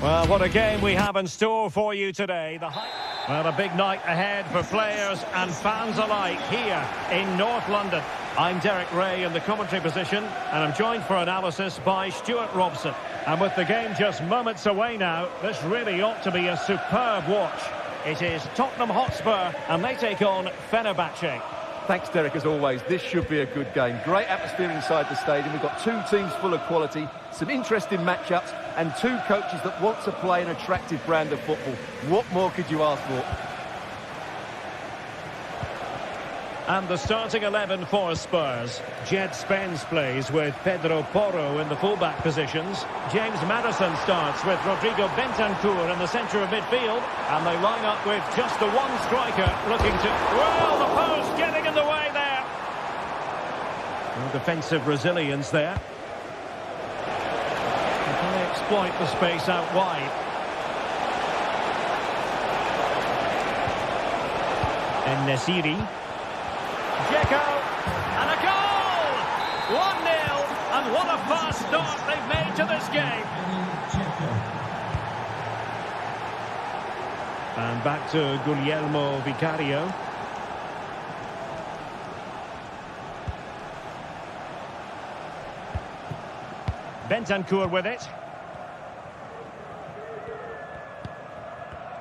Well, what a game we have in store for you today. Well, a big night ahead for players and fans alike here in North London. I'm Derek Ray in the commentary position, and I'm joined for analysis by Stuart Robson. And with the game just moments away now, this really ought to be a superb watch. It is Tottenham Hotspur, and they take on Fenerbahce. Thanks, Derek, as always. This should be a good game. Great atmosphere inside the stadium. We've got two teams full of quality, some interesting matchups, and two coaches that want to play an attractive brand of football. What more could you ask for? And the starting 11 for Spurs. Jed Spence plays with Pedro Porro in the fullback positions. James Maddison starts with Rodrigo Bentancur in the centre of midfield. And they line up with just the one striker looking to... Well, the post getting in the way there. No defensive resilience there. Can they exploit the space out wide? And Nesiri. Dzeko, and a goal! 1-0, and what a fast start they've made to this game. And back to Guglielmo Vicario. Bentancur with it.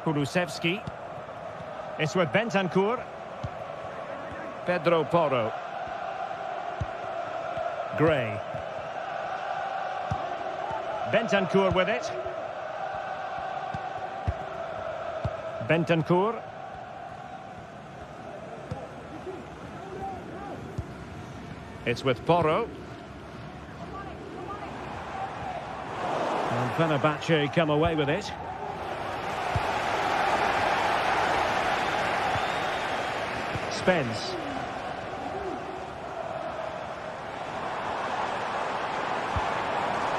Kulusevski. It's with Bentancur. Pedro Porro. Gray. Bentancur with it. Bentancur. It's with Porro. And Fenerbahce come away with it. Spence.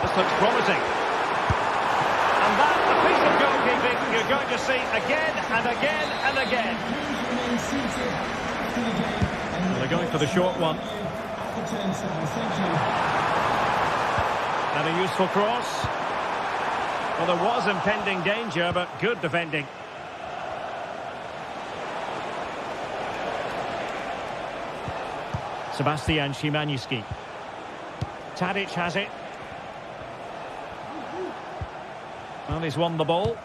This looks promising. And that, a piece of goalkeeping you're going to see again and again and again. Well, they're going for the short one. And a useful cross. Well, there was impending danger, but good defending. Sebastian Szymanski. Tadic has it. Well, he's won the ball.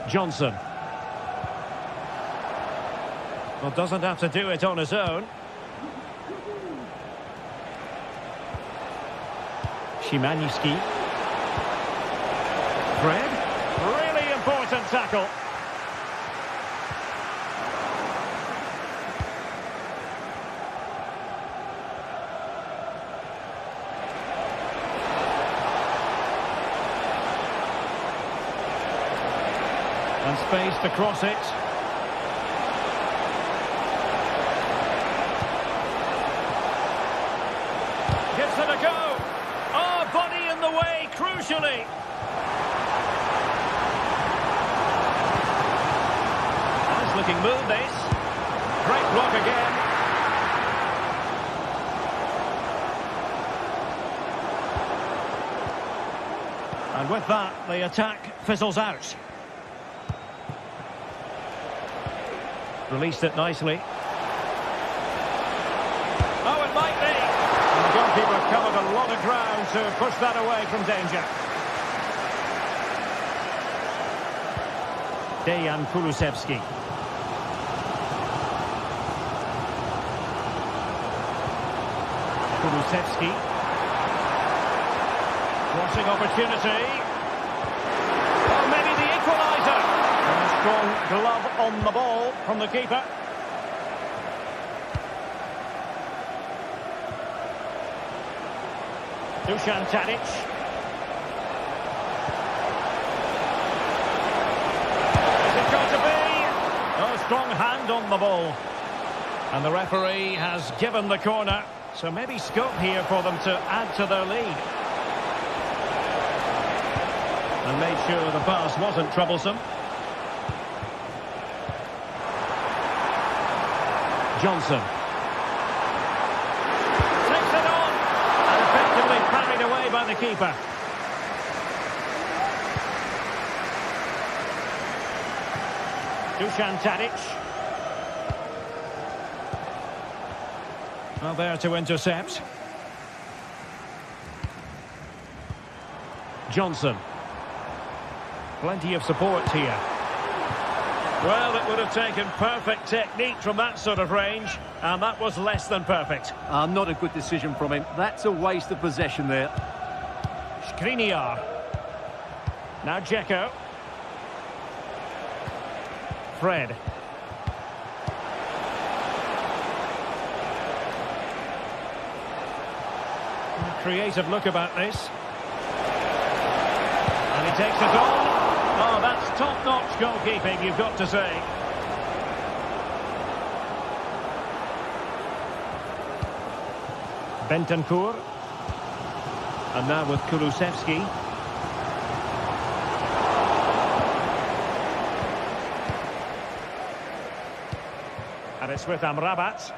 Johnson. Well, doesn't have to do it on his own. Szymanski. Fred. Really important tackle. And space to cross it. Gives it a go. Oh, body in the way, crucially. Nice looking move, this. Great block again. And with that, the attack fizzles out. Released it nicely. Oh, it might be. And the goalkeeper covered a lot of ground to push that away from danger. Dejan Kulusevski. Kulusevski. Crossing opportunity. Oh, maybe the equaliser. And a strong glove on the ball from the keeper. Dusan Tadic. Is it going to be? Oh, strong hand on the ball. And the referee has given the corner. So maybe scope here for them to add to their lead. And made sure the pass wasn't troublesome. Johnson. Takes it on. And effectively parried away the keeper. Dusan Tadic. Well, there to intercept. Johnson. Plenty of support here. Well, it would have taken perfect technique from that sort of range, and that was less than perfect. Not a good decision from him. That's a waste of possession there. Skriniar. Now Dzeko. Fred. A creative look about this. And he takes it on. Oh, that's top-notch goalkeeping, you've got to say. Bentancur. And now with Kulusevski. And it's with Amrabat.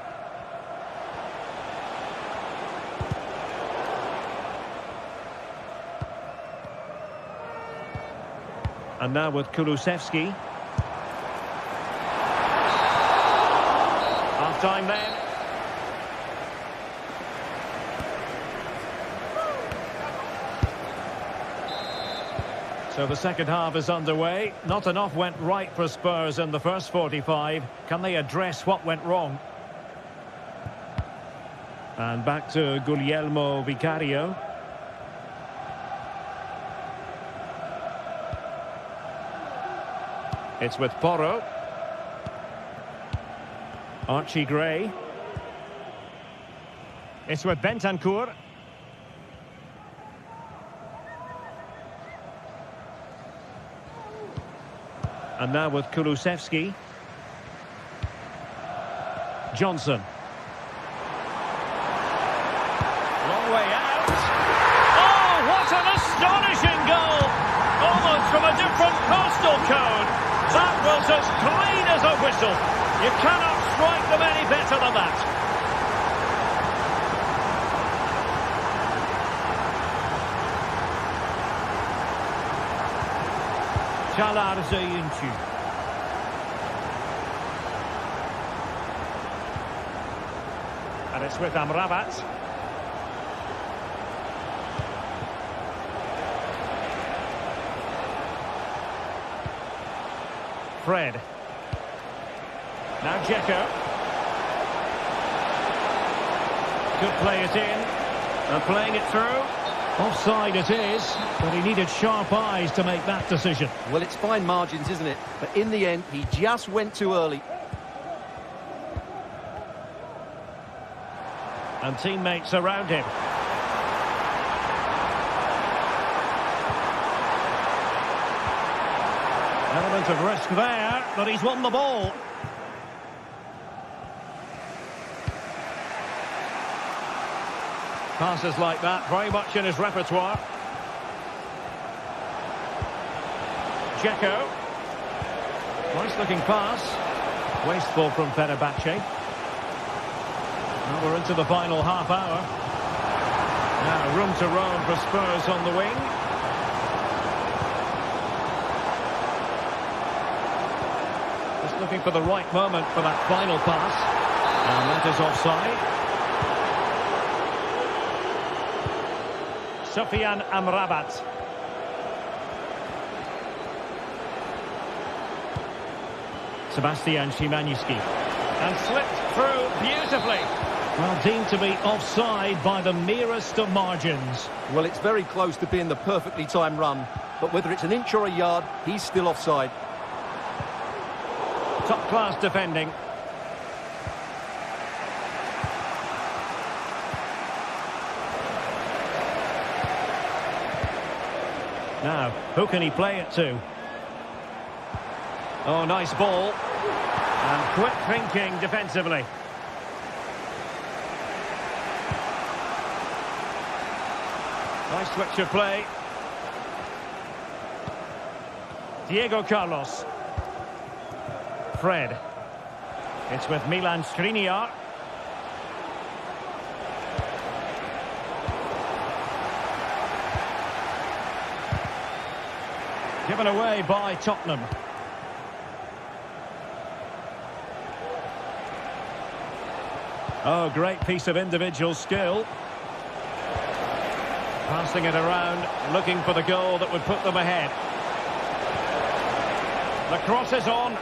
And now with Kulusevski. Half-time then. So the second half is underway. Not enough went right for Spurs in the first 45. Can they address what went wrong? And back to Guglielmo Vicario. It's with Porro. Archie Gray. It's with Bentancur. And now with Kulusevski. Johnson. Long way out. Oh, what an astonishing goal! Almost from a different postal code. That was as clean as a whistle. You cannot strike them any better than that. Çağlar Söyüncü. And it's with Amrabat. Fred. Now Dzeko. Could play it in. And playing it through. Offside it is, but he needed sharp eyes to make that decision. Well, it's fine margins, isn't it? But in the end, he just went too early. And teammates around him. Element of risk there, but he's won the ball. Passes like that, very much in his repertoire. Dzeko. Nice looking pass. Wasteful from Fenerbahce. Now we're into the final half hour. Now room to roam for Spurs on the wing. Just looking for the right moment for that final pass. And that is offside. Sofian Amrabat. Sebastian Szymanski. And slipped through beautifully. Well, deemed to be offside by the merest of margins. Well, it's very close to being the perfectly timed run. But whether it's an inch or a yard, he's still offside. Top-class defending. Now, who can he play it to? Oh, nice ball. And quick thinking defensively. Nice switch of play. Diego Carlos. Fred. It's with Milan Skriniar. Given away by Tottenham. Oh, great piece of individual skill. Passing it around, looking for the goal that would put them ahead. The cross is on.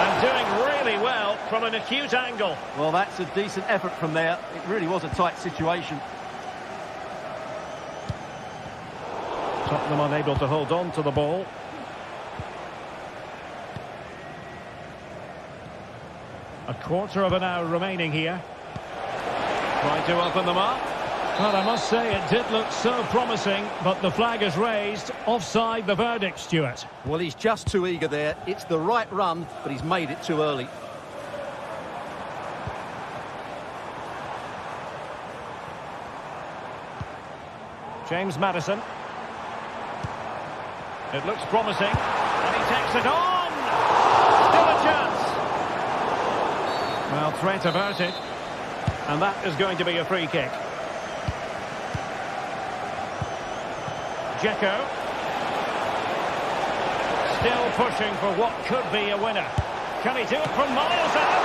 And doing really well from an acute angle. Well, that's a decent effort from there. It really was a tight situation. Tottenham unable to hold on to the ball. A quarter of an hour remaining here. Trying to open them up. Well, I must say it did look so promising, but the flag is raised. Offside the verdict, Stuart. Well, he's just too eager there. It's the right run, but he's made it too early. James Maddison. It looks promising, and he takes it on! Still a chance! Well, threat averted, and that is going to be a free kick. Dzeko. Still pushing for what could be a winner. Can he do it from miles out?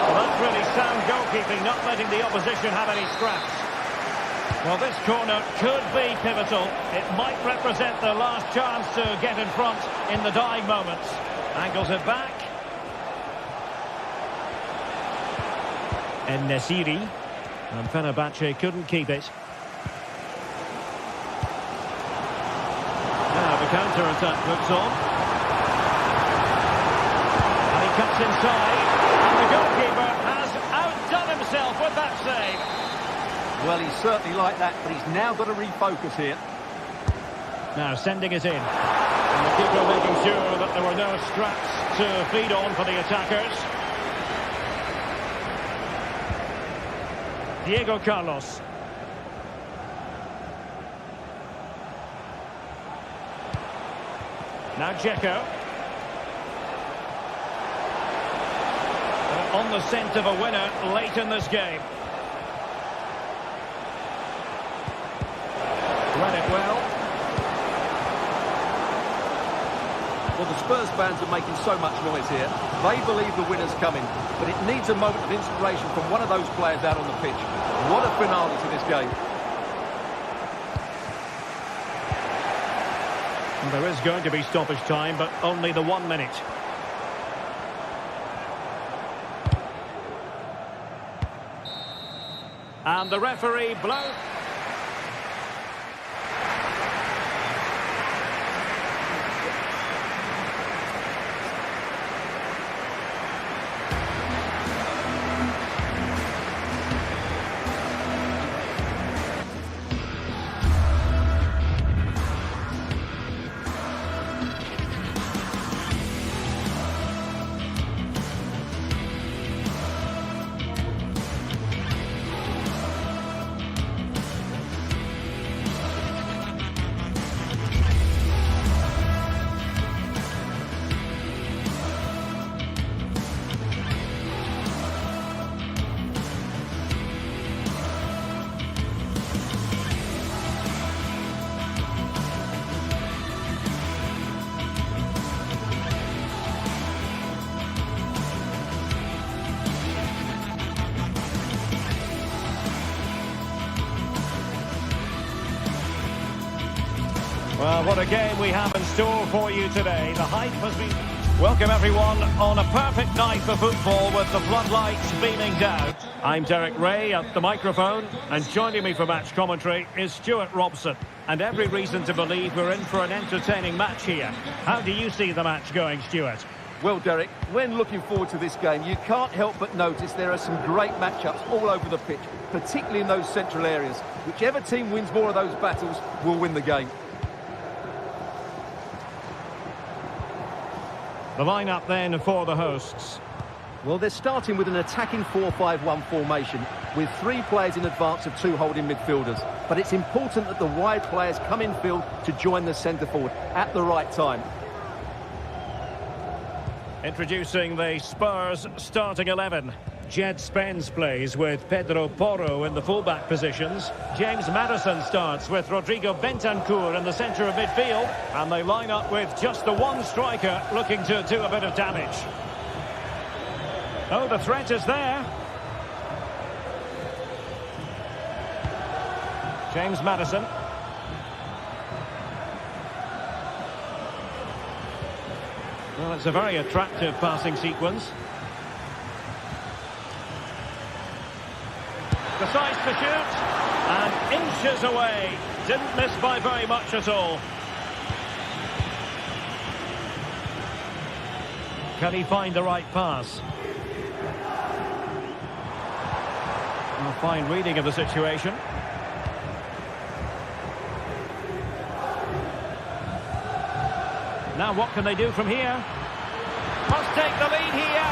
Well, that's really sound goalkeeping, not letting the opposition have any scraps. Well, this corner could be pivotal. It might represent their last chance to get in front in the dying moments. Angles it back. And Nesiri. And Fenerbahce couldn't keep it. Now the counter-attack looks on. And he cuts inside. And the goalkeeper has outdone himself with that save. Well, he's certainly like that, but he's now got to refocus here. Now sending it in. And the keeper making sure that there were no scraps to feed on for the attackers. Diego Carlos. Now Dzeko. On the scent of a winner late in this game. Read it well. Well, the Spurs fans are making so much noise here. They believe the winner's coming, but it needs a moment of inspiration from one of those players out on the pitch. What a finale to this game. Well, there is going to be stoppage time, but only the 1 minute. And the referee blows. Well, what a game we have in store for you today. The hype has been... Welcome everyone on a perfect night for football with the floodlights beaming down. I'm Derek Ray at the microphone, and joining me for match commentary is Stuart Robson. And every reason to believe we're in for an entertaining match here. How do you see the match going, Stuart? Well, Derek, when looking forward to this game, you can't help but notice there are some great matchups all over the pitch, particularly in those central areas. Whichever team wins more of those battles will win the game. The lineup then for the hosts. Well, they're starting with an attacking 4-5-1 formation with 3 players in advance of 2 holding midfielders. But it's important that the wide players come in field to join the centre forward at the right time. Introducing the Spurs starting 11. Jed Spence plays with Pedro Porro in the fullback positions. James Maddison starts with Rodrigo Bentancur in the centre of midfield. And they line up with just the one striker looking to do a bit of damage. Oh, the threat is there. James Maddison. Well, it's a very attractive passing sequence. Decides to shoot, and inches away. Didn't miss by very much at all. Can he find the right pass? A fine reading of the situation. Now what can they do from here? Must take the lead here.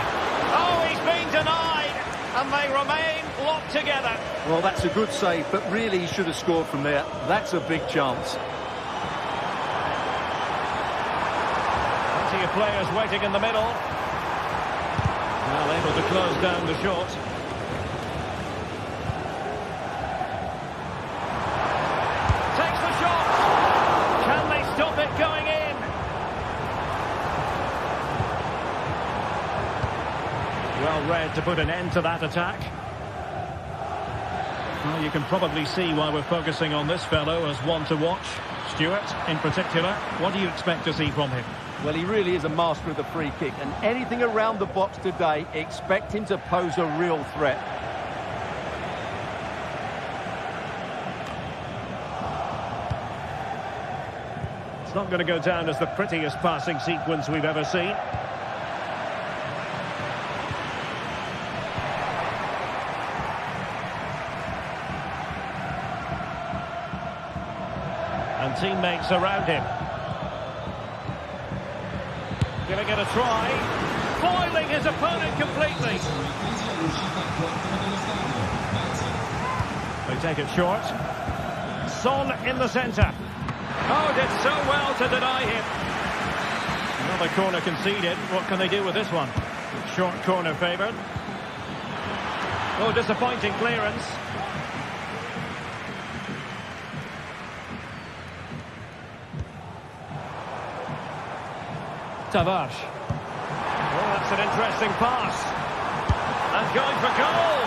Oh, he's been denied, and they remain locked together. Well, that's a good save, but really he should have scored from there. That's a big chance. Plenty of players waiting in the middle. Well, able to close down the shot. Takes the shot. Can they stop it going in? Well read to put an end to that attack. Well, you can probably see why we're focusing on this fellow as one to watch. Stuart, in particular, what do you expect to see from him? Well, he really is a master of the free kick, and anything around the box today, expect him to pose a real threat. It's not going to go down as the prettiest passing sequence we've ever seen. And teammates around him. Giving it a try. Foiling his opponent completely. They take it short. Son in the centre. Oh, did so well to deny him. Another corner conceded. What can they do with this one? Short corner favoured. Oh, disappointing clearance. Tavares. Oh, that's an interesting pass. And going for goal.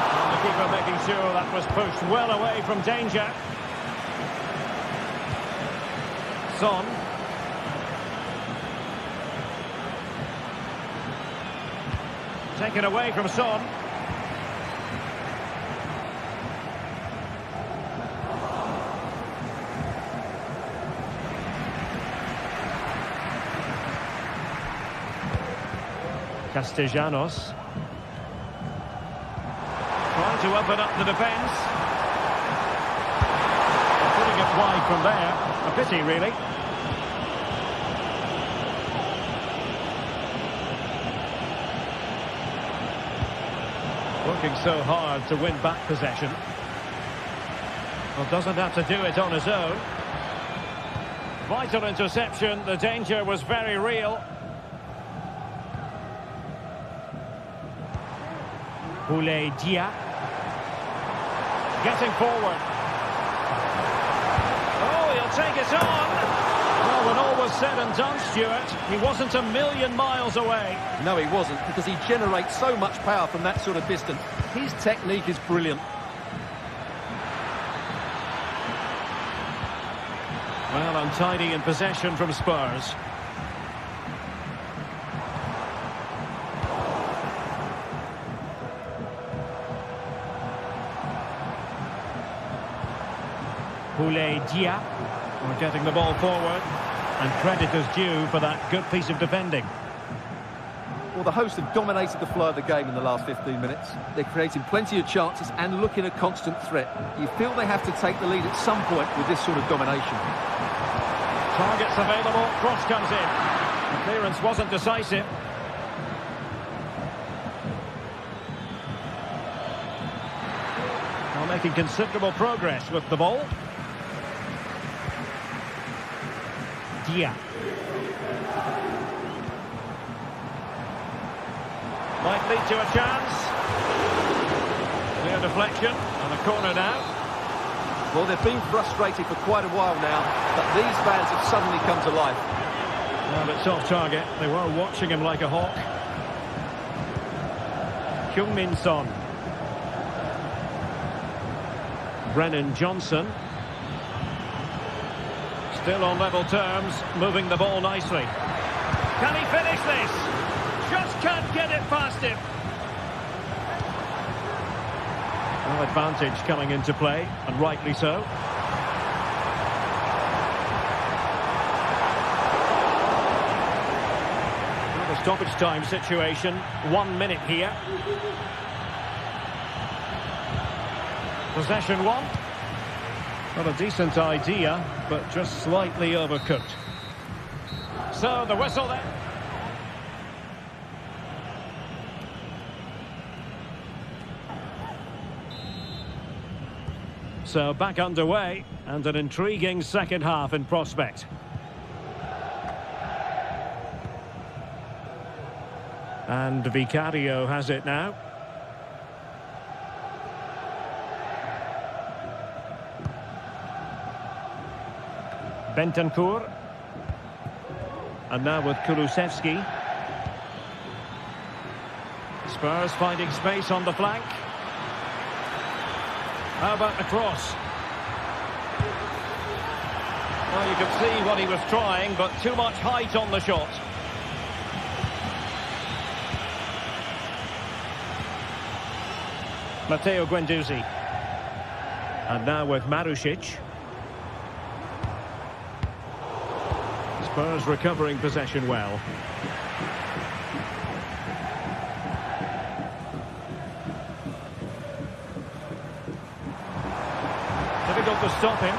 And the keeper making sure that was pushed well away from danger. Son. Taken away from Son. Castellanos. Trying to open up the defence. Putting it wide from there. A pity, really. Working so hard to win back possession. Well, doesn't have to do it on his own. Vital interception. The danger was very real. Boulaye Dia. Getting forward. Oh, he'll take it on. Well, when all was said and done, Stuart, he wasn't a million miles away. No, he wasn't, because he generates so much power from that sort of distance. His technique is brilliant. Well, untidy in possession from Spurs. Boulaye Dia. We're getting the ball forward, and credit is due for that good piece of defending. Well, the hosts have dominated the flow of the game in the last 15 minutes. They're creating plenty of chances and looking a constant threat. You feel they have to take the lead at some point with this sort of domination. Targets available, cross comes in. The clearance wasn't decisive. Well, making considerable progress with the ball. Dia. Might lead to a chance. Clear deflection, and a corner now. Well, they've been frustrated for quite a while now, but these fans have suddenly come to life. Well, it's off target. They were watching him like a hawk. Heung-min Son. Brennan Johnson. Still on level terms, moving the ball nicely. Can he finish this? Just can't get it past him. No advantage coming into play, and rightly so. Well, the stoppage time situation, 1 minute here. Possession one. Well, a decent idea, but just slightly overcooked. So the whistle then. So back underway, and an intriguing second half in prospect. And Vicario has it now. Bentancur. And now with Kulusevski. Spurs finding space on the flank. How about the cross? Well, you could see what he was trying, but too much height on the shot. Matteo Guendouzi. And now with Marušić. Spurs recovering possession well. Difficult to stop him.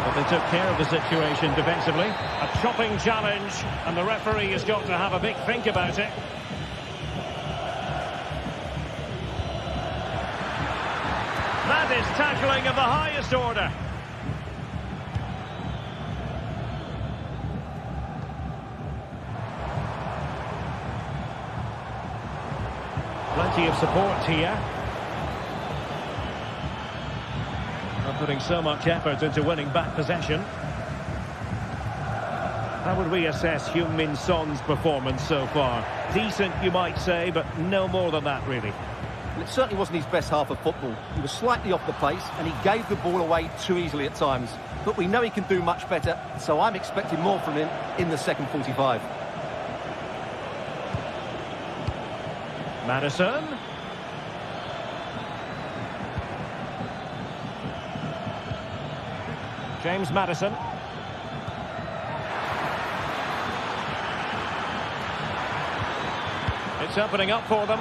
But they took care of the situation defensively. A chopping challenge, and the referee has got to have a big think about it. That is tackling of the highest order. Plenty of support here. Not putting so much effort into winning back possession. How would we assess Heung-min Son's performance so far? Decent, you might say, but no more than that, really. Well, it certainly wasn't his best half of football. He was slightly off the pace, and he gave the ball away too easily at times. But we know he can do much better, so I'm expecting more from him in the second 45. Maddison. James Maddison. It's opening up for them.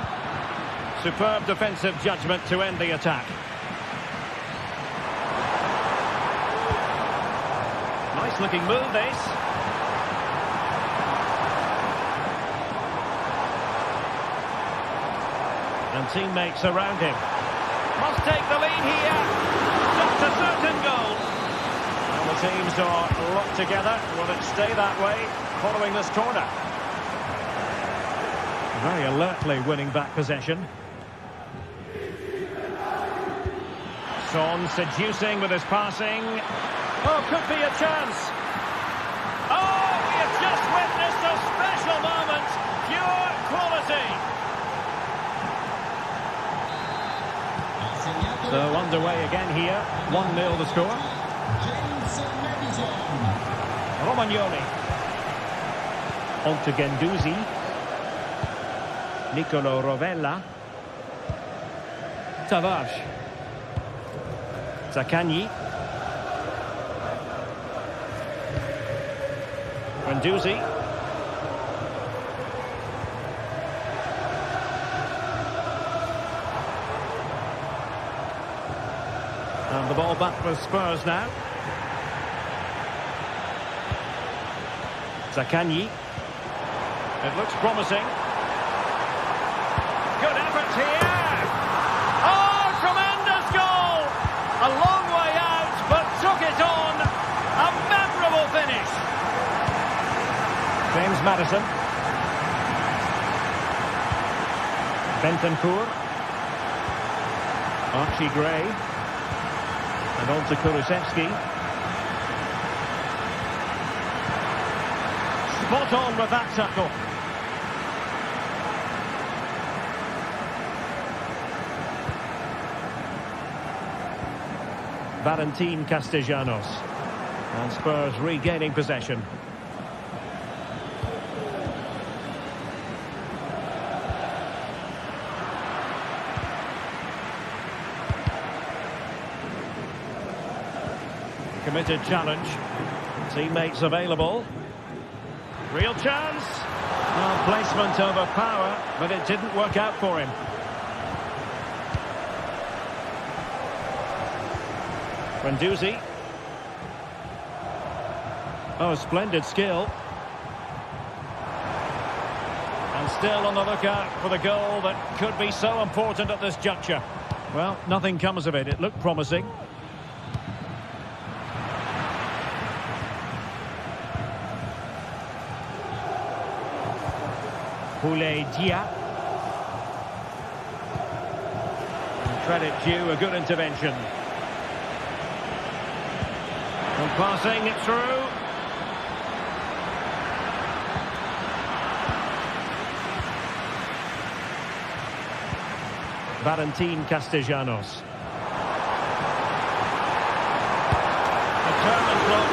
Superb defensive judgment to end the attack. Nice looking move, this. And teammates around him. Must take the lead here. Just a certain goal. And the teams are locked together. Will it stay that way following this corner? Very alertly winning back possession. Son seducing with his passing. Oh, could be a chance. Oh, we have just witnessed a special moment. Pure quality. So underway again here. 1-0 the score. Romagnoli. On to Guendouzi. Nicolo Rovella. Tavares. Zaccagni. Guendouzi. And the ball back for Spurs now. Zaccagni. It looks promising. Good effort here. Oh, tremendous goal! A long way out, but took it on. A memorable finish. James Maddison. Bentancur. Archie Gray. And on to Kulusevski. Spot on with that tackle. Valentin Castellanos. And Spurs regaining possession. Committed challenge. Teammates available. Real chance. Well, placement over power, but it didn't work out for him. Guendouzi. Oh, splendid skill. And still on the lookout for the goal that could be so important at this juncture. Well, nothing comes of it. It looked promising. Boulaye Dia. Credit due, a good intervention. And passing it through. Valentin Castellanos. Determined look.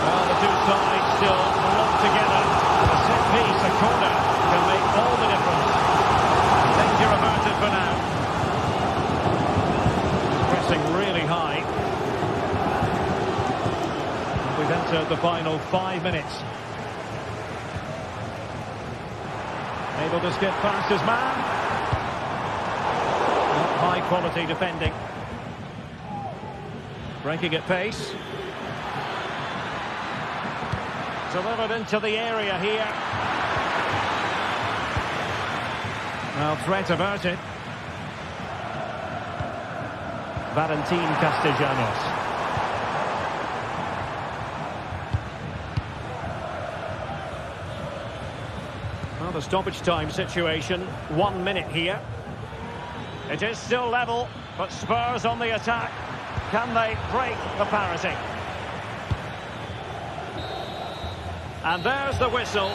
Well, the two sides still locked together. A set piece, a corner, can make all the difference. Danger averted for now. Pressing really high. We've entered the final 5 minutes. Able to skip past his man. High quality defending. Breaking at pace. Delivered into the area here. Well, threat averted. Valentin Castellanos. Well, the stoppage time situation, 1 minute here. It is still level, but Spurs on the attack. Can they break the parity? And there's the whistle.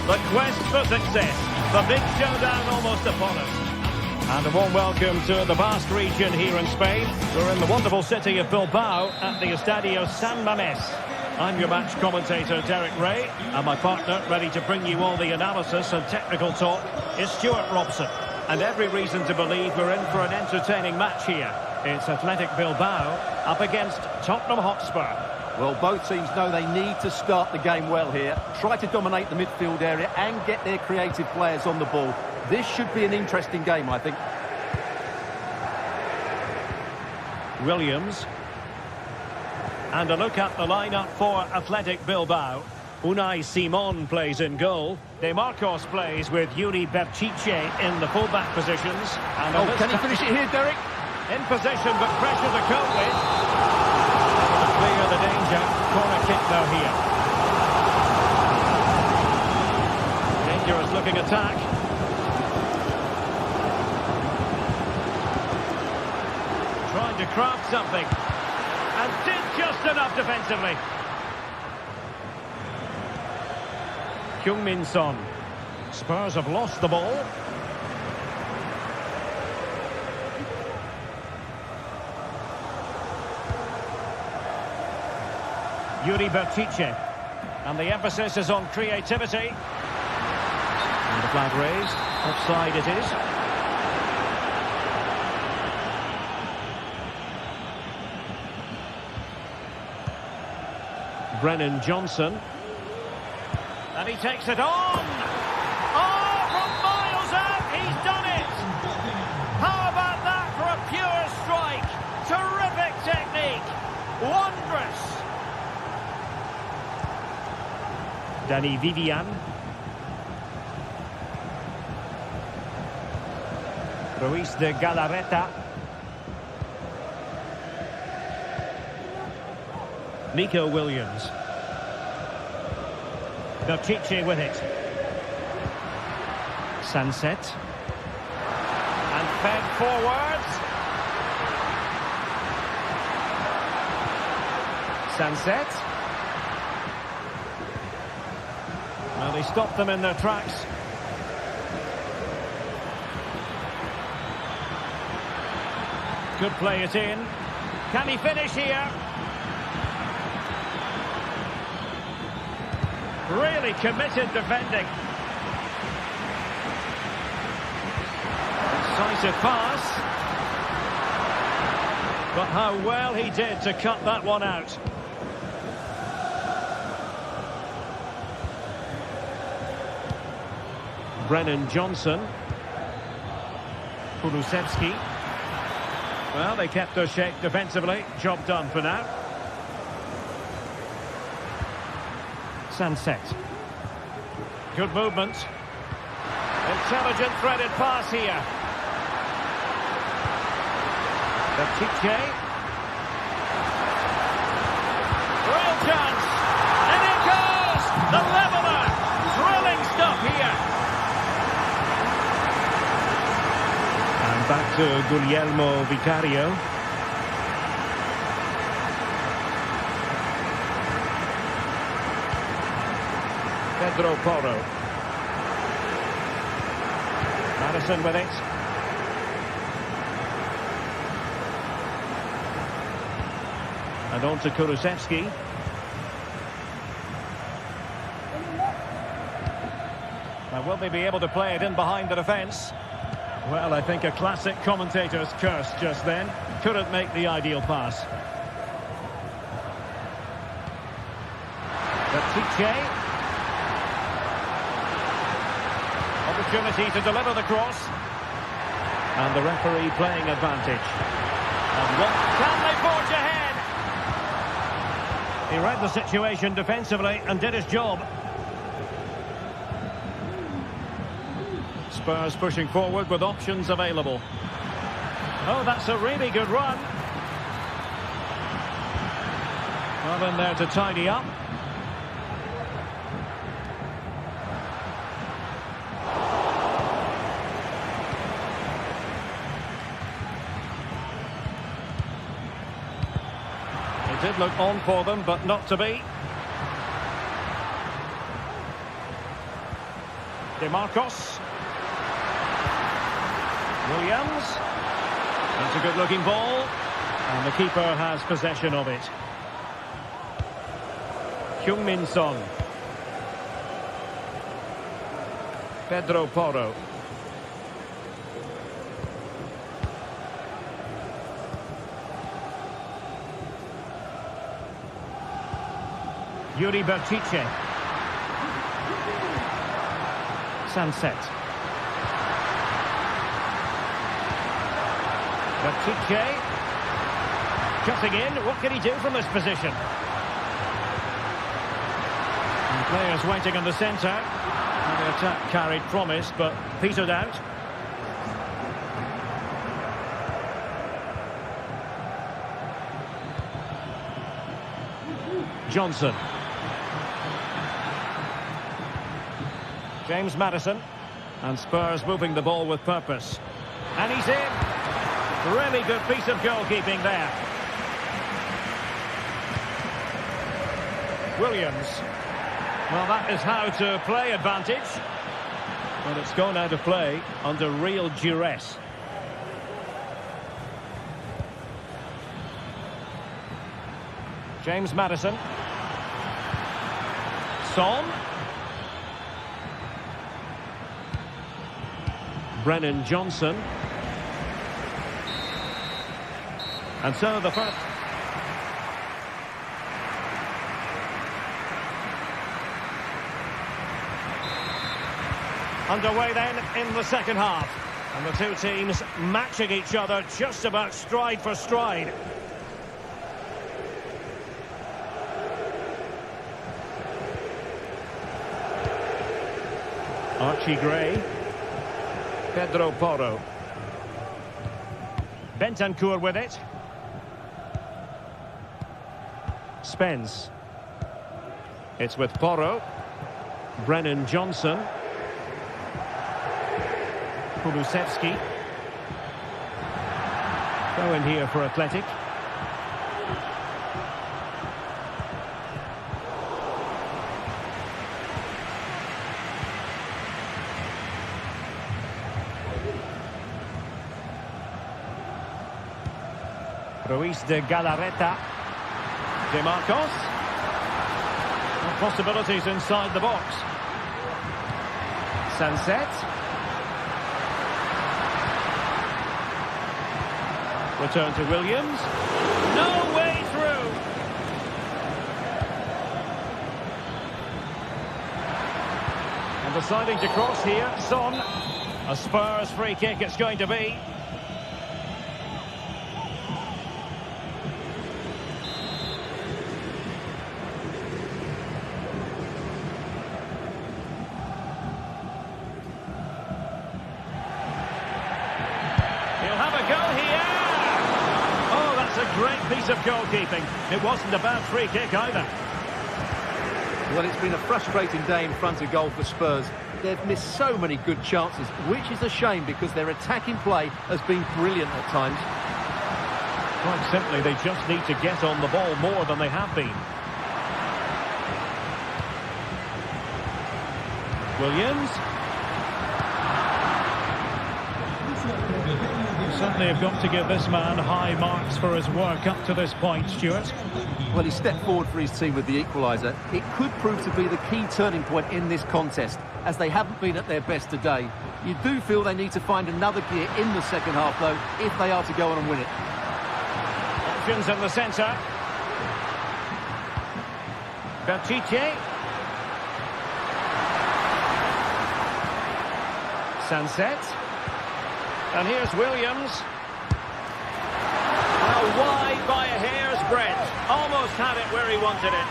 The quest for success. The big showdown almost upon us. And a warm welcome to the vast region here in Spain. We're in the wonderful city of Bilbao at the Estadio San Mamés. I'm your match commentator, Derek Ray, and my partner, ready to bring you all the analysis and technical talk, is Stuart Robson. And every reason to believe we're in for an entertaining match here. It's Athletic Bilbao up against Tottenham Hotspur. Well, both teams know they need to start the game well here. Try to dominate the midfield area and get their creative players on the ball. This should be an interesting game, I think. Williams. And a look at the lineup for Athletic Bilbao. Unai Simon plays in goal. De Marcos plays with Yuri Berchiche in the fullback positions. And can he finish it here, Derek? In position, but pressure to cope with. though here. Dangerous looking attack. Trying to craft something. And did just enough defensively. Heung-min Son. Spurs have lost the ball. Yuri Bertice. And the emphasis is on creativity. And the flag raised. Offside it is. Brennan Johnson. And he takes it on. Oh, from miles out, he's done it. How about that for a pure strike? Terrific technique. Wondrous. Danny Vivian. Ruiz de Galarreta. Nico Williams. Bertice with it. Sunset. And fed forwards. Sunset. Well, he stopped them in their tracks. Could play it in. Can he finish here? Really committed defending. Decisive pass. But how well he did to cut that one out. Brennan Johnson. Kulusevski. Well, they kept their shape defensively. Job done for now. Sunset. Good movement. Intelligent threaded pass here. Bertice. Real chance. And it goes! The leveller. Thrilling stuff here. And back to Guglielmo Vicario. Pedro Porro. Madison with it. And on to Kulusevski. Now, will they be able to play it in behind the defence? Well, I think a classic commentator's curse just then. Couldn't make the ideal pass. Bertice. Opportunity to deliver the cross. And the referee playing advantage. And what can they forge ahead? He read the situation defensively and did his job. Spurs pushing forward with options available. Oh, that's a really good run. Well, in there to tidy up. It did look on for them, but not to be. DeMarcos. Williams. That's a good-looking ball. And the keeper has possession of it. Heung-min Son. Pedro Porro. Yuri Bertice. Sunset. Bertice. Cutting in. What can he do from this position? And players waiting in the centre. And the attack carried promise, but petered out. Johnson. James Maddison. And Spurs moving the ball with purpose. And he's in. Really good piece of goalkeeping there. Williams. Well, that is how to play advantage. But it's gone out of play under real duress. James Maddison. Son. Brennan Johnson. And so the first. Underway then in the second half. And the two teams matching each other just about stride for stride. Archie Gray. Pedro Porro. Bentancur with it. Spence. It's with Porro. Brennan Johnson. Kulusevski. Go in here for Athletic. Ruiz de Galarreta. De Marcos. Possibilities inside the box. Sunset. Return to Williams. No way through. And deciding to cross here, Son. A Spurs free kick it's going to be. Great piece of goalkeeping. It wasn't a bad free kick either. Well, it's been a frustrating day in front of goal for Spurs. They've missed so many good chances, which is a shame because their attacking play has been brilliant at times. Quite simply, they just need to get on the ball more than they have been. Williams. Certainly have got to give this man high marks for his work up to this point, Stuart. Well, he stepped forward for his team with the equaliser. It could prove to be the key turning point in this contest, as they haven't been at their best today. You do feel they need to find another gear in the second half, though, if they are to go on and win it. Options in the centre. Berchiche. Sunset. And here's Williams. Now wide by a hair's breadth. Almost had it where he wanted it.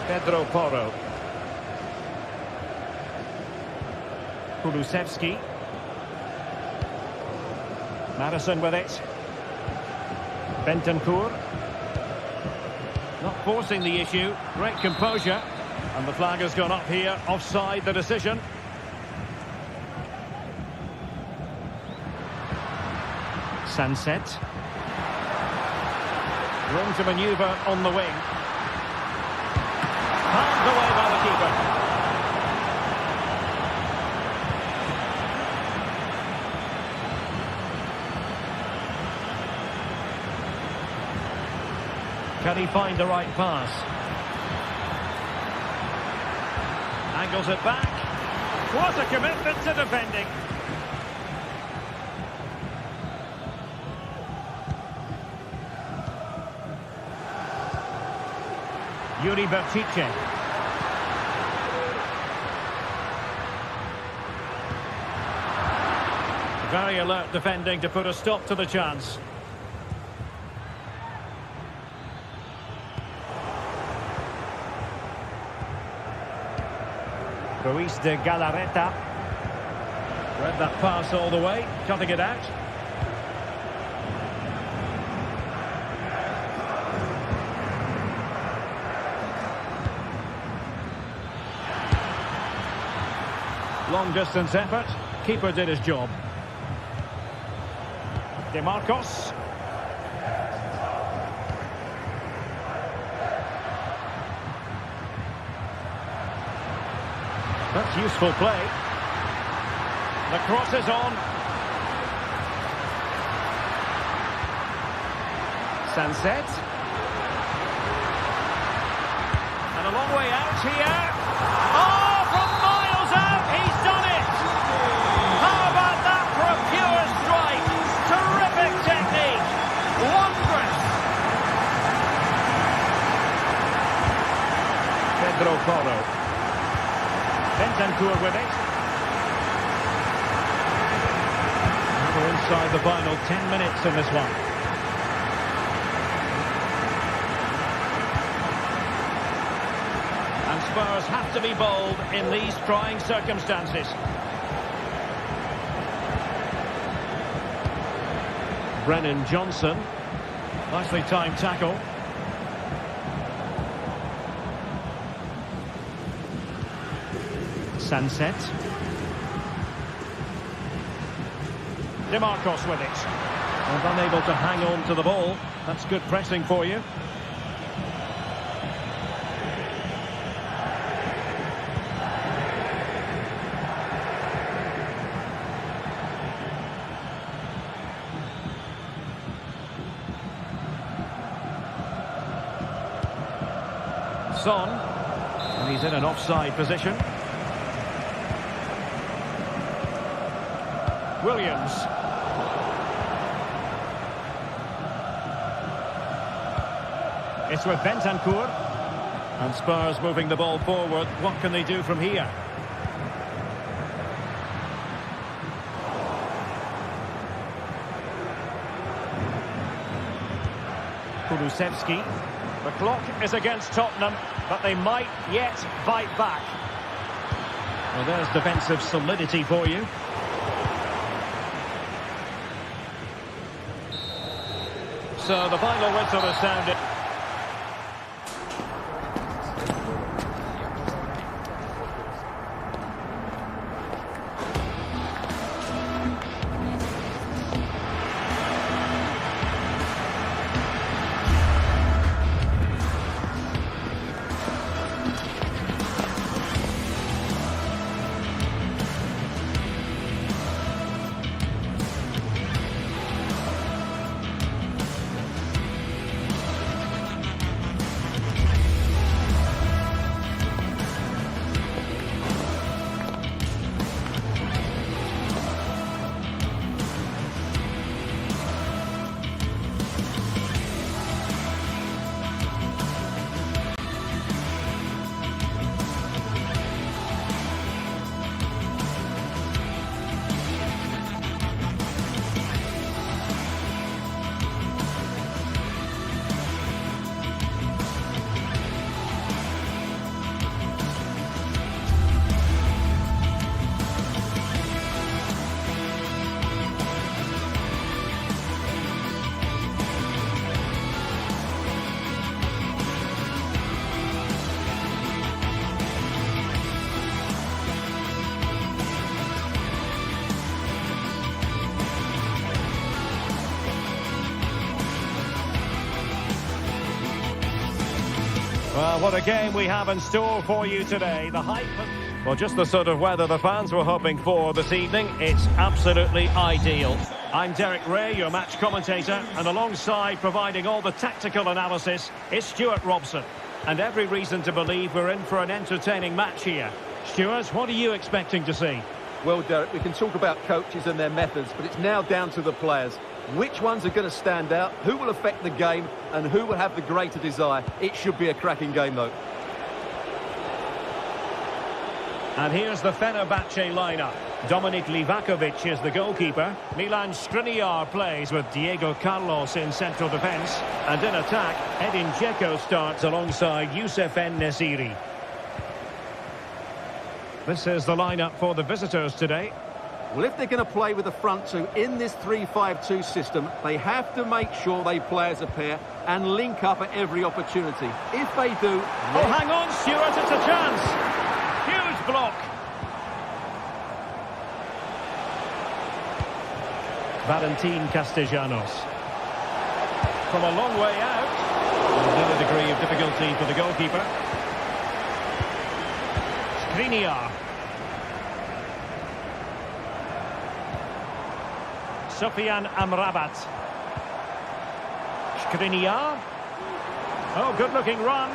Pedro Porro. Kulusevski. Maddison with it. Bentancur. Not forcing the issue. Great composure. And the flag has gone up here, offside the decision. Sunset. Room to manoeuvre on the wing. Palmed away by the keeper. Can he find the right pass? Angles it back. What a commitment to defending. Yuri Berchiche. Very alert defending to put a stop to the chance. Ruiz de Galarreta. Read that pass all the way, cutting it out. Long-distance effort. Keeper did his job. DeMarcos. That's useful play. The cross is on. Sunset. And a long way out here. Oh, from miles out, he's done it! How about that for a pure strike? Terrific technique. Wondrous. Pedro Porro. Bentancur with it. And we're inside the final 10 minutes in this one. Spurs have to be bold in these trying circumstances. Brennan Johnson. Nicely timed tackle. Sunset. DeMarcos with it. And unable to hang on to the ball. That's good pressing for you. Son, and he's in an offside position. Williams. It's with Bentancur. And Spurs moving the ball forward. What can they do from here? Kulusevski. The clock is against Tottenham, but they might yet fight back. Well, there's defensive solidity for you. So the final whistle is sounded. Well, what a game we have in store for you today. The hype... Well, just the sort of weather the fans were hoping for this evening. It's absolutely ideal. I'm Derek Ray, your match commentator, and alongside providing all the tactical analysis is Stuart Robson. And every reason to believe we're in for an entertaining match here. Stuart, what are you expecting to see? Well, Derek, we can talk about coaches and their methods, but it's now down to the players. Which ones are going to stand out, who will affect the game, and who will have the greater desire? It should be a cracking game, though. And here's the Fenerbahce lineup. Dominik Livakovic is the goalkeeper. Milan Skriniar plays with Diego Carlos in central defence. And in attack, Edin Dzeko starts alongside Youssef En-Nesyri. This is the lineup for the visitors today. Well, if they're going to play with the front two in this 3-5-2 system, they have to make sure they play as a pair and link up at every opportunity. If they do... Oh, hang on, Stuart, it's a chance. Huge block. Valentin Castellanos. From a long way out. Another degree of difficulty for the goalkeeper. Skriniar. Sofian Amrabat. Skriniar. Oh, good-looking run.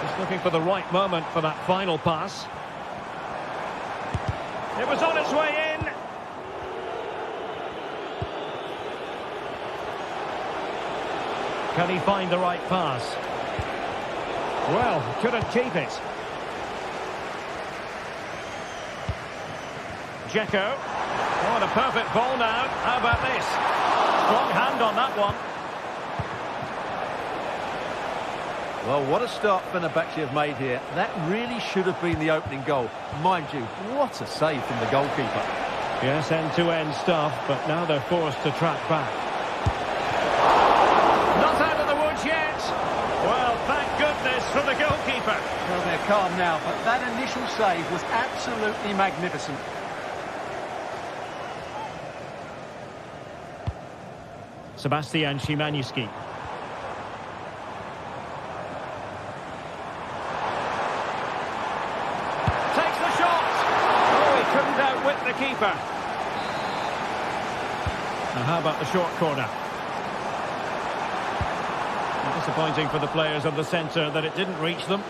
Just looking for the right moment for that final pass. It was on its way in. Can he find the right pass? Well, couldn't keep it. Dzeko. Oh, and a perfect ball now. How about this? Strong hand on that one. Well, what a start Fenerbahce have made here. That really should have been the opening goal. Mind you, what a save from the goalkeeper. Yes, end-to-end stuff, but now they're forced to track back. Not out of the woods yet. Well, thank goodness for the goalkeeper. Well, they're calm now, but that initial save was absolutely magnificent. Sebastian Szymanski. Takes the shot. Oh, he couldn't outwit the keeper. And how about the short corner? Disappointing for the players of the centre that it didn't reach them.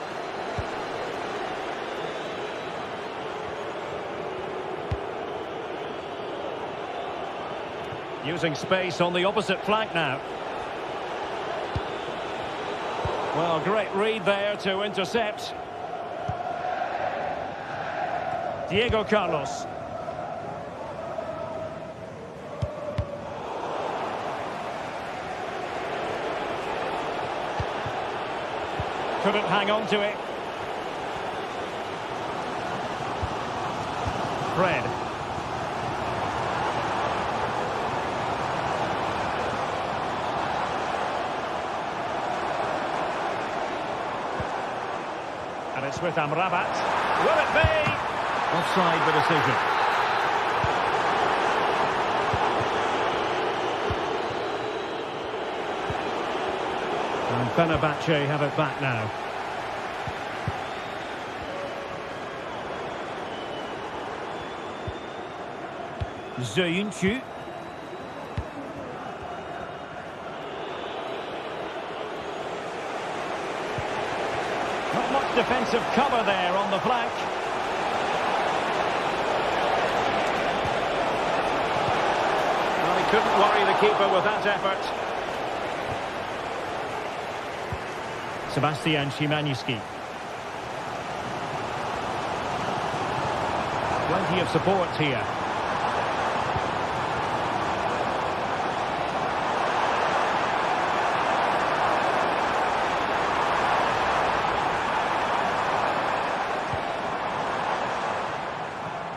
Using space on the opposite flank now. Well, great read there to intercept. Diego Carlos. Couldn't hang on to it. Fred. And it's with Amrabat. Will it be? Offside the decision. And Fenerbahce have it back now. Zayuncu. Not much defensive cover there on the flank. Well, he couldn't worry the keeper with that effort. Sebastian Szymanski. Plenty of support here.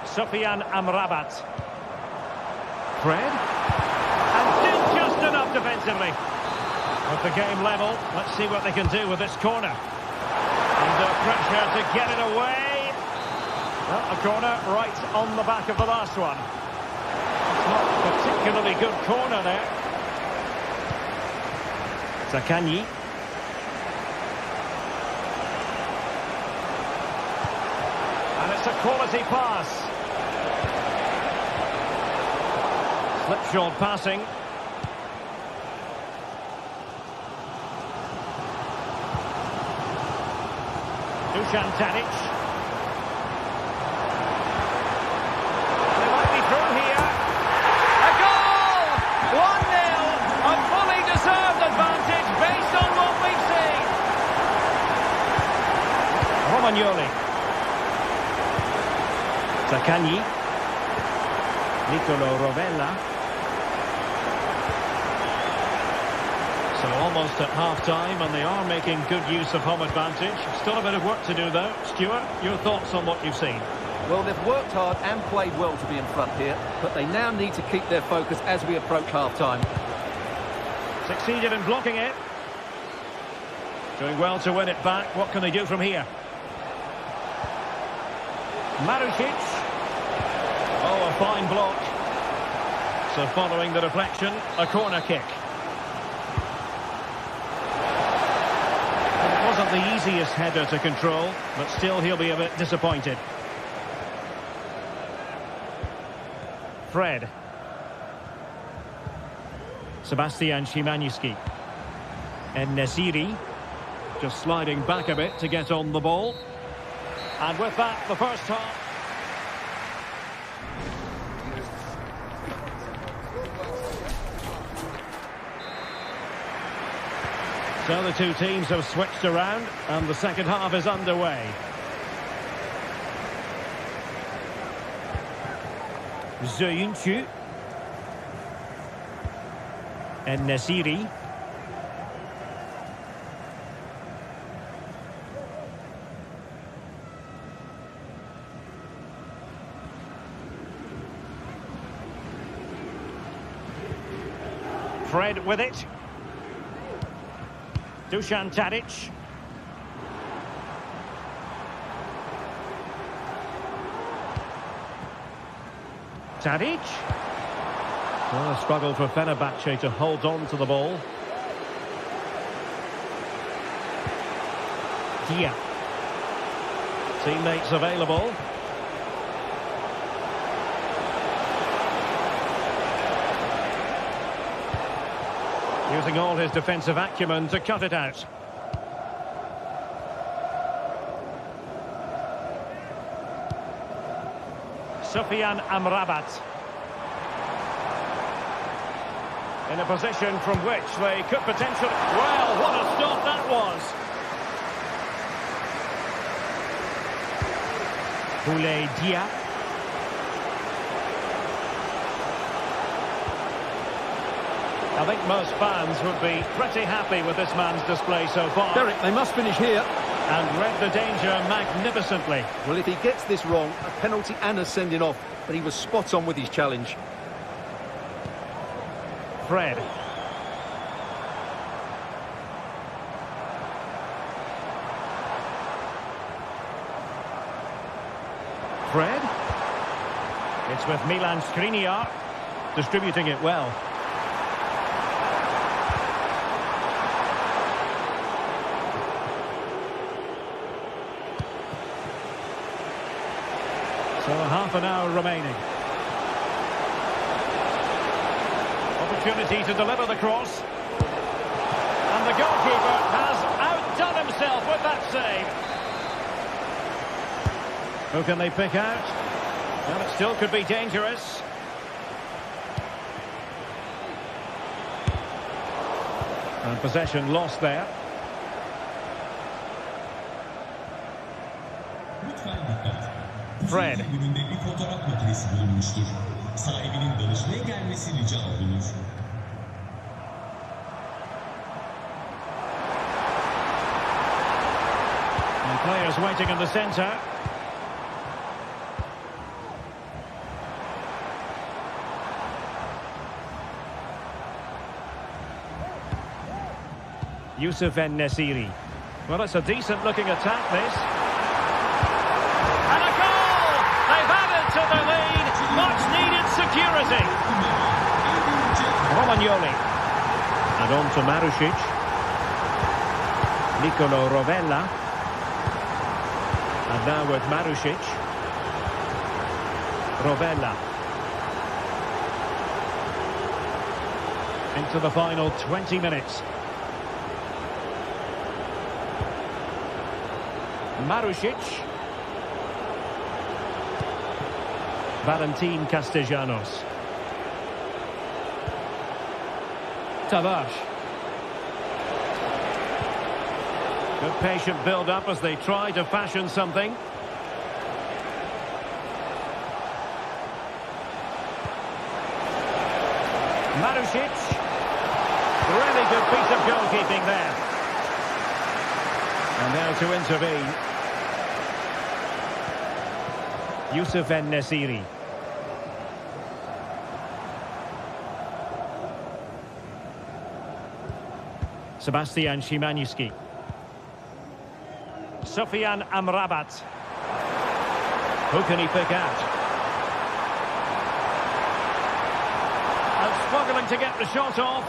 Sofian Amrabat. Fred. And did just enough defensively. With the game level, let's see what they can do with this corner. Under pressure to get it away. Well, a corner right on the back of the last one. It's not a particularly good corner there. Zaccagni. And it's a quality pass. Slipshod passing. Dusan Tadic. They might be through here. A goal! 1-0. A fully deserved advantage based on what we've seen. Romagnoli. Zaccagni. Nicolo Rovella. So almost at half-time, and they are making good use of home advantage. Still a bit of work to do, though. Stuart, your thoughts on what you've seen? Well, they've worked hard and played well to be in front here, but they now need to keep their focus as we approach half-time. Succeeded in blocking it. Doing well to win it back. What can they do from here? Marusic. a fine block. So following the deflection, a corner kick. It wasn't the easiest header to control, but still he'll be a bit disappointed. Fred. Sebastian Szymanski. And Nesiri. Just sliding back a bit to get on the ball. And with that, the first half. So the two teams have switched around and the second half is underway. Zöyüncü. And Nesiri. Fred with it. Dusan Tadic. Tadic. Well, a struggle for Fenerbahce to hold on to the ball. Dia. Teammates available. Using all his defensive acumen to cut it out. Sofyan Amrabat. In a position from which they could potentially... Well, what a stop that was! Boulaye Dia. I think most fans would be pretty happy with this man's display so far. Derek, they must finish here. And read the danger magnificently. Well, if he gets this wrong, a penalty and a sending off, but he was spot on with his challenge. Fred. Fred. It's with Milan Skriniar, distributing it well. So half an hour remaining. Opportunity to deliver the cross. And the goalkeeper has outdone himself with that save. Who can they pick out? Well, it still could be dangerous. And possession lost there. Fred. And players waiting in the centre. Youssef En-Nesyri. Well, it's a decent looking attack, this. And a goal! They've added to the lead. Much needed security. Romagnoli. And on to Marušić. Nicolo Rovella. And now with Marušić. Rovella. Into the final 20 minutes. Marušić. Valentin Castellanos. Tavares. Good patient build-up as they try to fashion something. Marušić. Really good piece of goalkeeping there. And now to intervene. Youssef En-Nesyri. Sebastian Szymanski. Sofyan Amrabat. Who can he pick out? going to get the shot off.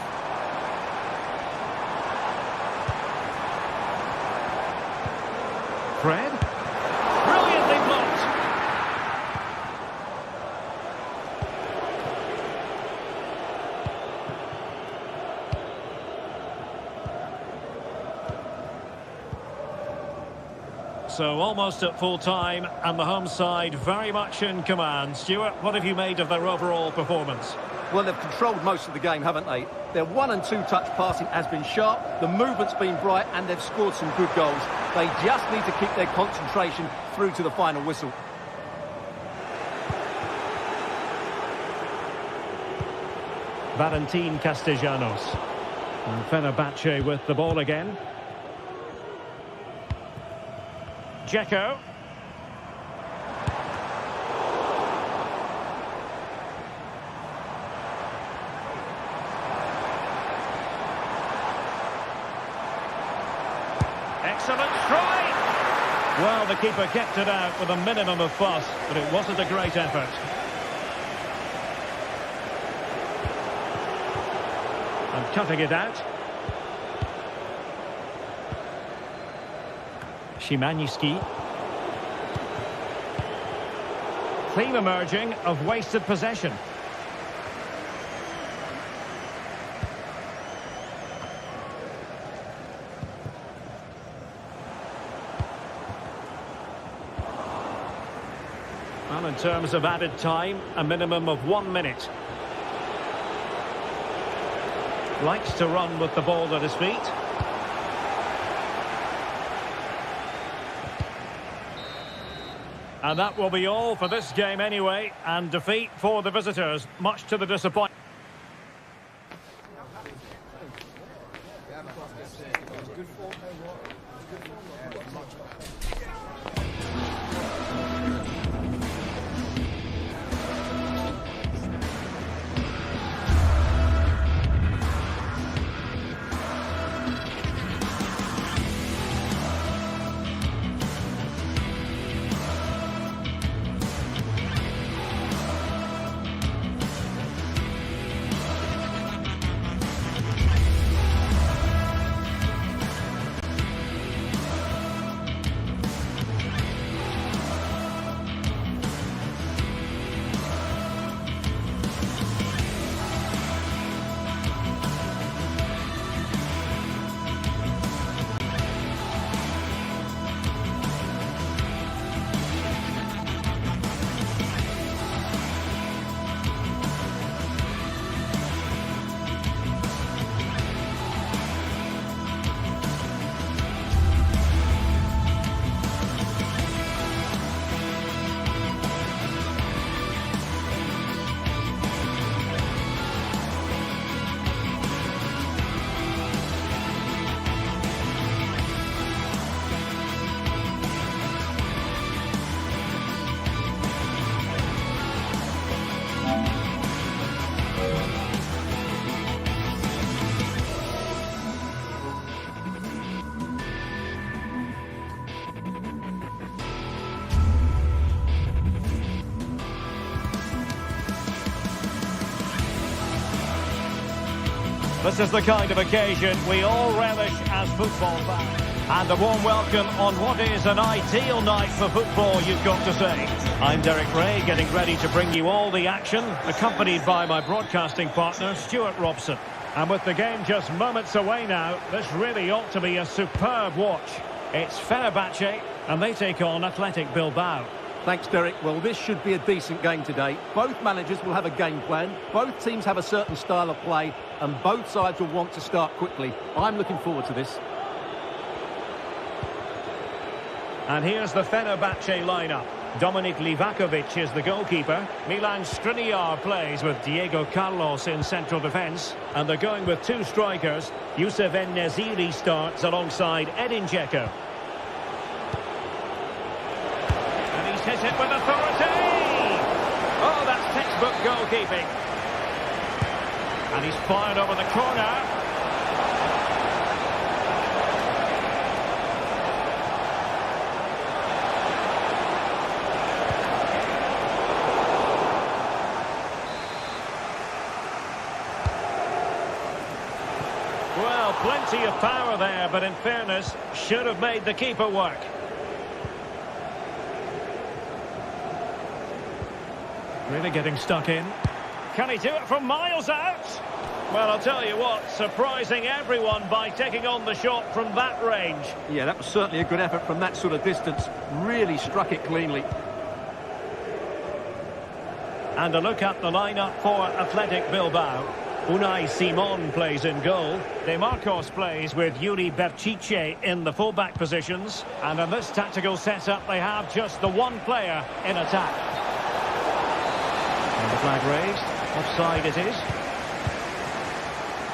Fred. Brilliantly blocked. So almost at full time, and the home side very much in command. Stuart, what have you made of their overall performance? Well, they've controlled most of the game, haven't they? Their 1- and 2-touch passing has been sharp, the movement's been bright, and they've scored some good goals. They just need to keep their concentration through to the final whistle. Valentin Castellanos. And Fenerbahce with the ball again. Dzeko. Excellent strike! Well, the keeper kept it out with a minimum of fuss, but it wasn't a great effort. And cutting it out. Szymański. Theme emerging of wasted possession. Well, in terms of added time, a minimum of 1 minute. Likes to run with the ball at his feet. And that will be all for this game anyway, and defeat for the visitors, much to the disappointment. This is the kind of occasion we all relish as football fans. And a warm welcome on what is an ideal night for football, you've got to say. I'm Derek Ray, getting ready to bring you all the action, accompanied by my broadcasting partner, Stuart Robson. And with the game just moments away now, this really ought to be a superb watch. It's Fenerbahce, and they take on Athletic Bilbao. Thanks, Derek. Well, this should be a decent game today. Both managers will have a game plan. Both teams have a certain style of play, and both sides will want to start quickly. I'm looking forward to this. And here's the Fenerbahce lineup. Dominik Livakovic is the goalkeeper. Milan Skriniar plays with Diego Carlos in central defence. And they're going with two strikers. Youssef En-Nesyri starts alongside Edin Dzeko. Hit it with authority! Oh, that's textbook goalkeeping. And he's fired over the corner. Well, plenty of power there, but in fairness, should have made the keeper work. Really getting stuck in. Can he do it from miles out? Well, I'll tell you what, surprising everyone by taking on the shot from that range. Yeah, that was certainly a good effort from that sort of distance. Really struck it cleanly. And a look at the lineup for Athletic Bilbao. Unai Simon plays in goal. De Marcos plays with Yuri Berchiche in the fullback positions. And in this tactical setup, they have just the one player in attack. And the flag raised. Offside it is.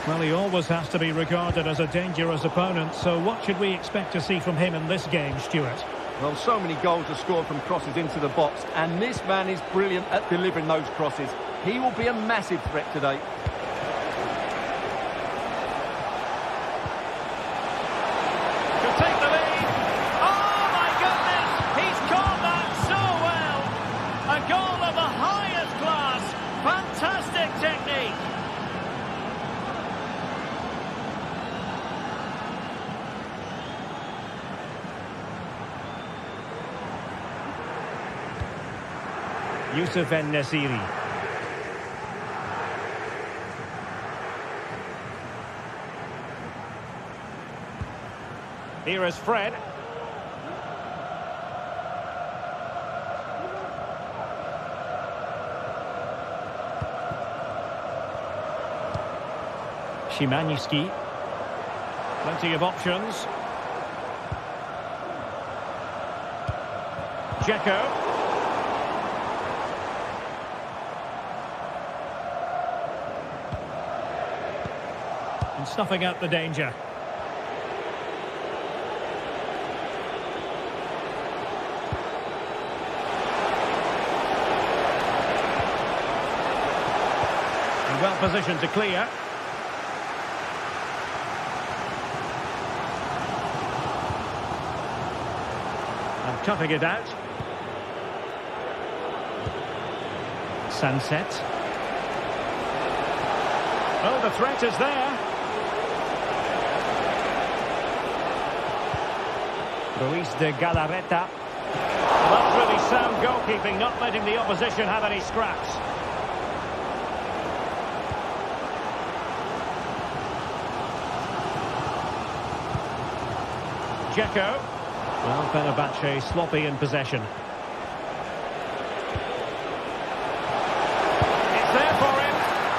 Well, he always has to be regarded as a dangerous opponent, so what should we expect to see from him in this game, Stuart? Well, so many goals are scored from crosses into the box, and this man is brilliant at delivering those crosses. He will be a massive threat today. Could take the lead. Oh, my goodness! He's caught that so well! A goal of the highest class. Fantastic technique. Youssef En-Nesyri. Here is Fred. Szymański. Plenty of options. Dzeko. And snuffing out the danger. And well positioned to clear. And cutting it out. Sunset. Oh, the threat is there. Luis de Galarreta. That's really sound goalkeeping, not letting the opposition have any scraps. Dzeko. Well, Fenerbahce sloppy in possession. It's there for him.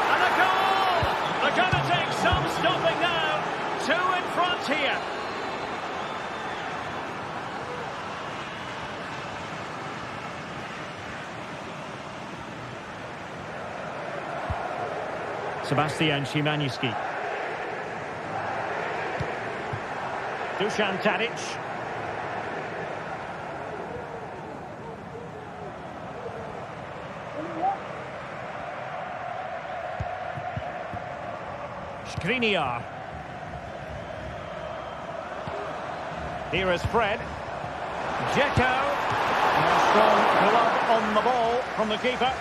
And a goal! They're going to take some stopping now. Two in front here. Sebastian Szymański. Dusan Tadic. Skriniar. Here is Fred. Dzeko. And a strong glove on the ball from the keeper.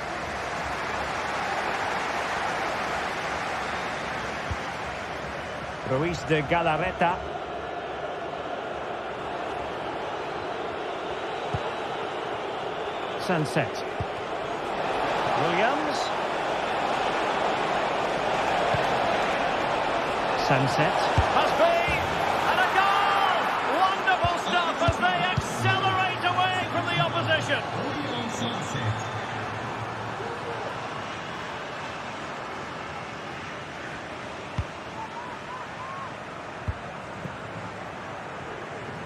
Luis de Galarreta. Sunset. Williams. Sunset. Has been. And a goal! Wonderful stuff as they accelerate away from the opposition.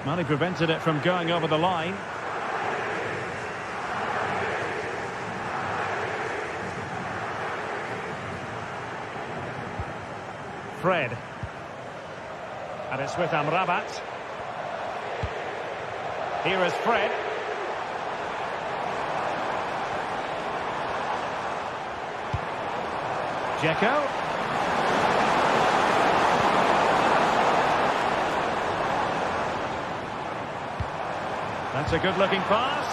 Well, he prevented it from going over the line. Fred. And it's with Amrabat. Here is Fred. Dzeko. That's a good-looking pass.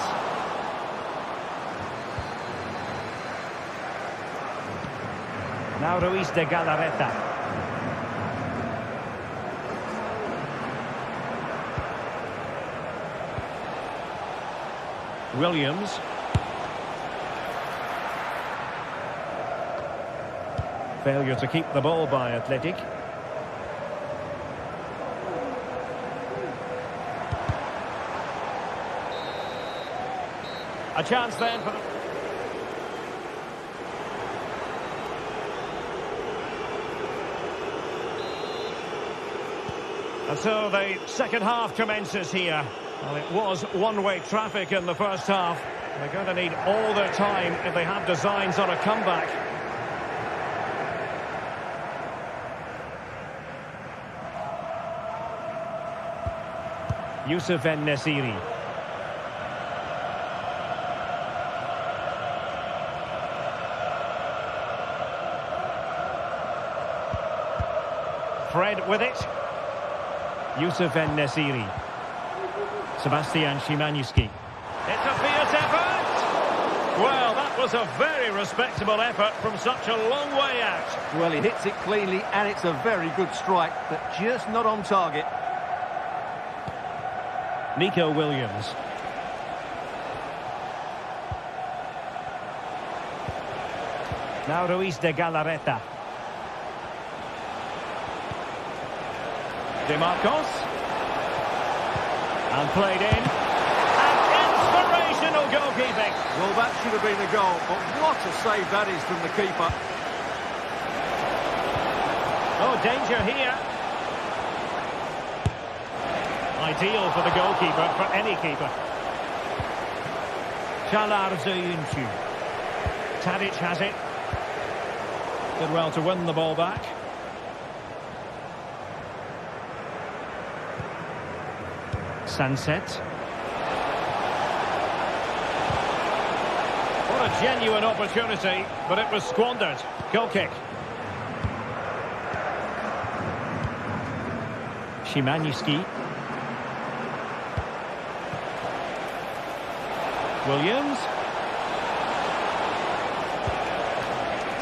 Now Luis de Galarreta. Williams. Failure to keep the ball by Athletic. A chance then for the... And so the second half commences here. Well, it was one-way traffic in the first half. They're going to need all their time if they have designs on a comeback. Youssef En-Nesyri. Fred with it. Youssef En-Nesyri. Sebastian Szymanski. It's a fierce effort! Well, that was a very respectable effort from such a long way out. Well, he hits it cleanly, and it's a very good strike, but just not on target. Nico Williams. Now Ruiz de Galarreta. De Marcos. And played in. And inspirational goalkeeping. Well, that should have been a goal, but what a save that is from the keeper. Oh, danger here. Ideal for the goalkeeper, for any keeper. Çağlar Söyüncü. Tadic has it. Did well to win the ball back. Sunset. What a genuine opportunity, but it was squandered. Goal kick. Szymanski. Williams.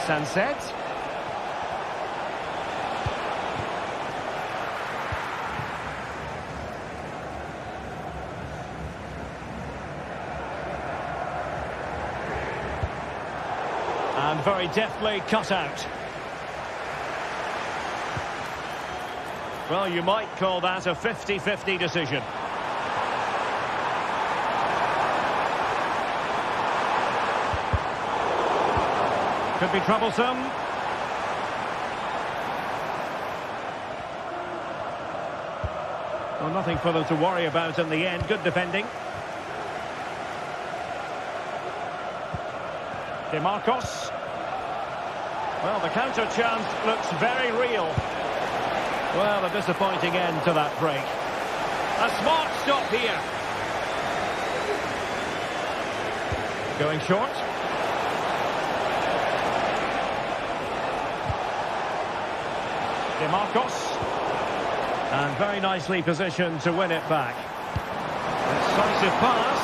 Sunset. And very deftly cut out. Well, you might call that a 50-50 decision. Could be troublesome. Well, nothing for them to worry about in the end. Good defending. De Marcos. Well, the counter chance looks very real. Well, a disappointing end to that break. A smart stop here. Going short. De Marcos. And very nicely positioned to win it back. Decisive pass.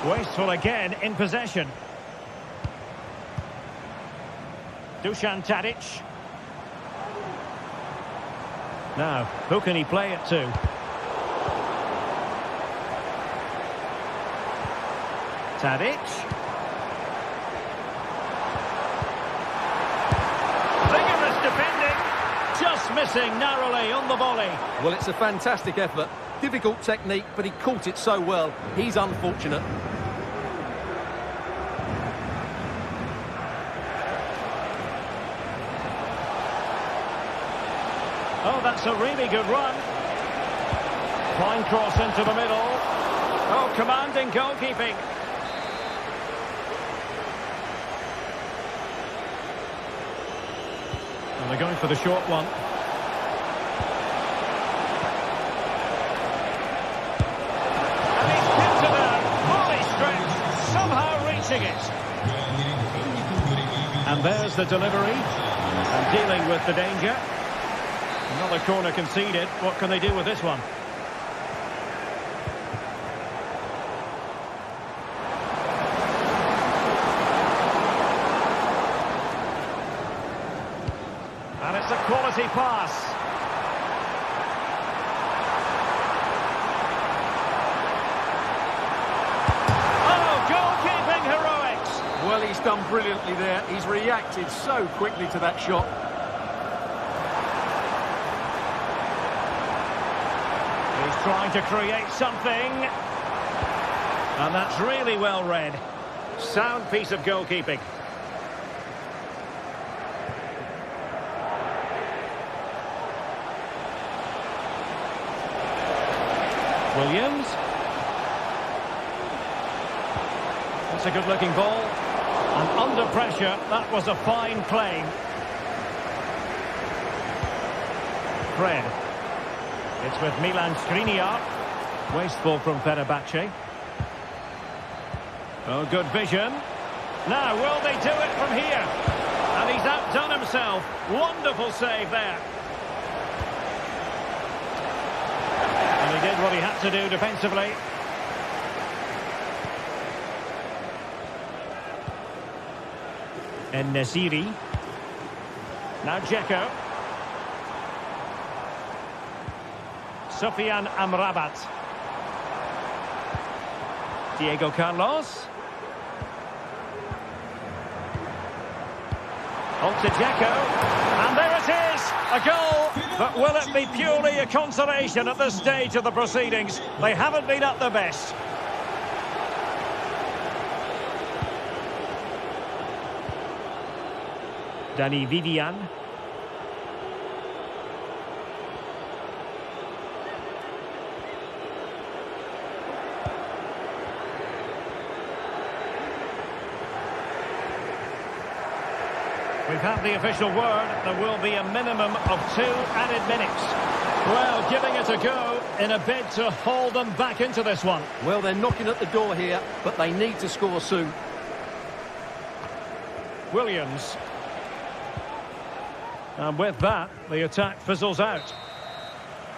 Wasteful again in possession. Dusan Tadic. Now, who can he play it to? Tadic. Vigorous defending. Just missing narrowly on the volley. Well, it's a fantastic effort. Difficult technique, but he caught it so well. He's unfortunate. Oh, that's a really good run. Fine cross into the middle. Oh, commanding goalkeeping. And they're going for the short one. And he's kept it there. Fully stretched. Somehow reaching it. And there's the delivery. And dealing with the danger. Another corner conceded. What can they do with this one? That's a quality pass. Oh, goalkeeping heroics. Well, he's done brilliantly there. He's reacted so quickly to that shot. He's trying to create something. And that's really well read. Sound piece of goalkeeping. Williams. That's a good-looking ball. And under pressure, that was a fine claim. Fred. It's with Milan Skriniar. Wasteful from Fenerbahce. Oh, good vision. Now, will they do it from here? And he's outdone himself. Wonderful save there. And he did what he had to do defensively. And Nasiri. Now Dzeko. Sofian Amrabat. Diego Carlos. On to Dzeko. And there it is! A goal! But will it be purely a consolation at this stage of the proceedings? They haven't been at their best. Dani Vivian. We've had the official word. There will be a minimum of 2 added minutes. Well, giving it a go in a bid to haul them back into this one. Well, they're knocking at the door here, but they need to score soon. Williams. And with that, the attack fizzles out.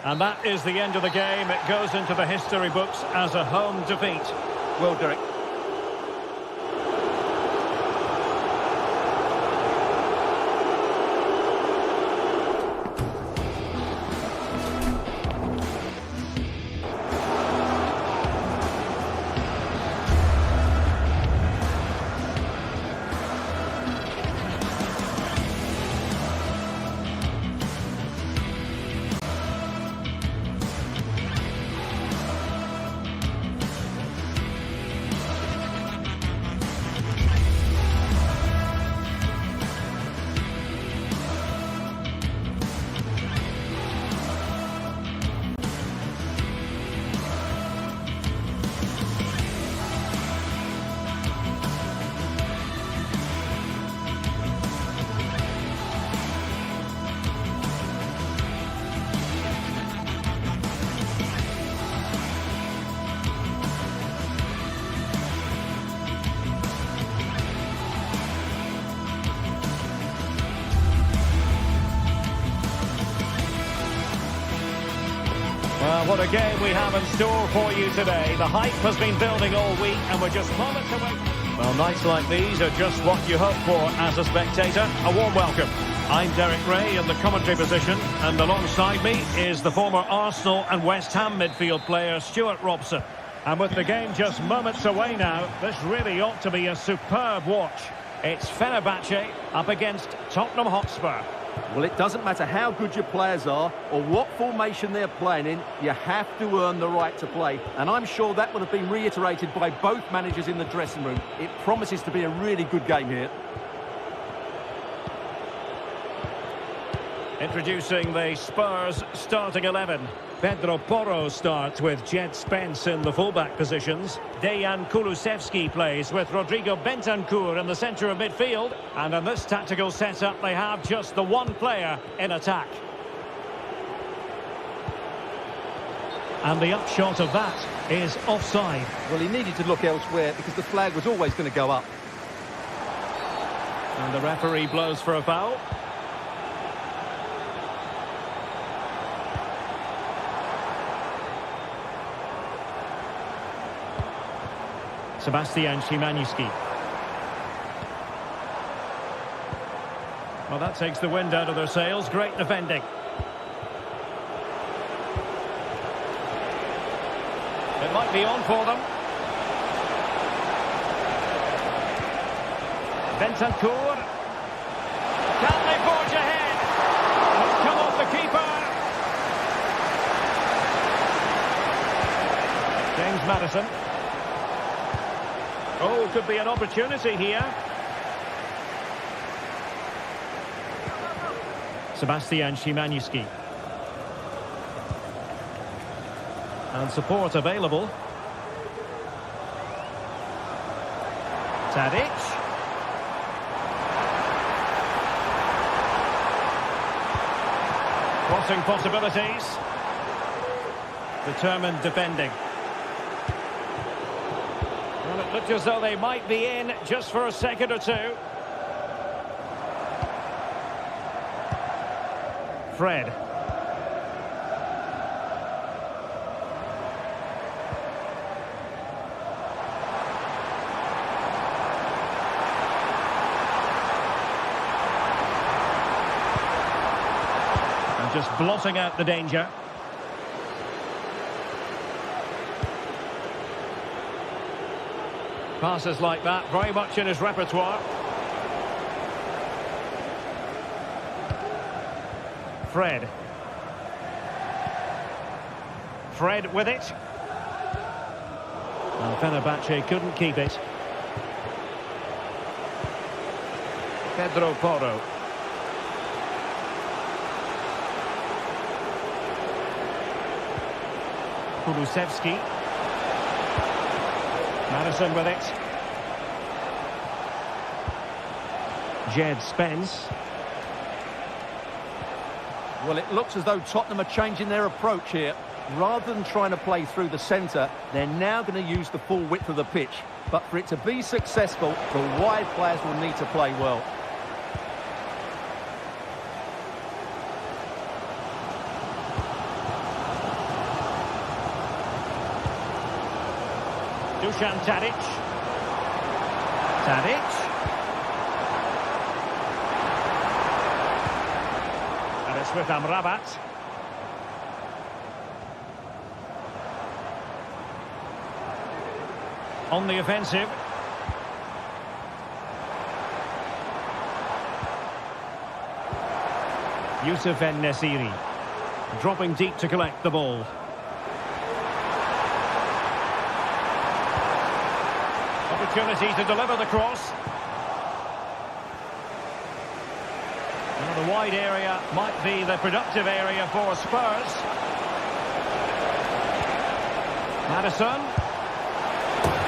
And that is the end of the game. It goes into the history books as a home defeat. Well, Derek. Well, what a game we have in store for you today. The hype has been building all week and we're just moments away. Well, nights like these are just what you hope for as a spectator. A warm welcome. I'm Derek Ray in the commentary position, and alongside me is the former Arsenal and West Ham midfield player Stuart Robson. And with the game just moments away now, this really ought to be a superb watch. It's Fenerbahce up against Tottenham Hotspur. Well, it doesn't matter how good your players are or what formation they're playing in, you have to earn the right to play. And I'm sure that would have been reiterated by both managers in the dressing room. It promises to be a really good game here. Introducing the Spurs starting 11. Pedro Porro starts with Jed Spence in the fullback positions. Dejan Kulusevski plays with Rodrigo Bentancur in the centre of midfield. And in this tactical setup, they have just the one player in attack. And the upshot of that is offside. Well, he needed to look elsewhere because the flag was always going to go up. And the referee blows for a foul. Sebastian Szymański. Well, that takes the wind out of their sails. Great defending. It might be on for them. Bentancur. Can they forge ahead? It's come off the keeper. James Maddison. Oh, could be an opportunity here. Sebastian Szymanski. And support available. Tadic. Crossing possibilities. Determined defending. Well, it looked as though they might be in just for a second or two. Fred. And just blotting out the danger. Passes like that, very much in his repertoire. Fred. Fred with it. And Fenerbahce couldn't keep it. Pedro Porro. Kulusevski. Maddison with it. Jed Spence. Well, it looks as though Tottenham are changing their approach here. Rather than trying to play through the centre, they're now going to use the full width of the pitch. But for it to be successful, the wide players will need to play well. Dusan Tadic. Tadic. And it's with Amrabat. On the offensive. Youssef En-Nesyri. Dropping deep to collect the ball. Opportunity to deliver the cross. Now the wide area might be the productive area for Spurs. Maddison.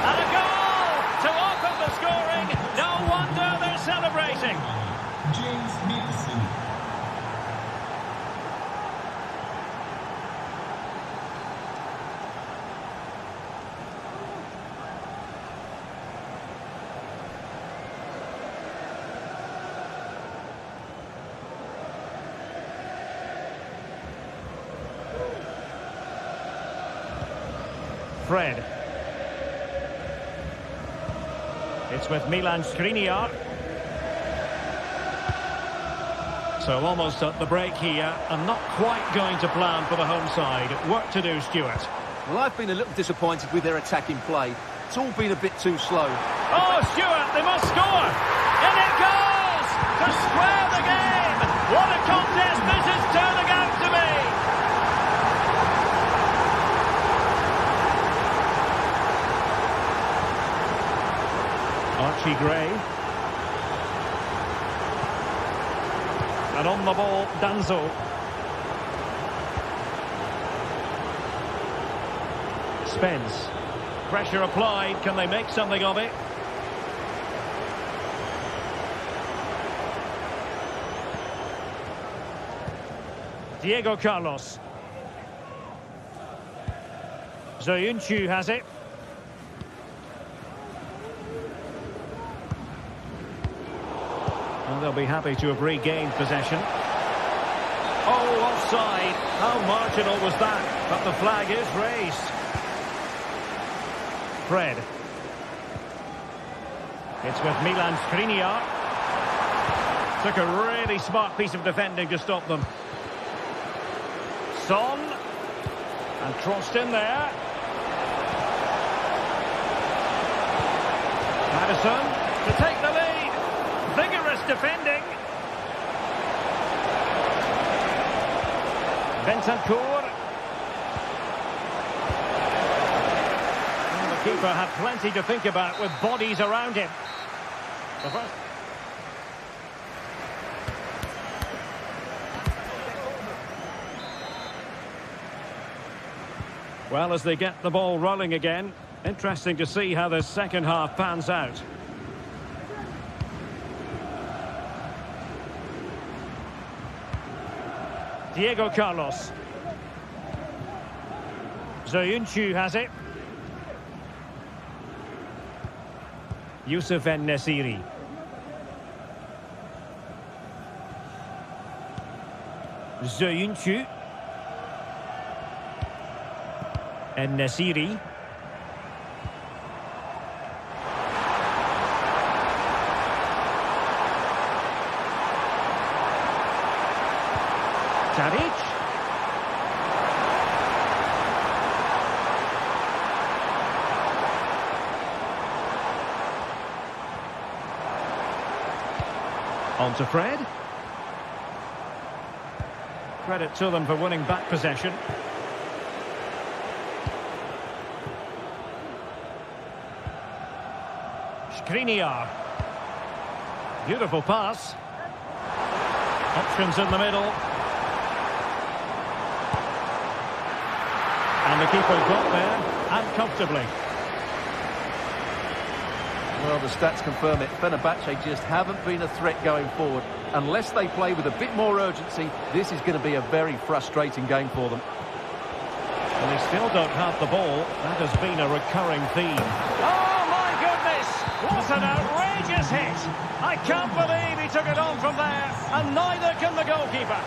And a goal to open the scoring. No wonder they're celebrating. James Maddison. Fred. It's with Milan Skriniar. So almost at the break here, and not quite going to plan for the home side. Work to do, Stuart. Well, I've been a little disappointed with their attacking play. It's all been a bit too slow. Oh, Stuart, they must score! And it goes! To square the game! What a contest this is turning out to be! Archie Gray. And on the ball, Danzo. Spence. Pressure applied. Can they make something of it? Diego Carlos. Zoyuncu has it. Well, they'll be happy to have regained possession. Oh, offside. How marginal was that? But the flag is raised. Fred. It's with Milan Skriniar. Took a really smart piece of defending to stop them. Son. And crossed in there. Madison to take the lead. Vigorous defending. Bentancur. And the keeper had plenty to think about with bodies around him. The first. Well, as they get the ball rolling again, interesting to see how the second half pans out. Diego Carlos. Zoyuncu has it. Youssef En-Nesyri. Zoyuncu. En-Nesyri. Tadic. On to Fred. Credit to them for winning back possession. Skriniar. Beautiful pass. Options in the middle. And the keeper got there, and comfortably. Well, the stats confirm it. Fenerbahce just haven't been a threat going forward. Unless they play with a bit more urgency, this is going to be a very frustrating game for them. And they still don't have the ball. That has been a recurring theme. Oh, my goodness! What an outrageous hit! I can't believe he took it on from there, and neither can the goalkeeper.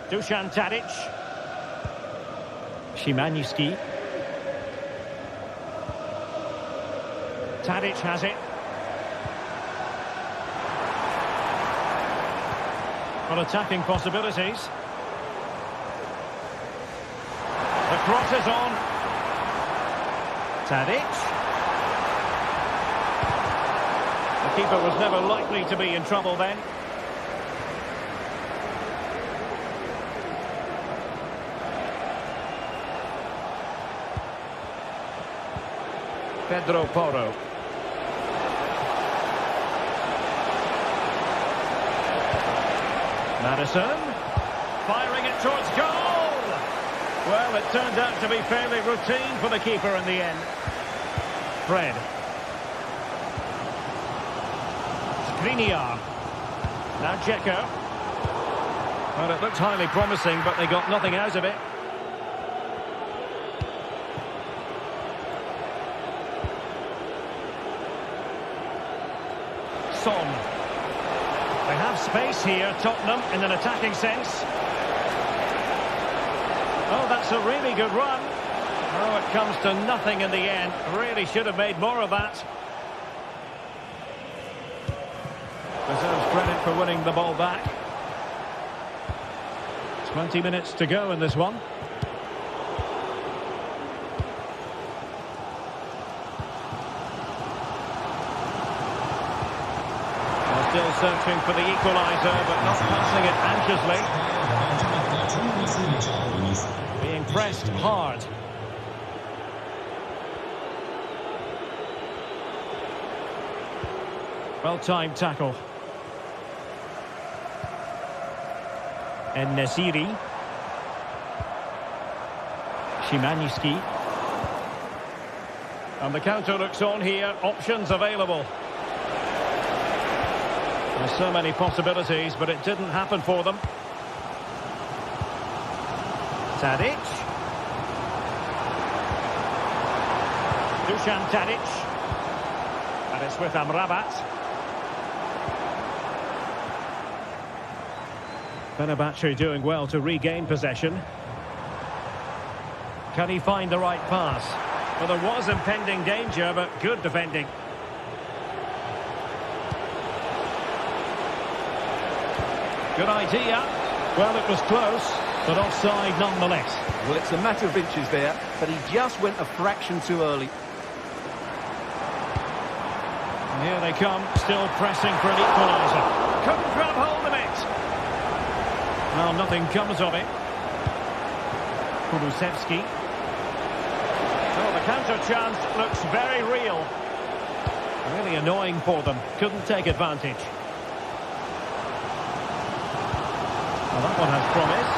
Dusan Tadic. Szymański. Tadic has it. Well, attacking possibilities. The cross is on. Tadic. The keeper was never likely to be in trouble then. Pedro Porro. Madison. Firing it towards goal. Well, it turned out to be fairly routine for the keeper in the end. Fred. Skriniar. Now Dzeko. Well, it looked highly promising, but they got nothing out of it. Son. They have space here, Tottenham, in an attacking sense. Oh, that's a really good run. Oh, it comes to nothing in the end. Really should have made more of that. Deserves credit for winning the ball back. 20 minutes to go in this one. Still searching for the equaliser, but not passing it anxiously. Being pressed hard. Well-timed tackle. En-Nesyri. Szymański. And the counter looks on here. Options available. There's so many possibilities, but it didn't happen for them. Tadic. Dusan Tadic. And it's with Amrabat. Fenerbahce doing well to regain possession. Can he find the right pass? Well, there was impending danger, but good defending. Good idea. Well, it was close, but offside nonetheless. Well, it's a matter of inches there, but he just went a fraction too early. And here they come, still pressing for an equaliser. Couldn't grab hold of it. Well, nothing comes of it. Kulusevski. Well, the counter chance looks very real. Really annoying for them. Couldn't take advantage. Well, that one has promise.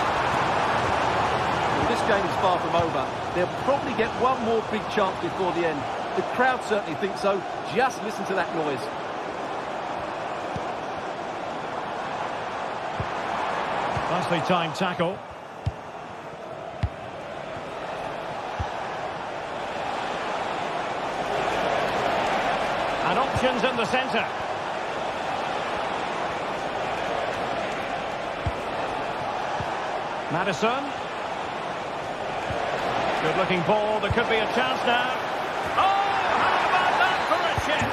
Well, this game is far from over. They'll probably get one more big chance before the end. The crowd certainly think so. Just listen to that noise. Nicely timed tackle. And options in the centre. Maddison. Good looking ball. There could be a chance now. Oh, how about that for a chip?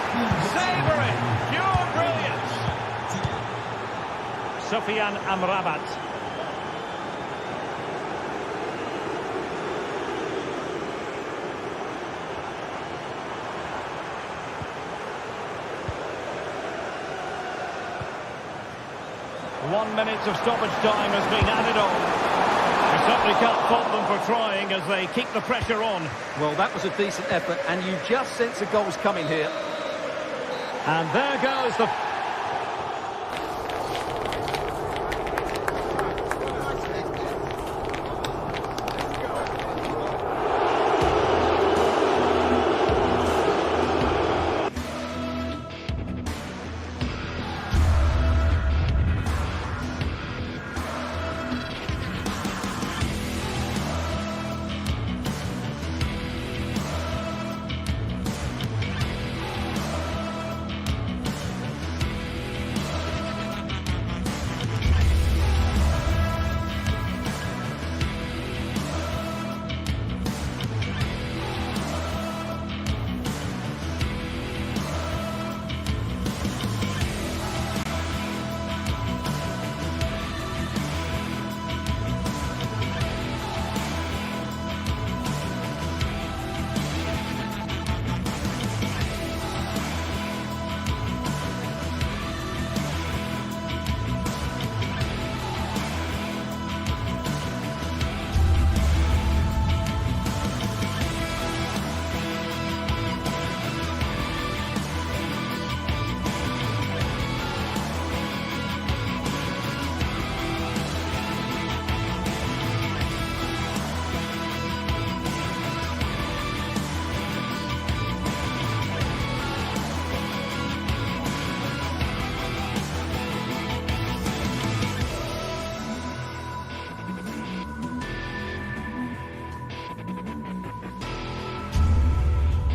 Savouring. Pure brilliance. Sufyan Amrabat. .1 minute of stoppage time has been added on. You certainly can't fault them for trying as they keep the pressure on. Well, that was a decent effort, and you just sense a goal's coming here. And there goes the...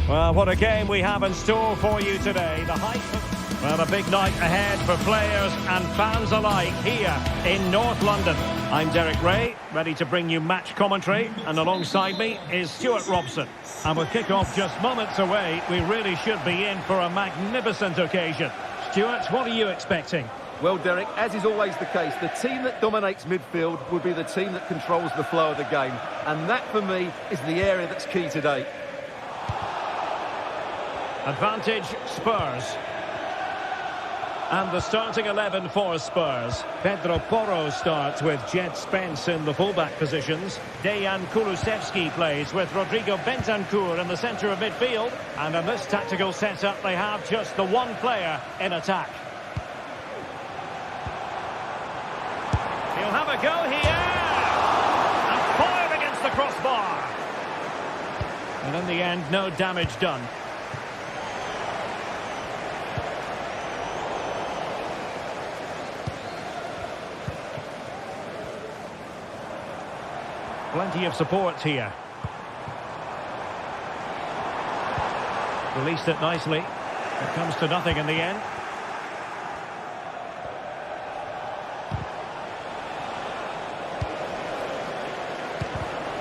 Well, what a game we have in store for you today. The hype. Well, a big night ahead for players and fans alike here in North London. I'm Derek Ray, ready to bring you match commentary, and alongside me is Stuart Robson. And with kickoff just moments away, we really should be in for a magnificent occasion. Stuart, what are you expecting? Well, Derek, as is always the case, the team that dominates midfield will be the team that controls the flow of the game. And that, for me, is the area that's key today. Advantage Spurs. And the starting 11 for Spurs. Pedro Porro starts with Jed Spence in the fullback positions. Dejan Kulusevski plays with Rodrigo Bentancur in the centre of midfield. And in this tactical setup, they have just the one player in attack. He'll have a go here. And fired against the crossbar. And in the end, no damage done. Plenty of support here. Released it nicely. It comes to nothing in the end.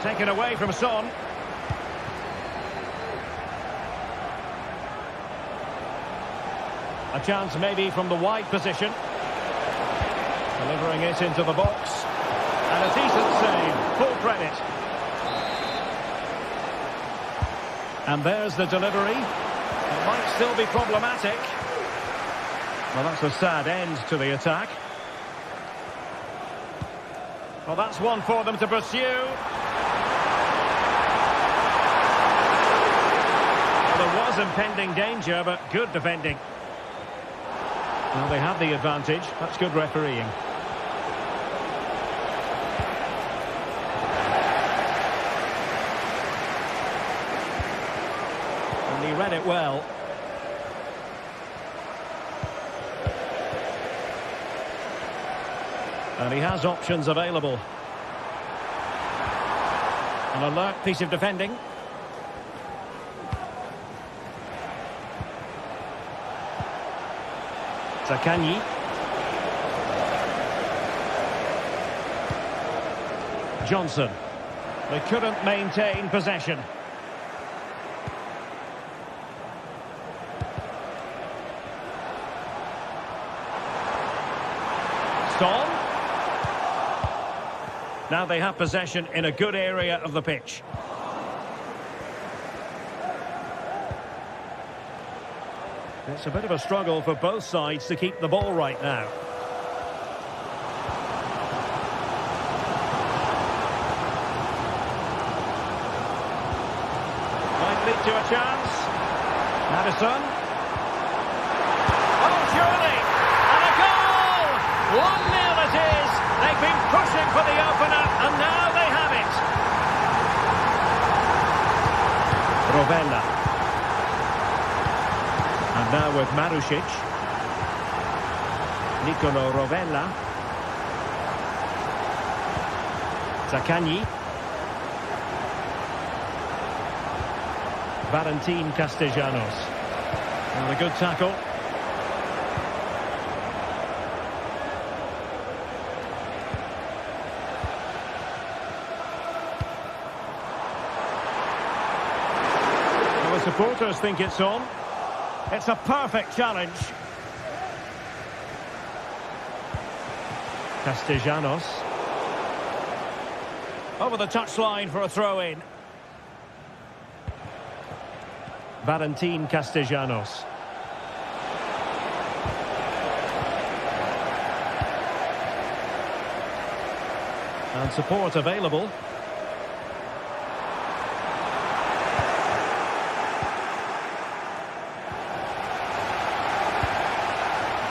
Taken away from Son. A chance maybe from the wide position. Delivering it into the box. And a decent save. Full credit. And there's the delivery. It might still be problematic. Well, that's a sad end to the attack. Well, that's one for them to pursue. Well, there was impending danger, but good defending. Well, they have the advantage. That's good refereeing. And he read it well. And he has options available. An alert piece of defending. Zaccagni. Johnson. They couldn't maintain possession. Son. Now they have possession in a good area of the pitch. It's a bit of a struggle for both sides to keep the ball right now. Might lead to a chance. Madison. Oh, surely! And a goal! 1-0 it is! They've been pushing for the opener, and now they have it. Rovella. And now with Marusic. Nicolo Rovella. Zaccagni. Valentin Castellanos. And a good tackle. Well, the supporters think it's on. It's a perfect challenge. Castellanos. Over the touchline for a throw-in. Valentin Castellanos. And support available.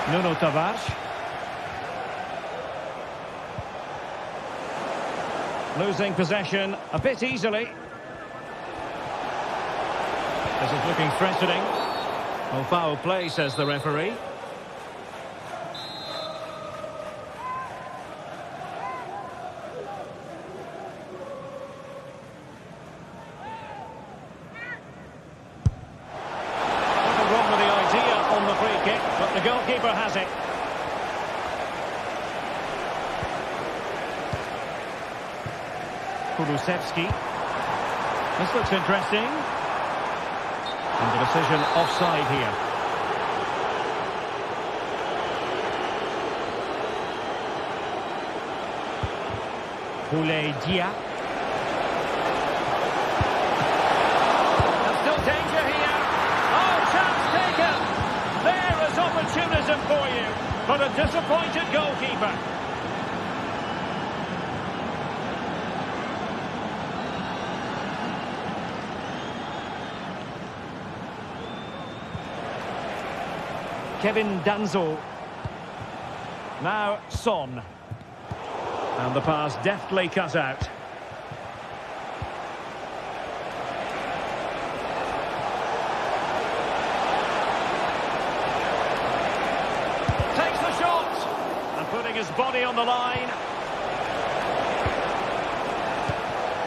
Nuno Tavares. Losing possession a bit easily. This is looking threatening. Well, foul play, says the referee. Nothing wrong with the idea on the free kick, but the goalkeeper has it. Kulusevski. This looks interesting. And the decision offside here. Boulaye Dia. There's still danger here. Oh, chance taken. There is opportunism for you. But a disappointed goalkeeper. Kevin Danzo. Now Son. And the pass deftly cut out. Takes the shot. And putting his body on the line.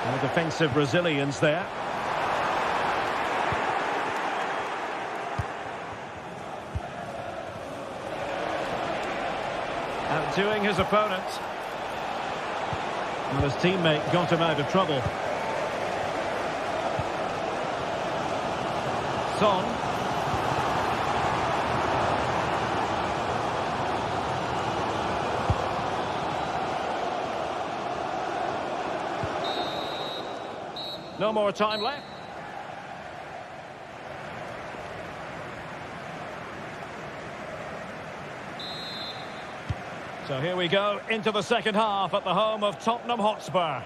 And defensive resilience there. Outdoing his opponent. Well, his teammate got him out of trouble. gets on. No more time left. So here we go into the second half at the home of Tottenham Hotspur.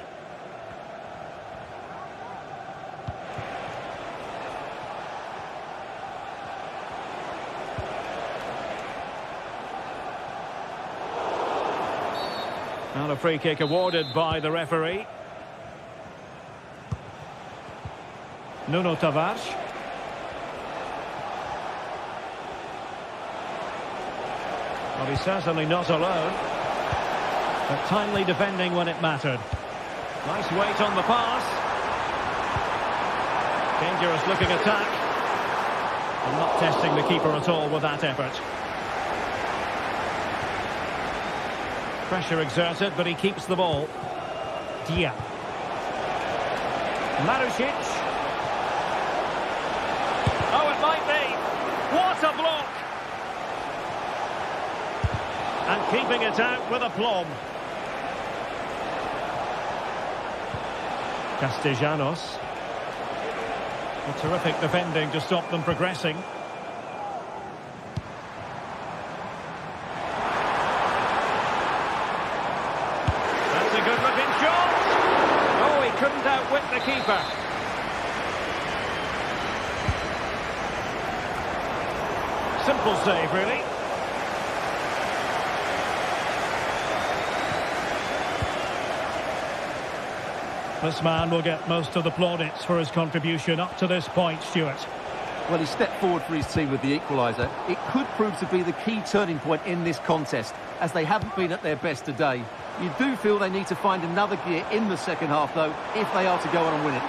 And a free kick awarded by the referee. Nuno Tavares. Well, he's certainly not alone. But timely defending when it mattered. Nice weight on the pass. Dangerous looking attack. And not testing the keeper at all with that effort. Pressure exerted, but he keeps the ball. Dia. Marusic. Oh, it might be. What a block! And keeping it out with aplomb. Castellanos. A terrific defending to stop them progressing. That's a good-looking shot. Oh, he couldn't outwit the keeper. Simple save, really. This man will get most of the plaudits for his contribution up to this point, Stuart. Well, he stepped forward for his team with the equaliser. It could prove to be the key turning point in this contest, as they haven't been at their best today. You do feel they need to find another gear in the second half, though, if they are to go on and win it.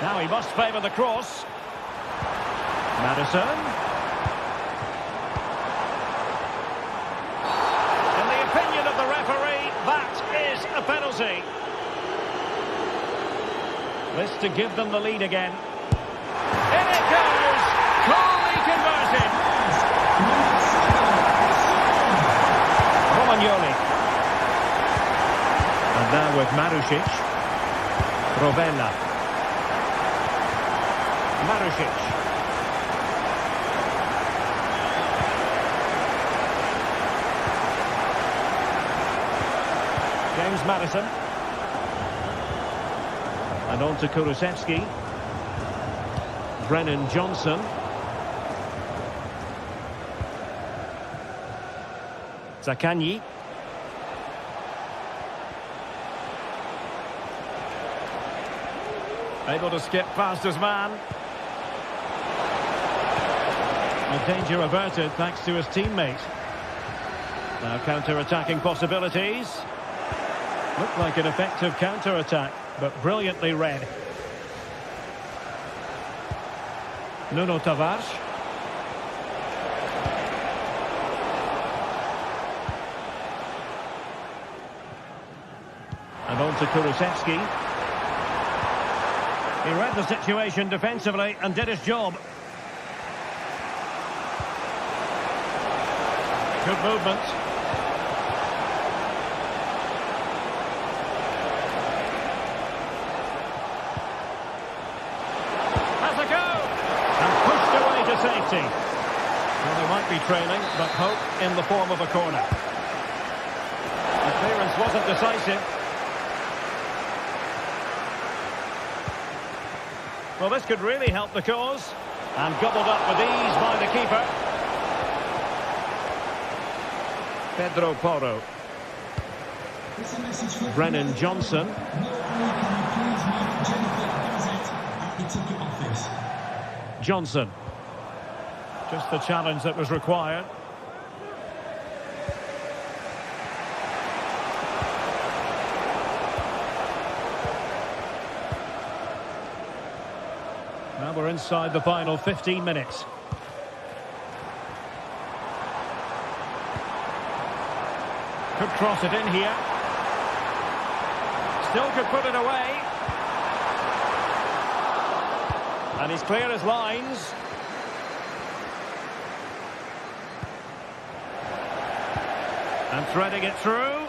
Now he must favour the cross. Maddison. In the opinion of the referee, that is a penalty. This to give them the lead again. In it goes! Coolly converted! Romagnoli. And now with Marusic. Rovella. Marusic. James Maddison. And on to Kulusevski. Brennan Johnson. Zaccagni. Able to skip past his man. A danger averted thanks to his teammate. Now counter-attacking possibilities. Looked like an effective counter-attack, but brilliantly read. Nuno Tavares. And on to Kulusevski. He read the situation defensively and did his job. Good movement. Safety. Well, they might be trailing, but hope in the form of a corner. The clearance wasn't decisive. Well, this could really help the cause. And gobbled up with ease by the keeper. Pedro Porro. Brennan Johnson. Johnson. Just the challenge that was required. Now we're inside the final 15 minutes. Could cross it in here. Still could put it away. And he's clear as lines. And threading it through.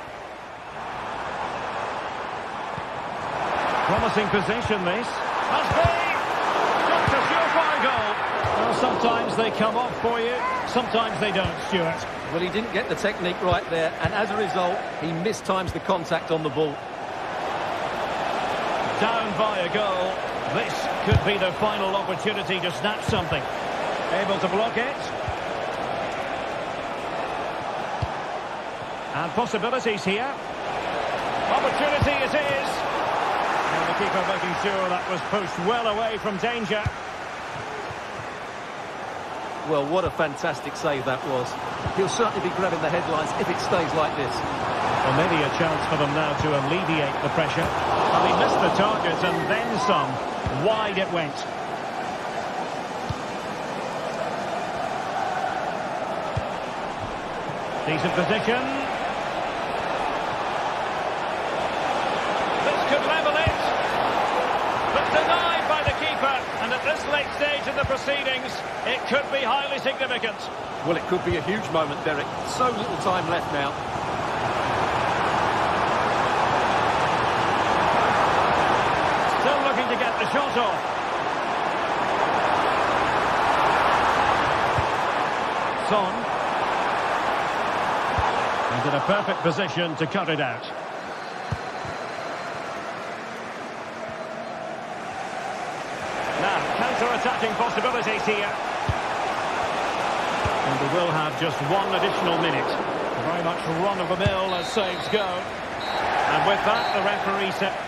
Promising position, this. Must be! Just a surefire goal. Well, sometimes they come off for you, sometimes they don't, Stuart. Well, he didn't get the technique right there, and as a result, he mistimes the contact on the ball. Down by a goal. This could be the final opportunity to snatch something. Able to block it. And possibilities here. Opportunity it is. And the keeper making sure that was pushed well away from danger. Well, what a fantastic save that was. He'll certainly be grabbing the headlines if it stays like this. Well, maybe a chance for them now to alleviate the pressure. Well, he missed the target and then some. Wide it went. Decent position. This could level it. But denied by the keeper. And at this late stage in the proceedings, it could be highly significant. Well, it could be a huge moment, Derek. So little time left now. Still looking to get the shot off. Son. He's in a perfect position to cut it out. Now, counter-attacking possibilities here. And they will have just one additional minute. Very much run-of-the-mill as saves go. And with that, the referee set...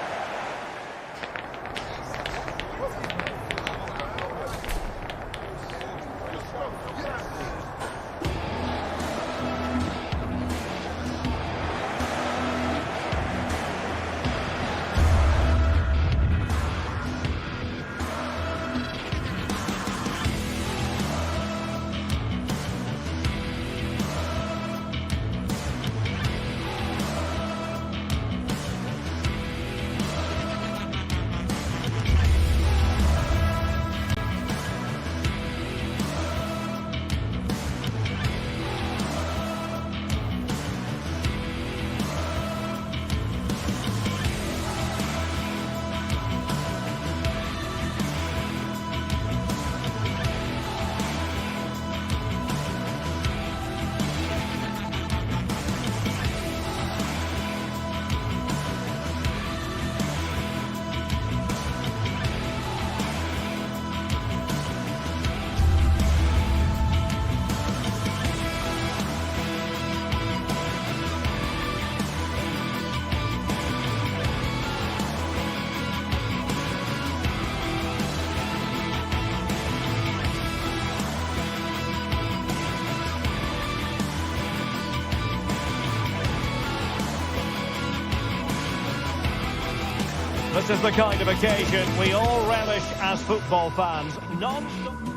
This is the kind of occasion we all relish as football fans.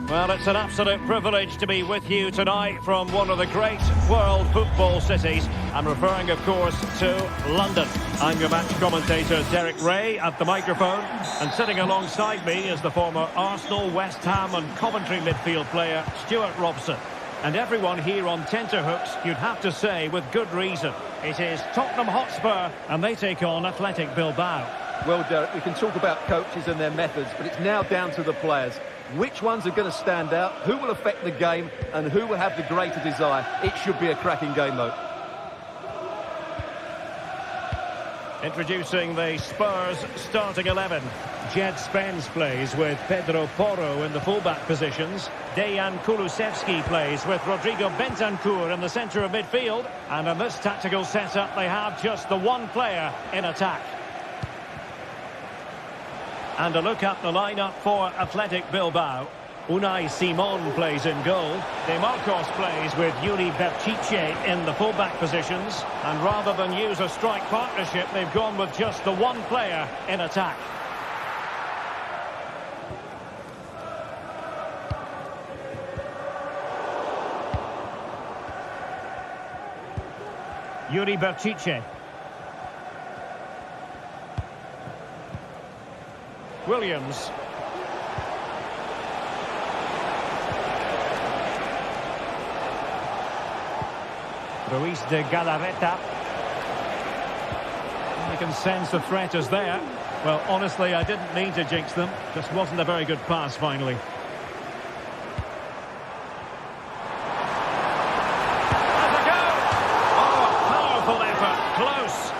Well, it's an absolute privilege to be with you tonight from one of the great world football cities. I'm referring, of course, to London. I'm your match commentator, Derek Ray, at the microphone. And sitting alongside me is the former Arsenal, West Ham and Coventry midfield player, Stuart Robson. And everyone here on tenterhooks, you'd have to say, with good reason. It is Tottenham Hotspur, and they take on Athletic Bilbao. Well, Derek, we can talk about coaches and their methods, but it's now down to the players. Which ones are going to stand out, who will affect the game, and who will have the greater desire? It should be a cracking game, though. Introducing the Spurs starting 11. Jed Spence plays with Pedro Porro in the fullback positions. Dejan Kulusevski plays with Rodrigo Bentancur in the centre of midfield. And in this tactical setup, they have just the one player in attack. And a look at the lineup for Athletic Bilbao. Unai Simon plays in goal. De Marcos plays with Yuri Berchiche in the fullback positions. And rather than use a strike partnership, they've gone with just the one player in attack. Yuri Berchiche. Williams. Ruiz de Galarreta. You can sense the threat is there. Well, honestly, I didn't mean to jinx them. Just wasn't a very good pass, finally. Has a go! Oh, powerful effort. Close.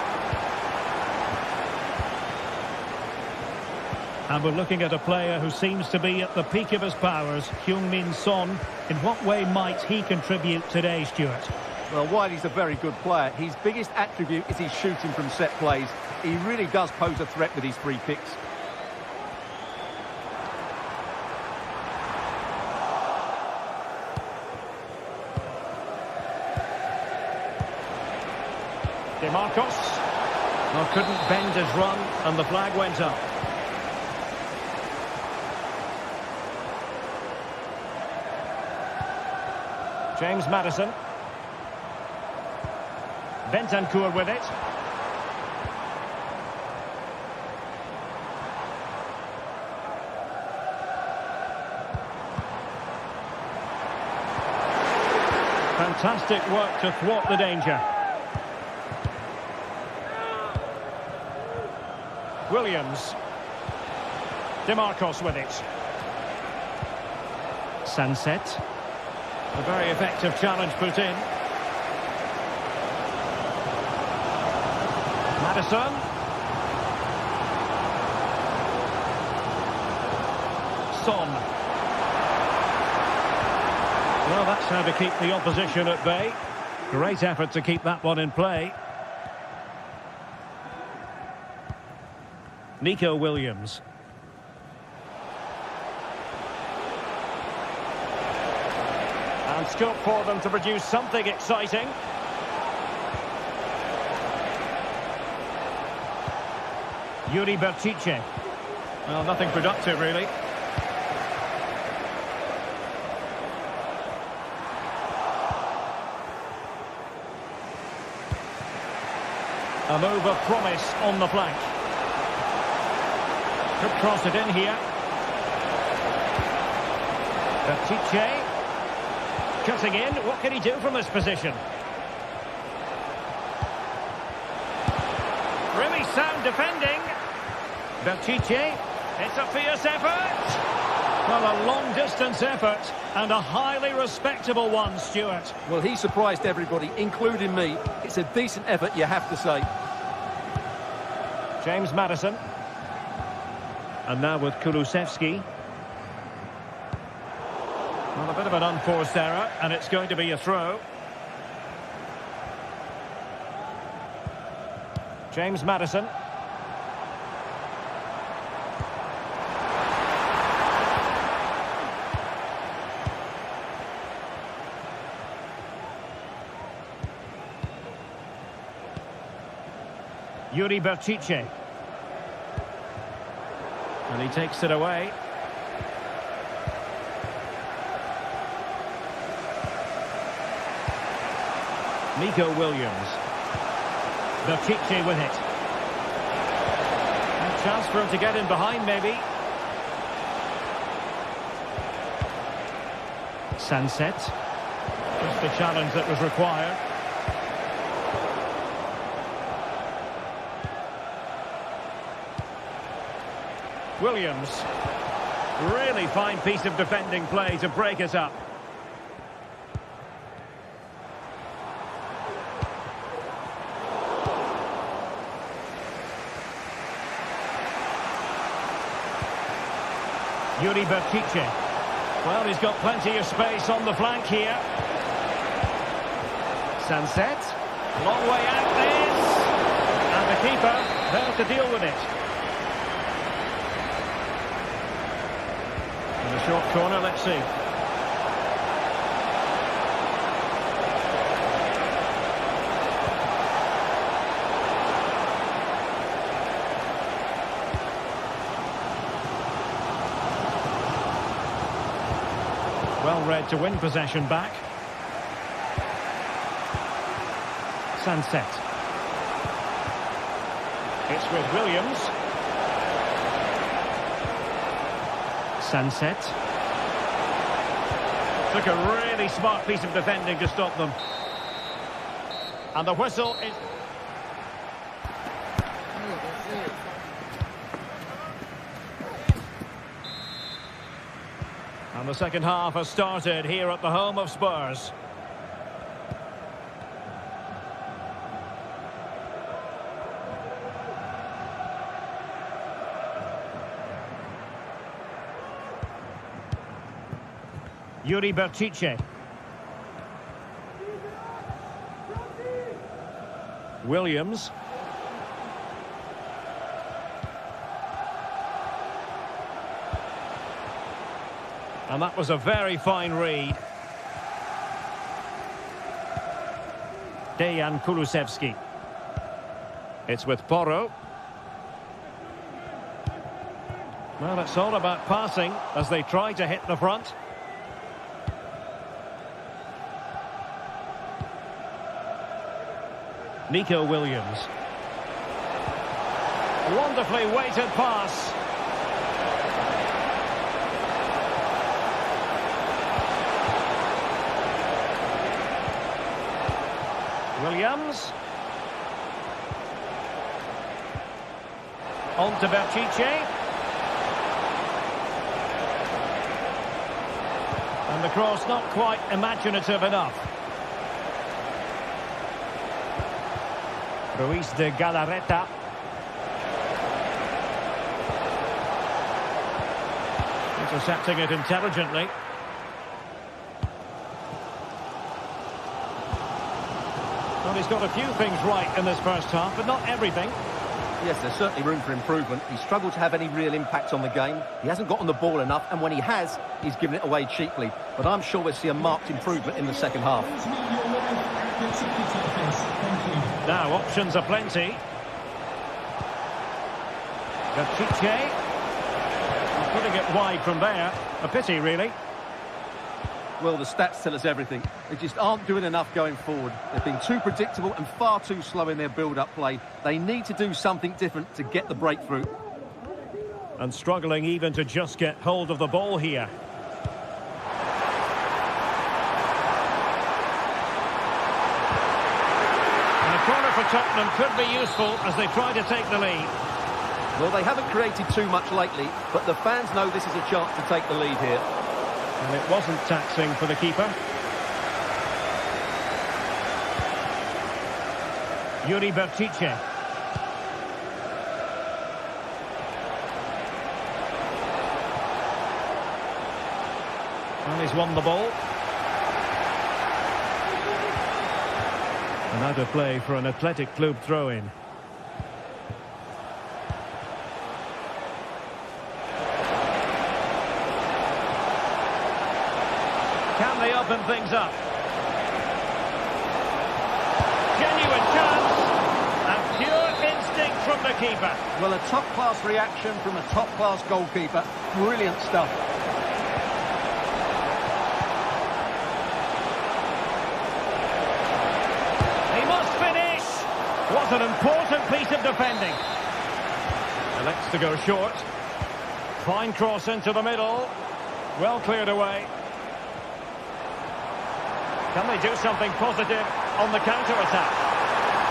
And we're looking at a player who seems to be at the peak of his powers, Heung-min Son. In what way might he contribute today, Stuart? Well, while he's a very good player, his biggest attribute is his shooting from set plays. He really does pose a threat with his free kicks. DeMarcos. Well, couldn't bend his run, and the flag went up. James Maddison. Bentancur with it. Fantastic work to thwart the danger. Williams. DeMarcos with it. Sunset. A very effective challenge put in. Maddison. Son. Well, that's how to keep the opposition at bay. Great effort to keep that one in play. Nico Williams. And scope for them to produce something exciting. Yuri Bertice. Well, nothing productive, really. A move of promise on the flank. Could cross it in here. Bertice. Cutting in. What can he do from this position? Really sound defending. Bertice. It's a fierce effort. Well, a long-distance effort and a highly respectable one, Stuart. Well, he surprised everybody, including me. It's a decent effort, you have to say. James Maddison. And now with Kulusevski. Well, a bit of an unforced error, and it's going to be a throw. James Maddison. Yuri Bertice. And he takes it away. Nico Williams. Bertice with it. A chance for him to get in behind, maybe. Sunset. Just the challenge that was required. Williams. Really fine piece of defending play to break it up. Yuri Bertice. Well, he's got plenty of space on the flank here. Sunset. Long way out this. And the keeper there to deal with it. In the short corner, let's see. Well read to win possession back. Sunset. It's with Williams. Sunset. Took a really smart piece of defending to stop them. And the whistle is... And the second half has started here at the home of Spurs. Yuri Berchiche. Williams. And that was a very fine read. Dejan Kulusevski. It's with Porro. Well, it's all about passing as they try to hit the front. Nico Williams. Wonderfully weighted pass. Williams. On to Berchiche. And the cross not quite imaginative enough. Ruiz de Galarreta. Intercepting it intelligently. Well, he's got a few things right in this first half, but not everything. Yes, there's certainly room for improvement. He's struggled to have any real impact on the game. He hasn't gotten the ball enough, and when he has, he's given it away cheaply. But I'm sure we'll see a marked improvement in the second half. Now, options are plenty. Berchiche. Putting it wide from there. A pity, really. Well, the stats tell us everything. They just aren't doing enough going forward. They've been too predictable and far too slow in their build-up play. They need to do something different to get the breakthrough. And struggling even to just get hold of the ball here. And a corner for Tottenham could be useful as they try to take the lead. Well, they haven't created too much lately, but the fans know this is a chance to take the lead here. And it wasn't taxing for the keeper. Yuri Berchiche. And he's won the ball. And out of play for an Athletic Club throw-in. Can they open things up? Genuine chance. And pure instinct from the keeper. Well, a top-class reaction from a top-class goalkeeper. Brilliant stuff. He must finish. What an important piece of defending. Elects to go short. Fine cross into the middle. Well cleared away. Can they do something positive on the counter-attack?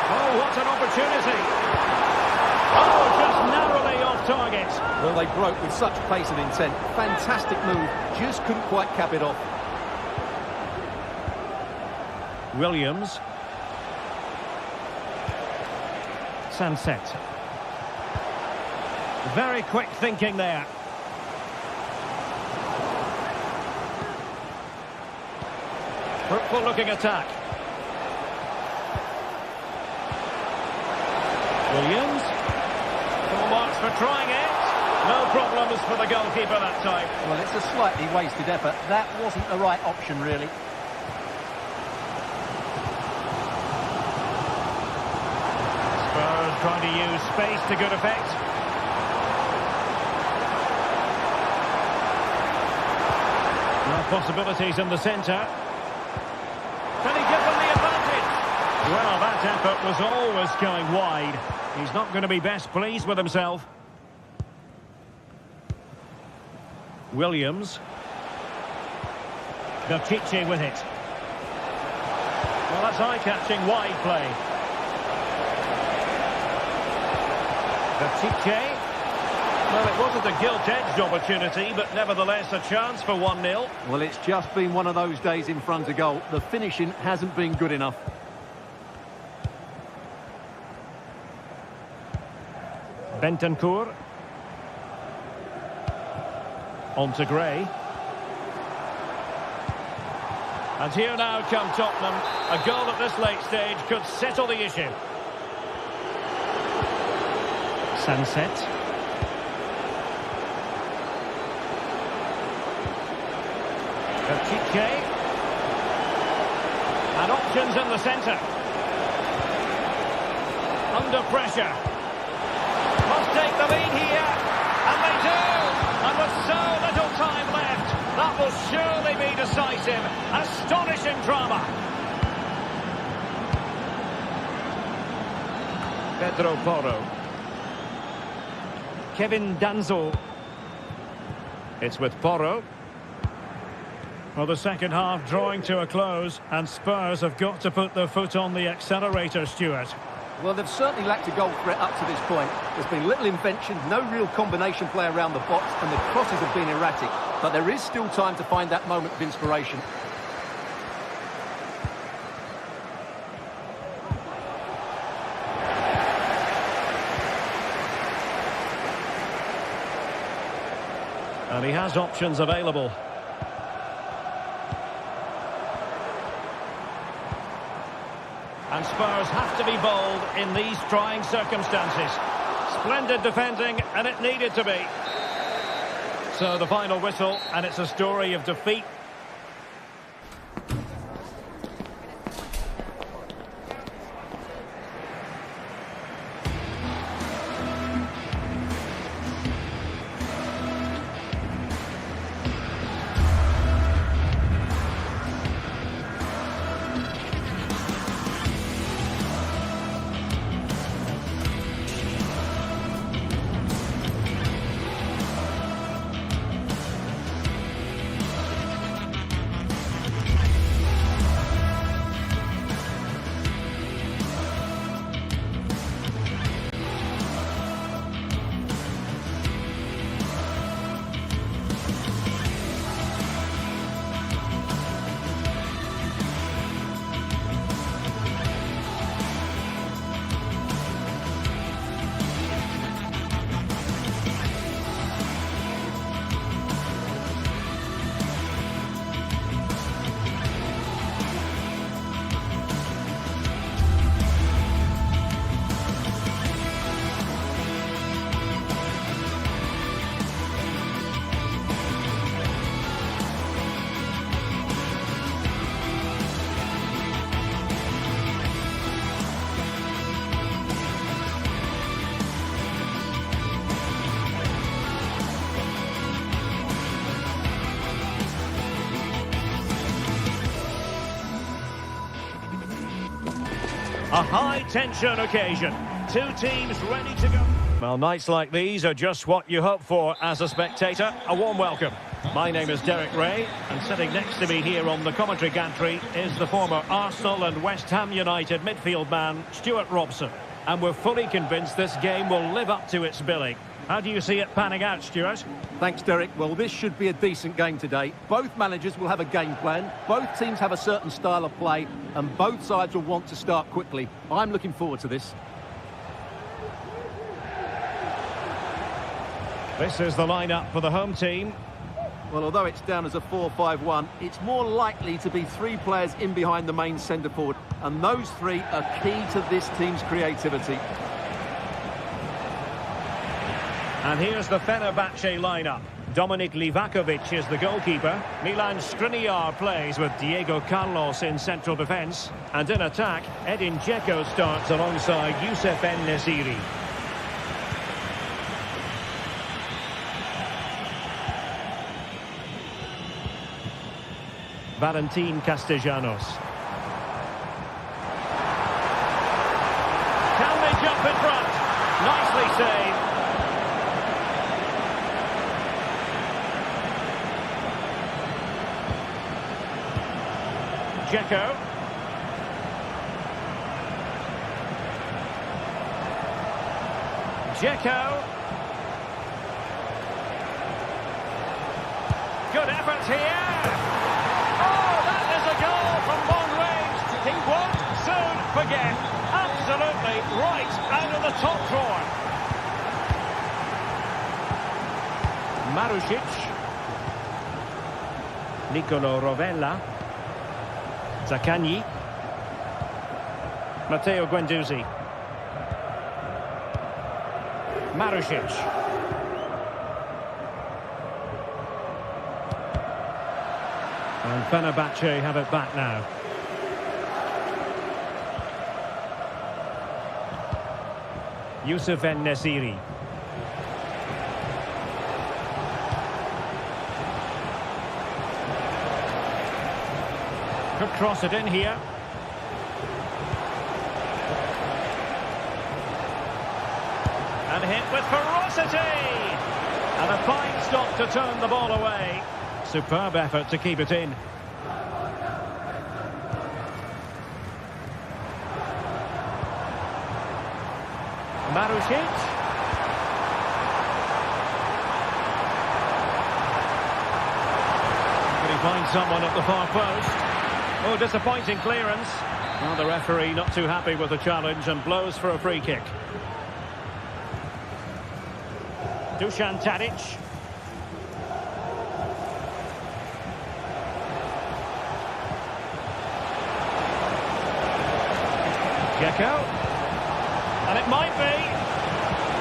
Oh, what an opportunity. Oh, just narrowly off target. Well, they broke with such pace and intent. Fantastic move. Just couldn't quite cap it off. Williams. Sunset. Very quick thinking there. Fruitful looking attack. Williams. Full marks for trying it. No problems for the goalkeeper that time. Well, it's a slightly wasted effort. That wasn't the right option, really. Spurs trying to use space to good effect. No possibilities in the centre. Can he give them the advantage? Well, that effort was always going wide. He's not going to be best pleased with himself. Williams. Berchiche with it. Well, that's eye-catching wide play. Vertice. Well, it wasn't a gilt-edged opportunity, but nevertheless a chance for 1-0. Well, it's just been one of those days in front of goal. The finishing hasn't been good enough. Bentancur. On to Gray. And here now come Tottenham. A goal at this late stage could settle the issue. Sunset. Vertice. And options in the centre. Under pressure. Must take the lead here. And they do. And with so little time left, that will surely be decisive. Astonishing drama. Pedro Porro. Kevin Danzo. It's with Porro. Well, the second half drawing to a close, and Spurs have got to put their foot on the accelerator, Stuart. Well, they've certainly lacked a goal threat up to this point. There's been little invention, no real combination play around the box, and the crosses have been erratic. But there is still time to find that moment of inspiration. And he has options available. And Spurs have to be bold in these trying circumstances. Splendid defending, and it needed to be. So the final whistle, and it's a story of defeat. A high-tension occasion. Two teams ready to go. Well, nights like these are just what you hope for as a spectator. A warm welcome. My name is Derek Ray, and sitting next to me here on the commentary gantry is the former Arsenal and West Ham United midfield man, Stuart Robson. And we're fully convinced this game will live up to its billing. How do you see it panning out, Stuart? Thanks, Derek. Well, this should be a decent game today. Both managers will have a game plan. Both teams have a certain style of play, and both sides will want to start quickly. I'm looking forward to this. This is the lineup for the home team. Well, although it's down as a 4-5-1, it's more likely to be three players in behind the main centre forward, and those three are key to this team's creativity. And here's the Fenerbahce lineup. Dominik Livakovic is the goalkeeper. Milan Skriniar plays with Diego Carlos in central defence. And in attack, Edin Dzeko starts alongside Youssef En-Nesyri. Valentin Castellanos. Can they jump in front? Nicely saved. Dzeko. Dzeko. Good effort here. Oh, that is a goal from long range. He won't soon forget. Absolutely right out of the top drawer. Marušić. Nicolo Rovella. Zaccagni. Matteo Guendouzi. Marušić. And Fenerbahce have it back now. Youssef En-Nesyri. Could cross it in here. And hit with ferocity. And a fine stop to turn the ball away. Superb effort to keep it in. Marušić. Can he find someone at the far post? Oh, disappointing clearance. Well, the referee not too happy with the challenge and blows for a free kick. Dusan Tadic. Dzeko. And it might be.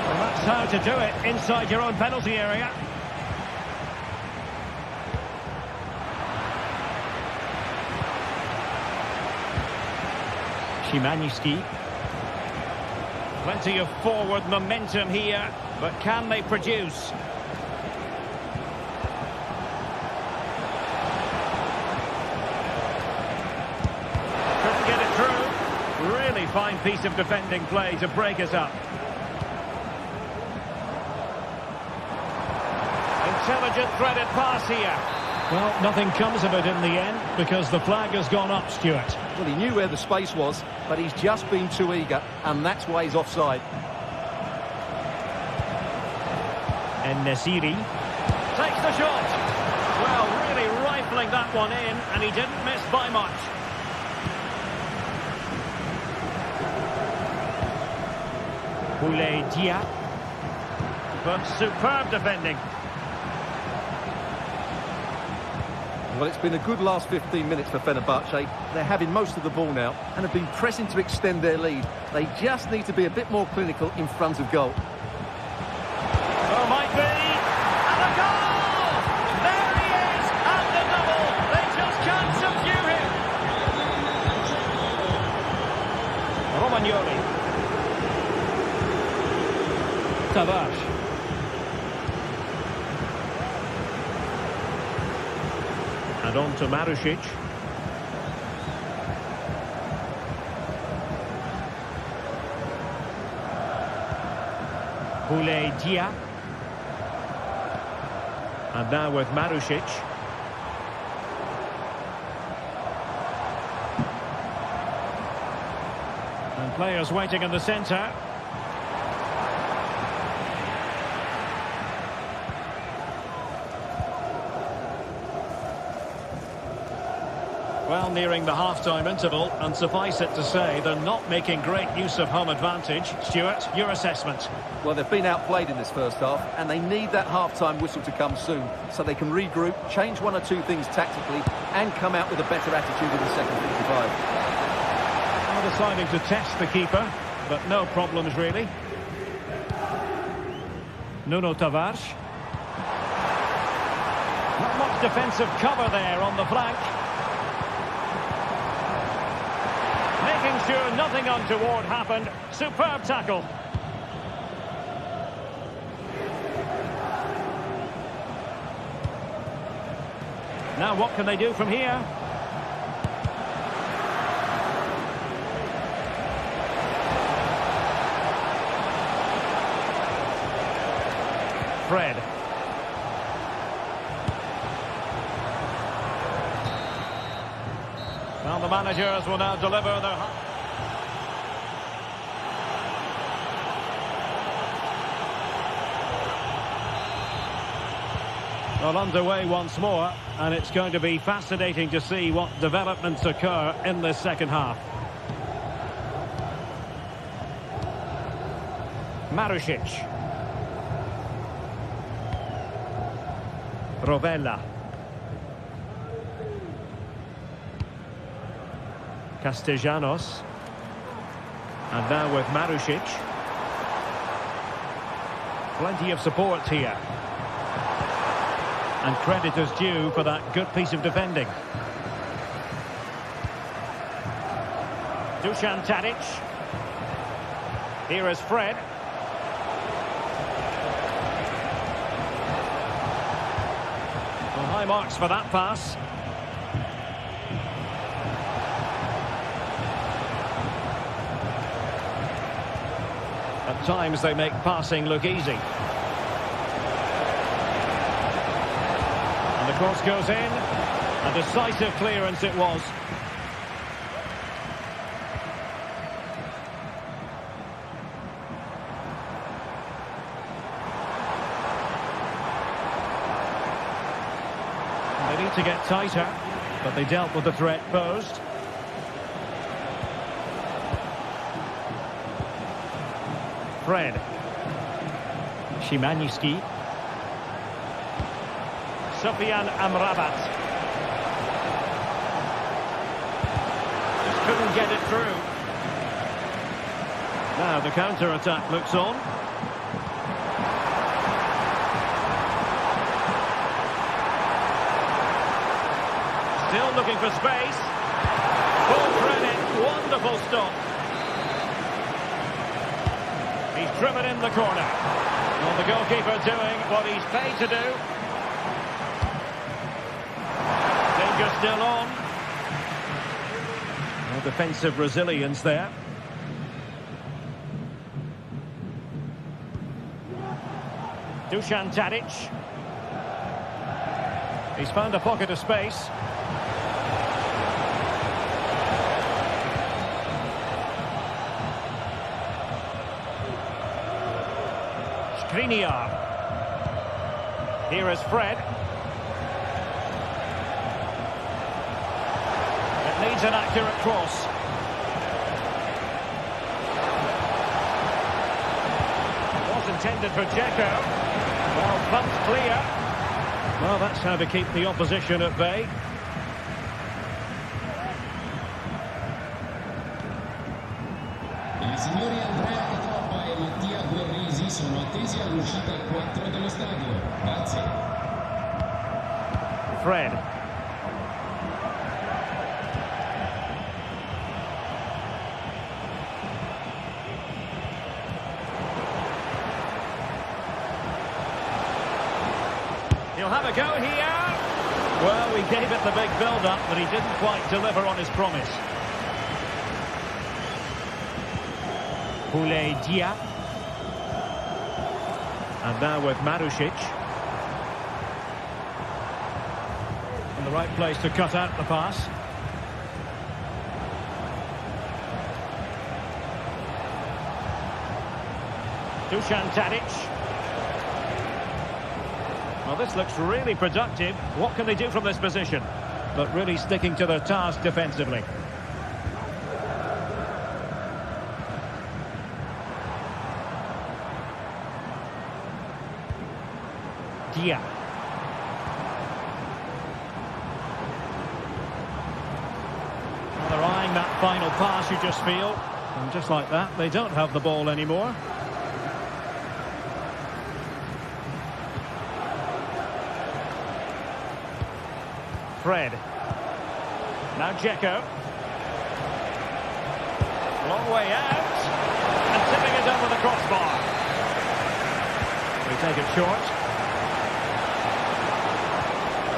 Well, that's how to do it inside your own penalty area. Szymański. Plenty of forward momentum here, but can they produce? Couldn't get it through. Really fine piece of defending play to break us up. Intelligent threaded pass here. Well, nothing comes of it in the end because the flag has gone up, Stuart. Well, he knew where the space was, but he's just been too eager, and that's why he's offside. En-Nesyri takes the shot. Well, really rifling that one in, and he didn't miss by much. Boulaye Dia. But superb defending. Well, it's been a good last 15 minutes for Fenerbahce. They're having most of the ball now and have been pressing to extend their lead. They just need to be a bit more clinical in front of goal. Oh, might be. And a goal! There he is at the double. They just can't subdue him. Romagnoli. Tavares. And on to Marušić. Boulaye Dia. And now with Marušić. And players waiting in the centre. Well, nearing the half-time interval, and suffice it to say, they're not making great use of home advantage. Stuart, your assessment? Well, they've been outplayed in this first half, and they need that half-time whistle to come soon, so they can regroup, change one or two things tactically, and come out with a better attitude in the second 55. Well, deciding to test the keeper, but no problems really. Nuno Tavares. Not much defensive cover there on the flank. Making sure nothing untoward happened. Superb tackle. Now what can they do from here? Fred. Well, the managers will now deliver their... Well, underway once more, and it's going to be fascinating to see what developments occur in this second half. Marušić. Rovella. Castellanos. And now with Marušić. Plenty of support here. And credit is due for that good piece of defending. Dusan Tadic. Here is Fred. Well, high marks for that pass. At times they make passing look easy. And the cross goes in. A decisive clearance it was. They need to get tighter, but they dealt with the threat posed. Fred. Szymański. Sofyan Amrabat. Just couldn't get it through. Now the counter-attack looks on. Still looking for space. Full credit. Wonderful stop. He's driven in the corner. Well, the goalkeeper doing what he's paid to do. Danger still on. No defensive resilience there. Dusan Tadic. He's found a pocket of space. Skriniar. Here is Fred. It needs an accurate cross. It was intended for Dzeko. Well, bumped clear. Well, that's how to keep the opposition at bay. I signori Andrea Cotoppa e Mattia Guerrisi sono attesi all'uscita 4 dello stadio. Grazie. Fred. He'll have a go here. Well, we gave it the big build-up, but he didn't quite deliver on his promise. Boulaye Dia. And now with Marušić. In the right place to cut out the pass. Dusan Tadic. Well, this looks really productive. What can they do from this position? But really sticking to their task defensively. Dia. Well, they're eyeing that final pass, you just feel. And just like that, they don't have the ball anymore. Fred. Now Dzeko. Long way out. And tipping it over the crossbar. We take it short.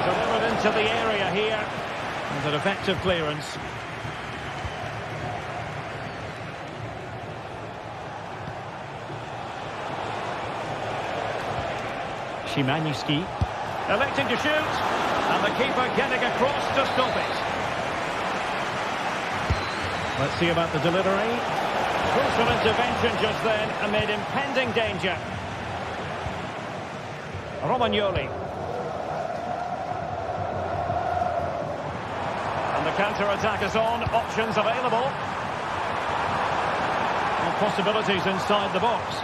Delivered into the area here. And an effective clearance. Szymański. Electing to shoot. And the keeper getting across to stop it. Let's see about the delivery. Crucial intervention just then amid impending danger. Romagnoli. the counter-attack is on, options available. And possibilities inside the box.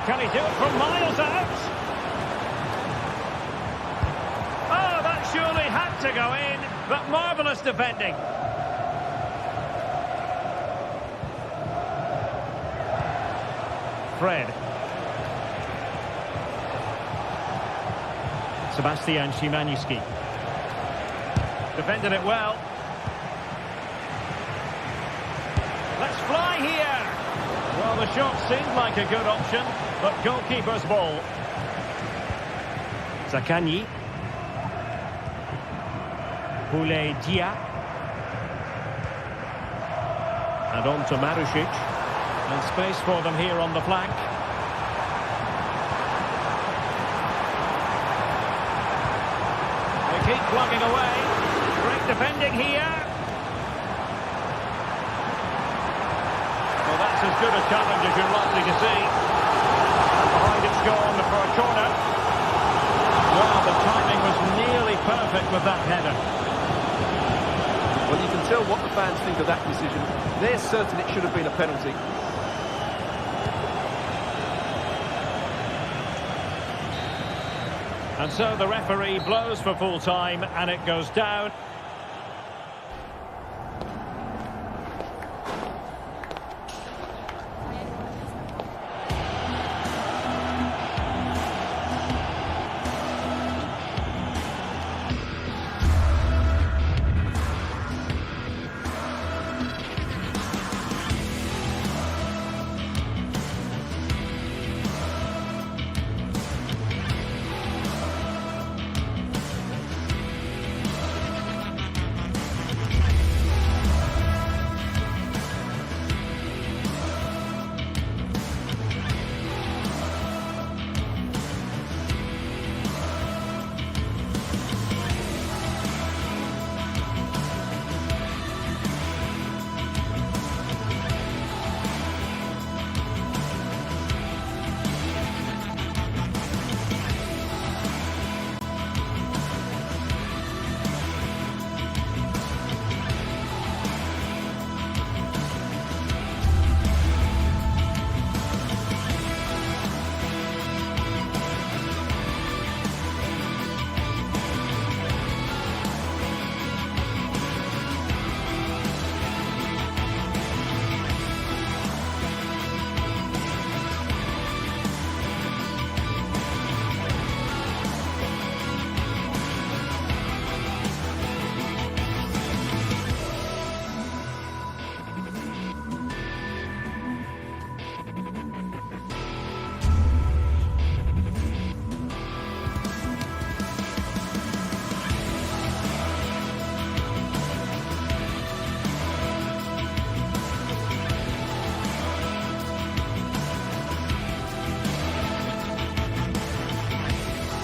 Can he do it from miles out? Oh, that surely had to go in, but marvellous defending. Fred. Sebastian Szymanski. Defended it well. Let's fly here. Well, the shot seemed like a good option, but goalkeeper's ball. Zakanyi. Boulay Dia. And on to Marusic. And space for them here on the flank. They keep plugging away. Great defending here. Well, that's as good a challenge as you're likely to see. Behind it's gone for a corner. Well, the timing was nearly perfect with that header. Well, you can tell what the fans think of that decision. They're certain it should have been a penalty. And so the referee blows for full time and it goes down.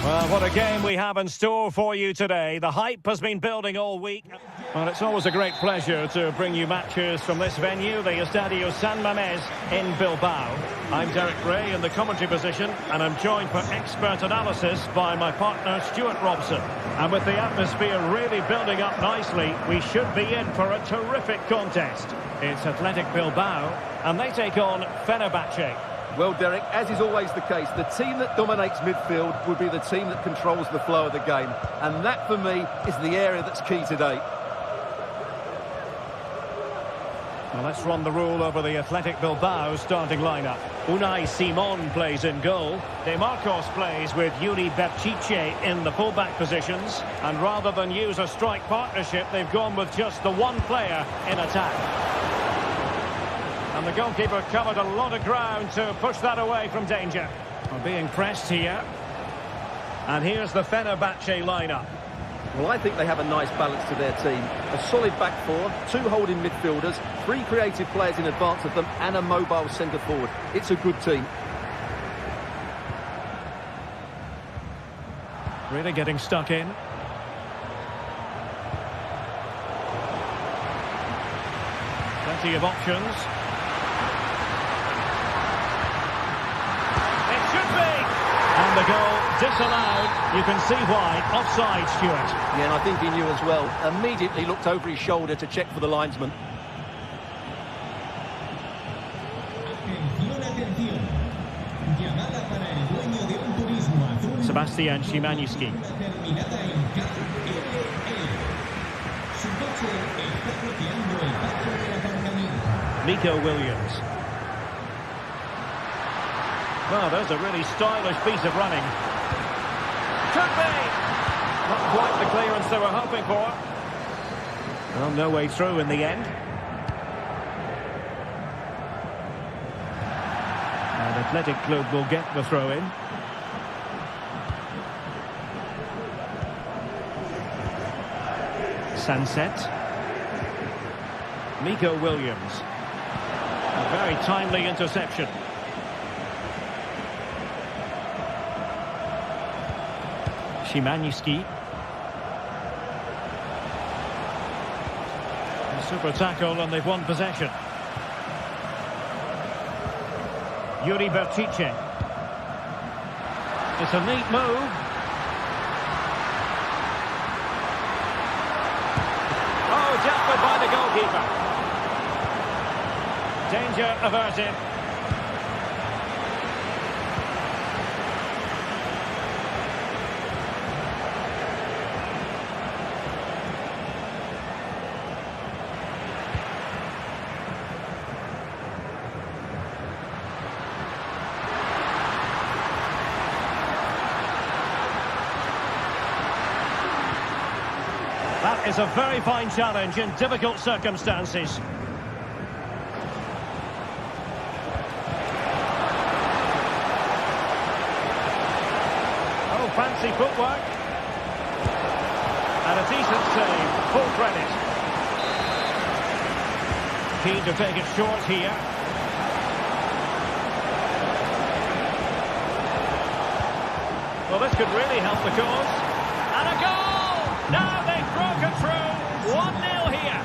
Well, what a game we have in store for you today. The hype has been building all week. Well, it's always a great pleasure to bring you matches from this venue, the Estadio San Mamés in Bilbao. I'm Derek Ray in the commentary position, and I'm joined for expert analysis by my partner, Stuart Robson. And with the atmosphere really building up nicely, we should be in for a terrific contest. It's Athletic Bilbao, and they take on Fenerbahce. Well, Derek, as is always the case, the team that dominates midfield will be the team that controls the flow of the game. And that, for me, is the area that's key today. Well, let's run the rule over the Athletic Bilbao starting lineup. Unai Simon plays in goal. De Marcos plays with Yuri Berchiche in the fullback positions. And rather than use a strike partnership, they've gone with just the one player in attack. And the goalkeeper covered a lot of ground to push that away from danger. Well, being pressed here. And here's the Fenerbahce lineup. Well, I think they have a nice balance to their team. A solid back four, two holding midfielders, three creative players in advance of them, and a mobile centre forward. It's a good team. Really getting stuck in. Plenty of options. And the goal disallowed. You can see why. Offside, Stuart. Yeah, and I think he knew as well. Immediately looked over his shoulder to check for the linesman. Atención. Llamada para el dueño de un turismo azul. Sebastian Szymanski. Terminada en KLL. Su coche está bloqueando el patio del aparcamiento. Nico Williams. Well, there's a really stylish piece of running. Could be! Not quite the clearance they were hoping for. Well, no way through in the end. And Athletic Club will get the throw-in. Sunset. Nico Williams. A very timely interception. Szymanski. A super tackle and they've won possession. Yuri Bertice. It's a neat move. Oh, dealt with by the goalkeeper. Danger averted. That is a very fine challenge in difficult circumstances. Oh, fancy footwork. And a decent save. Full credit. Keen to take it short here. Well, this could really help the cause. And a goal! Now they've broken through. 1-0 here.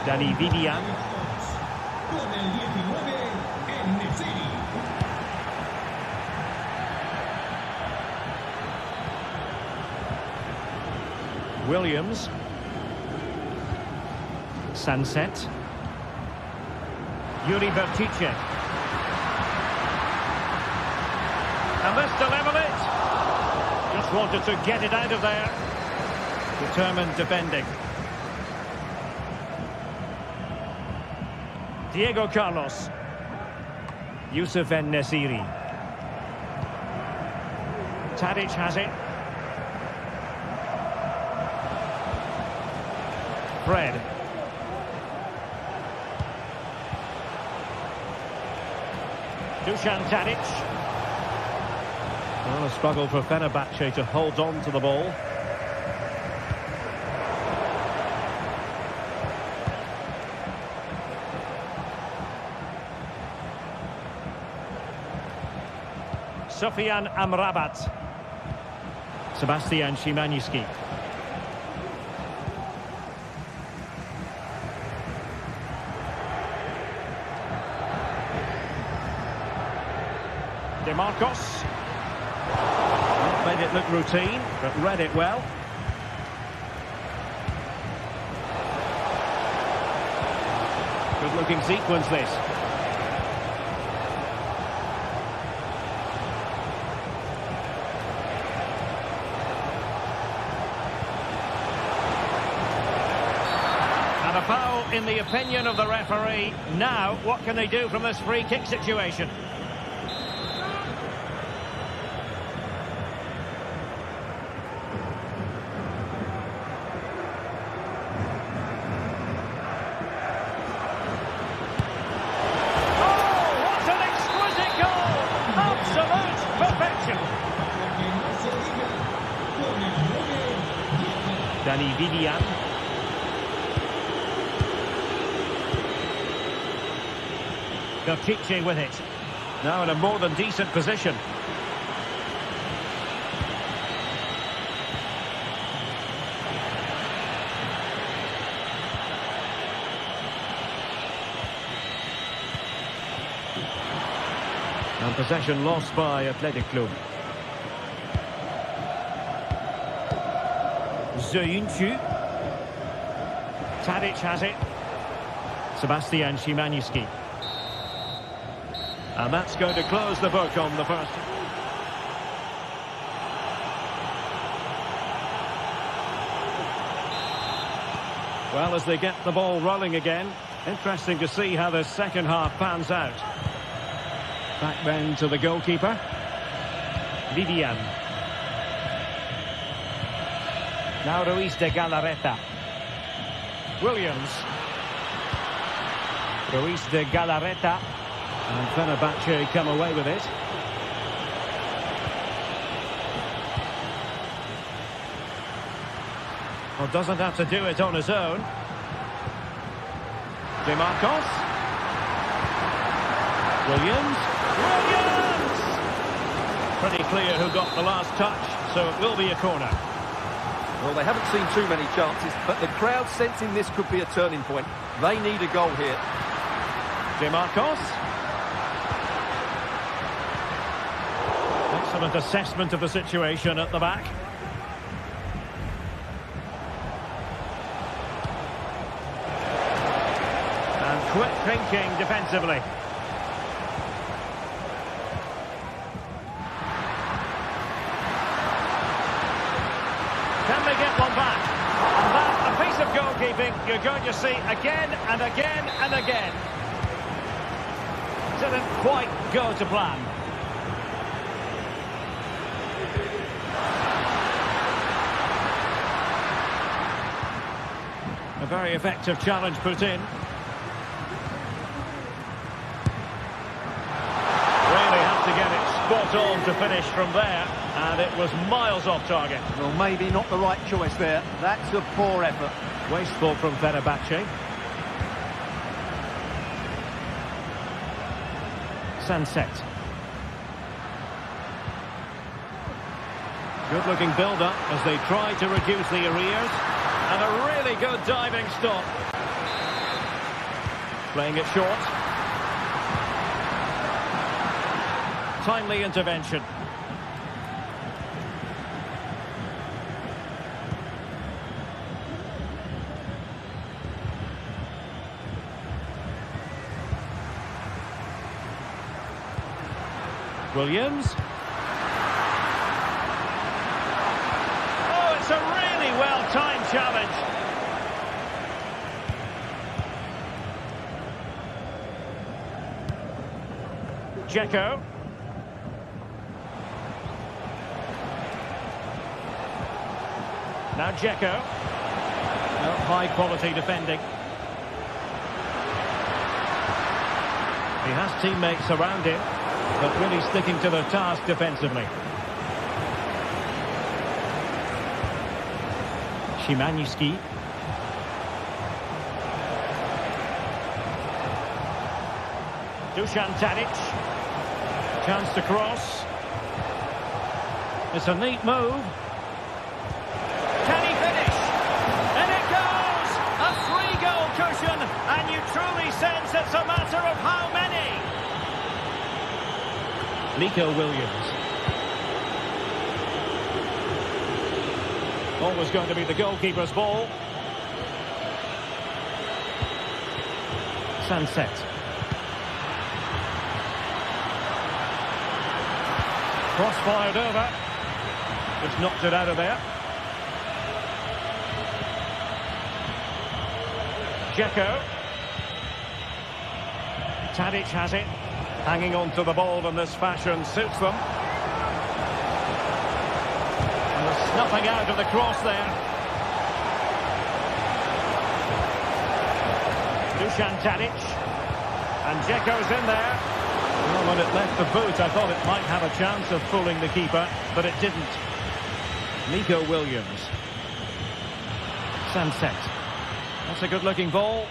Dani Vidian. Con el 19 en Nesiri. Williams. Sunset. Yuri Bertice. And this to level it. Just wanted to get it out of there. Determined defending. Diego Carlos. Youssef En-Nesyri. Tadic has it. Fred. Dusan Tadic. Well, a struggle for Fenerbahce to hold on to the ball. Sofyan Amrabat. Sebastian Szymanski. DeMarcos. Made it look routine, but read it well. Good-looking sequence, this. And a foul in the opinion of the referee. Now, what can they do from this free kick situation? Dani Vidian. Bertice with it. Now in a more than decent position. And possession lost by Athletic Club. Zöynçü. Tadic has it. Sebastian Szymański. And that's going to close the book on the first. Well, as they get the ball rolling again, interesting to see how the second half pans out. Back then to the goalkeeper. Vivian. Now Ruiz de Galarreta. Williams. Ruiz de Galarreta. And Fenerbahce come away with it. Well, doesn't have to do it on his own. De Marcos. Williams. Williams! Pretty clear who got the last touch, so it will be a corner. Well, they haven't seen too many chances, but the crowd sensing this could be a turning point. They need a goal here. De Marcos. Excellent assessment of the situation at the back. And quick thinking defensively. Can they get one back? And that's a piece of goalkeeping you're going to see again and again and again. Didn't quite go to plan. A very effective challenge put in. Really had to get it spot on to finish from there, and it was miles off target. Well, maybe not the right choice there. That's a poor effort. Wasteful from Fenerbahce. Sunset. Good-looking build-up as they try to reduce the arrears. And a really good diving stop. Playing it short. Timely intervention. Williams. Oh, it's a really well-timed challenge. Dzeko. Now Dzeko. High-quality defending. He has teammates around him, but really sticking to their task defensively. Szymański. Dusan Tadic. Chance to cross. It's a neat move. Can he finish? And it goes! A 3-goal cushion, and you truly sense it's a matter of how many. Nico Williams. Always going to be the goalkeeper's ball. Sunset. Cross fired over. Just knocked it out of there. Dzeko. Tadic has it. Hanging on to the ball in this fashion suits them. And they're snuffing out of the cross there. Dusan Tadic. And Dzeko's in there. Well, when it left the boot, I thought it might have a chance of fooling the keeper, but it didn't. Nico Williams. Sunset. That's a good-looking ball.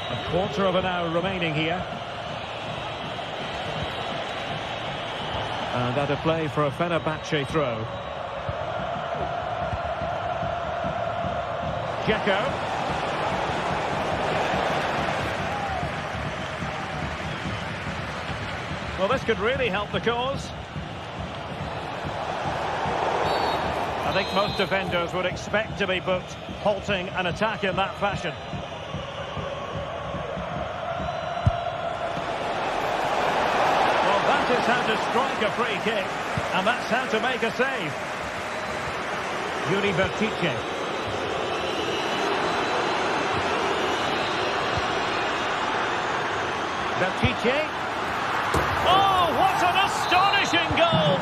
A quarter of an hour remaining here. And that a play for a Fenerbahce throw. Dzeko. Well, this could really help the cause. I think most defenders would expect to be booked, halting an attack in that fashion. Well, that is how to strike a free kick, and that's how to make a save. Yuri Bertice. Bertice. Oh, what an astonishing goal!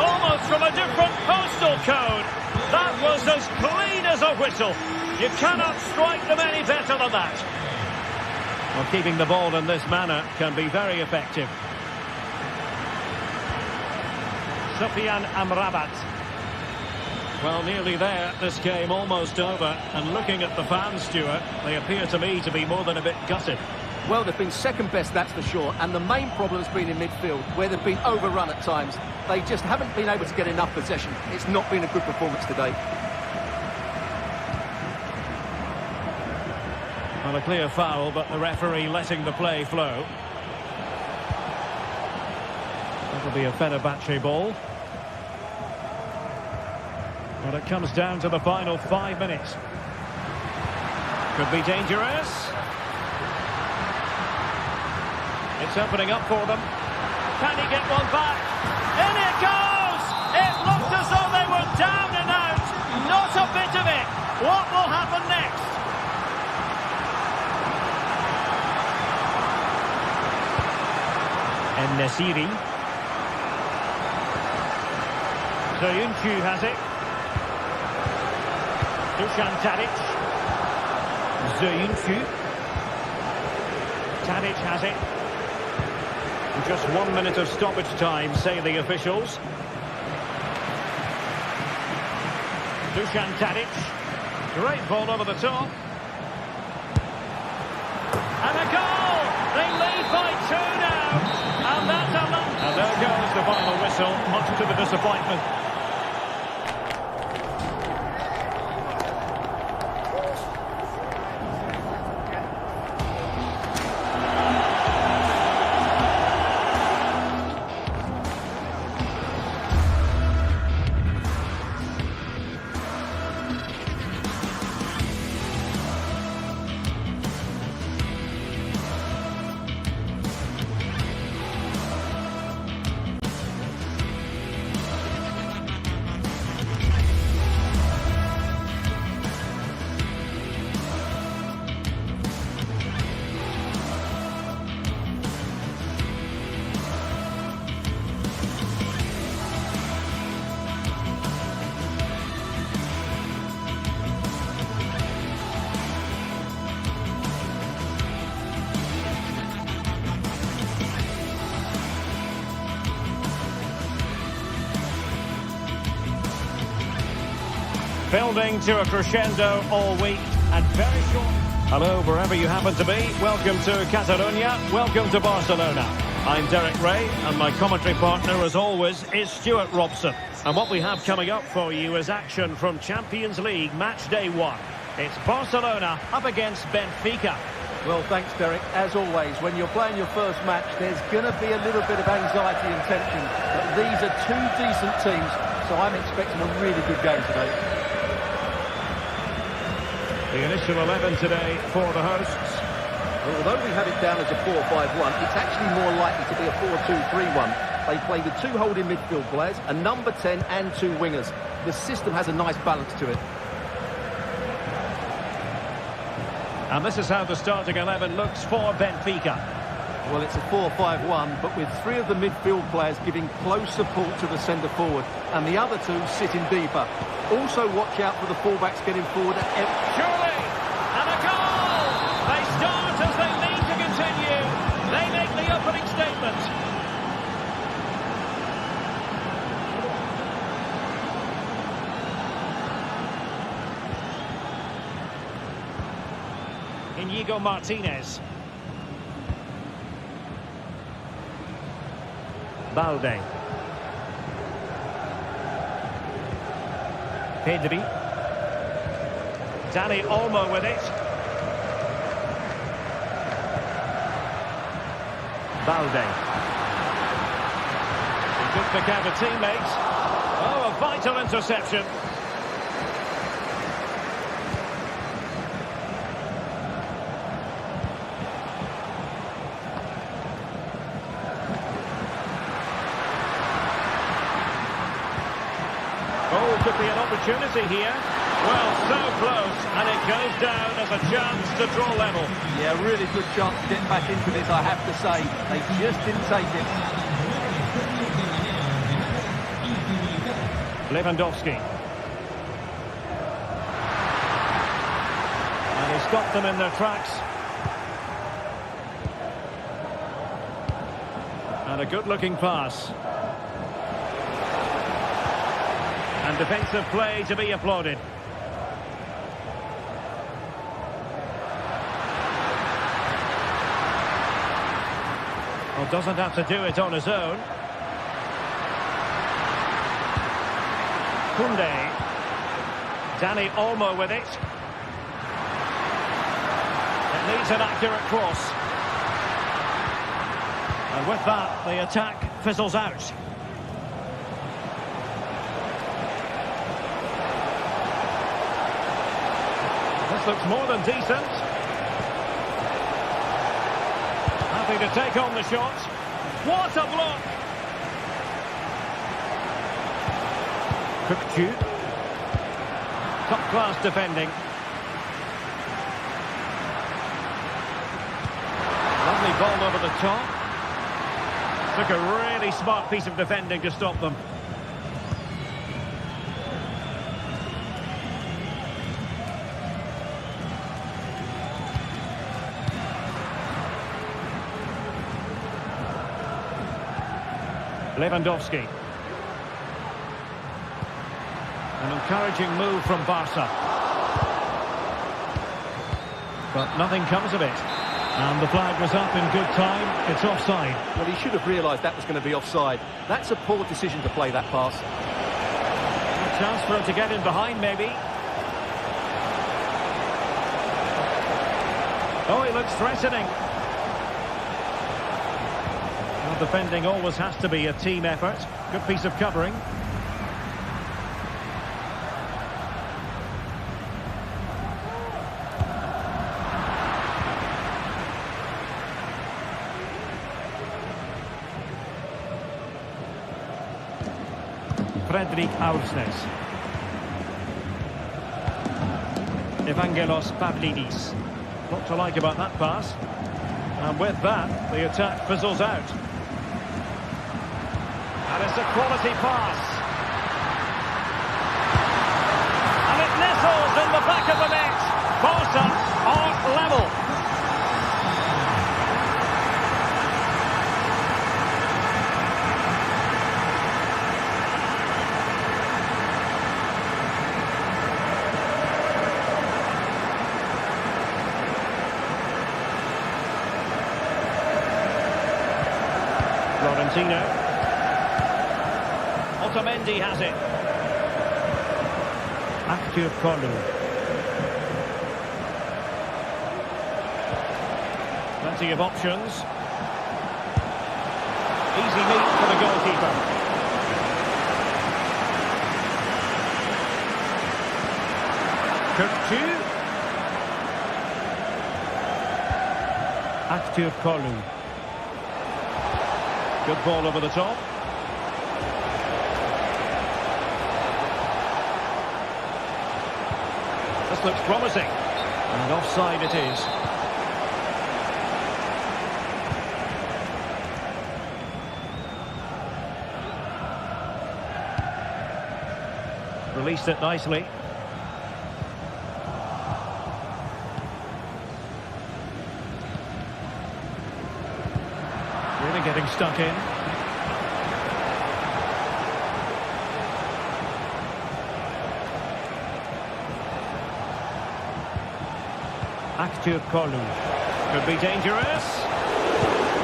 Almost from a different postal code. That was as clean as a whistle. You cannot strike them any better than that. Well, keeping the ball in this manner can be very effective. Sofian Amrabat. Well, nearly there. This game almost over. And looking at the fans, Stuart, they appear to me to be more than a bit gutted. Well, they've been second best, that's for sure. And the main problem has been in midfield, where they've been overrun at times. They just haven't been able to get enough possession. It's not been a good performance today. Well, a clear foul, but the referee letting the play flow. That'll be a Fenerbahce ball. Well, it comes down to the final 5 minutes. Could be dangerous. It's opening up for them. Can he get one back? In it goes! It looked as though they were down and out. Not a bit of it. What will happen next? And Nesiri. Soyuncu has it. Dusan Tadic. Soyuncu. Tadic has it. Just 1 minute of stoppage time, say the officials. Dusan Tadic. Great ball over the top. And a goal! They lead by 2 now. And that's a lot. And there goes the final whistle, much to the disappointment. Building to a crescendo all week and very short. Hello, wherever you happen to be. Welcome to Catalonia. Welcome to Barcelona. I'm Derek Ray, and my commentary partner, as always, is Stuart Robson. And what we have coming up for you is action from Champions League Match Day 1. It's Barcelona up against Benfica. Well, thanks, Derek. As always, when you're playing your first match, there's going to be a little bit of anxiety and tension. But these are two decent teams, so I'm expecting a really good game today. The initial 11 today for the hosts. Well, although we have it down as a 4-5-1, it's actually more likely to be a 4-2-3-1. They play with 2 holding midfield players, a number 10 and 2 wingers. The system has a nice balance to it. And this is how the starting 11 looks for Benfica. Well, it's a 4-5-1, but with 3 of the midfield players giving close support to the centre forward, and the other 2 sitting deeper. Also, watch out for the fullbacks getting forward. Surely! And a goal! They start as they mean to continue. They make the opening statement. Inigo Martinez. Balde. Pedri. Dani Olmo with it. Balde. pick out a teammate. Oh, a vital interception. Oh, could be an opportunity here. Well, so close, and it goes down as a chance to draw level. Yeah, really good chance to get back into this, I have to say. They just didn't take it. Lewandowski. And he stopped them in their tracks. And a good-looking pass. And defensive play to be applauded. Well, doesn't have to do it on his own. Koundé. Dani Olmo with it. It needs an accurate cross. And with that, the attack fizzles out. This looks more than decent. Happy to take on the shot. What a block! Kukçu. Top-class defending. Lovely ball over the top. Took a really smart piece of defending to stop them. Lewandowski. An encouraging move from Barca. But nothing comes of it. And the flag was up in good time. It's offside. Well, he should have realised that was going to be offside. That's a poor decision to play that pass. A chance for him to get in behind, maybe. Oh, he looks threatening. Well, defending always has to be a team effort. Good piece of covering. Fredrik Aursnes. Evangelos Pavlidis. What to like about that pass. And with that, the attack fizzles out. And it's a quality pass. And it nestles in the back of the net. Barca are level. Florentino. Otamendi has it. Active Kolu. Plenty of options. Easy meet for the goalkeeper. Kukçu. Active Kolu. Good ball over the top. This looks promising. And offside it is. Released it nicely. Really getting stuck in. Active Kolu. Could be dangerous.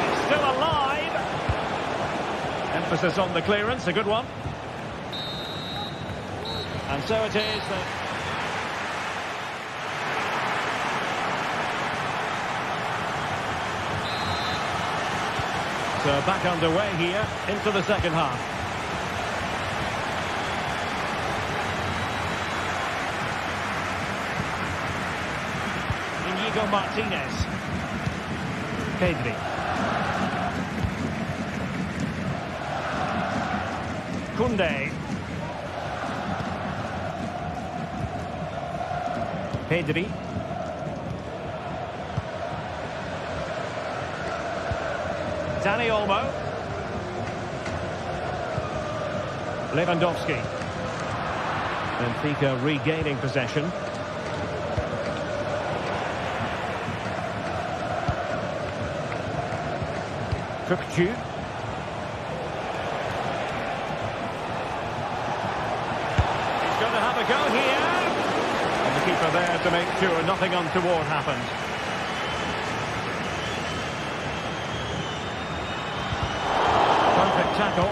It's still alive. Emphasis on the clearance, a good one. And so it is. So back underway here into the second half. Diego Martinez. Pedri. Koundé. Pedri. Dani Olmo. Lewandowski. Benfica regaining possession. Cookju. He's going to have a go here. And the keeper there to make sure nothing untoward happened. Perfect tackle.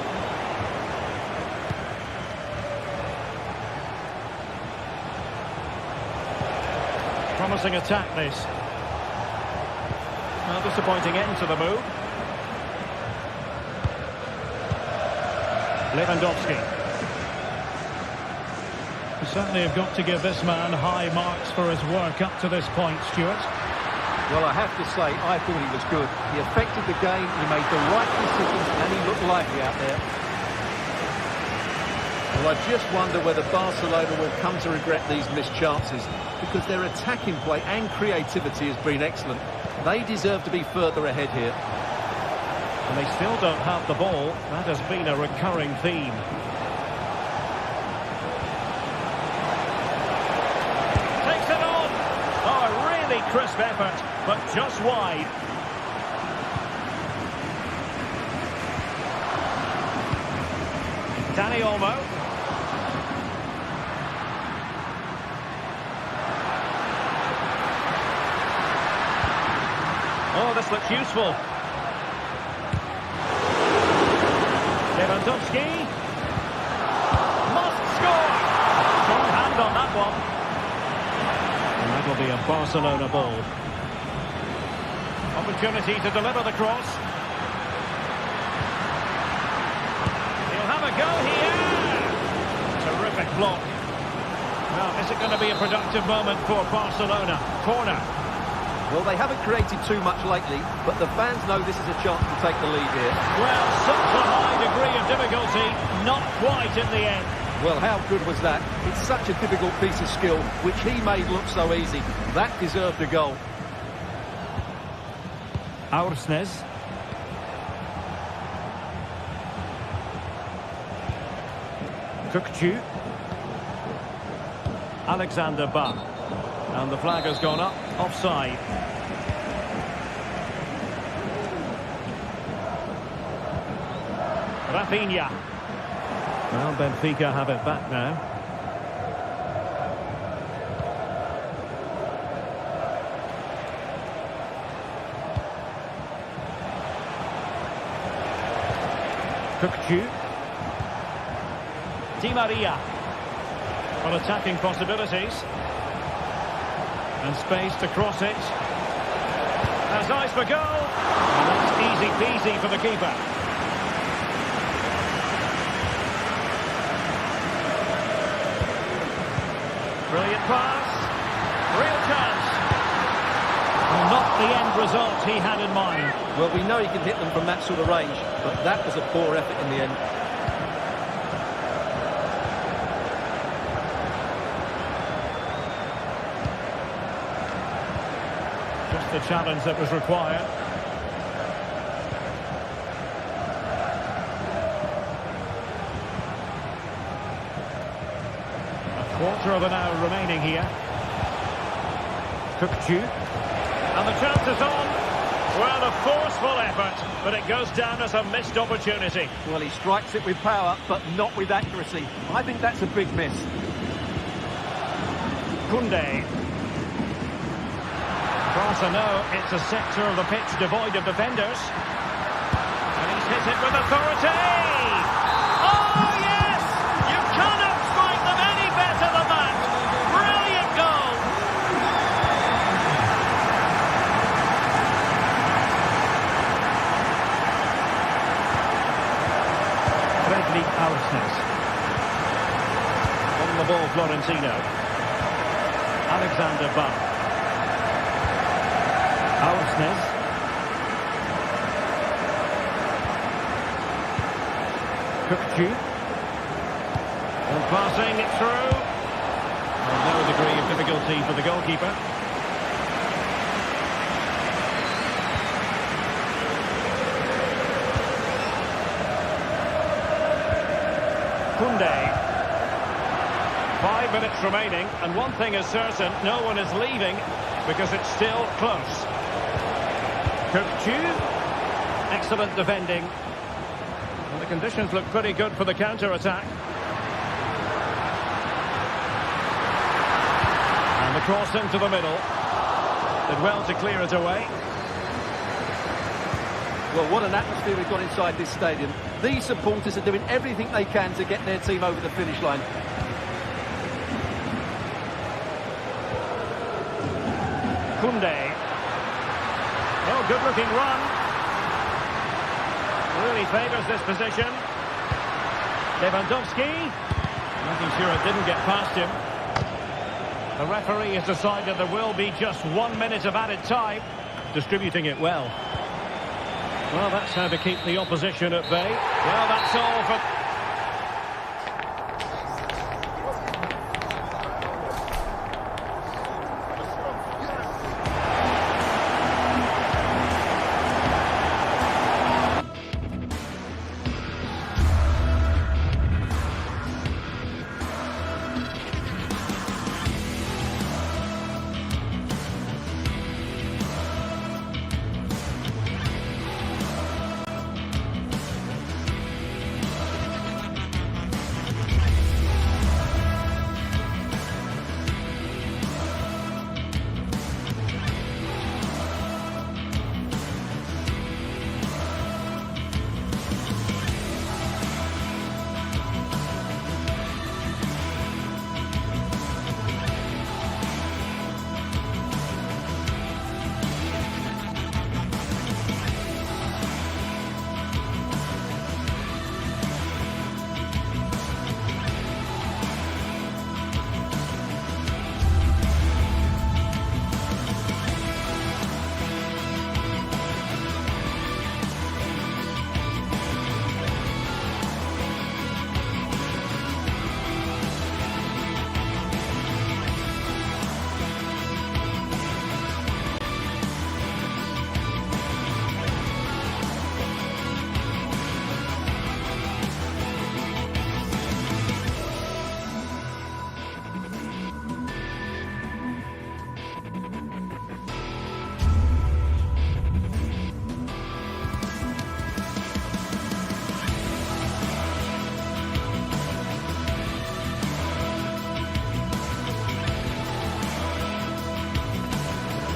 Promising attack, this. Well, disappointing end to the move. Lewandowski. We certainly have got to give this man high marks for his work up to this point, Stuart. Well, I have to say, I thought he was good. He affected the game, he made the right decisions, and he looked lively out there. Well, I just wonder whether Barcelona will come to regret these missed chances, because their attacking play and creativity has been excellent. They deserve to be further ahead here. And they still don't have the ball. That has been a recurring theme. Takes it on. Oh, a really crisp effort, but just wide. Dani Olmo. Oh, this looks useful. Lewandowski must score. Strong hand on that one. And that will be a Barcelona ball. Opportunity to deliver the cross. He'll have a go here. Terrific block. Now, is it going to be a productive moment for Barcelona? Corner. Well, they haven't created too much lately, but the fans know this is a chance to take the lead here. Well, such a high degree of difficulty, not quite in the end. Well, how good was that? It's such a difficult piece of skill, which he made look so easy. That deserved a goal. Aursnes. Cookju. Alexander Bah. And the flag has gone up, offside. Rafinha. Well, Benfica have it back now. Cookju. Di Maria. On attacking possibilities. And space to cross it. Has eyes for goal. And that's easy peasy for the keeper. Brilliant pass. Real chance. Well, not the end result he had in mind. Well, we know he can hit them from that sort of range, but that was a poor effort in the end. Just the challenge that was required. A quarter of an hour remaining here. Cookju. And the chance is on. Well, a forceful effort, but it goes down as a missed opportunity. Well, he strikes it with power, but not with accuracy. I think that's a big miss. Koundé. Barca know it's a sector of the pitch devoid of defenders. And he's hit it with authority. Oh, yes! You cannot strike them any better than that. Brilliant goal. Aursnes. On the ball, Florentino. Alexander Bah. Cookju. And passing it through. Well, no degree of difficulty for the goalkeeper. Koundé. 5 minutes remaining, and one thing is certain, no one is leaving because it's still close. Cookju. Excellent defending. And the conditions look pretty good for the counter-attack. And the cross into the middle. Did well to clear it away. Well, what an atmosphere we've got inside this stadium. These supporters are doing everything they can to get their team over the finish line. Koundé. Oh, good-looking run. Really favours this position. Lewandowski. Making sure it didn't get past him. The referee has decided there will be just 1 minute of added time. Distributing it well. Well, that's how to keep the opposition at bay. Well, that's all for...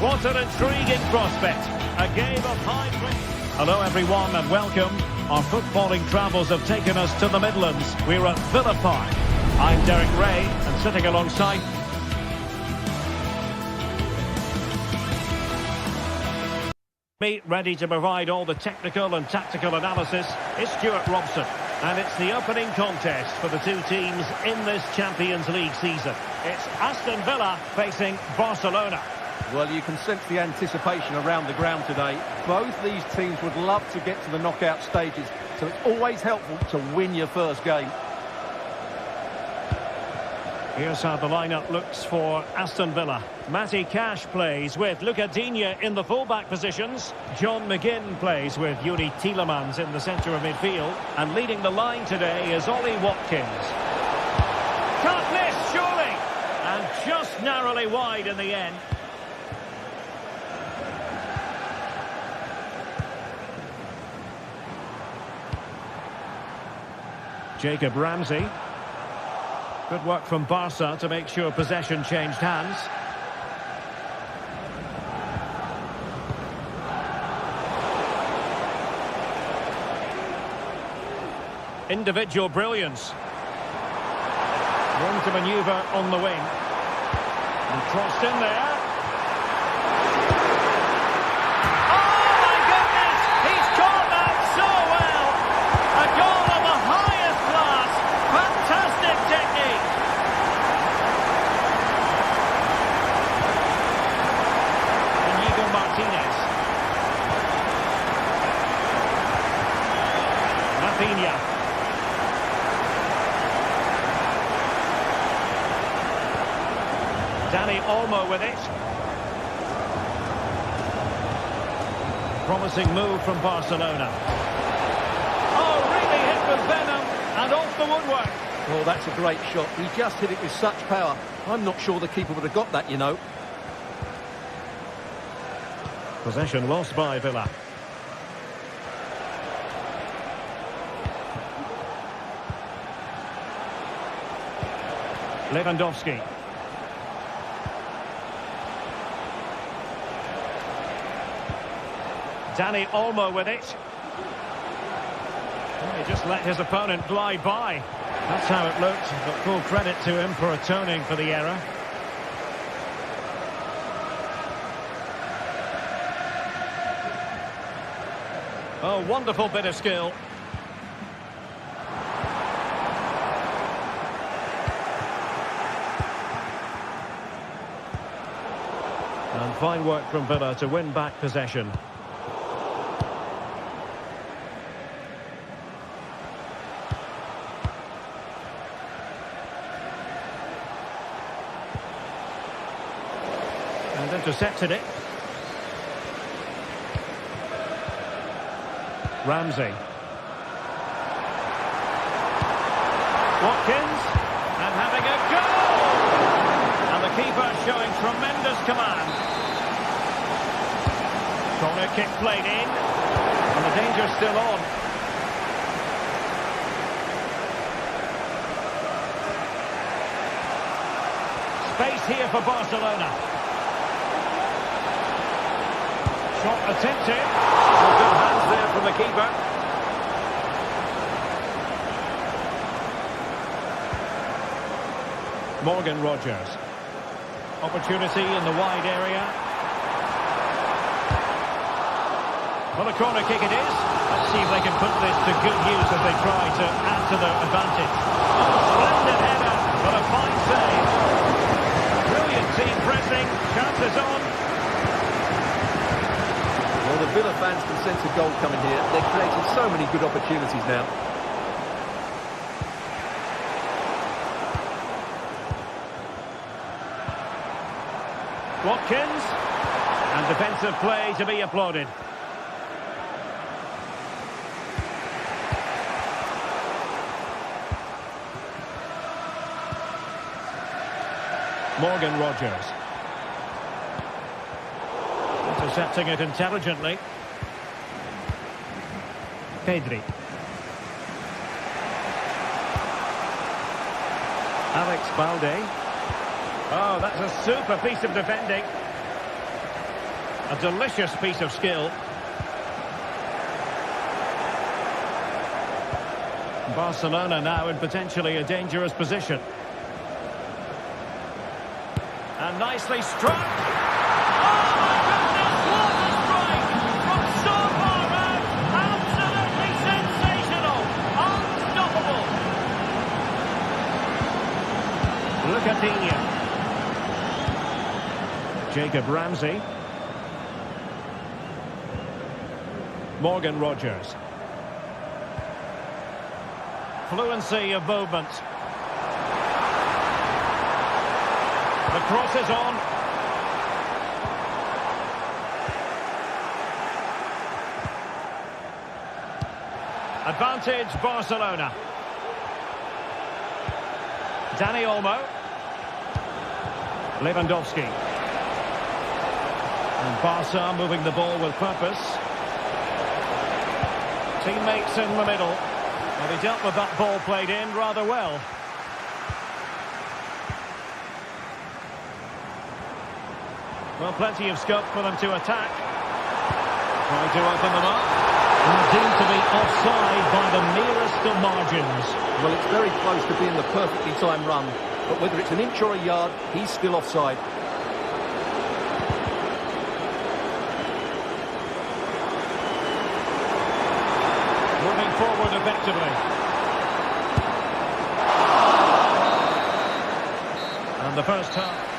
What an intriguing prospect. A game of high pressure. Hello everyone and welcome. Our footballing travels have taken us to the Midlands. We're at Villa Park. I'm Derek Ray and sitting alongside... me, ready to provide all the technical and tactical analysis, is Stuart Robson. And it's the opening contest for the two teams in this Champions League season. It's Aston Villa facing Barcelona. Well, you can sense the anticipation around the ground today. Both these teams would love to get to the knockout stages, so it's always helpful to win your first game. Here's how the lineup looks for Aston Villa. Matty Cash plays with Luca Digne in the full-back positions. John McGinn plays with Yuri Tielemans in the centre of midfield. And leading the line today is Ollie Watkins. Can't miss, surely! And just narrowly wide in the end. Jacob Ramsey. Good work from Barca to make sure possession changed hands. Individual brilliance. Room to manoeuvre on the wing. And crossed in there. Dani Olmo with it. Promising move from Barcelona. Oh, really hit with venom and off the woodwork. Oh, that's a great shot. He just hit it with such power. I'm not sure the keeper would have got that, you know. Possession lost by Villa. Lewandowski. Dani Olmo with it. He just let his opponent glide by. That's how it looked, but full credit to him for atoning for the error. Oh, wonderful bit of skill. And fine work from Villa to win back possession. And intercepted it. Ramsey. Watkins. And having a go! And the keeper showing tremendous command. Corner kick played in. And the danger's still on. Space here for Barcelona. Shot attempted. Good hands there from the keeper. Morgan Rogers. Opportunity in the wide area. Well, a corner kick it is. Let's see if they can put this to good use as they try to add to their advantage. Splendid header, but a fine save. Brilliant team pressing. Chances on. Well, the Villa fans can sense a goal coming here. They're creating so many good opportunities now. Watkins. And defensive play to be applauded. Morgan Rogers. Intercepting it intelligently. Pedri. Alex Balde. Oh, that's a super piece of defending. A delicious piece of skill. Barcelona now in potentially a dangerous position. And nicely struck. Oh, my goodness, what a strike! From so far out, absolutely sensational! Unstoppable! Look at Digne. Jacob Ramsey. Morgan Rogers. Fluency of movement. The cross is on. Advantage Barcelona. Dani Olmo. Lewandowski. And Barca moving the ball with purpose. Teammates in the middle. Well, he dealt with that ball played in rather well. Well, plenty of scope for them to attack. Trying to open them up. And deemed to be offside by the merest of margins. Well, it's very close to being the perfectly timed run. But whether it's an inch or a yard, he's still offside. Moving forward effectively. And the first half.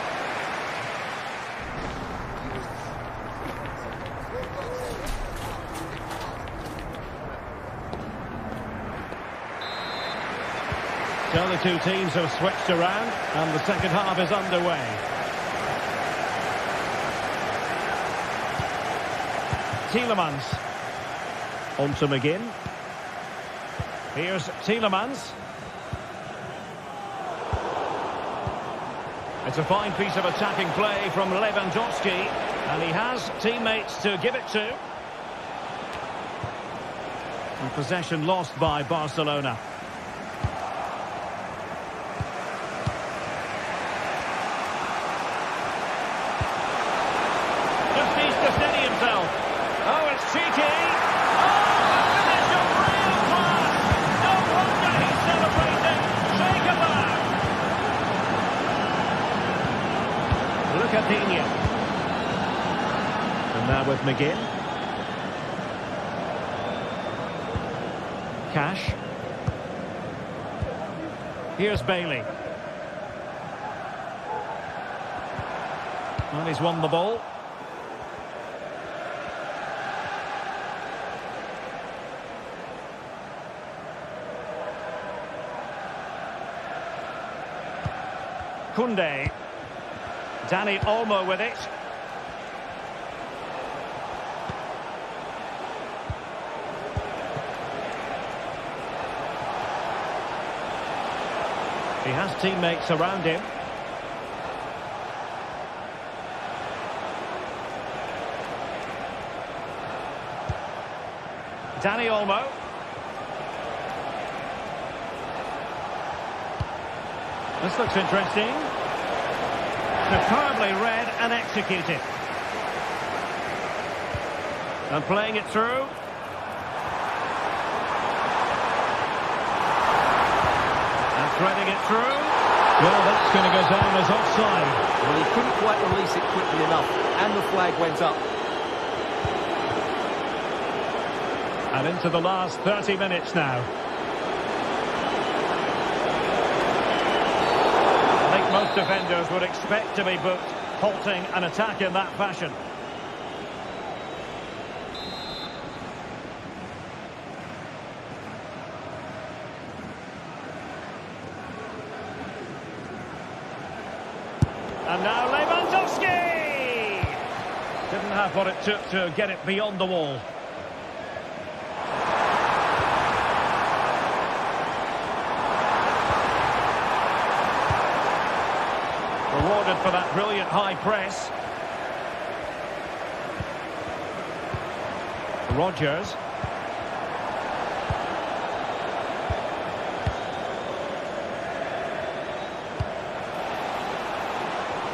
So the two teams have switched around and the second half is underway. Tielemans. On to McGinn. Here's Tielemans. It's a fine piece of attacking play from Lewandowski, and he has teammates to give it to. And possession lost by Barcelona. Just needs to steady himself. Oh, it's cheeky. Oh, a finish of real class. No wonder he's celebrating. Shake a bow. Look at Digne. And now with McGinn. Cash. Here's Bailey. Well, he's won the ball. Koundé. Dani Olmo with it. He has teammates around him. Dani Olmo. This looks interesting. Superbly read and executed. And playing it through. And threading it through. Well, that's going to go down as offside. Well, he couldn't quite release it quickly enough, and the flag went up. And into the last 30 minutes now. I think most defenders would expect to be booked, halting an attack in that fashion. And now Lewandowski! Didn't have what it took to get it beyond the wall. Rewarded for that brilliant high press. Rodgers.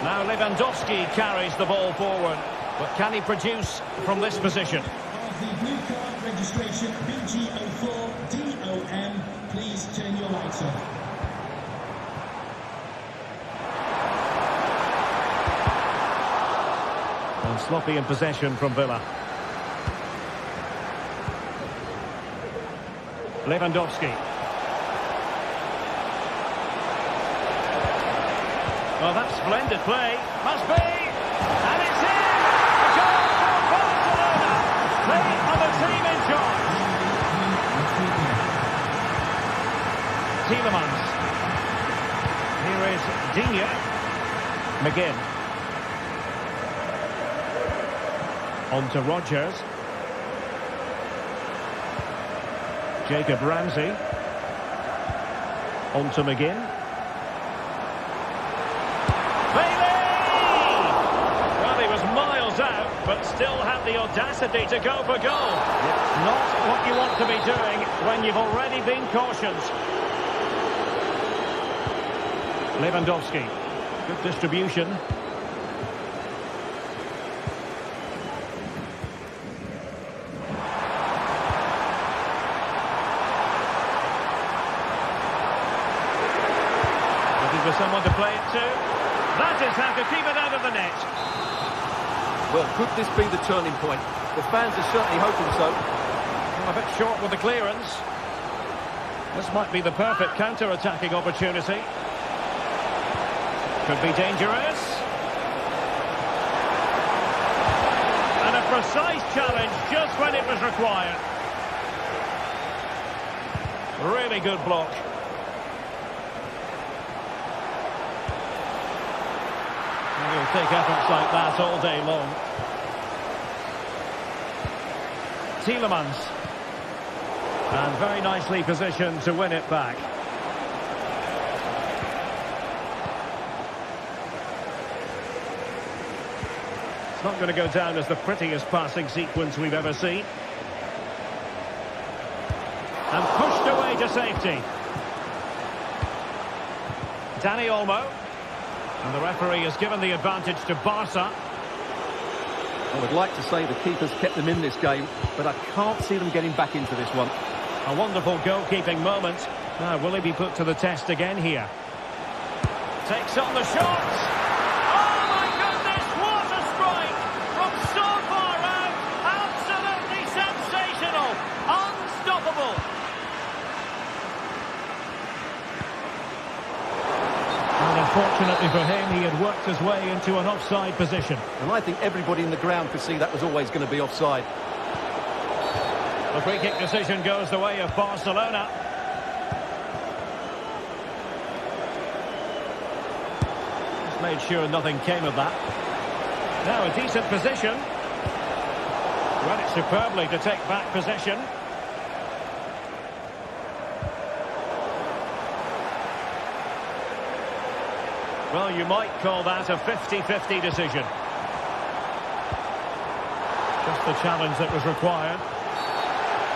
Now Lewandowski carries the ball forward, but can he produce from this position? Of the blue card registration BG04DOM, please turn your lights off. And sloppy in possession from Villa. Lewandowski. Well, that's splendid play. Must be. And it's in! A goal for Barcelona! Play of the team in charge. Tielemans. Here is Digne. McGinn. On to Rodgers. Jacob Ramsey. On to McGinn. But still had the audacity to go for goal. Not what you want to be doing when you've already been cautioned. Lewandowski. Good distribution. Looking for someone to play it to. That is how to keep it out of the net. Well, could this be the turning point? The fans are certainly hoping so. Well, a bit short with the clearance. This might be the perfect counter-attacking opportunity. Could be dangerous. And a precise challenge just when it was required. Really good block. He'll take efforts like that all day long. Tielemans. And very nicely positioned to win it back. It's not going to go down as the prettiest passing sequence we've ever seen. And pushed away to safety. Dani Olmo. And the referee has given the advantage to Barca. I would like to say the keeper's kept them in this game, but I can't see them getting back into this one. A wonderful goalkeeping moment. Now, will he be put to the test again here? Takes on the shot. Oh, my goodness, what a strike from so far out. Absolutely sensational. Unstoppable. And unfortunately for him, he had worked his way into an offside position. And I think everybody in the ground could see that was always going to be offside. The free kick decision goes the way of Barcelona. Just made sure nothing came of that. Now a decent position. Read it superbly to take back possession. Well, you might call that a 50-50 decision. Just the challenge that was required.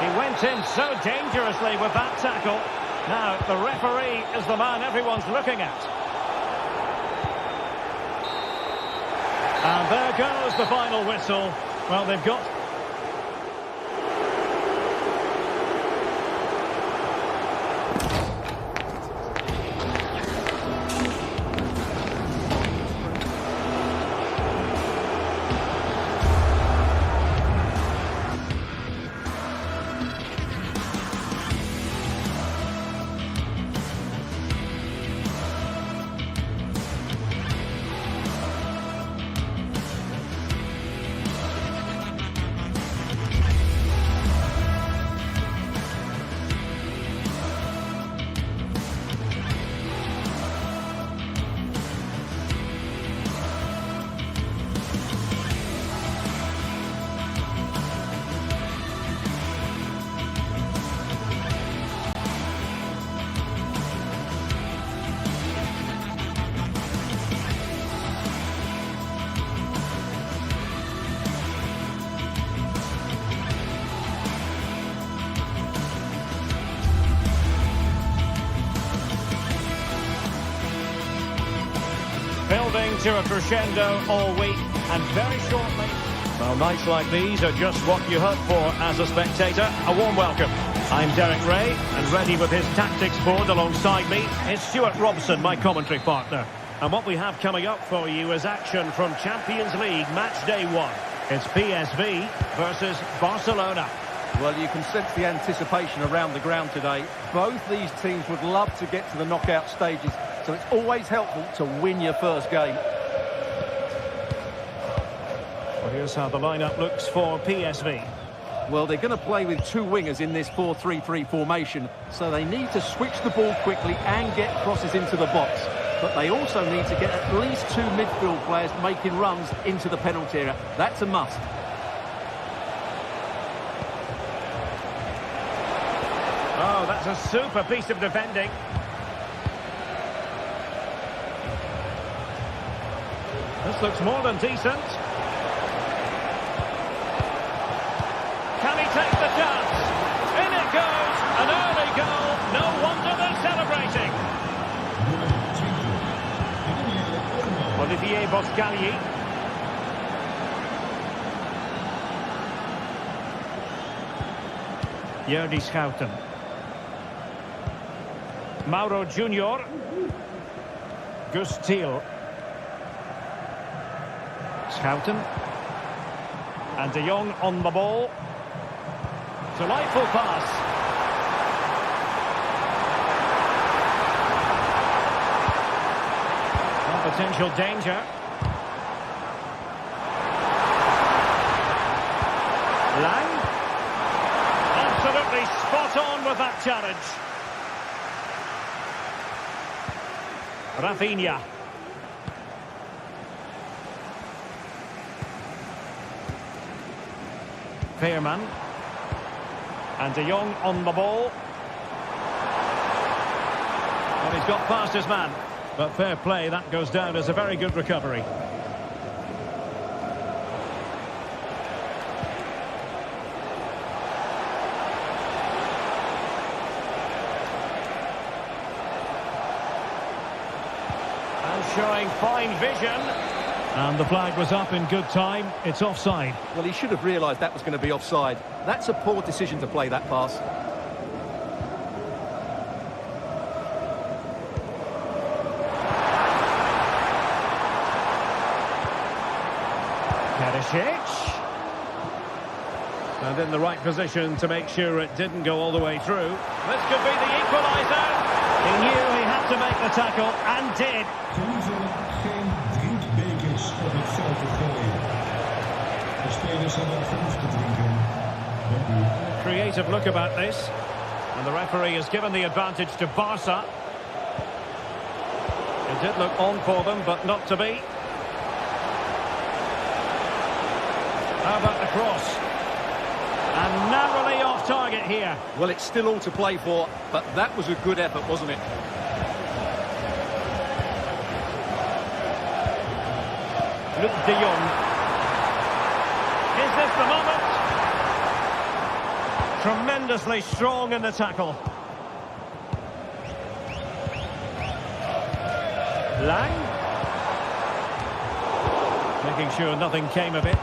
He went in so dangerously with that tackle. Now, the referee is the man everyone's looking at. And there goes the final whistle. Well, they've got... Building to a crescendo all week, and very shortly... Well, nights like these are just what you hope for as a spectator. A warm welcome. I'm Derek Ray, and ready with his tactics board alongside me is Stuart Robson, my commentary partner. And what we have coming up for you is action from Champions League Match Day 1. It's PSV versus Barcelona. Well, you can sense the anticipation around the ground today. Both these teams would love to get to the knockout stages, so it's always helpful to win your first game. Well, here's how the lineup looks for PSV. Well, they're going to play with two wingers in this 4-3-3 formation, so they need to switch the ball quickly and get crosses into the box. But they also need to get at least two midfield players making runs into the penalty area. That's a must. Oh, that's a super piece of defending. This looks more than decent. Can he take the chance? In it goes, an early goal. No wonder they're celebrating. Olivier Boscagli. Jordi Schouten. Mauro Junior. Gus Thiel. Schouten. And De Jong on the ball. Delightful pass. Potential danger. Lang. Absolutely spot on with that challenge. Rafinha. Veerman. And De Jong on the ball. Well, he's got past his man. But fair play, that goes down as a very good recovery. Showing fine vision. And the flag was up in good time. It's offside. Well, he should have realised that was going to be offside. That's a poor decision to play that pass. Perisic. And in the right position to make sure it didn't go all the way through. This could be the equaliser. He knew he had to make the tackle, and did. Ze hoeven geen drinkbekers op het veld te gooien. De spelers hebben genoeg te drinken. Creative look about this. And the referee has given the advantage to Barca. It did look on for them, but not to be. How about the cross? And narrowly off target here. Well, it's still all to play for, but that was a good effort, wasn't it? Luke De Jong. Is this the moment? Tremendously strong in the tackle. Lang. Making sure nothing came of it.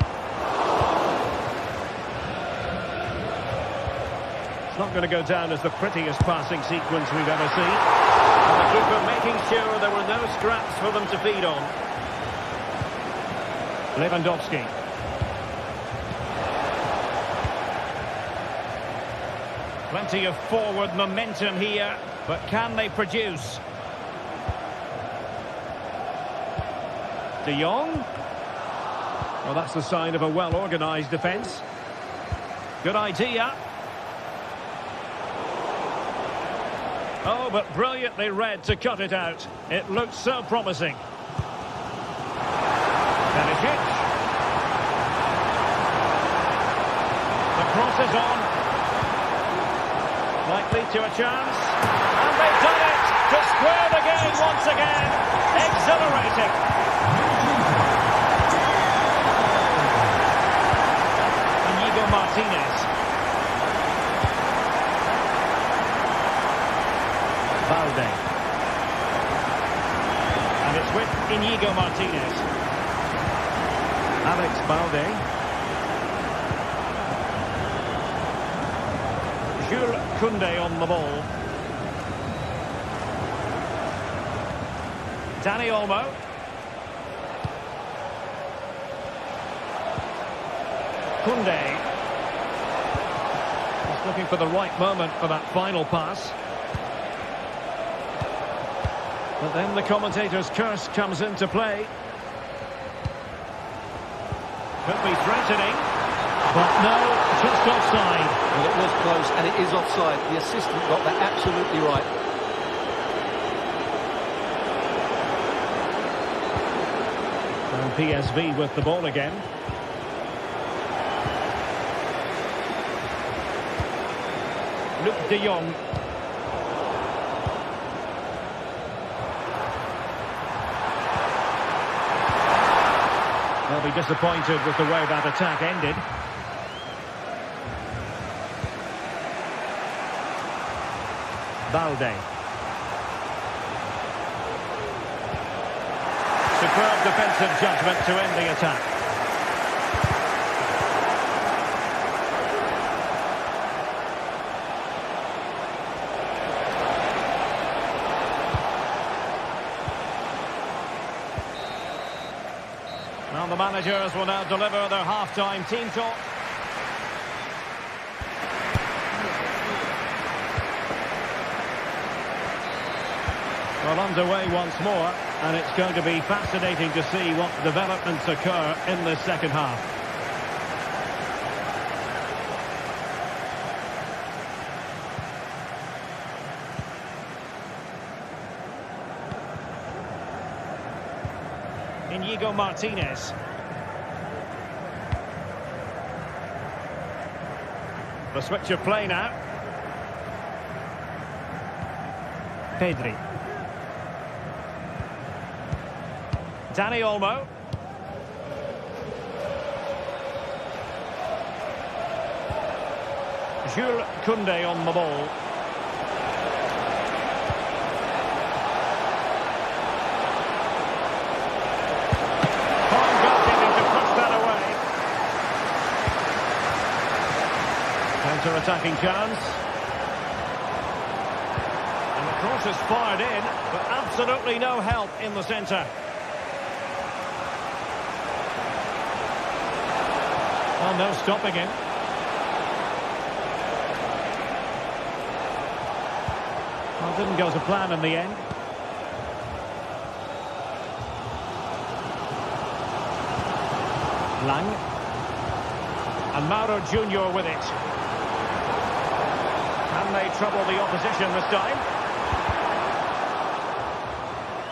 Not going to go down as the prettiest passing sequence we've ever seen. And the keeper making sure there were no scraps for them to feed on. Lewandowski. Plenty of forward momentum here, but can they produce? De Jong. Well, that's the sign of a well-organised defence. Good idea. Oh, but brilliantly read to cut it out. It looked so promising. Benfica. The cross is on. Likely to a chance. And they've done it to square the game once again. Exhilarating. Inigo Martinez. Balde. And it's with Inigo Martinez. Alex Balde. Jules Koundé on the ball. Dani Olmo. Koundé. Just looking for the right moment for that final pass. But then the commentator's curse comes into play. Could be threatening. But no, just offside. Well, it was close, and it is offside. The assistant got that absolutely right. And PSV with the ball again. Luke De Jong. They'll be disappointed with the way that attack ended. Balde. Superb defensive judgment to end the attack. Now the managers will now deliver their half-time team talk. Well, underway once more, and it's going to be fascinating to see what developments occur in the second half. Inigo Martinez. The switch of play now. Pedri. Dani Olmo. Jules Koundé on the ball. Fine goalkeeping to push that away. Counter-attacking chance. And the cross is fired in, but absolutely no help in the centre. Oh, no stopping him. Well, didn't go to plan in the end. Lang. And Mauro Junior with it. Can they trouble the opposition this time?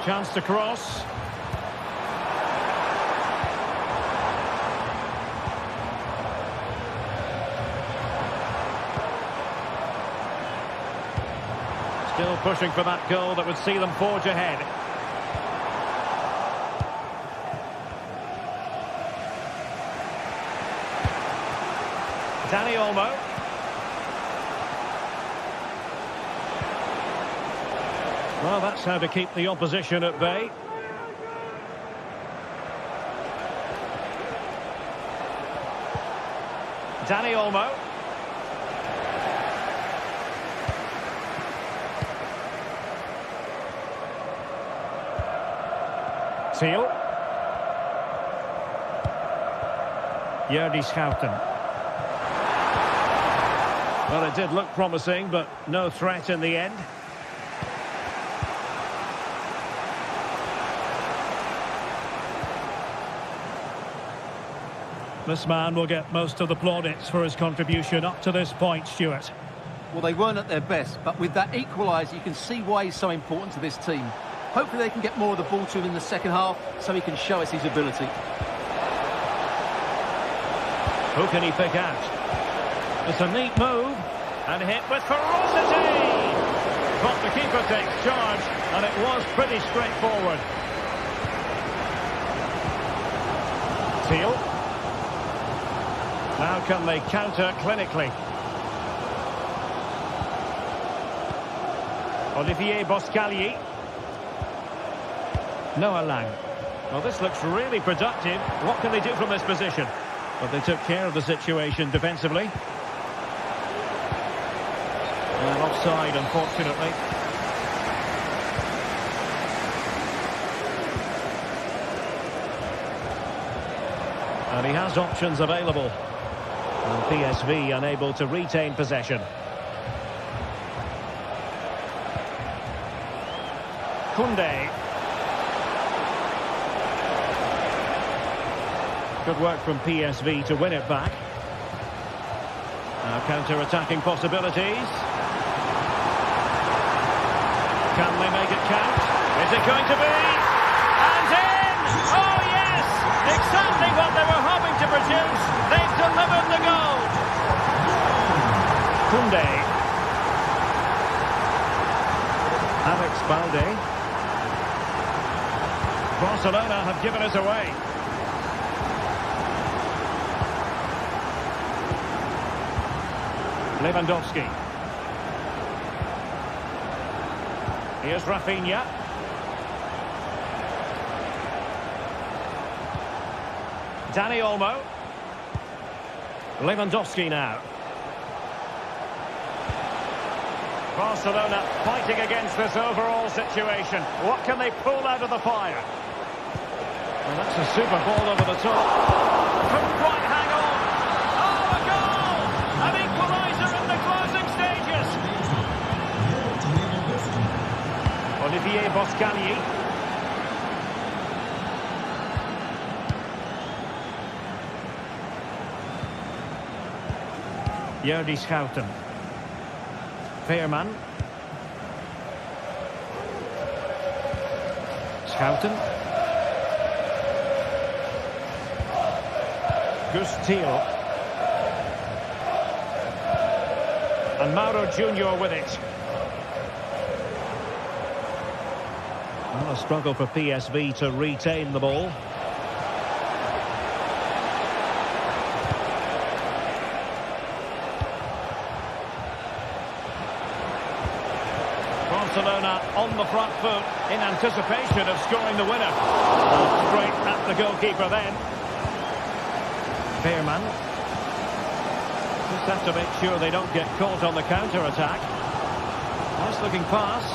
Chance to cross. Still pushing for that goal that would see them forge ahead. Dani Olmo. Well, that's how to keep the opposition at bay. Dani Olmo. Seal. Jordi Schouten. Well, it did look promising, but no threat in the end. This man will get most of the plaudits for his contribution up to this point, Stuart. Well, they weren't at their best, but with that equaliser, you can see why he's so important to this team. Hopefully they can get more of the ball to him in the second half so he can show us his ability. Who can he pick out? It's a neat move and hit with ferocity. But the keeper takes charge and it was pretty straightforward. Seal. Now can they counter clinically? Olivier Boscagli. Noah Lang. Well, this looks really productive. What can they do from this position? But they took care of the situation defensively. And offside, unfortunately. And he has options available. And PSV unable to retain possession. Koundé. Good work from PSV to win it back. Now counter-attacking possibilities. Can they make it count? Is it going to be? And in! Oh yes! Exactly what they were hoping to produce. They've delivered the goal. Koundé. Alex Balde. Barcelona have given us away. Lewandowski. Here's Rafinha. Dani Olmo. Lewandowski now. Barcelona fighting against this overall situation. What can they pull out of the fire? Well, that's a super ball over the top. Couldn't quite hang on. Oh, a goal! An equaliser in the closing stages. Olivier Boscagli. Jordi Schouten. Veerman. Schouten. Gus Thiel. And Mauro Junior with it. Well, a struggle for PSV to retain the ball. Barcelona on the front foot in anticipation of scoring the winner. Straight at the goalkeeper then. Veerman. Just have to make sure they don't get caught on the counter-attack. Nice looking pass.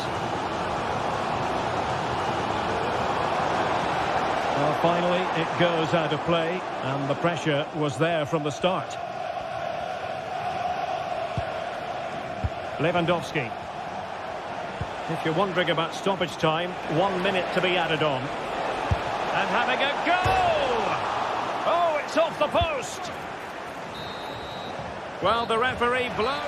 Well, finally it goes out of play, and the pressure was there from the start. Lewandowski. If you're wondering about stoppage time, 1 minute to be added on. And having a goal! Oh, it's off the post! Well, the referee blows.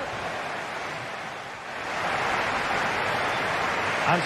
And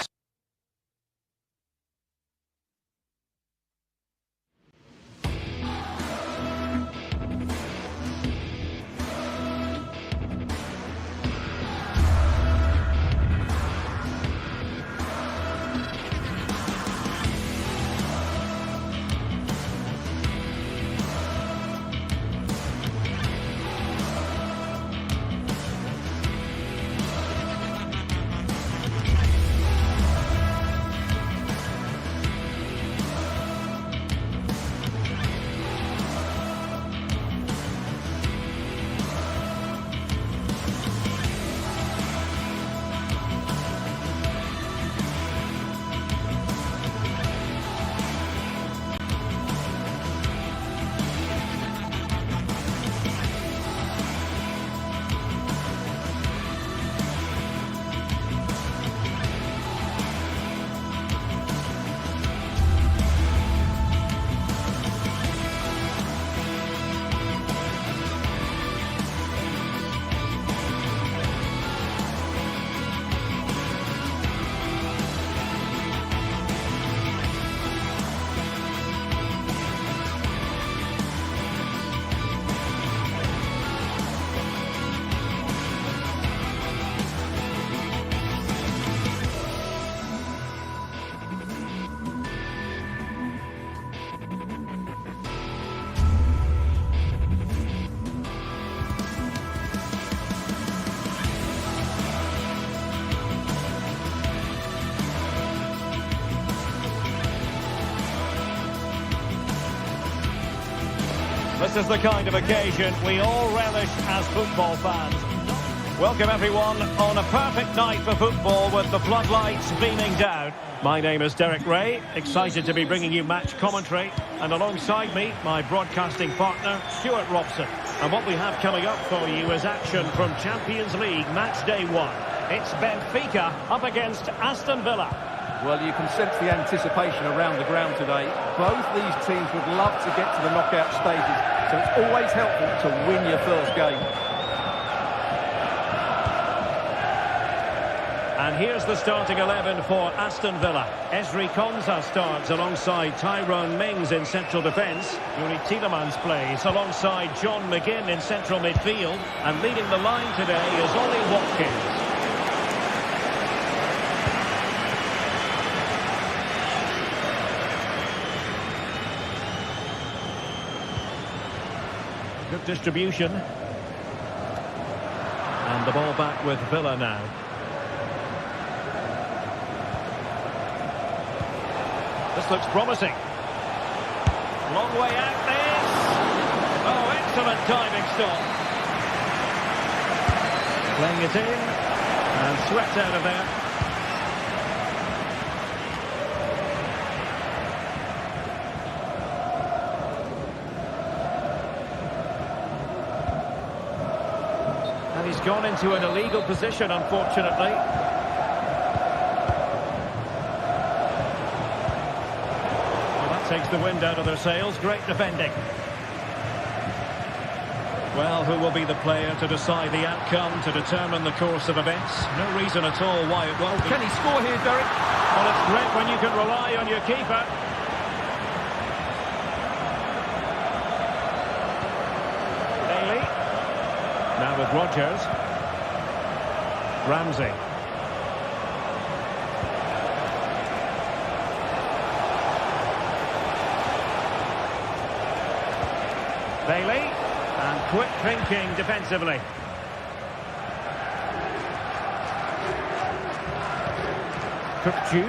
this is the kind of occasion we all relish as football fans. Welcome everyone on a perfect night for football with the floodlights beaming down. My name is Derek Ray, excited to be bringing you match commentary, and alongside me, my broadcasting partner, Stuart Robson. And what we have coming up for you is action from Champions League match day 1. It's Benfica up against Aston Villa. Well, you can sense the anticipation around the ground today. Both these teams would love to get to the knockout stages, so it's always helpful to win your first game. And here's the starting 11 for Aston Villa. Ezri Konsa starts alongside Tyrone Mings in central defence. Yuri Tielemans plays alongside John McGinn in central midfield. And leading the line today is Ollie Watkins. Good distribution. And the ball back with Villa now. This looks promising. Long way out this. Oh, excellent diving stop. Playing it in. And swept out of there. And he's gone into an illegal position, unfortunately. Takes the wind out of their sails. Great defending. Well, who will be the player to decide the outcome, to determine the course of events? No reason at all why it won't be. Can he score here, Derek? Well, it's great when you can rely on your keeper. Bailey. Now with Rodgers. Ramsey. Bailey. And quick thinking defensively. Cookju.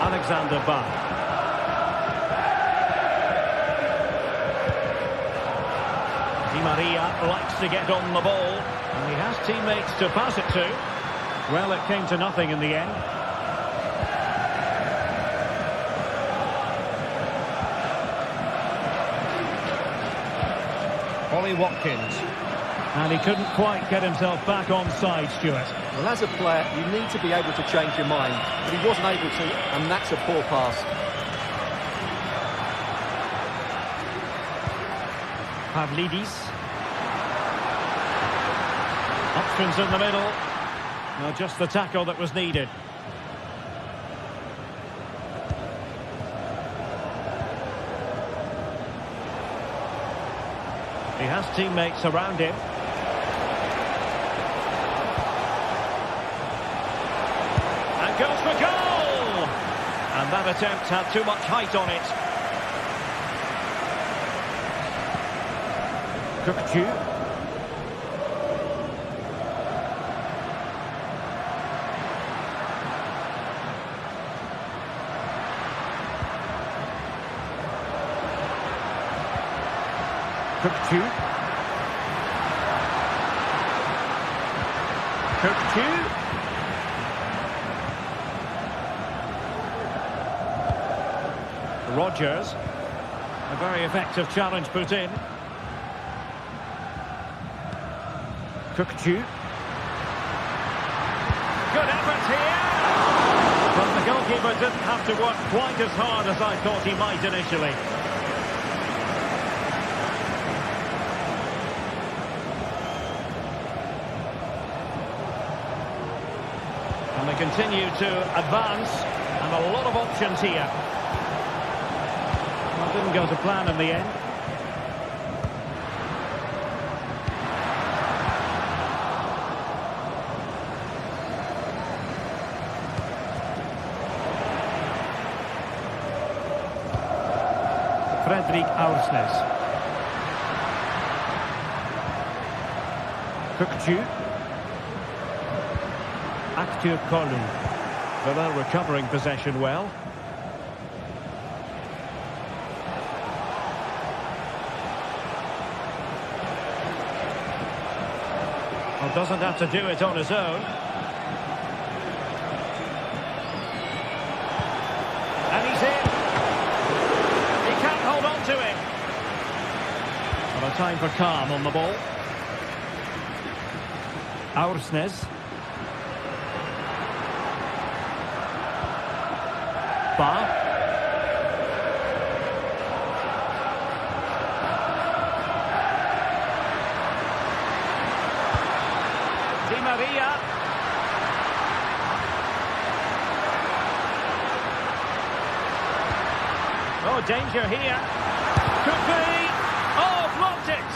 Alexander Bach. Di Maria likes to get on the ball. And he has teammates to pass it to. Well, it came to nothing in the end. Ollie Watkins. And he couldn't quite get himself back on side, Stuart. Well, as a player, you need to be able to change your mind, but he wasn't able to, and that's a poor pass. Pavlidis. Options in the middle. Well, just the tackle that was needed. He has teammates around him. And goes for goal! And that attempt had too much height on it. Cookju. Cookju. Cookju. Rodgers. A very effective challenge put in. Cookju. Good effort here. But the goalkeeper didn't have to work quite as hard as I thought he might initially. And they continue to advance, and a lot of options here. Well, didn't go to plan in the end. Fredrik Aursnes. Cookju. Aktur Kolu. Villa recovering possession well. Well, doesn't have to do it on his own. And he's in. He can't hold on to it. Well, a time for calm on the ball. Aursnes. Ba. Di Maria. Oh, danger here. Could be. Oh, blocked it.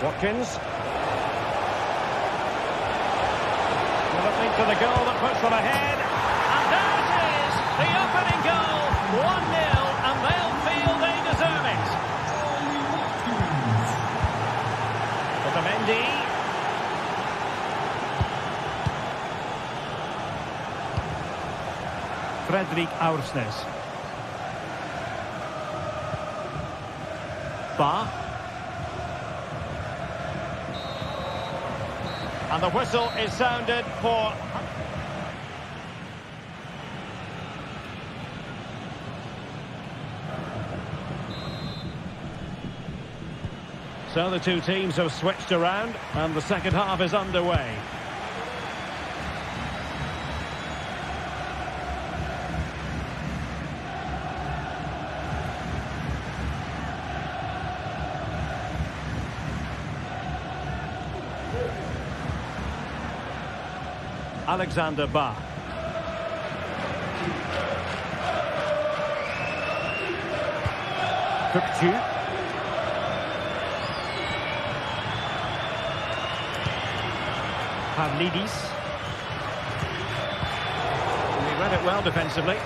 Watkins. Will it lead to the goal that puts them ahead? And there it is! The opening goal! 1-0, and they'll feel they deserve it. Otamendi. Fredrik Aursnes. Ba. And the whistle is sounded for... So the two teams have switched around and the second half is underway. Alexander Bach. Cookju. Pavlidis. He read it well defensively.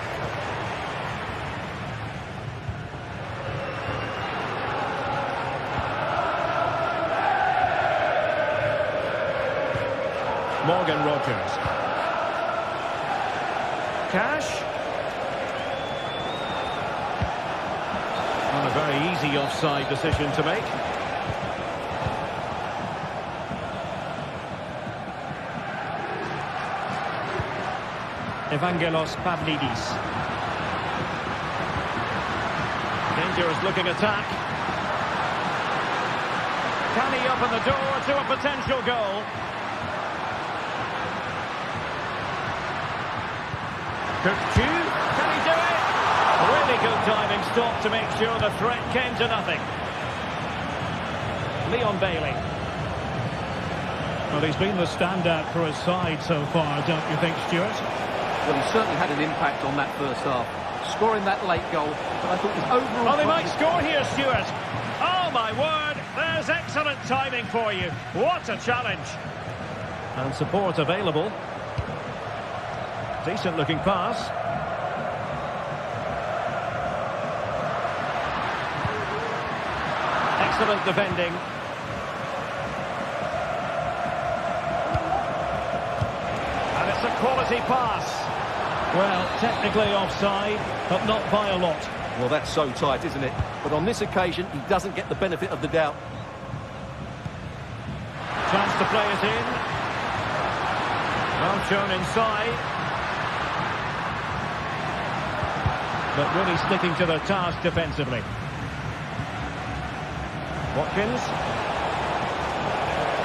Morgan Rogers. Cash. Not a very easy offside decision to make. Evangelos Pavlidis. Dangerous looking attack. Can he open the door to a potential goal? Cookju, can he do it? Really good timing stop to make sure the threat came to nothing. Leon Bailey. Well, he's been the standout for his side so far, don't you think, Stuart? Well, he certainly had an impact on that first half. Scoring that late goal, but I thought his overall... Oh, they might score here, Stuart. Oh, my word. There's excellent timing for you. What a challenge. And support available. Decent looking pass. Excellent defending. And it's a quality pass. Well, technically offside, but not by a lot. Well, that's so tight, isn't it? But on this occasion, he doesn't get the benefit of the doubt. Chance to play it in. Well shown inside. But really sticking to the task defensively. Watkins.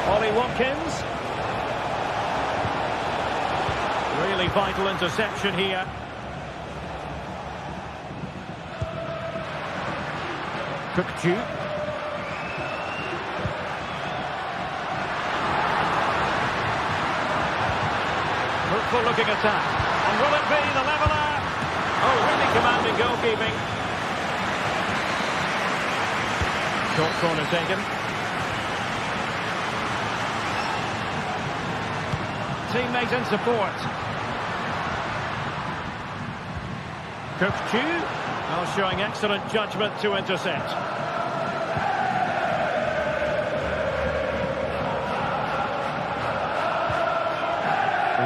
Ollie Watkins. Really vital interception here. Cookju. Hopeful looking attack. And will it be the leveller? Oh, really commanding goalkeeping. Short corner taken. Teammate in support. Cookju, now showing excellent judgment to intercept.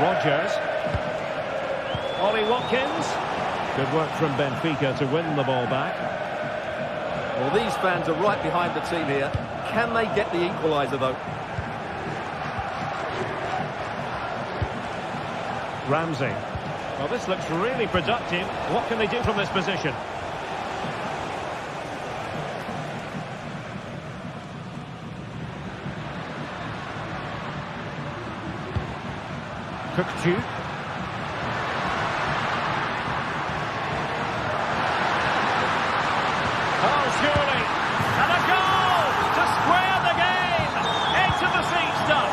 Rogers. Ollie Watkins. Good work from Benfica to win the ball back. Well, these fans are right behind the team here. Can they get the equaliser, though? Ramsey. Well, this looks really productive. What can they do from this position? Cookju. Oh, surely. And a goal to square the game. Edge of the seat stuff.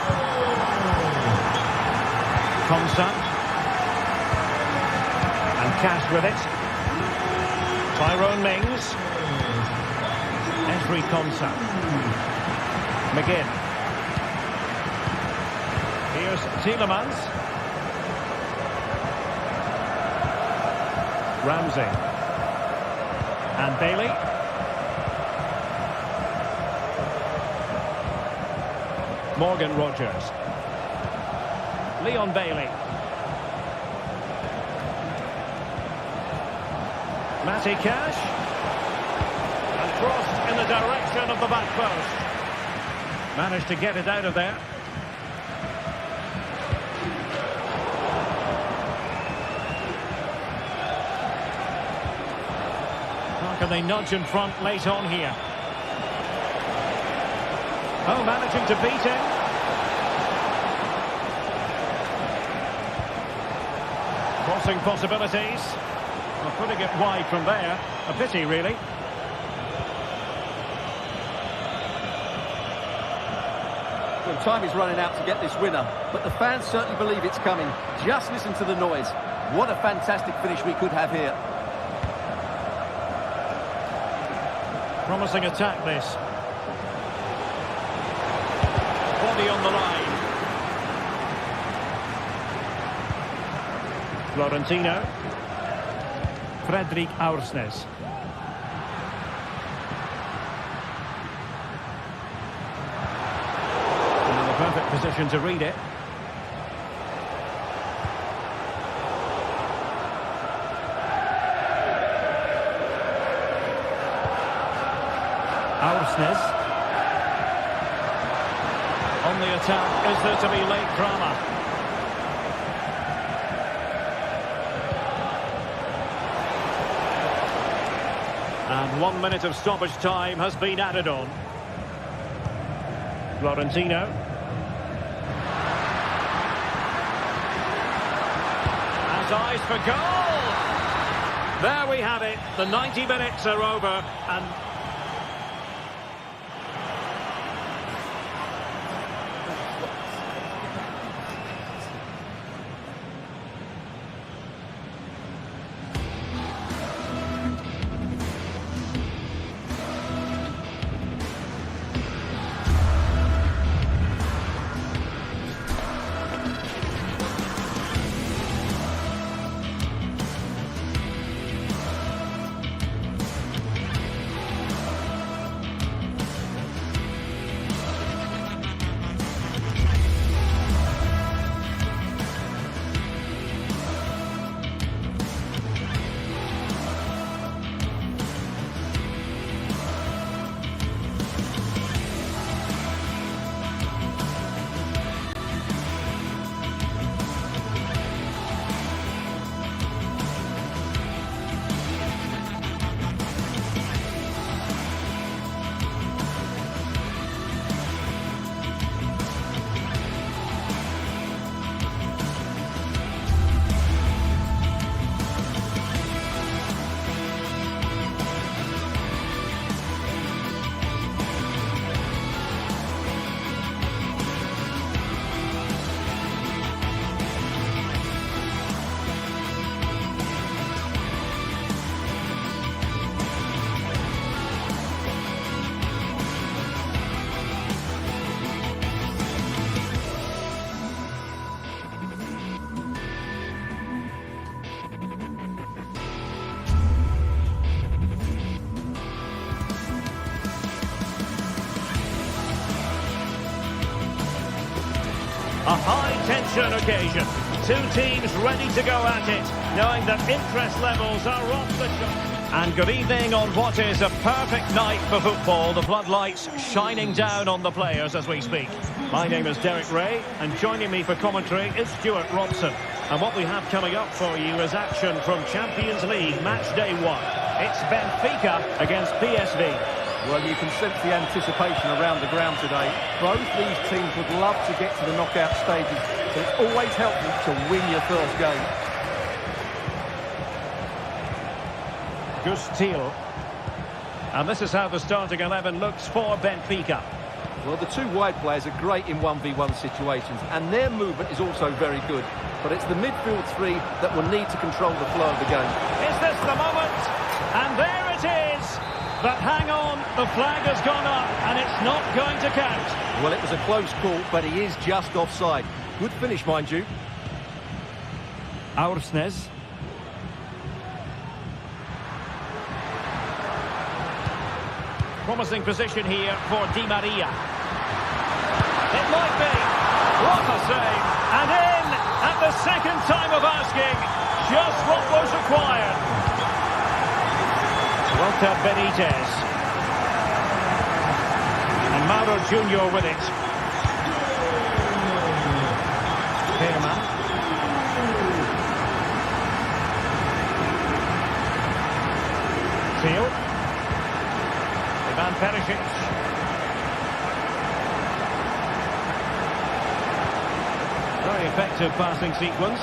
Konsa. And Cash with it. Tyrone Mings. Esri Konsa. McGinn. Here's Tielemans. Ramsey. And Bailey. Morgan Rogers. Leon Bailey. Matty Cash. And crossed in the direction of the back post. Managed to get it out of there. How can they nudge in front late on here? Oh, managing to beat him. Crossing possibilities. Well, putting it wide from there. A pity, really. Well, time is running out to get this winner, but the fans certainly believe it's coming. Just listen to the noise. What a fantastic finish we could have here. Promising attack, this. Body on the line. Florentino. Fredrik Aursnes. In the perfect position to read it. Aursnes. On the attack, is there to be late drama? And 1 minute of stoppage time has been added on. Florentino. Has eyes for goal! There we have it. The 90 minutes are over and... A high-tension occasion. Two teams ready to go at it, knowing that interest levels are off the chart. And good evening on what is a perfect night for football. The floodlights shining down on the players as we speak. My name is Derek Ray, and joining me for commentary is Stuart Robson. And what we have coming up for you is action from Champions League match day 1. It's Benfica against PSV. Well, you can sense the anticipation around the ground today. Both these teams would love to get to the knockout stages, so it's always helpful to win your first game. Gustil. And this is how the starting 11 looks for Benfica. Well, the two wide players are great in 1v1 situations, and their movement is also very good. But it's the midfield three that will need to control the flow of the game. Is this the moment? And there it is! But hang on, the flag has gone up, and it's not going to count. Well, it was a close call, but he is just offside. Good finish, mind you. Aursnes. Promising position here for Di Maria. It might be. What a save. And in at the second time of asking. Just what was required. Walter Benitez. And Mauro Junior with it. Pearman. Seal. Ivan Perisic. Very effective passing sequence.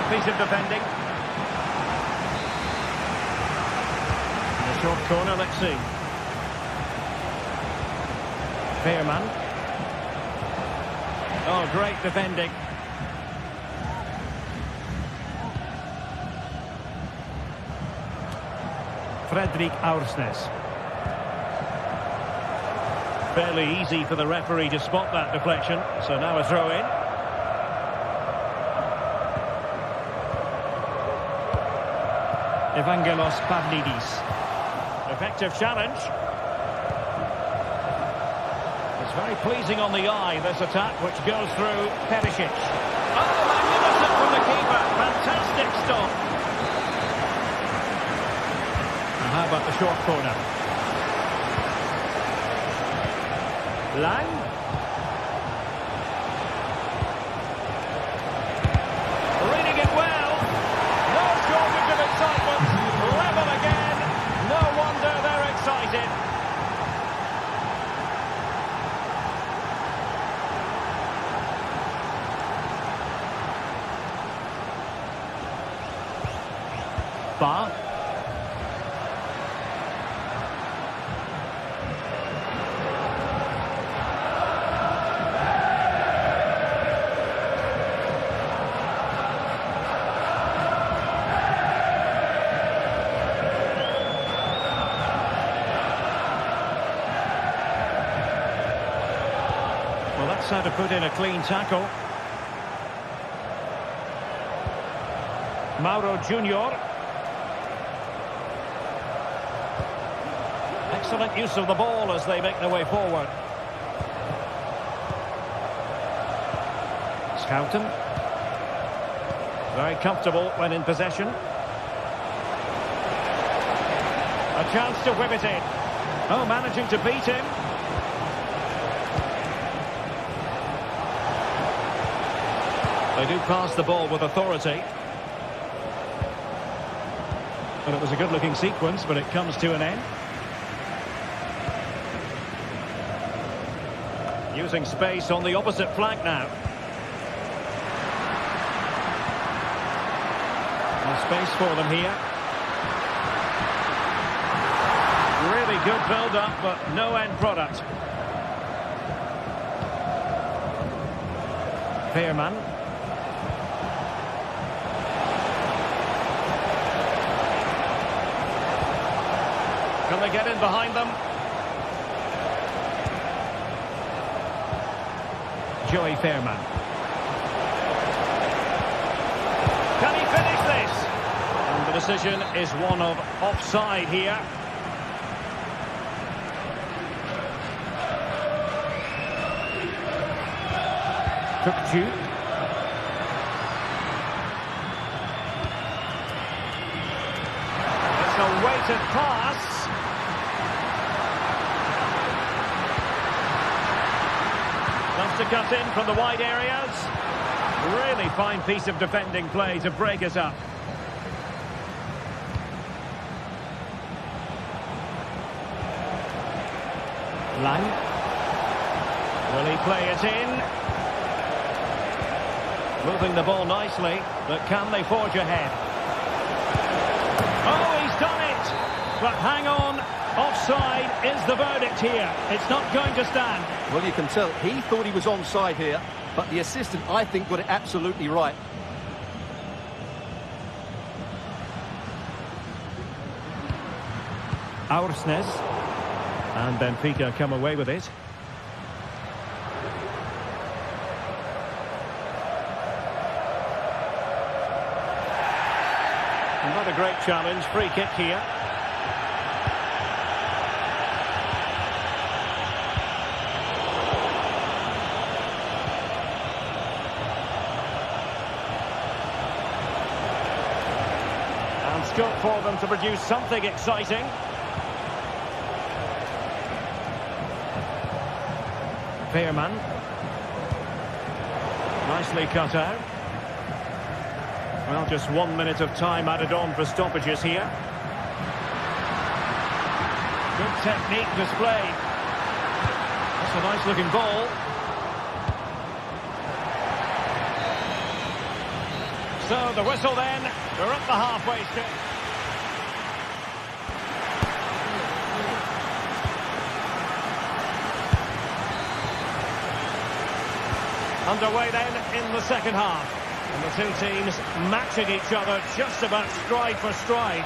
Piece of defending. In a short corner, let's see. Pearman. Oh, great defending. Arsnes. Fairly easy for the referee to spot that deflection. So now a throw in. Evangelos Pavlidis. Effective challenge. It's very pleasing on the eye, this attack, which goes through Perisic. Oh, magnificent from the keeper. Fantastic stop. And how about the short corner? Lang. Reading it well. No shortage of excitement. Level again. No wonder they're excited. Ba. Well, that's how to put in a clean tackle. Mauro Junior. Excellent use of the ball as they make their way forward. Scouten. Very comfortable when in possession. A chance to whip it in. Oh, managing to beat him. They do pass the ball with authority. And it was a good-looking sequence, but it comes to an end. Using space on the opposite flank now. There's space for them here. Really good build-up, but no end product. Veerman. Can they get in behind them? Joey Veerman. Can he finish this? And the decision is one of offside here. Tukcu. It's a weighted pass. To cut in from the wide areas. Really fine piece of defending play to break us up. Lang. Will he play it in? Moving the ball nicely, but can they forge ahead? Oh, he's done it! But hang on. Offside is the verdict here. It's not going to stand. Well, you can tell he thought he was onside here, but the assistant, I think, got it absolutely right. Arsnes. And Benfica come away with it. Not a great challenge. Free kick here. Scope for them to produce something exciting. Veerman. Nicely cut out. Well, just 1 minute of time added on for stoppages here. Good technique displayed. That's a nice looking ball. So the whistle then, we're at the halfway stage. Underway then in the second half. And the two teams matching each other just about stride for stride.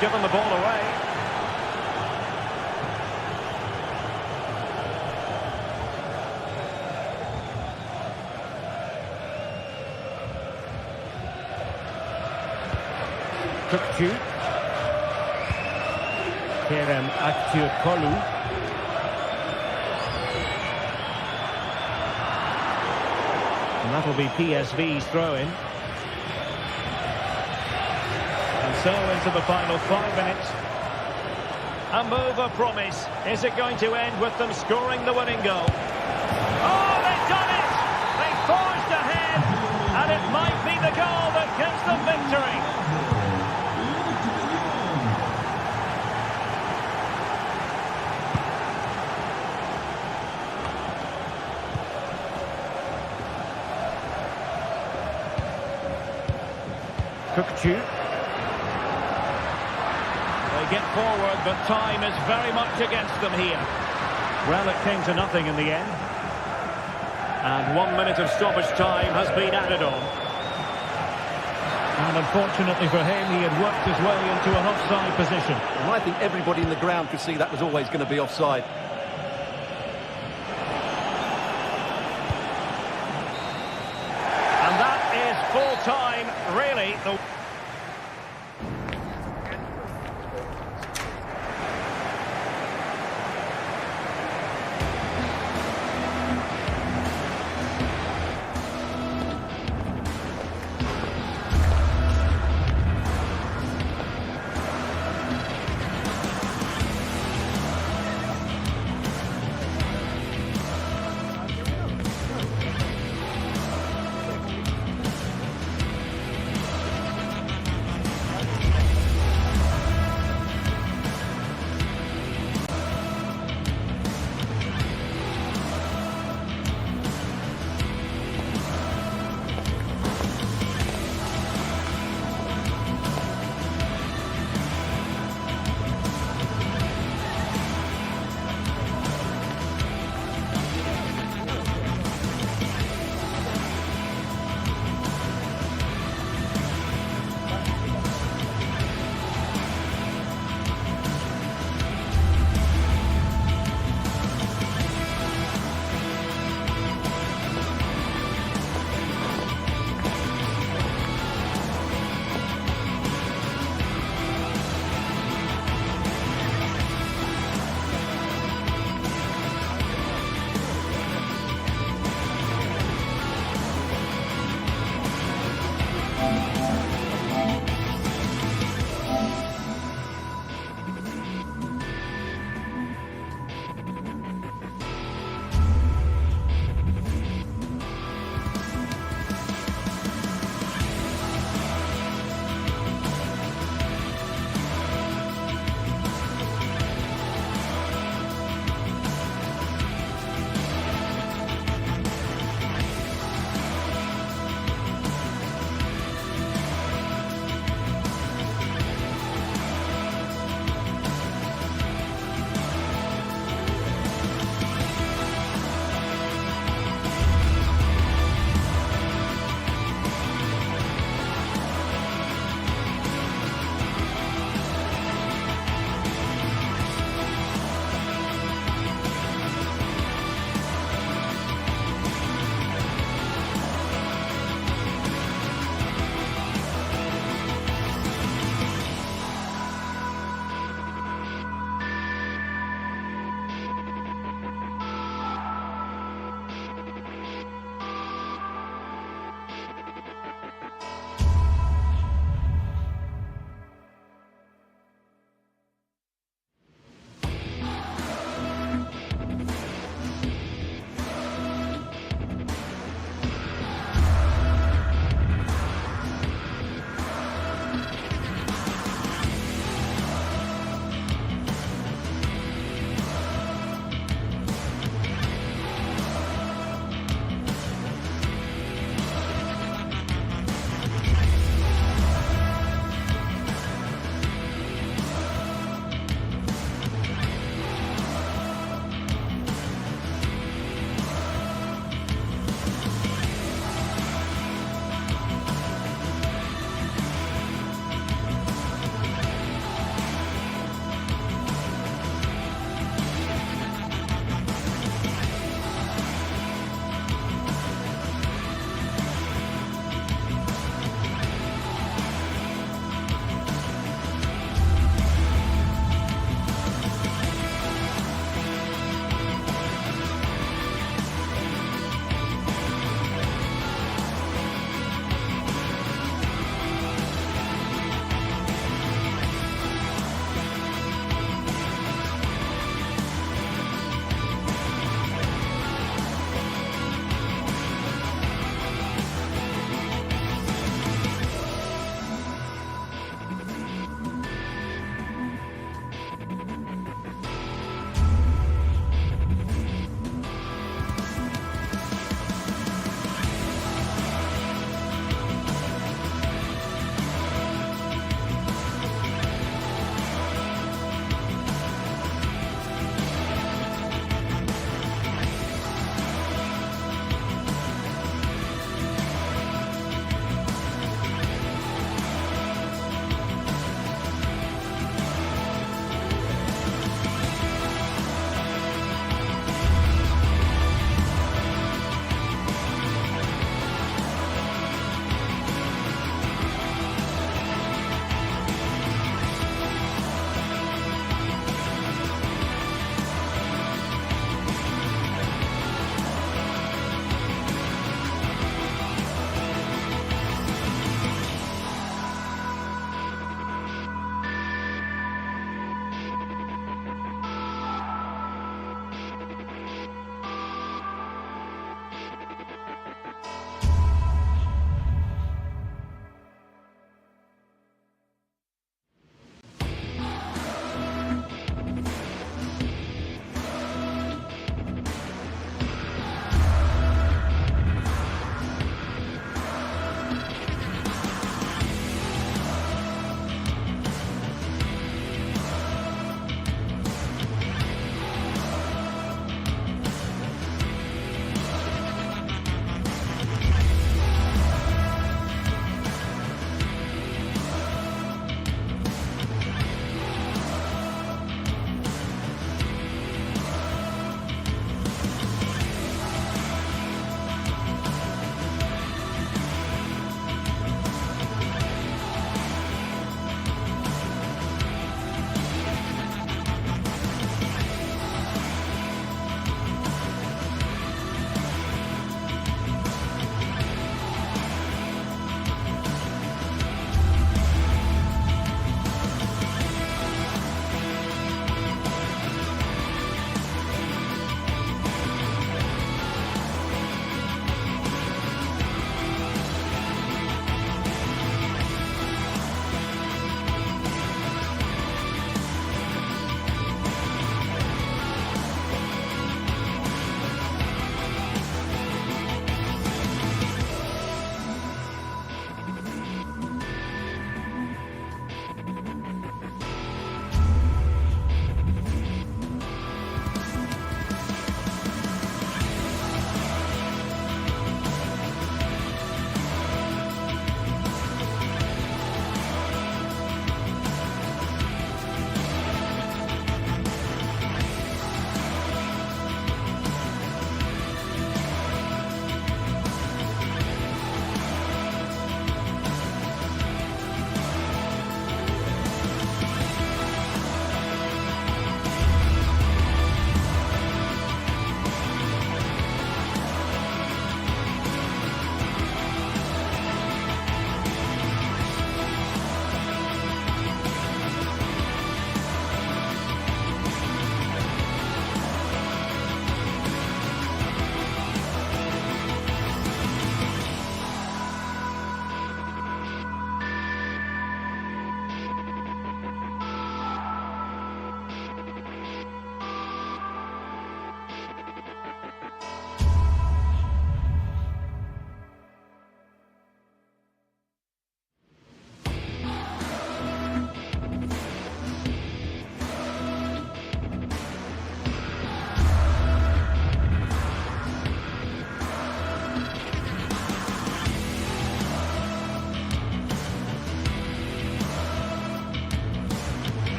given the ball away. Kukçu. Kerem Aktürkoğlu. And that'll be PSV's throw-in. And so into the final 5 minutes. A move of promise. Is it going to end with them scoring the winning goal? Oh, they've done it! They forged ahead, and it might be the goal that gives them victory. Kukçu. They get forward, but time is very much against them here. Well, it came to nothing in the end. And 1 minute of stoppage time has been added on. And unfortunately for him, he had worked his way into an offside position. And I think everybody in the ground could see that was always going to be offside. And that is full time, really.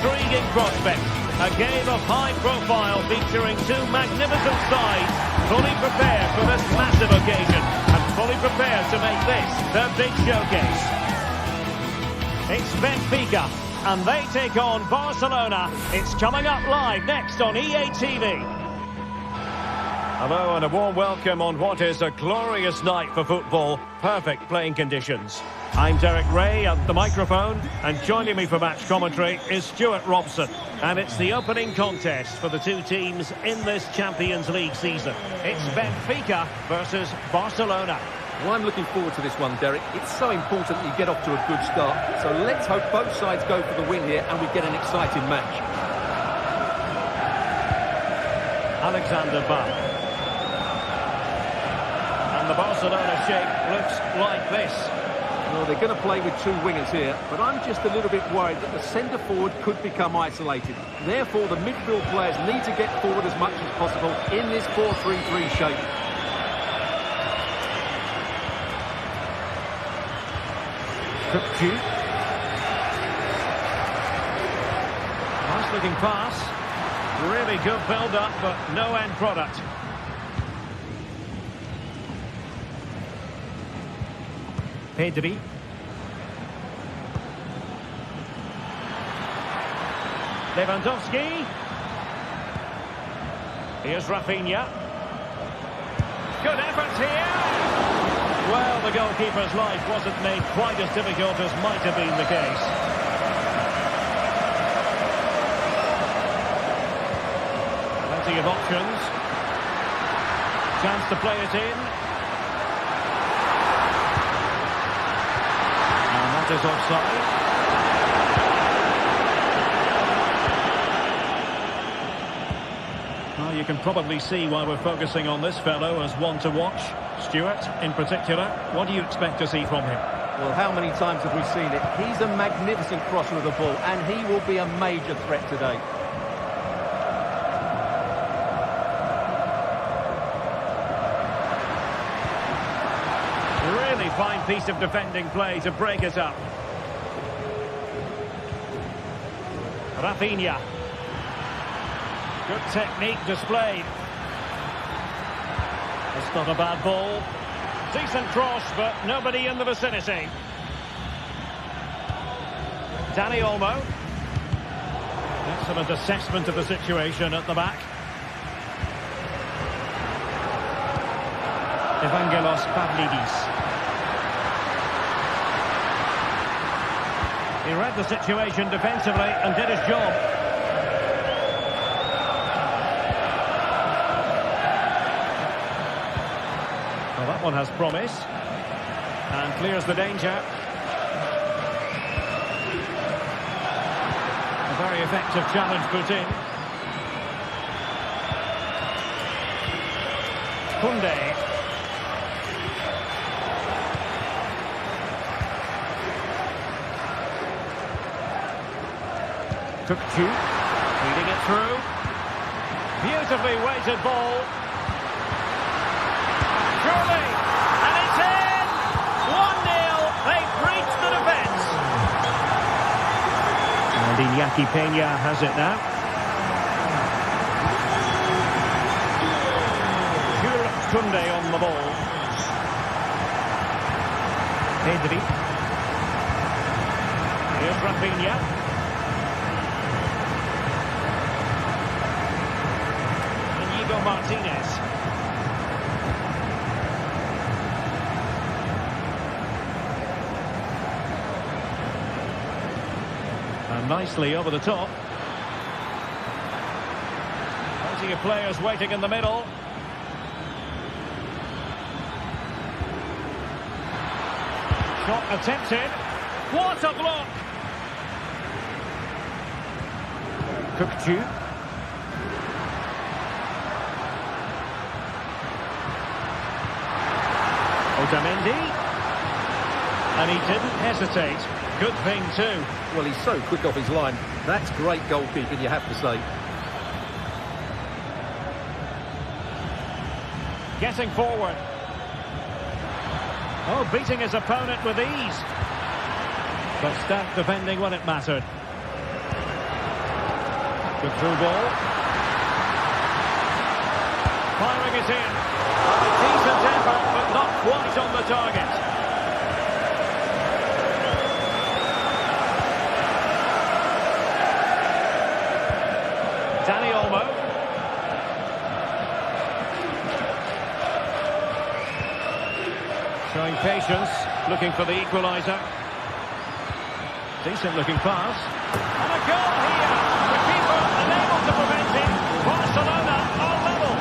intriguing prospect. A game of high profile featuring two magnificent sides, fully prepared for this massive occasion and fully prepared to make this their big showcase. It's Benfica and they take on Barcelona. It's coming up live next on EA TV. Hello and a warm welcome on what is a glorious night for football. Perfect playing conditions. I'm Derek Ray at the microphone, and joining me for match commentary is Stuart Robson. And it's the opening contest for the two teams in this Champions League season. It's Benfica versus Barcelona. Well, I'm looking forward to this one, Derek. It's so important that you get off to a good start. So let's hope both sides go for the win here and we get an exciting match. Alexander Bach. And the Barcelona shape looks like this. Well, they're going to play with two wingers here, but I'm just a little bit worried that the centre-forward could become isolated. Therefore, the midfield players need to get forward as much as possible in this 4-3-3 shape. Nice looking pass. Really good build-up, but no end product. Pedri. Lewandowski. Here's Rafinha. Good effort here. Well, the goalkeeper's life wasn't made quite as difficult as might have been the case. Plenty of options. Chance to play it in. That is offside. Well, you can probably see why we're focusing on this fellow as one to watch. Stuart, in particular, what do you expect to see from him? Well, how many times have we seen it? He's a magnificent crosser of the ball, and he will be a major threat today. Really fine piece of defending play to break it up. Rafinha. Good technique displayed. It's not a bad ball. Decent cross, but nobody in the vicinity. Dani Olmo. Excellent assessment of the situation at the back. Evangelos Pavlidis. He read the situation defensively and did his job. Well, that one has promise. And clears the danger. A very effective challenge put in. Koundé. Tukcu, feeding it through. Beautifully weighted ball. Surely, and it's in! 1-0, they've breached the defence. And Iñaki Peña has it now. Jules Koundé on the ball. Pedri. Here's Rafinha. Martinez. And nicely over the top. Plenty of players waiting in the middle. Shot attempted. What a block! Tukcu. Otamendi, and he didn't hesitate. Good thing too. Well, he's so quick off his line. That's great goalkeeping, you have to say. Getting forward. Oh, beating his opponent with ease. But stout defending when it mattered. Good through ball. Firing it in. A decent effort, but not quite on the target. Danny Olmo. Showing patience, looking for the equaliser. Decent looking pass. And a goal here. The keeper unable to prevent it. Barcelona are level.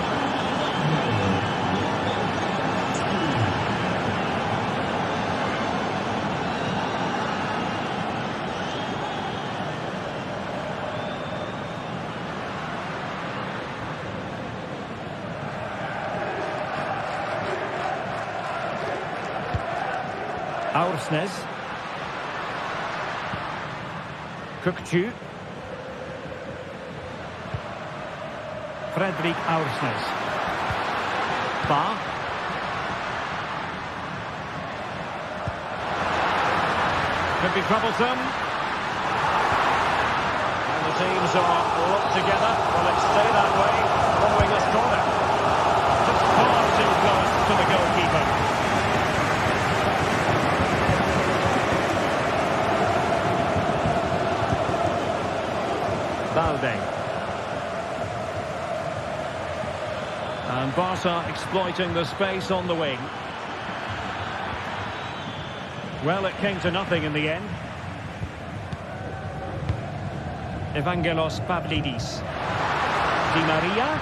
Aursnes. Kukcu. Fredrik Aursnes. Ba. Could be troublesome. And the teams are locked together. Will it stay that way following this corner? Just far too close to the goalkeeper. Balde. And Barca exploiting the space on the wing. Well, it came to nothing in the end. Evangelos Pavlidis. Di Maria.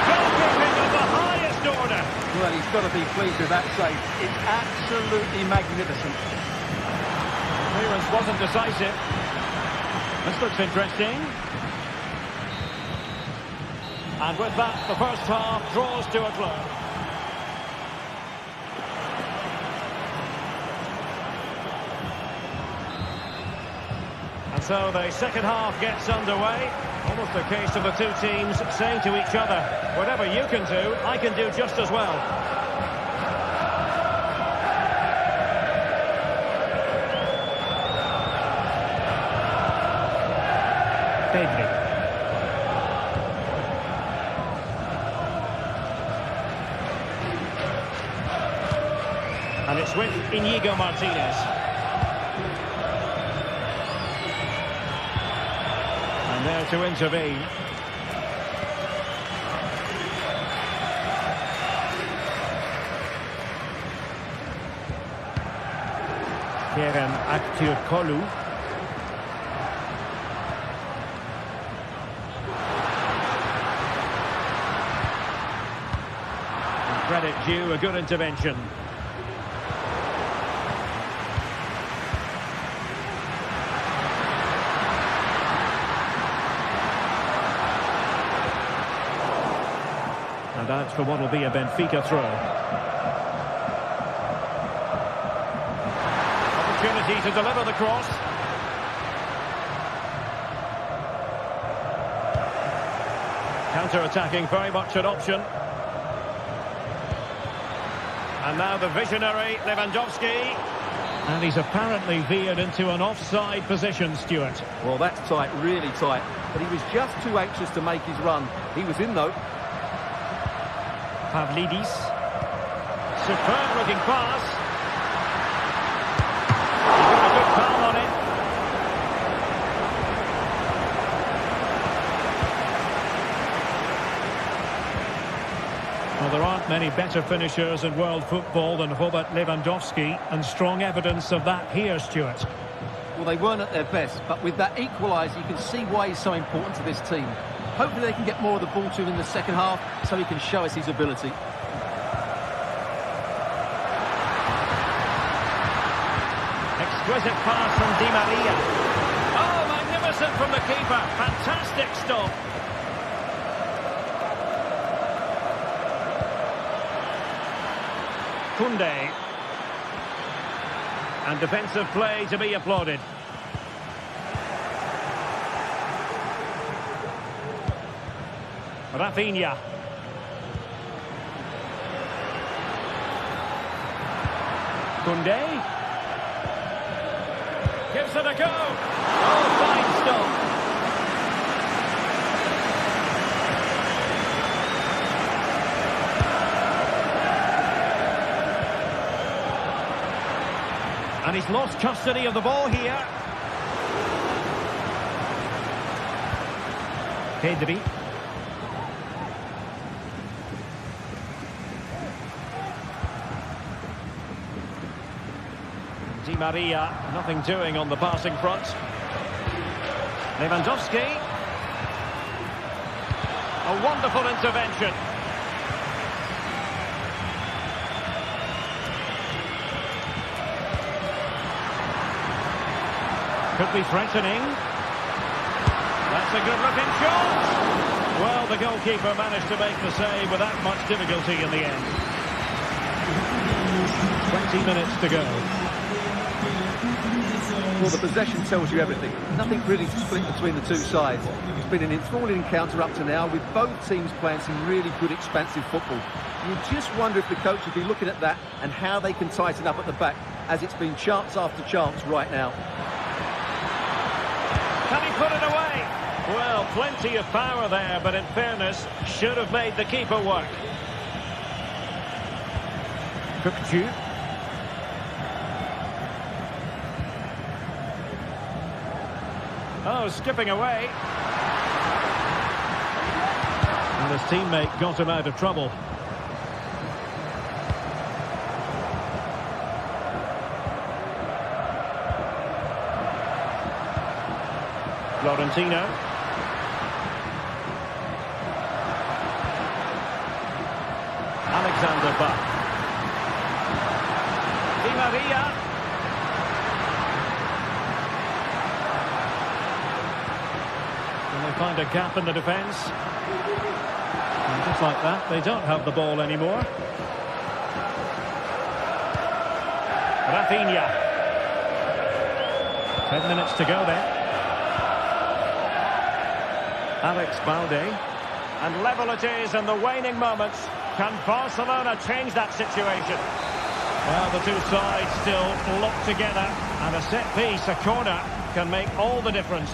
Goalkeeping of the highest order. Well, he's got to be pleased with that save. It's absolutely magnificent. Clearance wasn't decisive. This looks interesting. And with that, the first half draws to a close. And so the second half gets underway. Almost a case of the two teams saying to each other, whatever you can do, I can do just as well. Pedri. And it's with Íñigo Martínez. And there to intervene. Kerem Aktürkoğlu. Credit due, a good intervention. And that's for what will be a Benfica throw. Opportunity to deliver the cross. Counter-attacking, very much an option. And now the visionary Lewandowski. And he's apparently veered into an offside position, Stuart. Well, that's tight, really tight. But he was just too anxious to make his run. He was in, though. Pavlidis. Superb looking pass. He's got a good palm on it. Well, there aren't many better finishers in world football than Robert Lewandowski, and strong evidence of that here, Stuart. Well, they weren't at their best, but with that equaliser, you can see why he's so important to this team. Hopefully they can get more of the ball to him in the second half so he can show us his ability. Exquisite pass from Di Maria. Oh, magnificent from the keeper. Fantastic stop. Koundé. And defensive play to be applauded. Rafinha. Koundé. Gives gives it a go. Oh, fine stop. And he's lost custody of the ball here. Pedri. Di Maria, nothing doing on the passing front. Lewandowski. A wonderful intervention. Could be threatening. That's a good-looking shot. Well, the goalkeeper managed to make the save without much difficulty in the end. 20 minutes to go. Well, the possession tells you everything. Nothing really split between the two sides. It's been an enthralling encounter up to now, with both teams playing some really good expansive football. You just wonder if the coach will be looking at that and how they can tighten up at the back, as it's been chance after chance right now. Can he put it away? Well, plenty of power there, but in fairness, should have made the keeper work. Cookju. Oh, skipping away. And his teammate got him out of trouble. Florentino. Alexander Bach. Di Maria. And they find a gap in the defence. And just like that, they don't have the ball anymore. Rafinha. 10 minutes to go then. Alex Balde. And level it is in the waning moments. Can Barcelona change that situation? Well, the two sides still locked together. And a set piece, a corner, can make all the difference.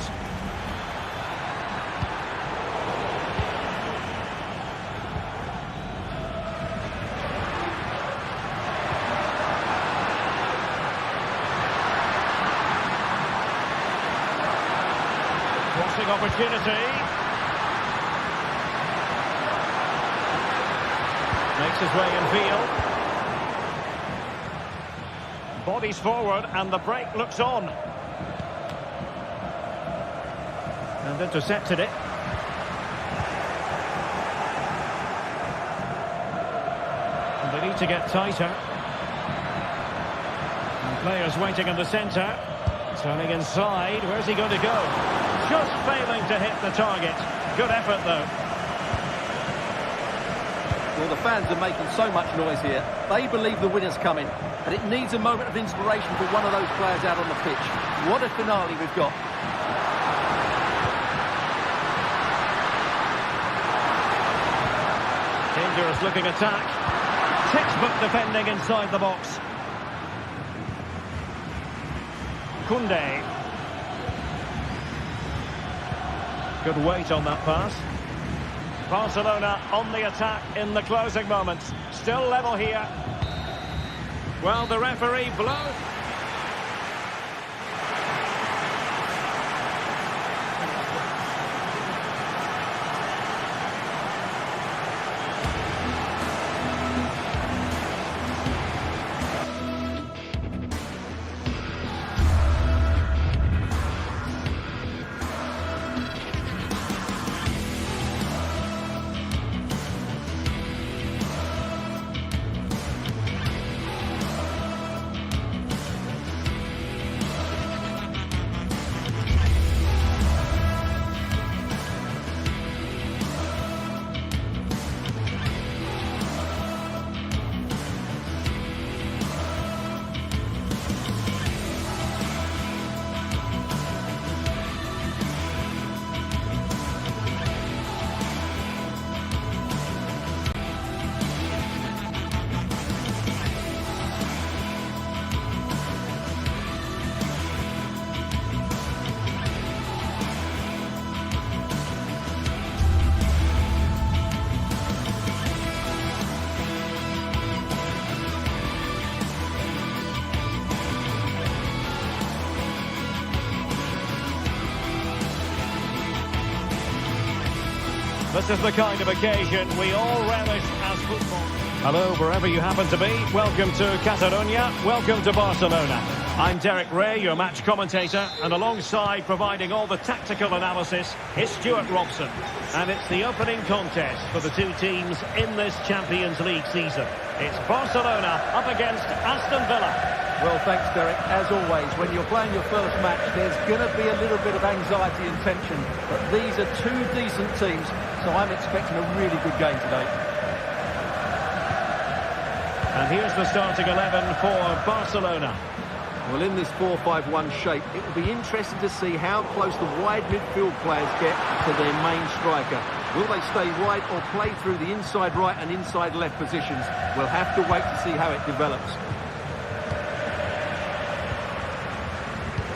Crossing opportunity. Makes his way in field. Bodies forward and the break looks on. And intercepted it. And they need to get tighter. And players waiting in the centre. Turning inside. Where's he going to go? Just failing to hit the target. Good effort though. Well, the fans are making so much noise here. They believe the winner's coming, and it needs a moment of inspiration for one of those players out on the pitch. What a finale we've got. Dangerous looking attack. Textbook defending inside the box. Koundé. Good weight on that pass. Barcelona on the attack in the closing moments. Still level here. Well, the referee blows. This is the kind of occasion we all relish as football. Hello, wherever you happen to be. Welcome to Catalonia. Welcome to Barcelona. I'm Derek Ray, your match commentator, and alongside providing all the tactical analysis is Stuart Robson. And it's the opening contest for the two teams in this Champions League season. It's Barcelona up against Aston Villa. Well, thanks, Derek. As always, when you're playing your first match, there's going to be a little bit of anxiety and tension. But these are two decent teams, so I'm expecting a really good game today. And here's the starting 11 for Barcelona. Well, in this 4-5-1 shape, it will be interesting to see how close the wide midfield players get to their main striker. Will they stay wide or play through the inside right and inside left positions? We'll have to wait to see how it develops.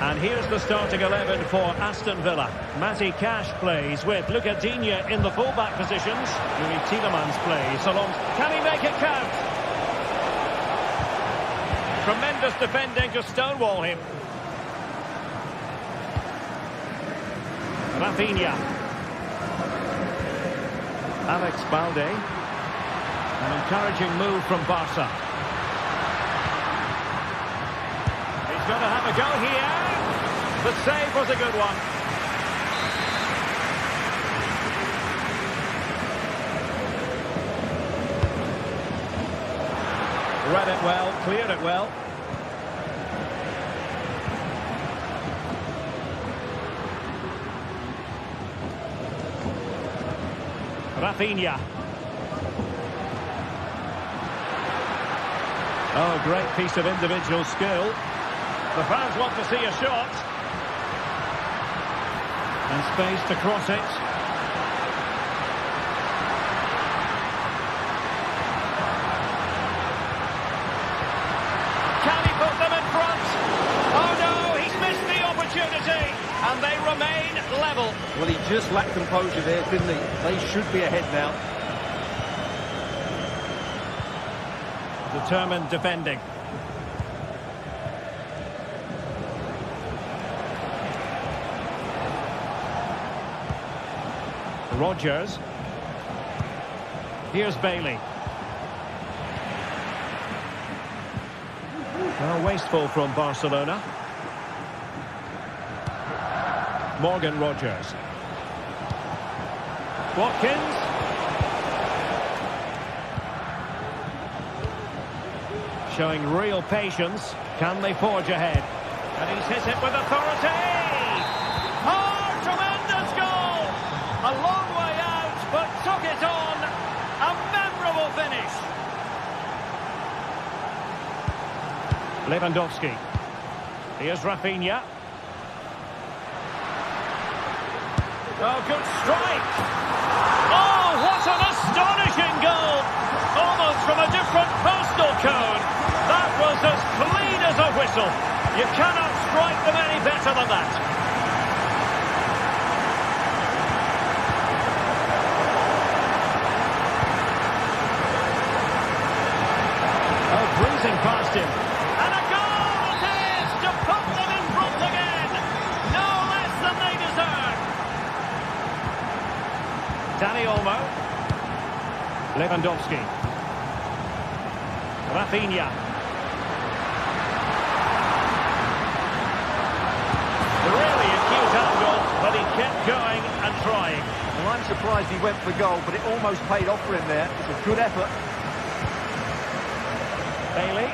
And here's the starting 11 for Aston Villa. Matty Cash plays with Luca Digne in the fullback positions. Louis Tielemans plays along. Can he make it count? Tremendous defending to stonewall him. Rafinha. Alex Balde. An encouraging move from Barca. He's going to have a go here. The save was a good one. Read it well, cleared it well. Rafinha. Oh, great piece of individual skill. The fans want to see a shot. And space to cross it. Can he put them in front? Oh no, he's missed the opportunity. And they remain level. Well, he just lacked composure there, didn't he? They should be ahead now. Determined defending. Rodgers. Here's Bailey. Well, wasteful from Barcelona. Morgan Rodgers. Watkins. Showing real patience. Can they forge ahead? And he's hit it with authority. Oh, tremendous goal! A long way out, but took it on. A memorable finish. Lewandowski. Here's Rafinha. Oh, good strike. Oh, what an astonishing goal. Almost from a different postal code. That was as clean as a whistle. You cannot strike them any better than that. Oh, breezing past him. And a goal it is to put them in front again. No less than they deserve. Dani Olmo. Lewandowski. Rafinha. Really acute angle, but he kept going and trying. Well, I'm surprised he went for goal, but it almost paid off for him there. It's a good effort. Bailey.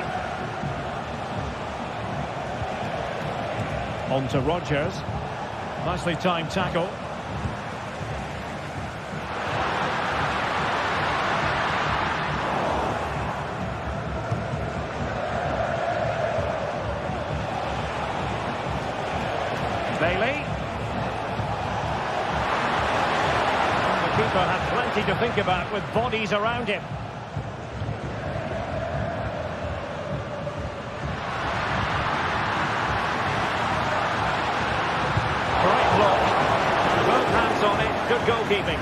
On to Rodgers. Nicely timed tackle. Bailey. The keeper had plenty to think about with bodies around him. Great block. Both hands on it. Good goalkeeping.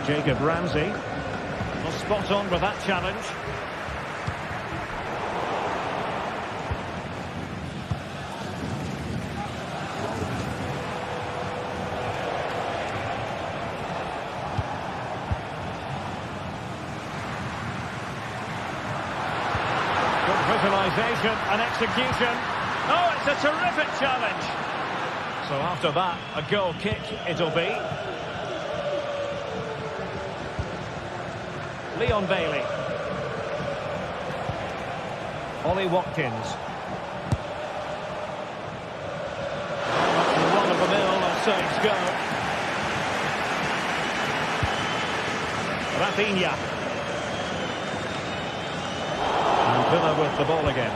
Jacob Ramsey. Well, spot on with that challenge. Visualisation and execution. Oh, it's a terrific challenge. So after that, a goal kick it'll be. Leon Bailey. Ollie Watkins. One of the mill, that's saves go. Rafinha. And Villa with the ball again.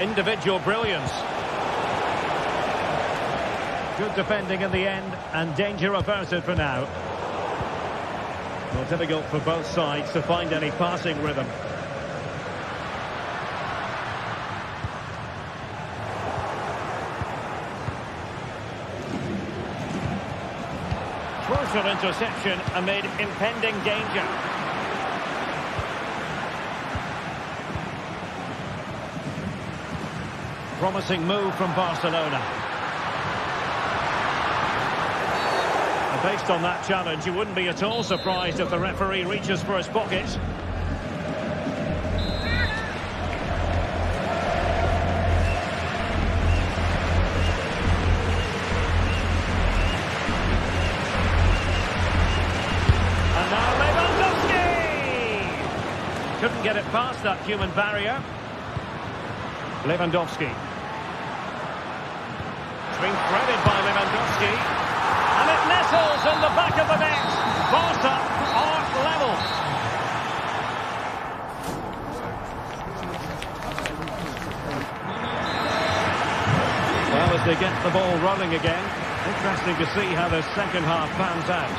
Individual brilliance. Good defending in the end, and danger averted for now. Well, difficult for both sides to find any passing rhythm. Crucial interception amid impending danger. Promising move from Barcelona. And based on that challenge, you wouldn't be at all surprised if the referee reaches for his pocket. And now Lewandowski! Couldn't get it past that human barrier. Lewandowski. It's been threaded by Lewandowski. And it nestles in the back of the net. Barca are level. Well, as they get the ball rolling again, interesting to see how the second half pans out.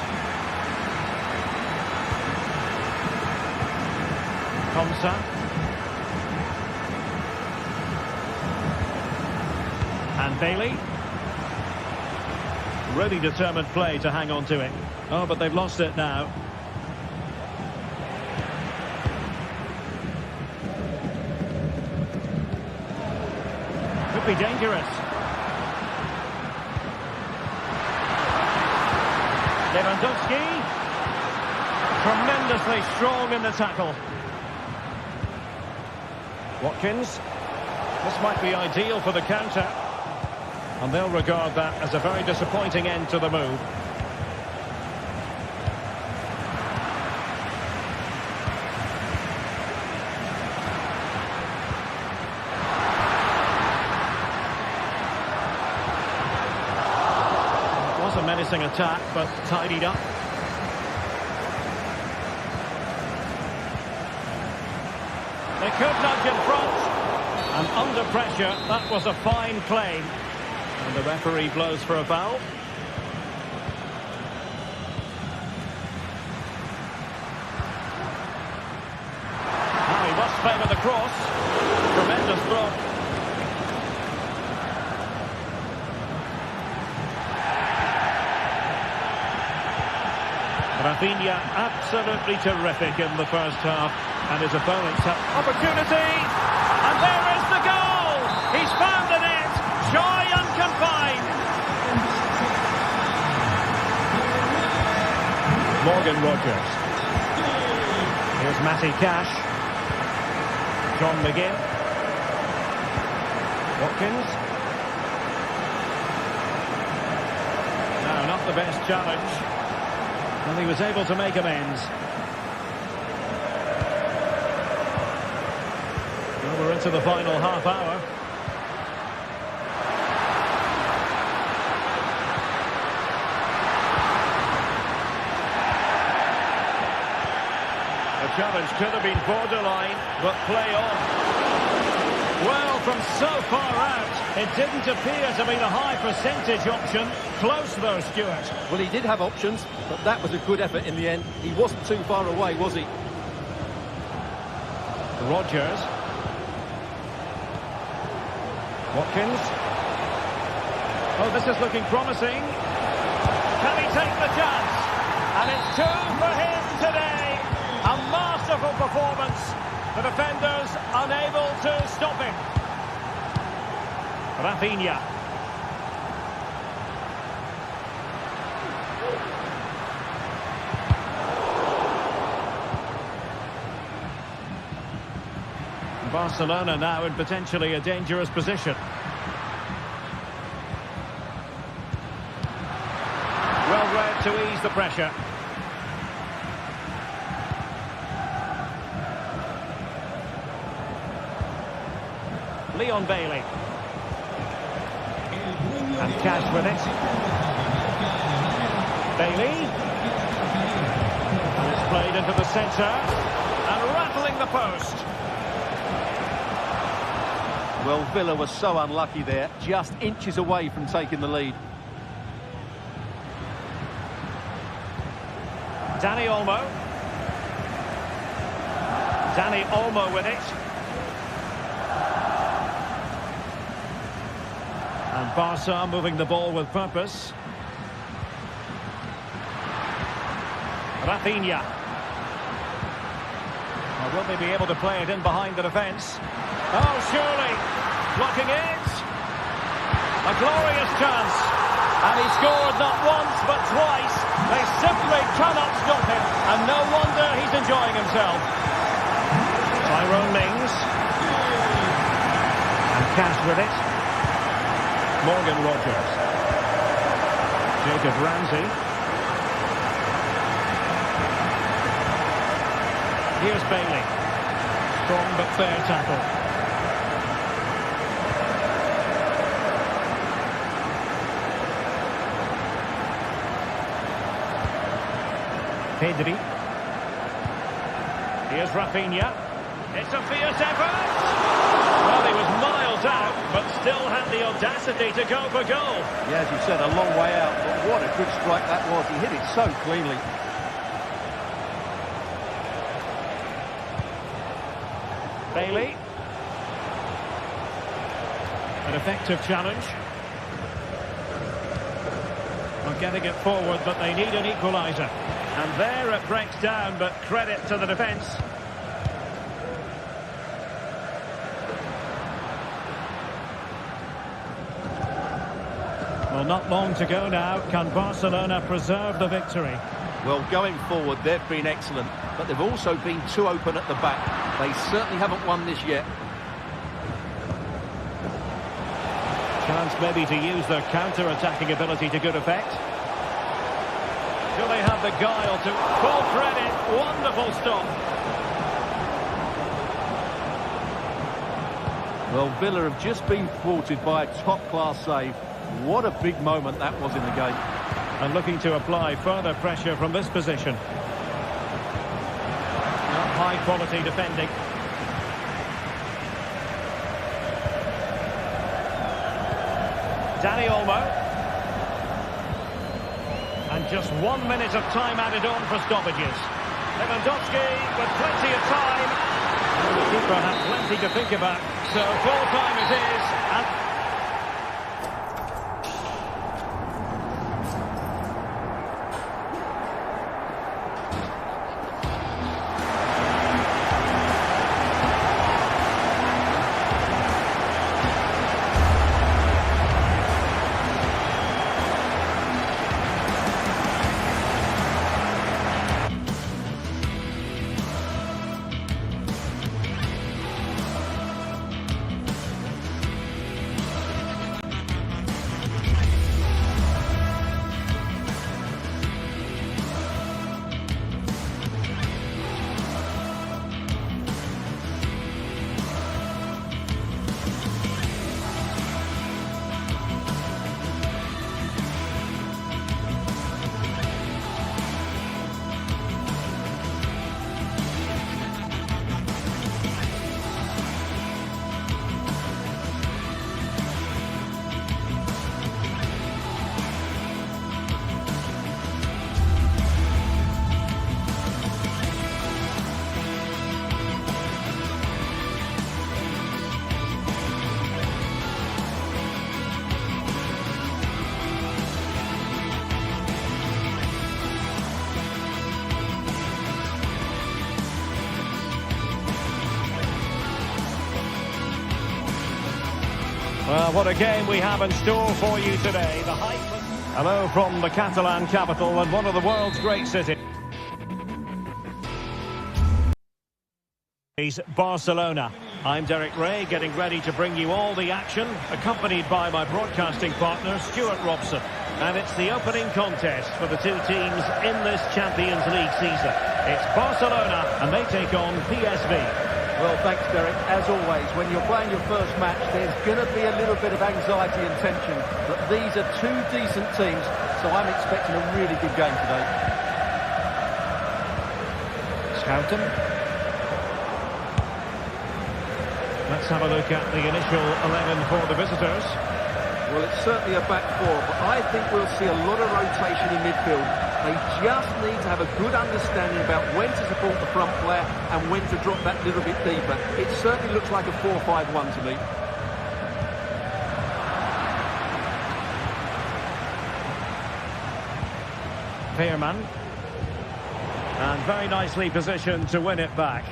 Komsa. And Bailey. Really determined play to hang on to it. Oh, but they've lost it now. Could be dangerous. Lewandowski. Tremendously strong in the tackle. Watkins. This might be ideal for the counter. And they'll regard that as a very disappointing end to the move. It was a menacing attack, but tidied up. They could nudge in front. And under pressure, that was a fine play. And the referee blows for a foul. Now he must favour the cross. Tremendous throw. Rafinha absolutely terrific in the first half. And his opponents have opportunity. And there is the goal. He's found the net. Joy unconfined. Morgan Rogers. Here's Matty Cash. John McGinn. Watkins. No, not the best challenge. And he was able to make amends. Well, we're into the final half hour. Challenge could have been borderline, but play on. Well, from so far out, it didn't appear to be the high percentage option. Close though, Stuart. Well, he did have options, but that was a good effort in the end. He wasn't too far away, was he? Rogers. Watkins. Oh, this is looking promising. Can he take the chance? And it's two for him today. A masterful performance. The defenders unable to stop him. Rafinha. Barcelona now in potentially a dangerous position. Well read to ease the pressure. Leon Bailey. And Cash with it. Bailey. And it's played into the centre. And rattling the post. Well, Villa was so unlucky there. Just inches away from taking the lead. Dani Olmo. Dani Olmo with it. And Barca moving the ball with purpose. Rafinha. Well, will they be able to play it in behind the defence? Oh, surely. Blocking it. A glorious chance. And he scored not once but twice. They simply cannot stop him. And no wonder he's enjoying himself. Tyrone Mings. And Cash with it. Morgan Rogers. Jacob Ramsey. Here's Bailey. Strong but fair tackle. Pedri. Here's Rafinha. It's a fierce effort. Well, he was miles out, but still had the audacity to go for goal. Yeah, as you said, a long way out, but what a good strike that was. He hit it so cleanly. Bailey. An effective challenge. Not getting it forward, but they need an equaliser. And there it breaks down, but credit to the defence. Well, not long to go now. Can Barcelona preserve the victory? Well, going forward, they've been excellent, but they've also been too open at the back. They certainly haven't won this yet. Chance maybe to use their counter-attacking ability to good effect. Do they have the guile to full credit? Wonderful stop. Well, Villa have just been thwarted by a top-class save. What a big moment that was in the game. And looking to apply further pressure from this position. High-quality defending. Dani Olmo. And just 1 minute of time added on for stoppages. Lewandowski with plenty of time. And the keeper had plenty to think about. So full time it is. And well, what a game we have in store for you today. The hype. Hello from the Catalan capital and one of the world's great cities. Barcelona. I'm Derek Ray, getting ready to bring you all the action, accompanied by my broadcasting partner, Stuart Robson. And it's the opening contest for the two teams in this Champions League season. It's Barcelona, and they take on PSV. Well, thanks, Derek. As always, when you're playing your first match, there's going to be a little bit of anxiety and tension. But these are two decent teams, so I'm expecting a really good game today. Schouten. Let's have a look at the initial 11 for the visitors. Well, it's certainly a back four, but I think we'll see a lot of rotation in midfield. They just need to have a good understanding about when to support the front player and when to drop that little bit deeper. It certainly looks like a 4-5-1 to me. Veerman. And very nicely positioned to win it back.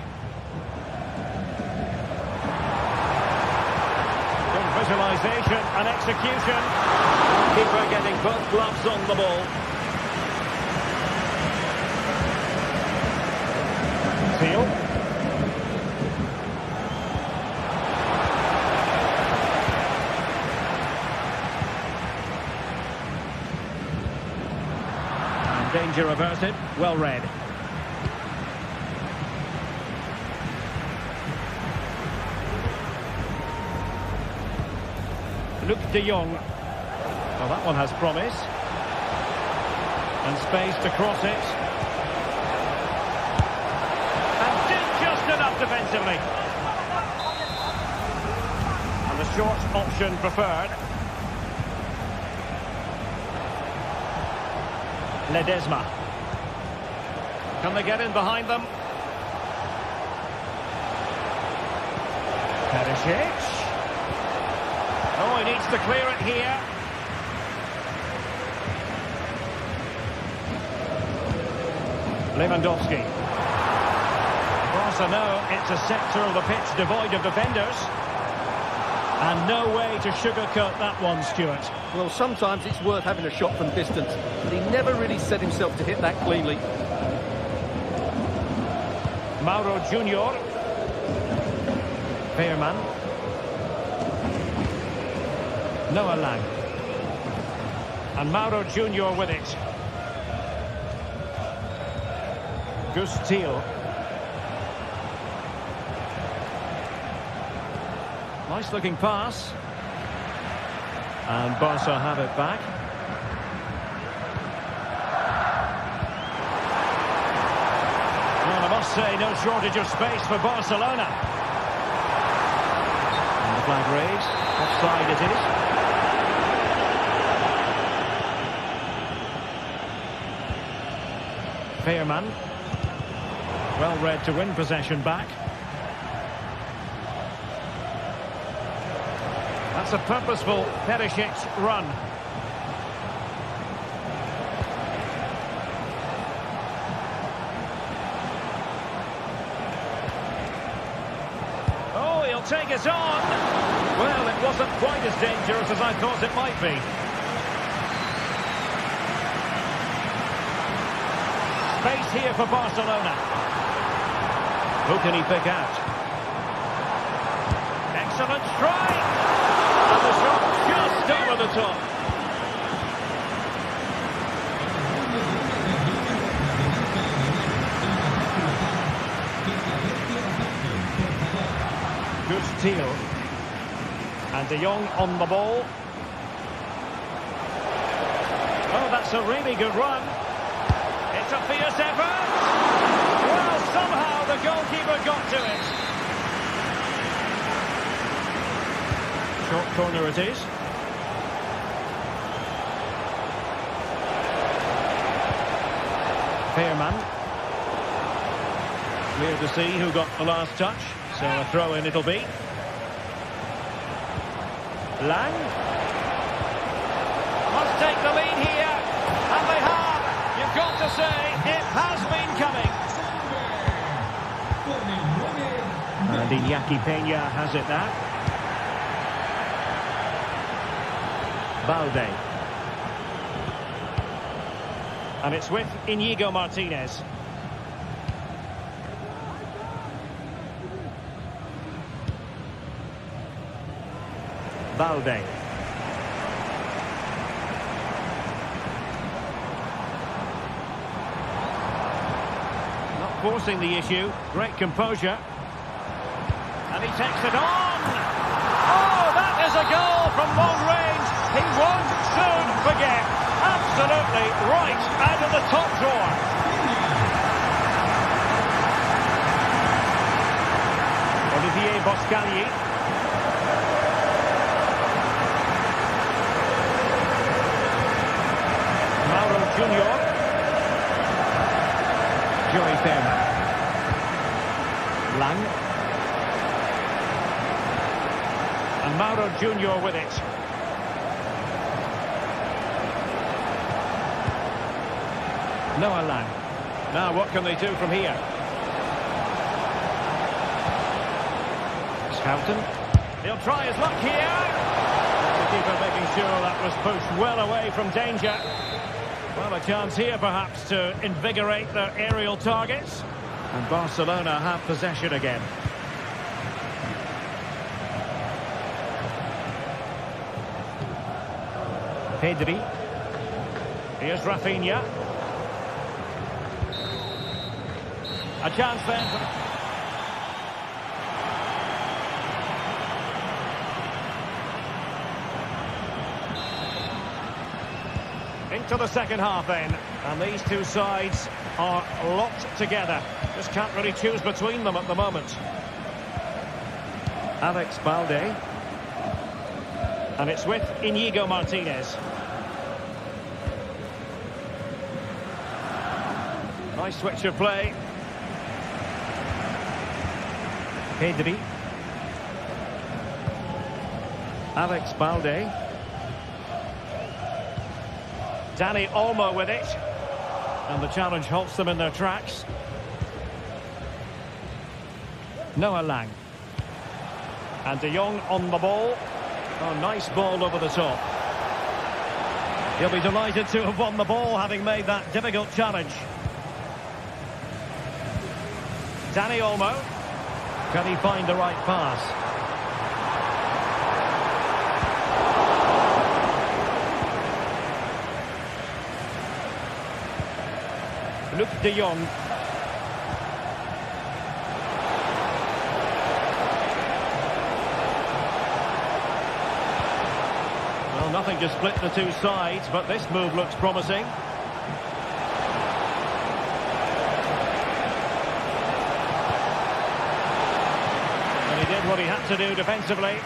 Good visualisation and execution. Keeper getting both gloves on the ball. Seal. And danger averted. Well read. Luke de Jong. Well, that one has promise. And space to cross it. And did just enough defensively. And the short option preferred. Ledesma. Can they get in behind them? Perisic. Oh, he needs to clear it here. Lewandowski. Barca know it's a sector of the pitch devoid of defenders. And no way to sugarcoat that one, Stuart. Well, sometimes it's worth having a shot from distance, but he never really set himself to hit that cleanly. Mauro Junior. Veerman. Noah Lang. And Mauro Junior with it. Gus Thiel. Nice looking pass. And Barca have it back. Well, I must say, no shortage of space for Barcelona. And the flag raised. Offside it is. Veerman. Well read to win possession back. That's a purposeful Perisic run. Oh, he'll take it on. Well, it wasn't quite as dangerous as I thought it might be. Space here for Barcelona. Who can he pick out? Excellent strike! And the shot just over the top. Good steal. And De Jong on the ball. Oh, that's a really good run. It's a fierce effort. Well, somehow the goalkeeper got to it. Short corner it is. Veerman. Clear to see who got the last touch. So a throw in it'll be. Lang. Must take the lead here. And they have. You've got to say, it has been coming. And Iñaki Peña has it now. Balde. And it's with Íñigo Martínez. Balde. Not forcing the issue. Great composure. And he takes it on. Oh, that is a goal from long range. He won't soon forget. Absolutely right out of the top drawer. Olivier Boscagli. Mauro Junior. Joey Fairman. Lang. And Mauro Junior with it. Noah Lang. Now what can they do from here? Houghton. He'll try his luck here. The keeper making sure that was pushed well away from danger. Well, a chance here perhaps to invigorate their aerial targets. And Barcelona have possession again. Pedri. Here's Rafinha. A chance then for... Into the second half then, and these two sides are locked together. Just can't really choose between them at the moment. Alex Balde. And it's with Inigo Martinez. Nice switch of play. Pedri. Alex Balde. Dani Olmo with it. And the challenge halts them in their tracks. Noah Lang. And De Jong on the ball. Oh, nice ball over the top. He'll be delighted to have won the ball, having made that difficult challenge. Dani Olmo. Can he find the right pass? Luke De Jong. Well, nothing to split the two sides, but this move looks promising. And he did what he had to do defensively.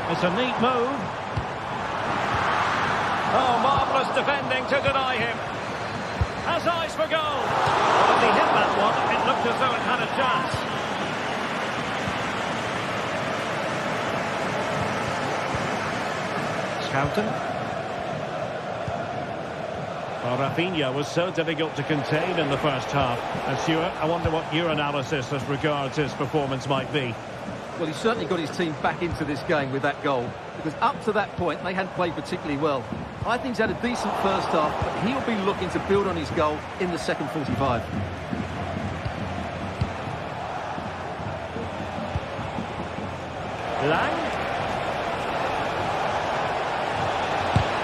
It's a neat move. Oh, marvellous defending to deny him. Has eyes for goal. Well, as he hit that one, it looked as though it had a chance. Houghton. Well, Rafinha was so difficult to contain in the first half. And Stuart, I wonder what your analysis as regards his performance might be. Well, he certainly got his team back into this game with that goal, because up to that point they hadn't played particularly well. I think he's had a decent first half, but he'll be looking to build on his goal in the second 45. Lang.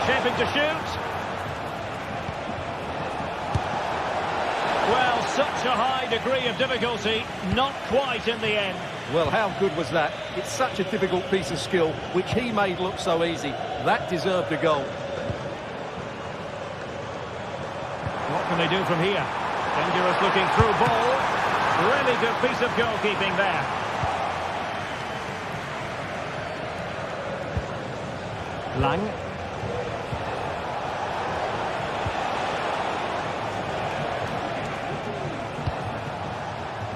Shaping to shoot. Well, such a high degree of difficulty, not quite in the end. Well, how good was that? It's such a difficult piece of skill, which he made look so easy. That deserved a goal. What can they do from here? Dangerous looking through ball. Really good piece of goalkeeping there. Lang.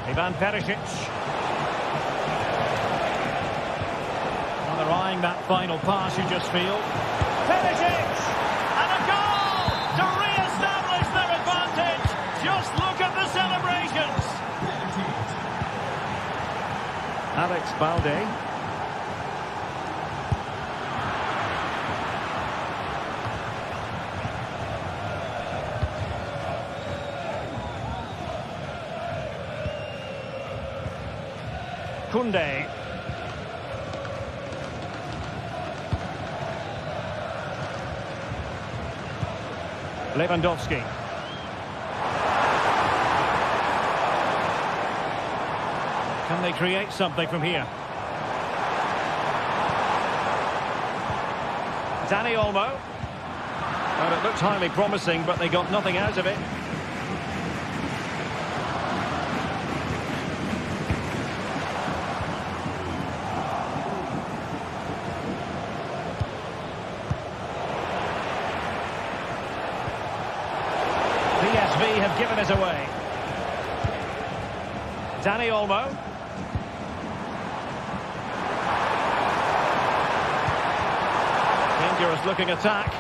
Ivan Perisic. Well, they're eyeing that final pass, you just feel. Perisic! And a goal to re-establish their advantage. Just look at the celebrations. Alex Balde. Koundé. Lewandowski. Can they create something from here? Dani Olmo. Well, it looked highly promising, but they got nothing out of it. PSV have given it away. Dani Olmo. Dangerous looking attack.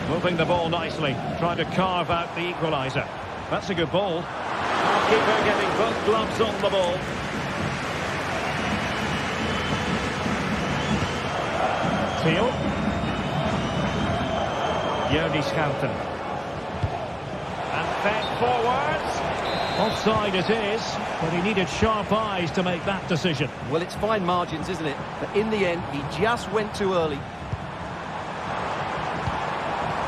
Moving the ball nicely, trying to carve out the equaliser. That's a good ball. Keeper getting both gloves on the ball. Teal. Jordi Schouten. And fed forwards. Offside it is, but he needed sharp eyes to make that decision. Well, it's fine margins, isn't it? But in the end, he just went too early.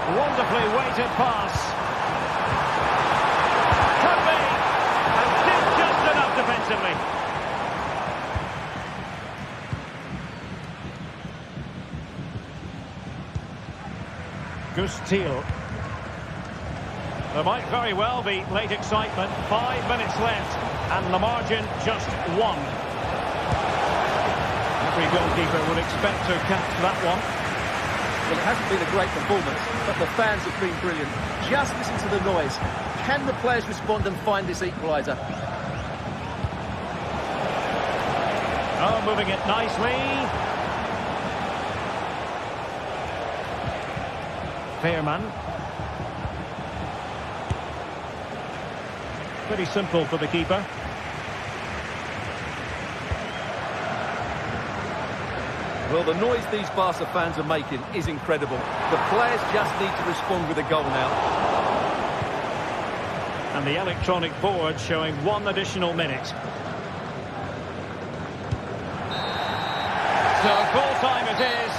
Wonderfully weighted pass. Could be. And did just enough defensively. Gus Teal. There might very well be late excitement. 5 minutes left, and the margin just 1. Every goalkeeper would expect to catch that one. Well, it hasn't been a great performance, but the fans have been brilliant. Just listen to the noise. Can the players respond and find this equaliser? Oh, moving it nicely. Fairman. Pretty simple for the keeper. Well, the noise these Barca fans are making is incredible. The players just need to respond with a goal now. And the electronic board showing 1 additional minute. So full time it is.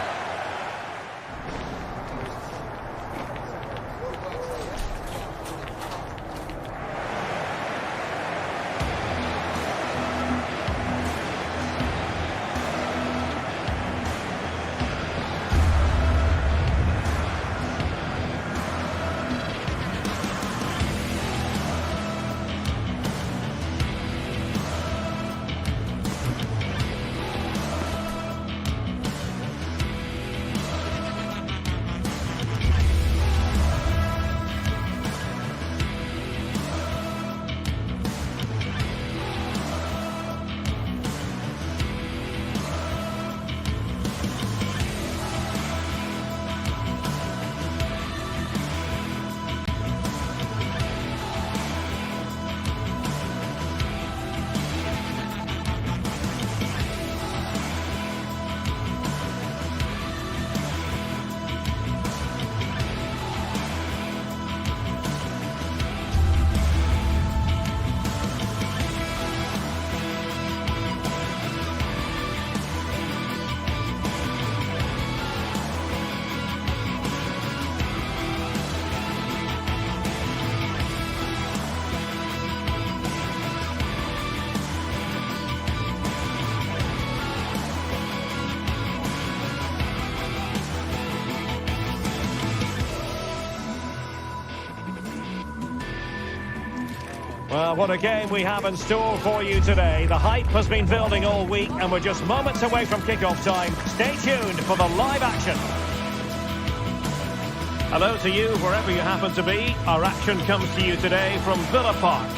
Well, what a game we have in store for you today. The hype has been building all week, and we're just moments away from kickoff time. Stay tuned for the live action. Hello to you, wherever you happen to be. Our action comes to you today from Villa Park.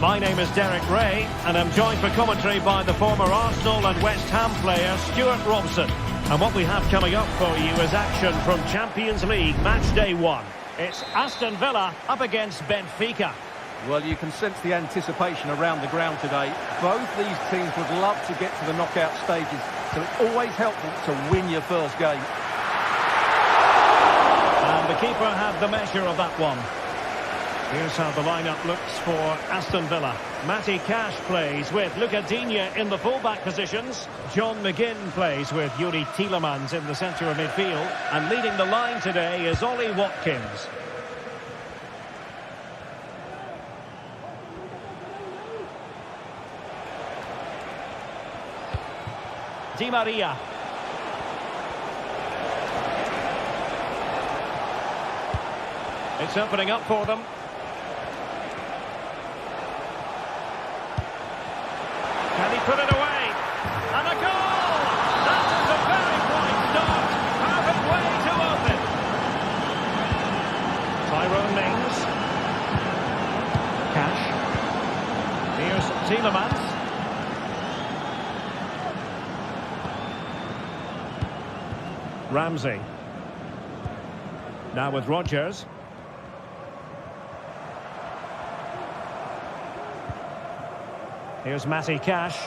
My name is Derek Ray, and I'm joined for commentary by the former Arsenal and West Ham player, Stuart Robson. And what we have coming up for you is action from Champions League Match Day 1. It's Aston Villa up against Benfica. Well, you can sense the anticipation around the ground today. Both these teams would love to get to the knockout stages, so it's always helpful to win your first game. keeper had the measure of that one. Here's how the lineup looks for Aston Villa. Matty Cash plays with Luca Digne in the full-back positions. John McGinn plays with Yuri Tielemans in the centre of midfield. And leading the line today is Ollie Watkins. Di Maria. It's opening up for them. Can he put it away? And a goal! That was a very bright start. Perfect way to open. Tyrone Mings. Cash. Here's Tielemans. Ramsey. Now with Rodgers. Here's Matty Cash.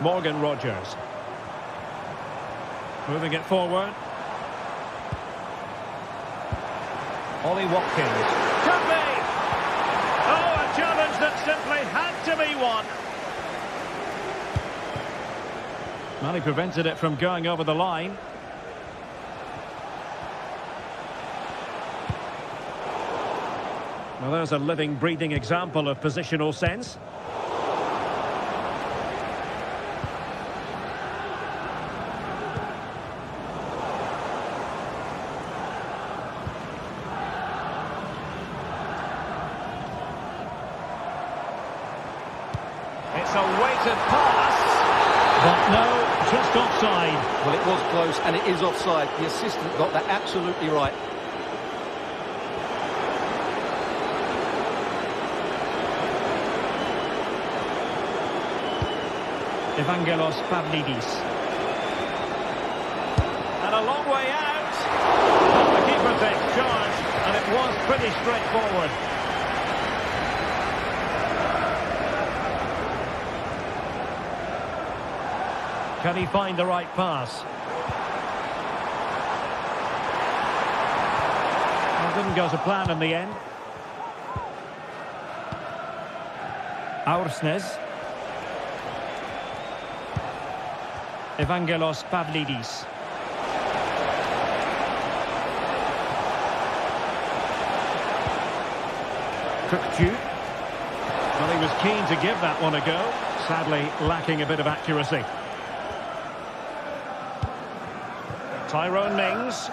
Morgan Rodgers. Moving it forward. Ollie Watkins. Could be! Oh, a challenge that simply had to be won. Well, he prevented it from going over the line. Well, there's a living, breathing example of positional sense. It's a weighted pass. But no, just offside. Well, it was close and it is offside. The assistant got that absolutely right. Evangelos Pavlidis. And a long way out. Well, the keeper takes charge, and it was pretty straightforward. Can he find the right pass? Well, didn't go to plan in the end. Aursnes. Evangelos Pavlidis. Kukcu. Well, he was keen to give that one a go. Sadly, lacking a bit of accuracy. Tyrone Mings.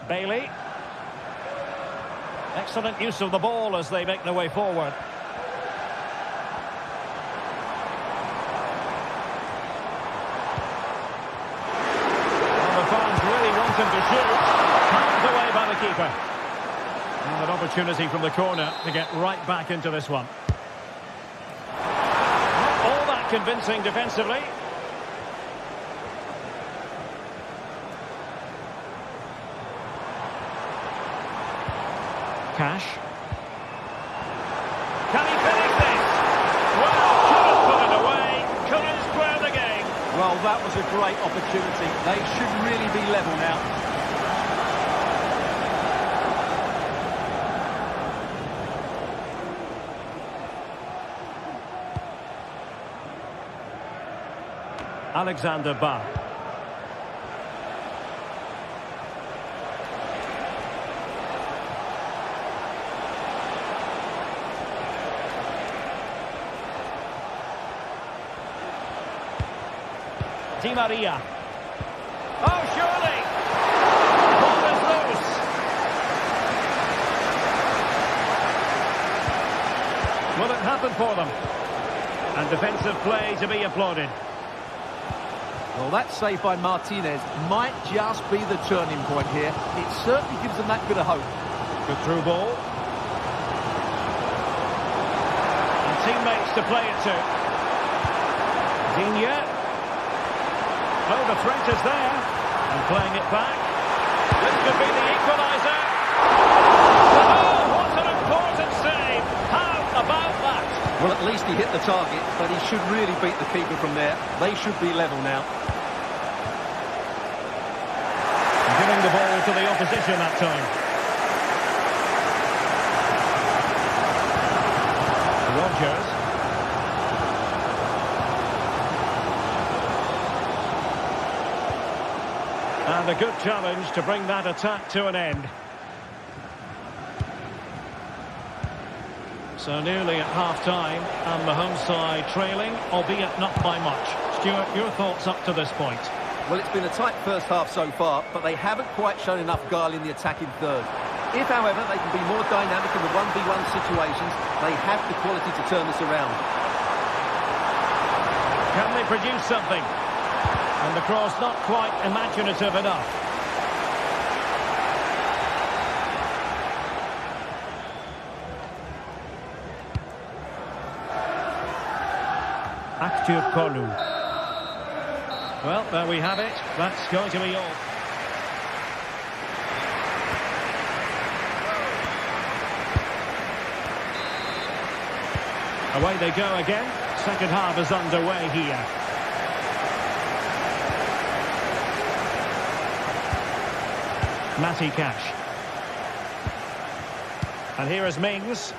Bailey. Excellent use of the ball as they make their way forward. Well, the fans really want him to shoot. Timed away by the keeper. And an opportunity from the corner to get right back into this one. Not all that convincing defensively. Cash. Can he finish this? Well, couldn't put it away. Couldn't square the game. Well, that was a great opportunity. They should really be level now. Alexander Ba. Di Maria. Oh, surely! Ball is loose. Will it happen for them? And defensive play to be applauded. Well, that save by Martinez might just be the turning point here. It certainly gives them that bit of hope. Good through ball. And teammates to play it to. Digne. Oh, the threat is there. And playing it back. This could be the equaliser. Oh, what an important save. How about that? Well, at least he hit the target, but he should really beat the keeper from there. They should be level now. Giving the ball to the opposition that time. Rodgers. And a good challenge to bring that attack to an end. So nearly at half-time, and the home side trailing, albeit not by much. Stuart, your thoughts up to this point? Well, it's been a tight first half so far, but they haven't quite shown enough guile in the attacking third. If, however, they can be more dynamic in the 1v1 situations, they have the quality to turn this around. Can they produce something? And the cross not quite imaginative enough. Active Kolu. Well, there we have it. That's going to be all. Away they go again. Second half is underway here. Matty Cash. And here is Mings.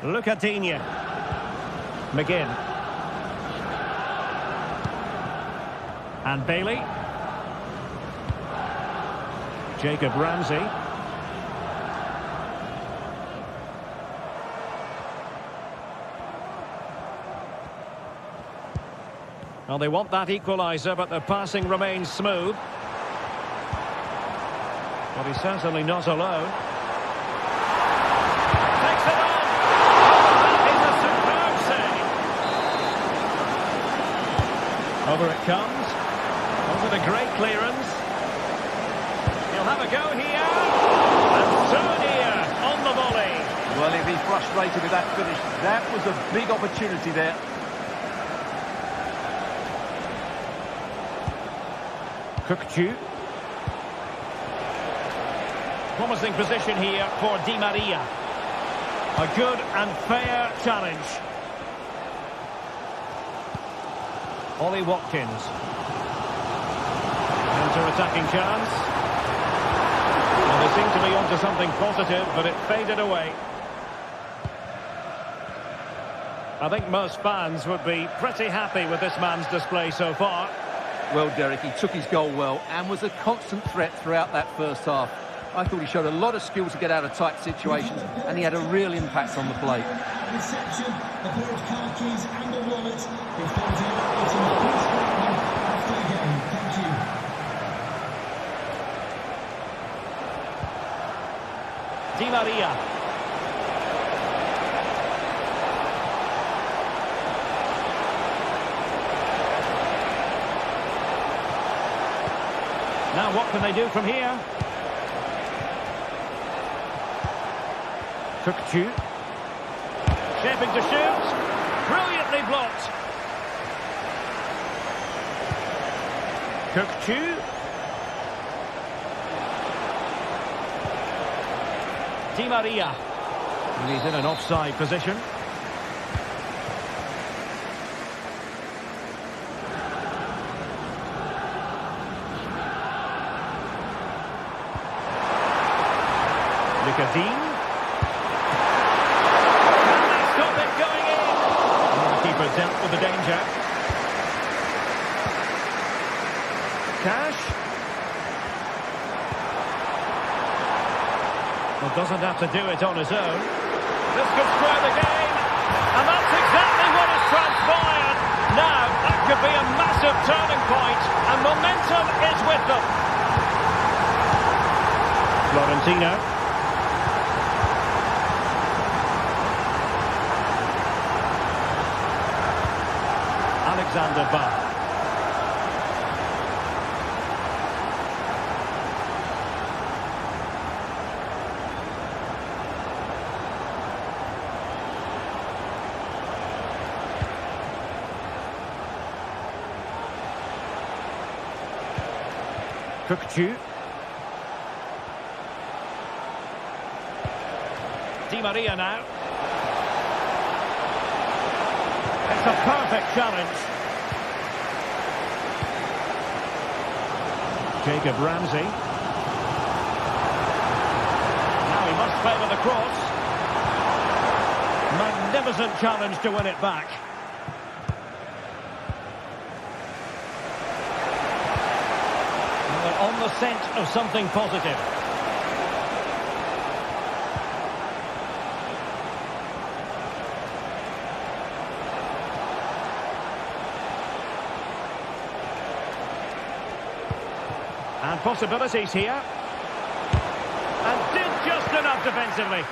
Lucadinha. McGinn. And Bailey. Jacob Ramsey. Well, they want that equaliser, but the passing remains smooth. But he's certainly not alone. Takes it on! That is a superb save. Over it comes. Over the great clearance. He'll have a go here. And so near on the volley. Well, if he's frustrated with that finish, that was a big opportunity there. Cookchu. Promising position here for Di Maria. A good and fair challenge. Ollie Watkins. Counter-attacking chance. And they seem to be onto something positive, but it faded away. I think most fans would be pretty happy with this man's display so far. Well, Derek, he took his goal well and was a constant threat throughout that first half. I thought he showed a lot of skill to get out of tight situations, and he had a real impact on the play. Reception, a pair of car keys and a wallet. If there's it's in the first round after the game. Thank you. Di Maria. Now what can they do from here? Cookchu. Shaping to shoot. Brilliantly blocked. Cookchu. Di Maria. And he's in an offside position. Lucadinha. Can they stop it going in? And the keeper dealt with the danger. Cash. Well, doesn't have to do it on his own. This could square the game. And that's exactly what has transpired. Now, that could be a massive turning point. And momentum is with them. Florentino. Alexander Bach. Cookchu. Di Maria now. a perfect challenge. Jacob Ramsey. Now he must favour the cross. Magnificent challenge to win it back. And they're on the scent of something positive. And possibilities here. And did just enough defensively.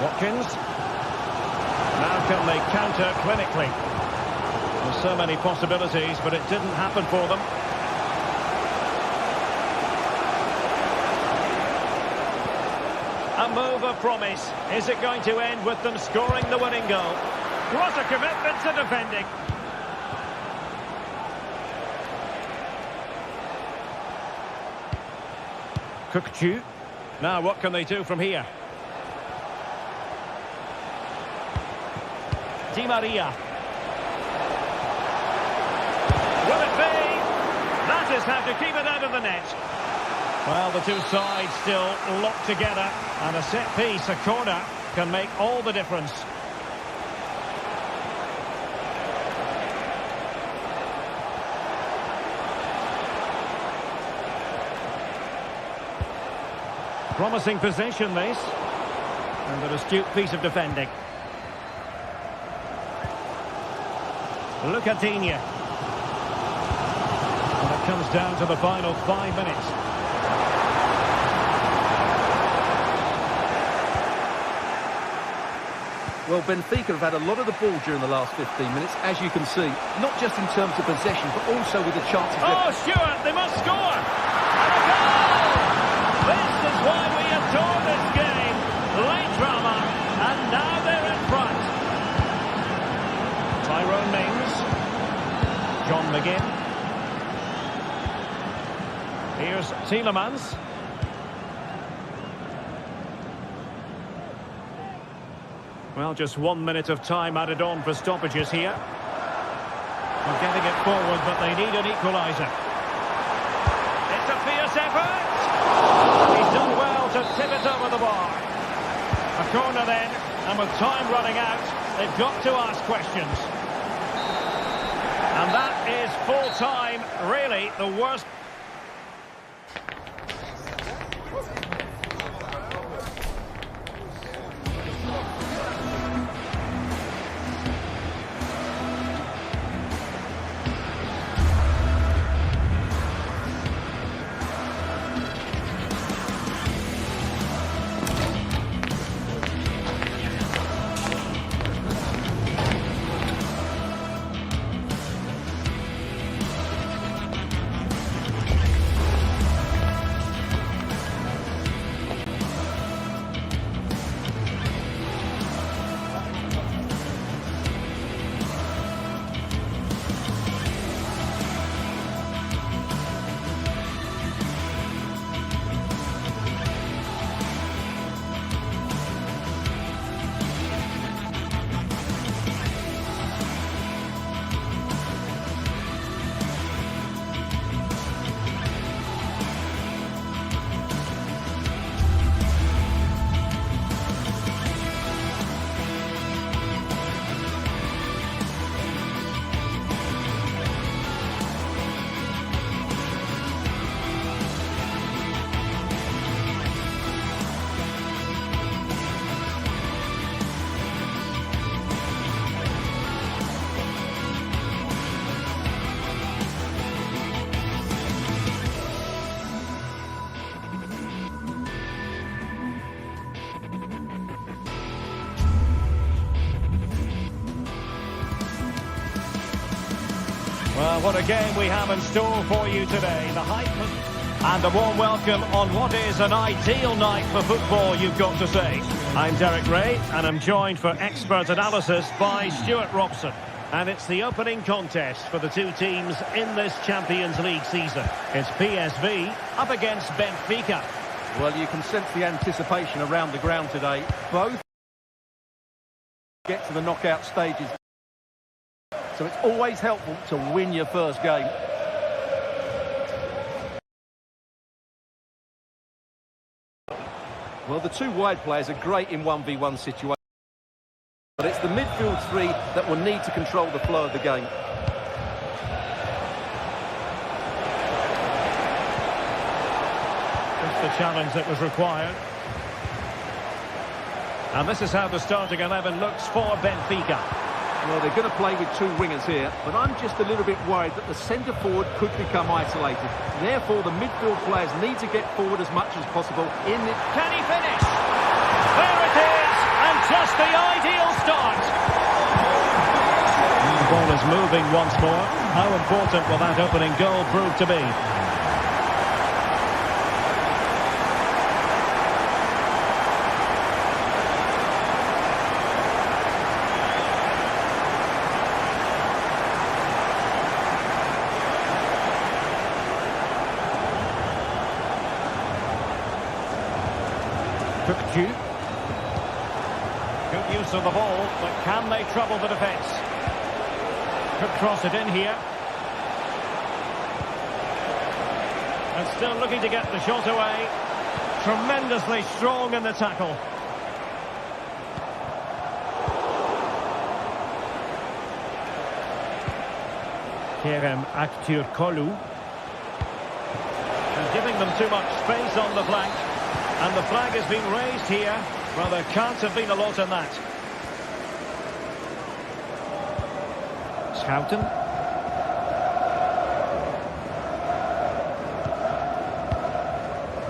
Watkins. Now can they counter clinically? There's so many possibilities, but it didn't happen for them. A move of promise. Is it going to end with them scoring the winning goal? What a commitment to defending. Cookchu. Now what can they do from here? Di Maria. Will it be? That is how to keep it out of the net. Well, the two sides still locked together, and a set piece, a corner, can make all the difference. Promising possession, this. And an astute piece of defending. Lucadinha. And it comes down to the final 5 minutes. Well, Benfica have had a lot of the ball during the last 15 minutes, as you can see. Not just in terms of possession, but also with the chances. Oh, Stewart, they must score! And a goal! This is why we adore this game. Late drama, and now they're in front. Tyrone Mings. John McGinn. Here's Tielemans. Well, just 1 minute of time added on for stoppages here. They're getting it forward, but they need an equaliser. It's a fierce effort. He's done well to tip it over the bar. A corner then, and with time running out, they've got to ask questions. And that is full time, really the worst. Well, what a game we have in store for you today. The hype and a warm welcome on what is an ideal night for football, you've got to say. I'm Derek Ray, and I'm joined for expert analysis by Stuart Robson. And it's the opening contest for the two teams in this Champions League season. It's PSV up against Benfica. Well, you can sense the anticipation around the ground today. Both get to the knockout stages. So it's always helpful to win your first game. Well, the two wide players are great in 1v1 situations. But it's the midfield three that will need to control the flow of the game. That's the challenge that was required. And this is how the starting 11 looks for Benfica. Well, they're going to play with two wingers here, but I'm just a little bit worried that the centre forward could become isolated. Therefore, the midfield players need to get forward as much as possible in the... Can he finish? There it is! And just the ideal start! The ball is moving once more. How important will that opening goal prove to be? Good use of the ball, but can they trouble the defence? Could cross it in here. And still looking to get the shot away. Tremendously strong in the tackle. Kerem Aktürkoğlu. And giving them too much space on the flank. And the flag has been raised here. Well, there can't have been a lot in that. Schouten.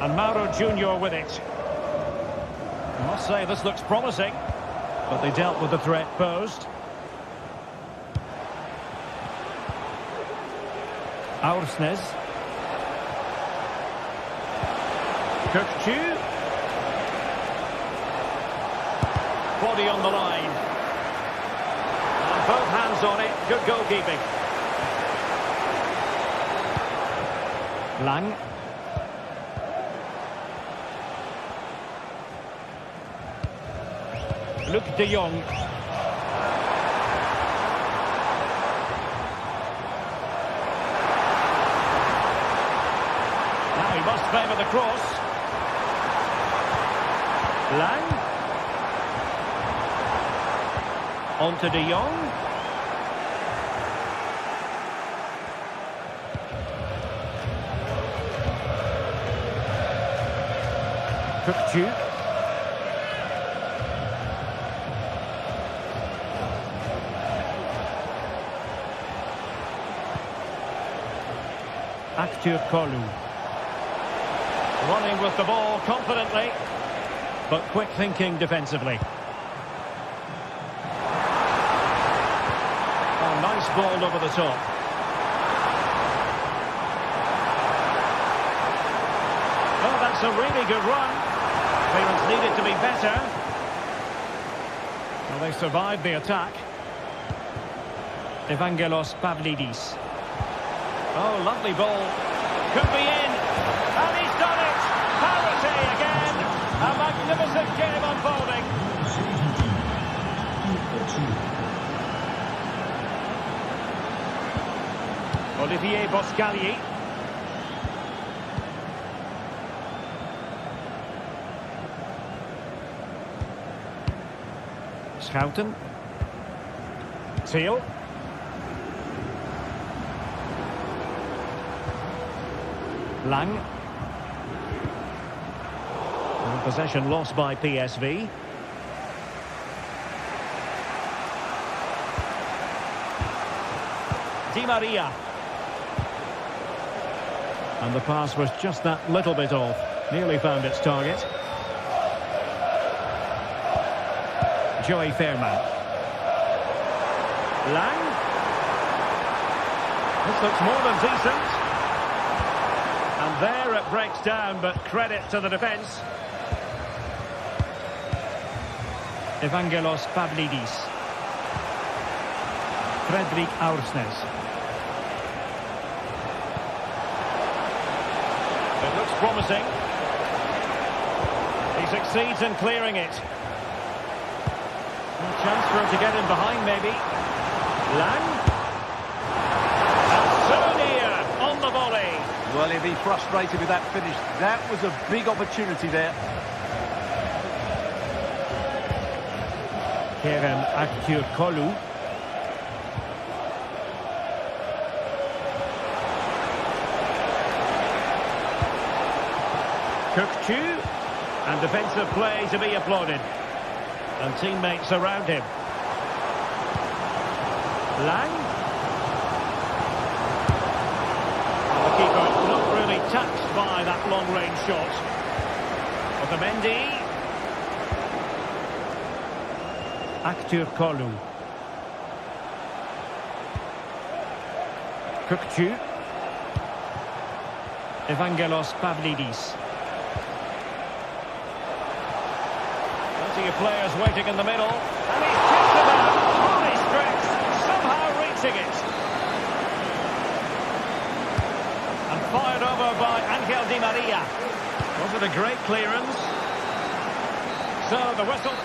And Mauro Junior with it. I must say, this looks promising. But they dealt with the threat posed. Aursnes. Kökçü. Body on the line. And both hands on it. Good goalkeeping. Lang. Luc de Jong. Now he must favour the cross. Lang. On to de Jong. Kökçü. Aktürkoğlu. Running with the ball confidently, but quick thinking defensively. Oh, nice ball over the top. Oh, that's a really good run. Clearance needed to be better. Well, they survived the attack. Evangelos Pavlidis. Oh, lovely ball. Could be in. And he's done it. Parity again. A magnificent game unfolding. Olivier Boscagli. Schouten. Thiel. Lang. And possession lost by PSV. Di Maria. And the pass was just that little bit off. Nearly found its target. Joey Fairman. Lang. This looks more than decent. And there it breaks down, but credit to the defence. Evangelos Pavlidis. Fredrik Aursnes. It looks promising. He succeeds in clearing it. Chance for him to get in behind, maybe. Lang. And so near on the volley. Well, he'll be frustrated with that finish. That was a big opportunity there. Kerem Aktürkoğlu. Kökçü. And defensive play to be applauded. And teammates around him. Lang. The keeper not really touched by that long-range shot. Otamendi. Aktürkoğlu. Kökçü. Evangelos Pavlidis. Plenty of players waiting in the middle. And he's kicked it out. Fully stretched. Somehow reaching it. And fired over by Angel Di Maria. Was it a great clearance? So the whistle.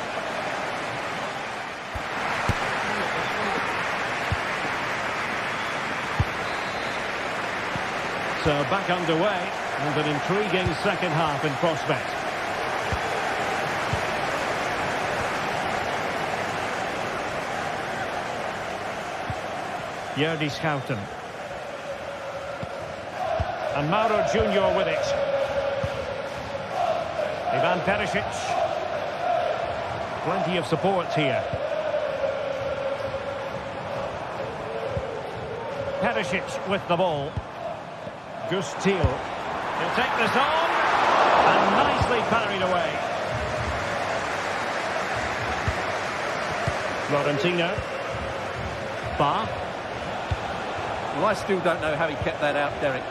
So back underway, and an intriguing second half in prospect. Jordi Schouten. And Mauro Junior with it. Ivan Perisic. Plenty of support here. Perisic with the ball. Gus Thiel. He'll take this on. And nicely parried away. Florentino. Ba. Well, I still don't know how he kept that out, Derek.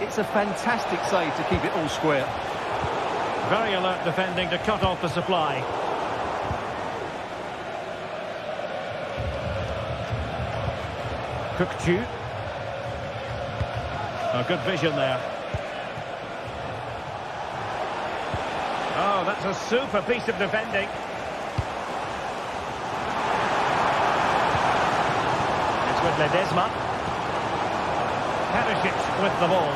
It's a fantastic save to keep it all square. Very alert defending to cut off the supply. Kökçü. Oh, good vision there. Oh, that's a super piece of defending. It's with Ledesma. Perisic with the ball.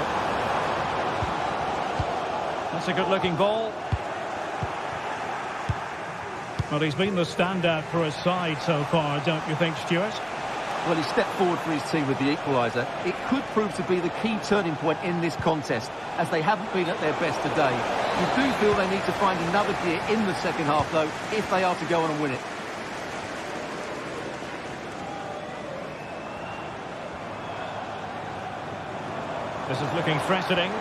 That's a good-looking ball. Well, he's been the standout for his side so far, don't you think, Stuart? Well, he stepped forward for his team with the equaliser. It could prove to be the key turning point in this contest, as they haven't been at their best today. You do feel they need to find another gear in the second half, though, if they are to go on and win it. This is looking threatening.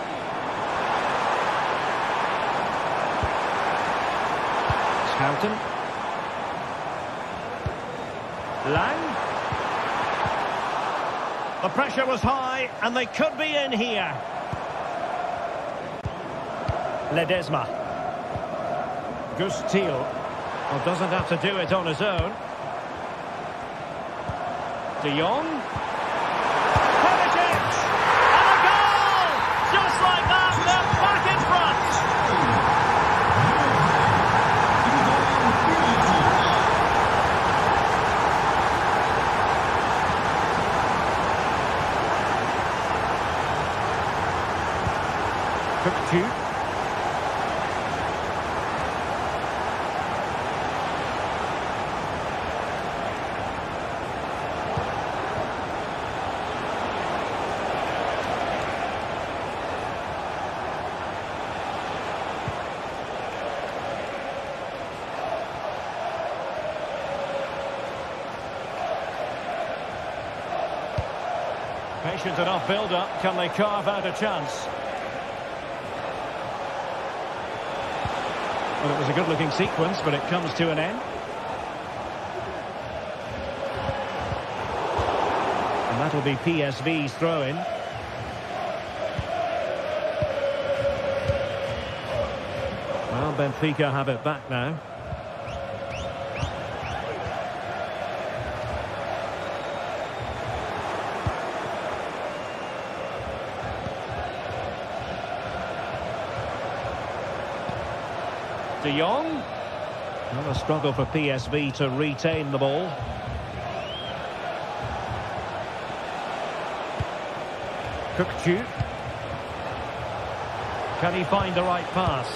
Schouten. Lang. The pressure was high, and they could be in here. Ledesma. Gus Thiel. Well, doesn't have to do it on his own. De Jong. Perisic! And a goal! Just like that, they're back in front! Kökçü. Patient enough build-up. Can they carve out a chance? Well, it was a good-looking sequence, but it comes to an end. And that'll be PSV's throw-in. Well, Benfica have it back now. De Jong. Well, a struggle for PSV to retain the ball. Cookchu. Can he find the right pass?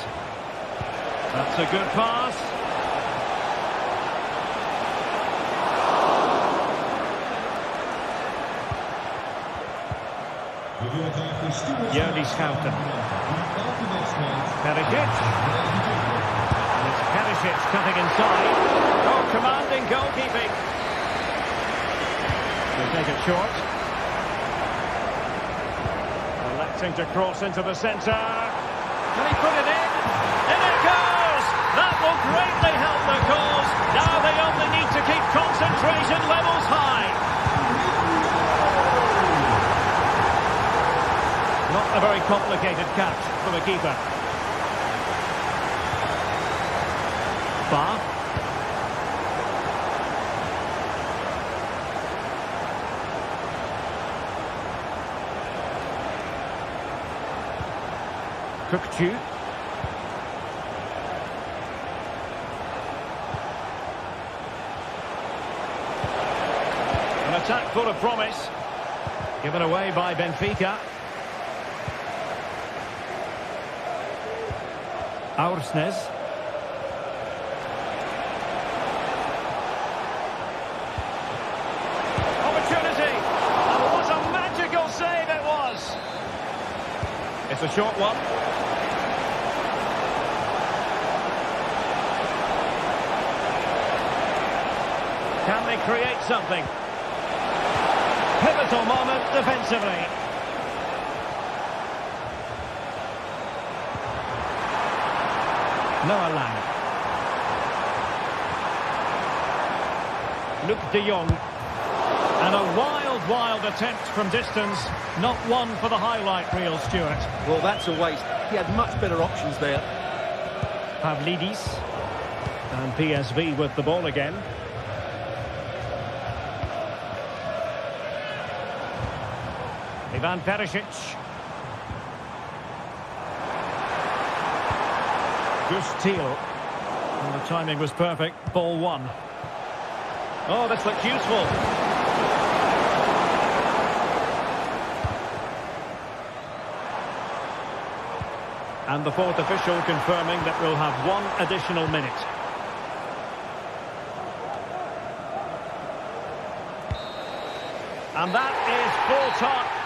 That's a good pass. Jody Schouten. Perisic. And it's Perisic cutting inside. Oh, commanding goalkeeping. They take it short. Electing to cross into the centre. Can he put it in? In it goes! That will greatly help the cause. Now they only need to keep concentration levels high. Not a very complicated catch for the keeper. Ba. Cookchu. An attack full of promise. Given away by Benfica. Aursnes. Opportunity. And what a magical save it was. It's a short one. Can they create something? Pivotal moment defensively. Noah Lang. Luc de Jong. And a wild attempt from distance. Not one for the highlight reel, Stuart. Well, that's a waste. He had much better options there. Pavlidis. And PSV with the ball again. Ivan Perisic. Gustil. And the timing was perfect. Ball one. Oh, this looks useful. And the fourth official confirming that we'll have one additional minute. And that is full time.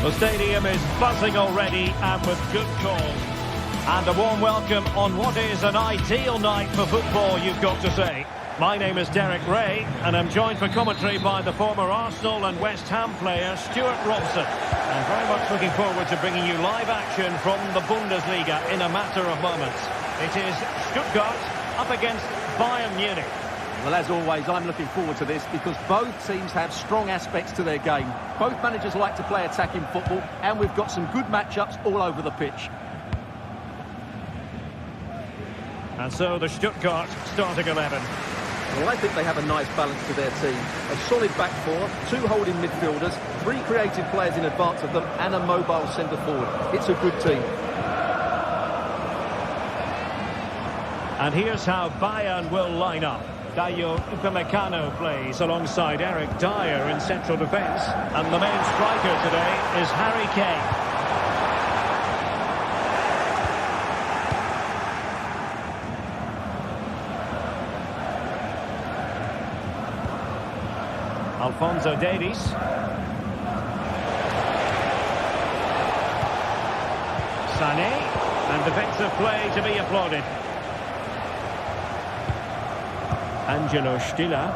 The stadium is buzzing already, and with good cause. And a warm welcome on what is an ideal night for football, you've got to say. My name is Derek Ray, and I'm joined for commentary by the former Arsenal and West Ham player Stuart Robson. I'm very much looking forward to bringing you live action from the Bundesliga in a matter of moments. It is Stuttgart up against Bayern Munich. Well, as always, I'm looking forward to this because both teams have strong aspects to their game. Both managers like to play attacking football, and we've got some good matchups all over the pitch. And so the Stuttgart starting 11. Well, I think they have a nice balance to their team. A solid back four, 2 holding midfielders, 3 creative players in advance of them, and a mobile centre-forward. It's a good team. And here's how Bayern will line up. Dayo Upamecano plays alongside Eric Dyer in central defence. And the main striker today is Harry Kane. Alphonso Davies. Sané. And defensive play to be applauded. Angelo Stiller.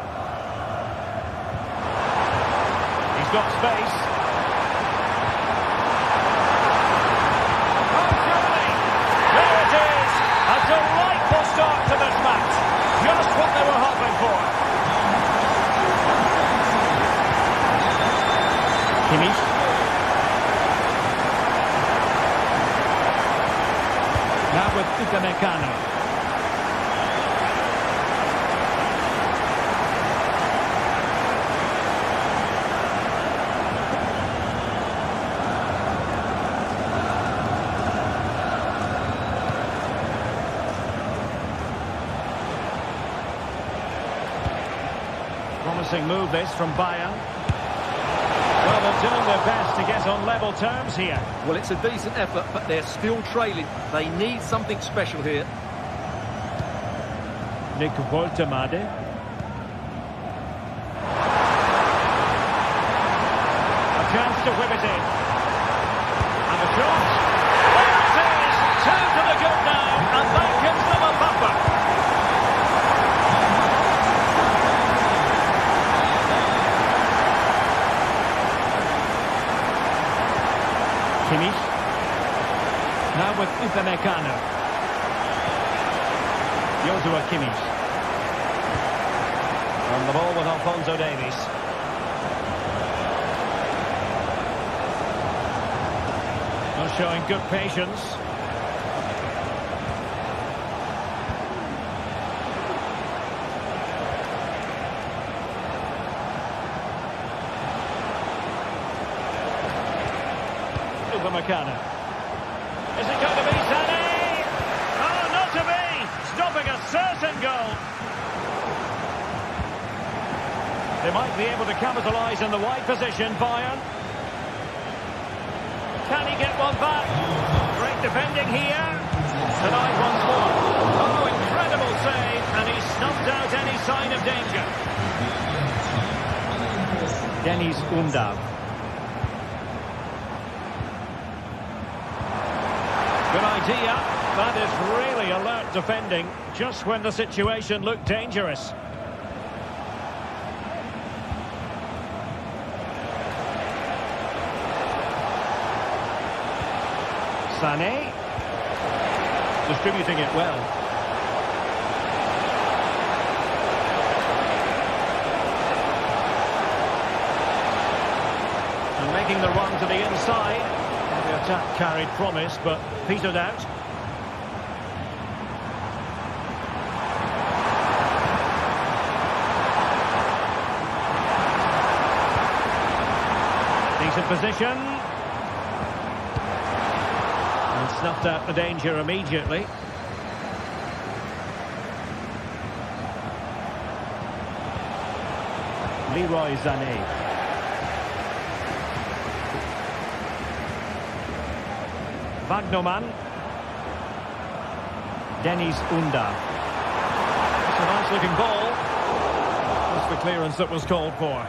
He's got space. Oh, surely! There it is! A delightful start to this match. Just what they were hoping for. Kimmich. Now with Upamecano. Promising move this from Bayern. Well, they're doing their best to get on level terms here. Well, it's a decent effort, but they're still trailing. They need something special here. Nick Woltemade. A chance to whip it in. And the shot. There it is! 2 to the good now, and that gives them a buffer. Kimmich. Now with Upamecano. Joshua Kimmich. On the ball with Alphonso Davies. Not showing good patience. Upamecano. Is it going to be Sané? Oh, not to be! Stopping a certain goal. They might be able to capitalise in the wide position, Bayern. Can he get one back? Great defending here. Tonight once more. Oh, incredible save, and he snuffed out any sign of danger. Deniz Undav. Good idea. That is really alert defending, just when the situation looked dangerous. Sané. Distributing it well. And making the run to the inside. The attack carried promise, but petered out. Decent position. And snuffed out the danger immediately. Leroy Sané. Wagnerman. Deniz Undav. It's a nice looking ball. That's the clearance that was called for.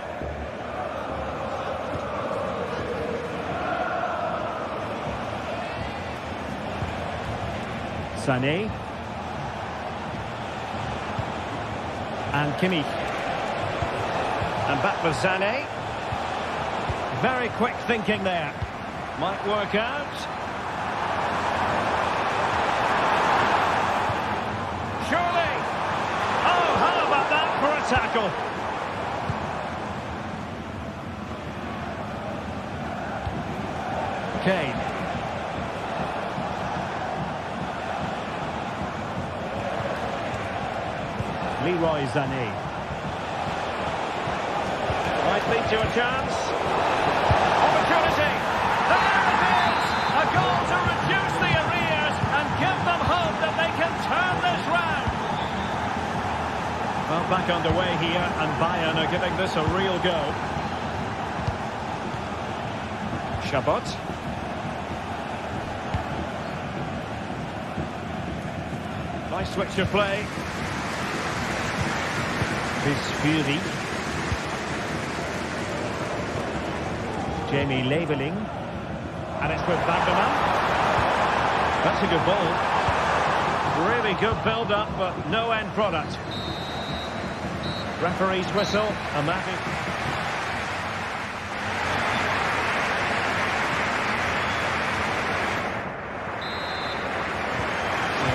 Sané. And Kimmich. And back with Sané. Very quick thinking there. Might work out. tackle. Kane. Leroy Sané. Might lead to a chance. Opportunity. There it is! A goal to reduce the arrears and give them hope that they can turn this round. Well, back underway here, and Bayern are giving this a real go. Chabot. Nice switch of play. Fury. Jamie Leveling. And it's with Baggerman. That's a good ball. Really good build-up, but no end product. Referee's whistle, and that is...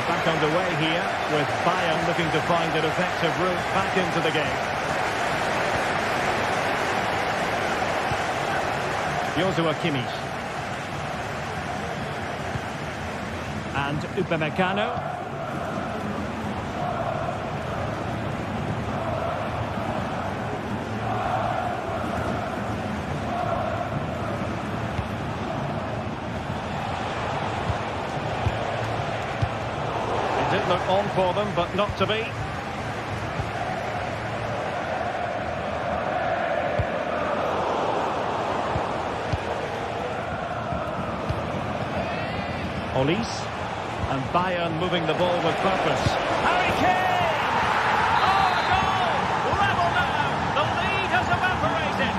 Back underway here, with Bayern looking to find an effective route back into the game. Joshua Kimmich. And Upamecano. Did look on for them, but not to be. Olise, and Bayern moving the ball with purpose. Harry Kane! Oh, a goal! Level now! The lead has evaporated.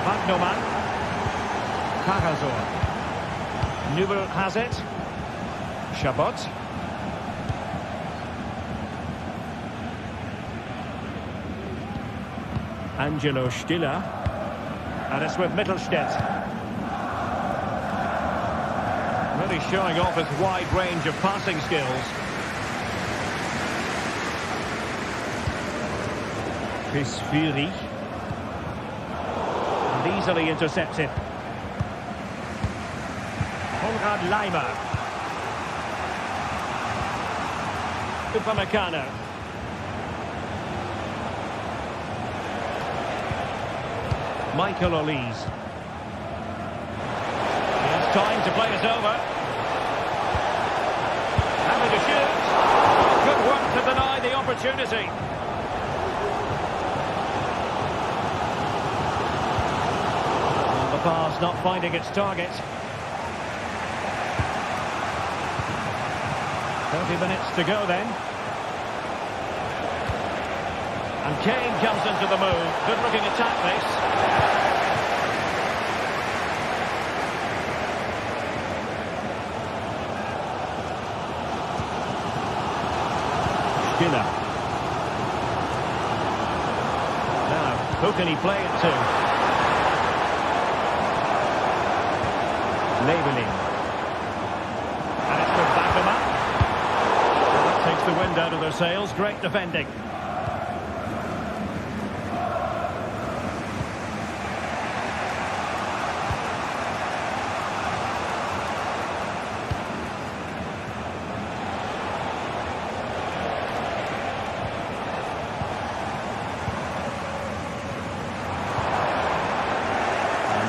Magnoman. Cagazor. Newell has it. Chabot. Angelo Stiller. And it's with Mittelstädt. Really showing off his wide range of passing skills. Chris Fury. And easily intercepted. Konrad Leimer. Upamecano. Michael Olise. It's time to play it over. Having to shoot. Good work to deny the opportunity. And the pass not finding its target. 30 minutes to go then. And Kane comes into the move. Good looking attack this. Stiller. Now, who can he play it to? Leveling. And it's with Baggerman. That takes the wind out of their sails. Great defending.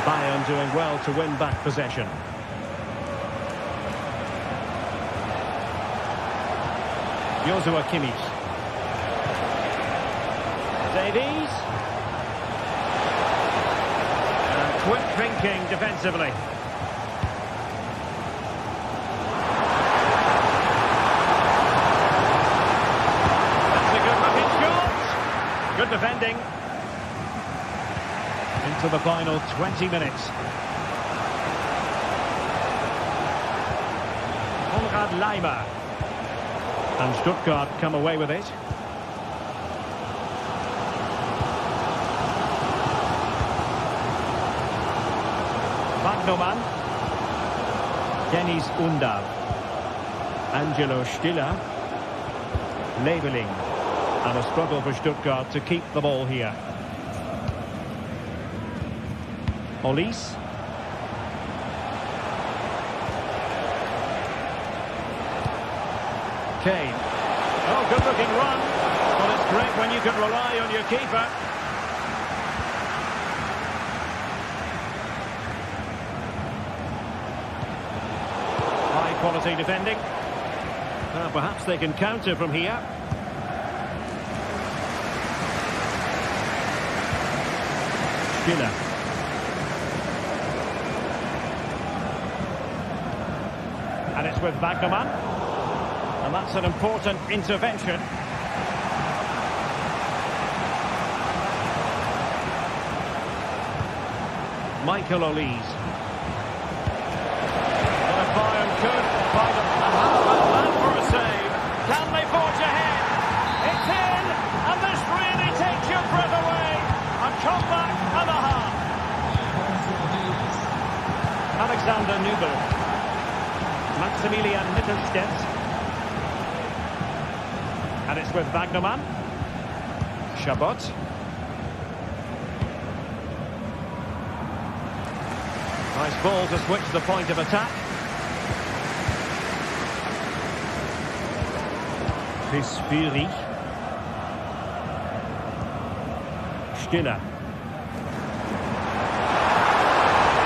Bayern doing well to win back possession. Joshua Kimmich. Davies. And quick thinking defensively. That's a good looking shot. Good defending. Into the final 20 minutes. Konrad Leimer. And Stuttgart come away with it. Magnoman. Dennis Undav. Angelo Stiller. Labeling. And a struggle for Stuttgart to keep the ball here. Olise. Kane. Oh, good-looking run. Well, it's great when you can rely on your keeper. High-quality defending. Perhaps they can counter from here. Schiller. And it's with Wagnerman. And that's an important intervention. Michael Olise. And if Bayern could find a man for a save. Can they forge ahead? It's in! And this really takes your breath away. A comeback and a half. Alexander Nübel. Maximilian Mittelstädt. And it's with Wagnerman. Chabot. Nice ball to switch the point of attack. Pispiri. Schiller.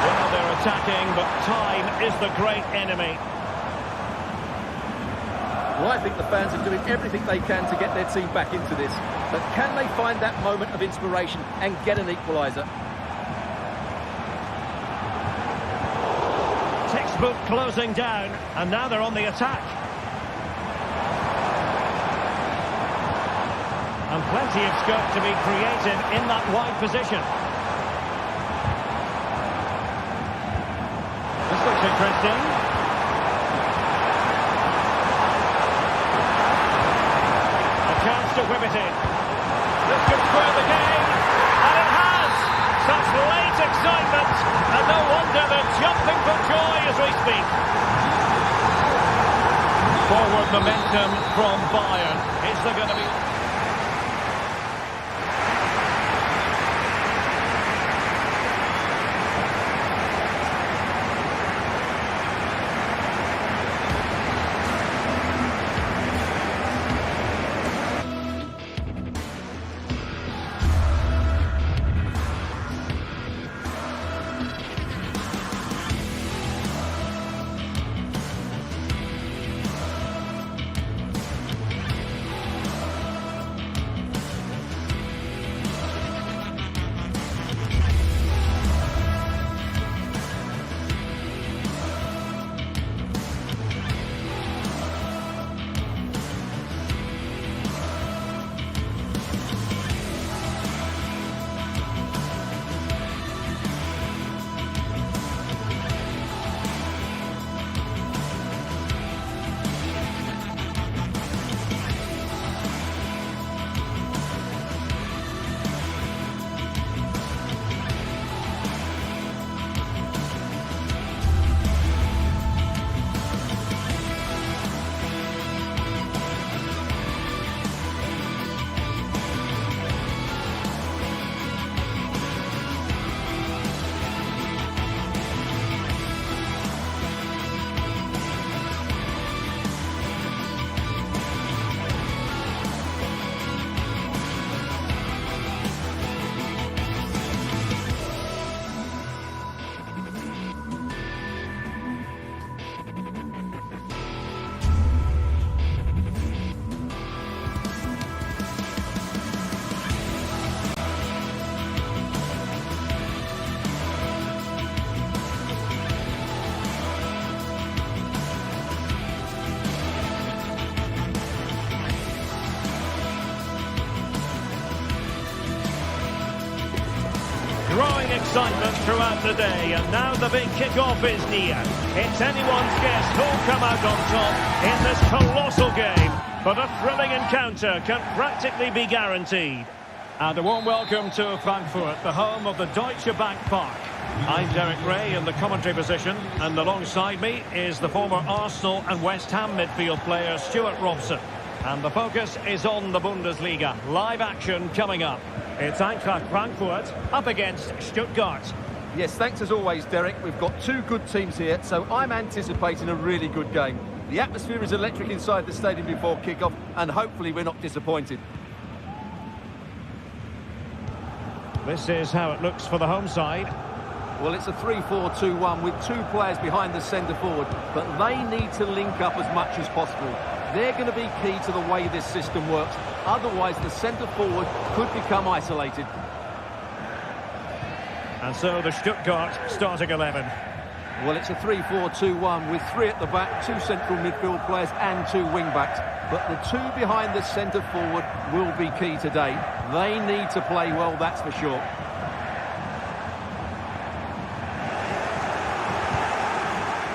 Well, they're attacking, but time is the great enemy. Well, I think the fans are doing everything they can to get their team back into this. But can they find that moment of inspiration and get an equaliser? Textbook closing down, and now they're on the attack. And plenty of scope to be created in that wide position. This looks interesting. To whip it in. This could square the game, and it has! Such late excitement, and no wonder they're jumping for joy as we speak. Forward momentum from Bayern. Is there going to be... Growing excitement throughout the day, and now the big kick-off is near. It's anyone's guess who'll come out on top in this colossal game, but a thrilling encounter can practically be guaranteed. And a warm welcome to Frankfurt, the home of the Deutsche Bank Park. I'm Derek Ray in the commentary position, and alongside me is the former Arsenal and West Ham midfield player Stuart Robson. And the focus is on the Bundesliga. Live action coming up. It's Eintracht Frankfurt up against Stuttgart. Yes, thanks as always, Derek. We've got two good teams here, so I'm anticipating a really good game. The atmosphere is electric inside the stadium before kickoff, and hopefully we're not disappointed. This is how it looks for the home side. Well, it's a 3-4-2-1 with two players behind the centre forward, but they need to link up as much as possible. They're going to be key to the way this system works. Otherwise, the centre forward could become isolated. And so the Stuttgart starting 11. Well, it's a 3-4-2-1 with three at the back, two central midfield players and two wing-backs. But the two behind the centre forward will be key today. They need to play well, that's for sure.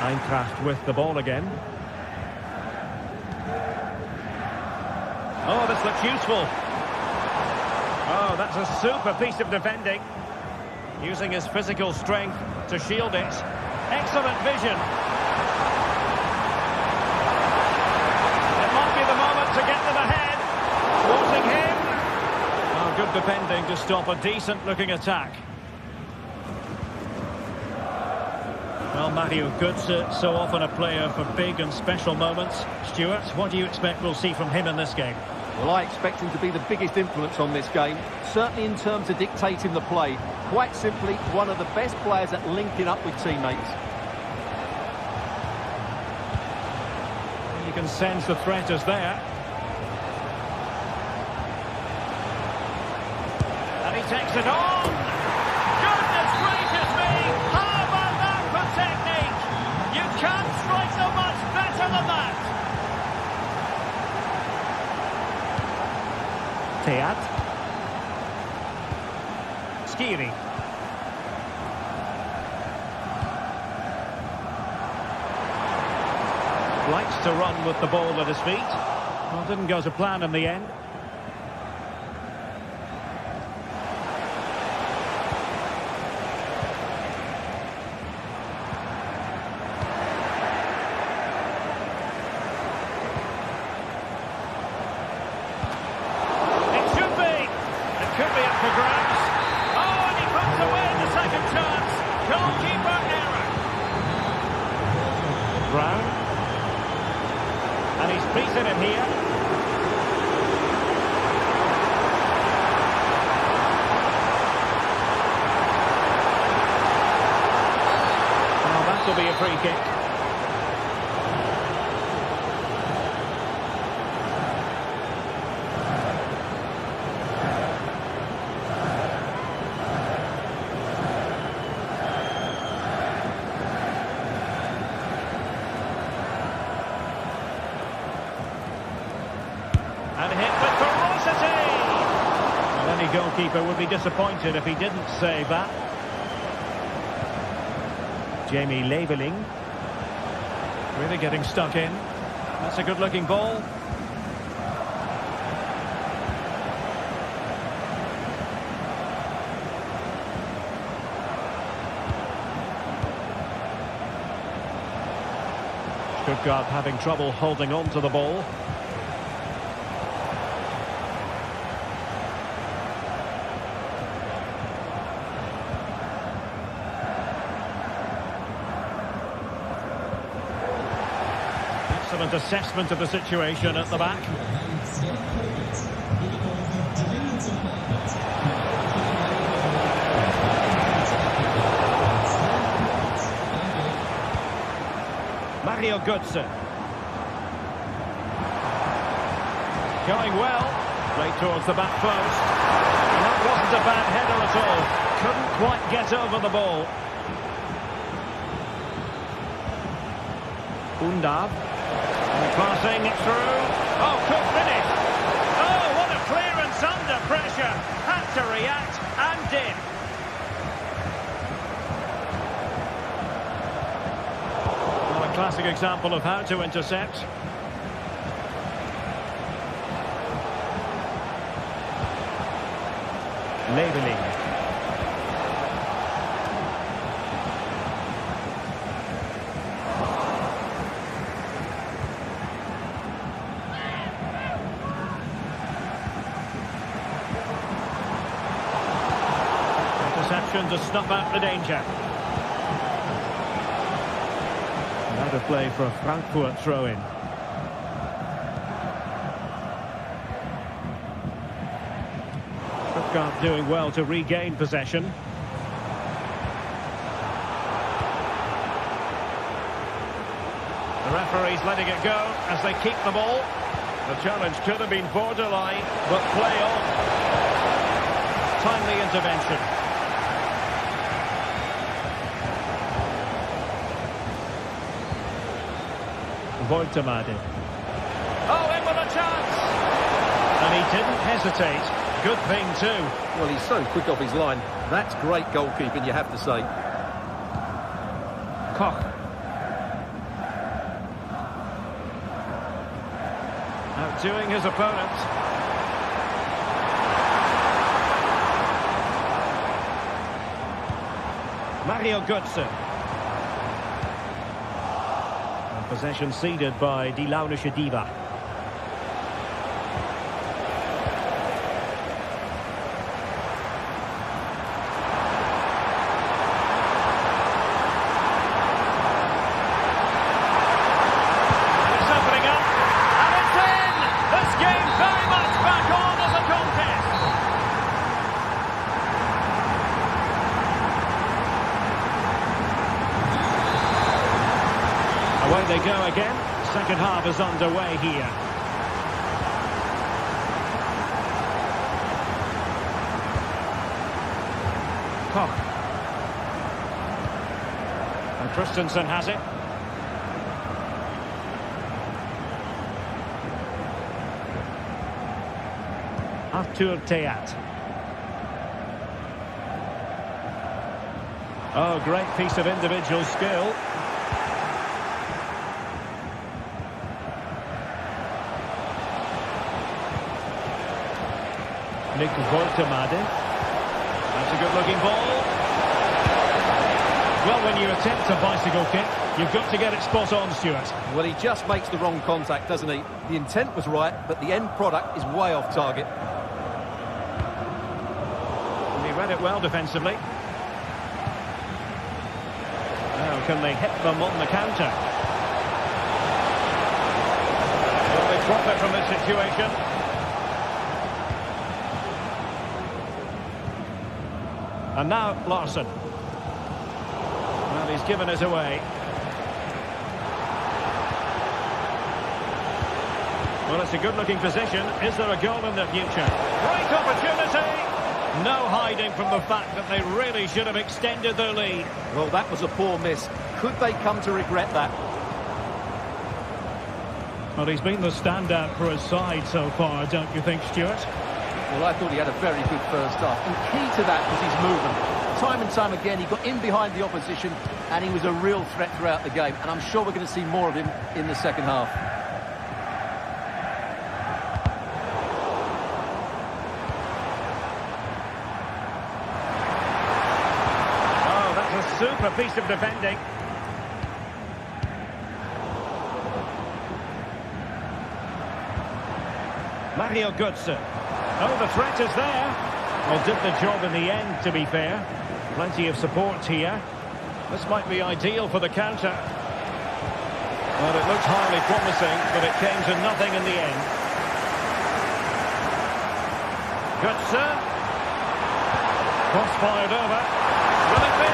Eintracht with the ball again. Oh, this looks useful. Oh, that's a super piece of defending. Using his physical strength to shield it. Excellent vision. It might be the moment to get them ahead. Wanting him. Oh, good defending to stop a decent-looking attack. Well, Mario Götze, so often a player for big and special moments. Stuart, what do you expect we'll see from him in this game? Well, I expect him to be the biggest influence on this game, certainly in terms of dictating the play. Quite simply, one of the best players at linking up with teammates. You can sense the threat is there. And he takes it on! Goodness gracious me! How about that for technique? You can't strike so much better than that! Teat. Skiri. Likes to run with the ball at his feet. Well, didn't go to plan in the end. And he's beaten him here. Well, that will be a free kick. And hit with ferocity! And any goalkeeper would be disappointed if he didn't save that. Jamie Leveling. Really getting stuck in. That's a good-looking ball. Stuttgart having trouble holding on to the ball. Excellent assessment of the situation at the back. Mario Götze. Going well. Played towards the back post. And that wasn't a bad header at all. Couldn't quite get over the ball. Undav. Passing it through. Oh, good finish. Oh, what a clearance under pressure. Had to react and did. Well, a classic example of how to intercept. Leveling. possession to snuff out the danger. Out of play for a Frankfurt throw-in. Stuttgart doing well to regain possession. The referee's letting it go as they keep the ball. The challenge could have been borderline, but play on. Timely intervention. Voitamade. Oh, in with a chance! And he didn't hesitate. Good thing too. Well, he's so quick off his line. That's great goalkeeping, you have to say. Koch. Outdoing his opponent. Mario Götze. And possession ceded by Die Launische Diva. Away they go again. Second half is underway here. Koch. And Christensen has it. Arthur Theat. Oh, great piece of individual skill. Nick Voitamade. That's a good-looking ball. Well, when you attempt a bicycle kick, you've got to get it spot on, Stuart. Well, he just makes the wrong contact, doesn't he? The intent was right, but the end product is way off target. And he read it well defensively. Now, can they hit them on the counter? Will they profit from this situation? And now Larsson. Well, he's given us away. Well, it's a good-looking position. Is there a goal in the future? Great opportunity! No hiding from the fact that they really should have extended their lead. Well, that was a poor miss. Could they come to regret that? Well, he's been the standout for his side so far, don't you think, Stuart? Well, I thought he had a very good first half, and key to that was his movement. Time and time again, he got in behind the opposition, and he was a real threat throughout the game, and I'm sure we're going to see more of him in the second half. Oh, that's a super piece of defending. Mario Götze. Oh, the threat is there. Well, did the job in the end, to be fair. Plenty of support here. This might be ideal for the counter. Well, it looks highly promising, but it came to nothing in the end. Götze. Cross fired over. Will it be?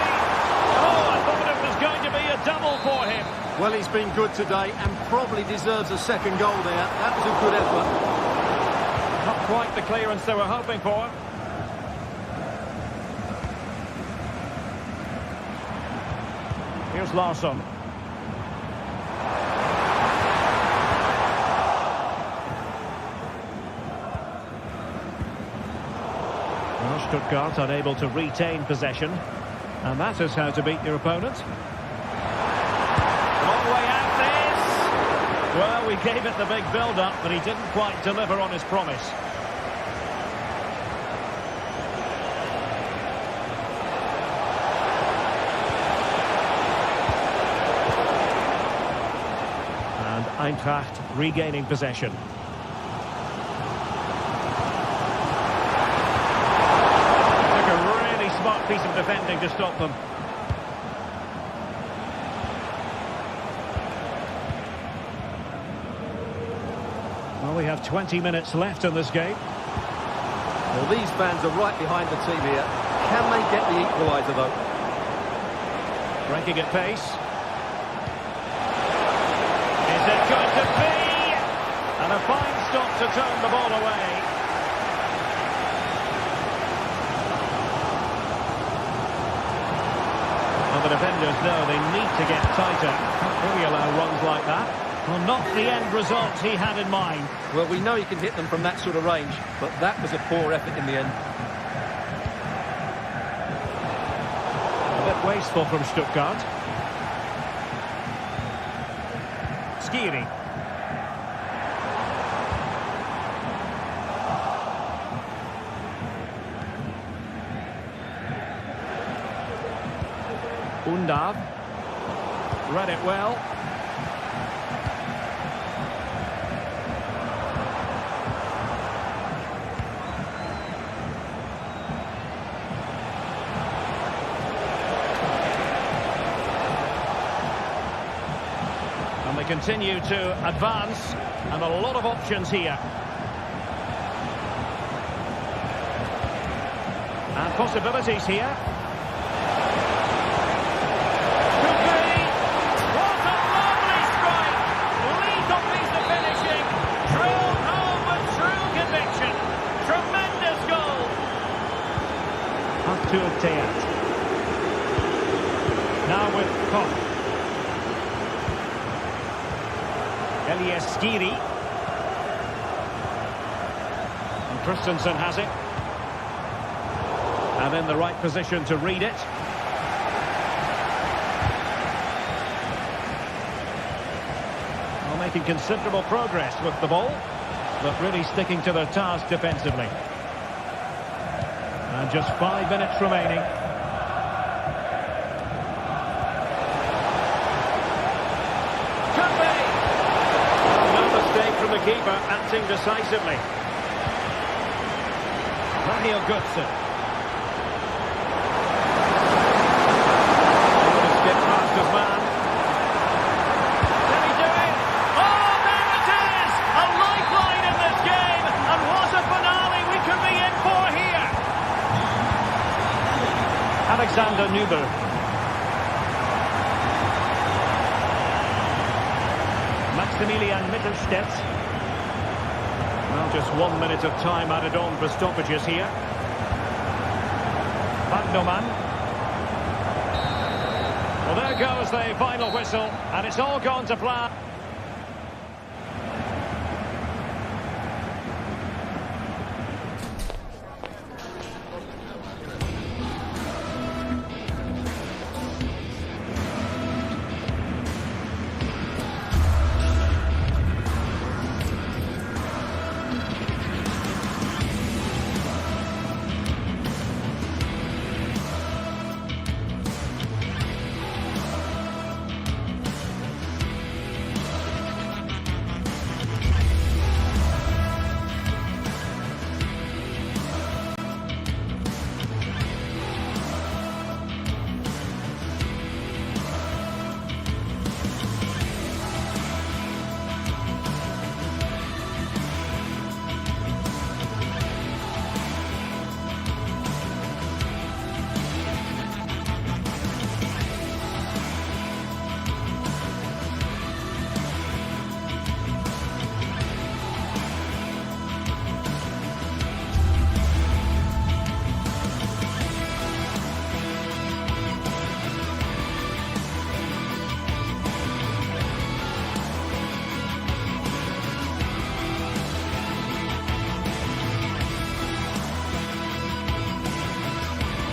Oh, I thought it was going to be a double for him. Well, he's been good today and probably deserves a second goal there. That was a good effort. Not quite the clearance they were hoping for. Here's Larsson. Well, Stuttgart unable to retain possession. And that is how to beat your opponent. Long way out this. Well, we gave it the big build-up, but he didn't quite deliver on his promise. And Eintracht regaining possession. Took a really smart piece of defending. attempting to stop them. Well, we have 20 minutes left in this game. Well, these fans are right behind the team here. Can they get the equaliser, though? Breaking at pace. Is it going to be? And a fine stop to turn the ball away. And the defenders know they need to get tighter. Can't really allow runs like that. Well, not the end result he had in mind. Well, we know he can hit them from that sort of range, but that was a poor effort in the end. A bit wasteful from Stuttgart. Skiri. Undav. Read it well. They continue to advance, and a lot of options here. And possibilities here. Could be. What a lovely strike! Lethal piece of finishing. True home with true conviction. Tremendous goal. Artur Teat. Now with Koch. Elias Skiri. And Christensen has it. And in the right position to read it. Well, making considerable progress with the ball, but really sticking to their task defensively. And just 5 minutes remaining. From the keeper, acting decisively. Daniel Götze. Skip past his man. Can he do it? Oh, there it is! A lifeline in this game, and what a finale we could be in for here. Alexander Nübel. Maximilian Mittelstädt. Well, just 1 minute of time added on for stoppages here. Wagnerman. Well, there goes the final whistle, and it's all gone to plan.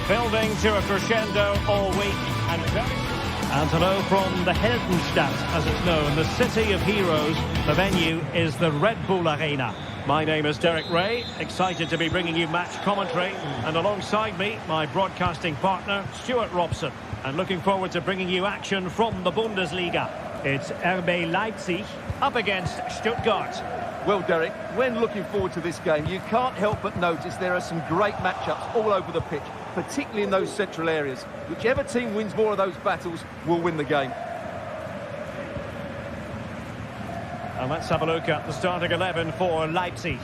Building to a crescendo all week. And hello from the Heldenstadt, as it's known, the city of heroes. The venue is the Red Bull Arena. My name is Derek Ray, excited to be bringing you match commentary. And alongside me, my broadcasting partner, Stuart Robson. And looking forward to bringing you action from the Bundesliga. It's RB Leipzig up against Stuttgart. Well, Derek, when looking forward to this game, you can't help but notice there are some great matchups all over the pitch, particularly in those central areas. Whichever team wins more of those battles will win the game. And let's have a look at the starting 11 for Leipzig.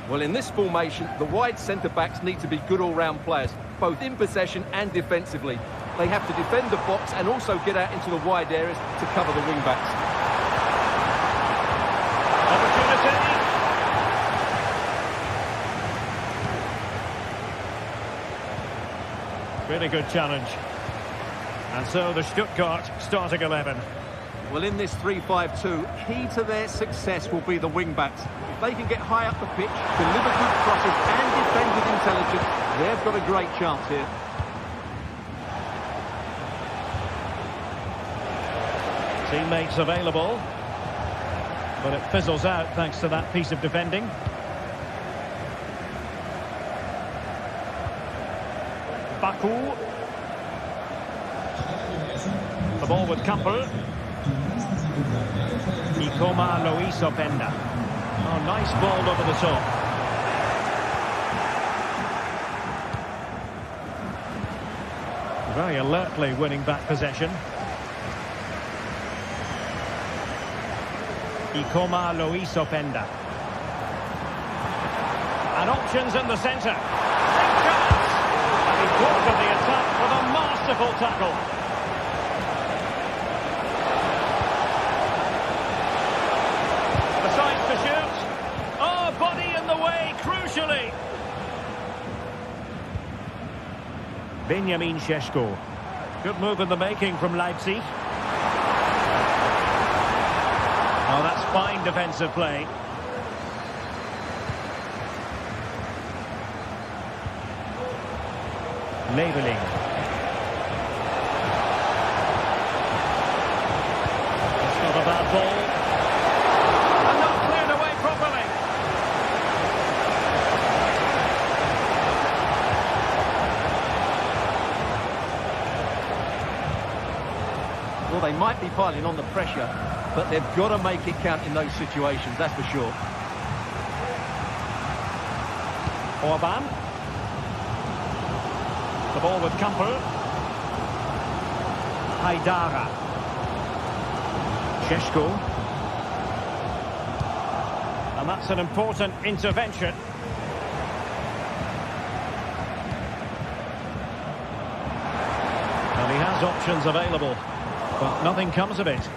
Well, in this formation, the wide centre-backs need to be good all-round players, both in possession and defensively. They have to defend the box and also get out into the wide areas to cover the wing-backs. Opportunity. Really good challenge. And so the Stuttgart starting 11. Well, in this 3-5-2, key to their success will be the wing-backs. If they can get high up the pitch, deliver good crosses and defend with intelligence, they've got a great chance here. Teammates available. But it fizzles out thanks to that piece of defending. Baku. The ball with Campbell. Ikoma Luis Openda. Oh, nice ball over the top. Very alertly winning back possession. Ikoma Luis Openda. And options in the centre. Big chance! And he quartered the attack with a masterful tackle. Decides to shoot. Oh, body in the way, crucially. Benjamin Šeško. Good move in the making from Leipzig. Oh, that's fine defensive play. Labeling. That's not a bad ball. And not cleared away properly. Well, they might be piling on the pressure, but they've got to make it count in those situations, that's for sure. Orban. The ball with Campbell. Haidara. Šeško. And that's an important intervention. And he has options available, but nothing comes of it.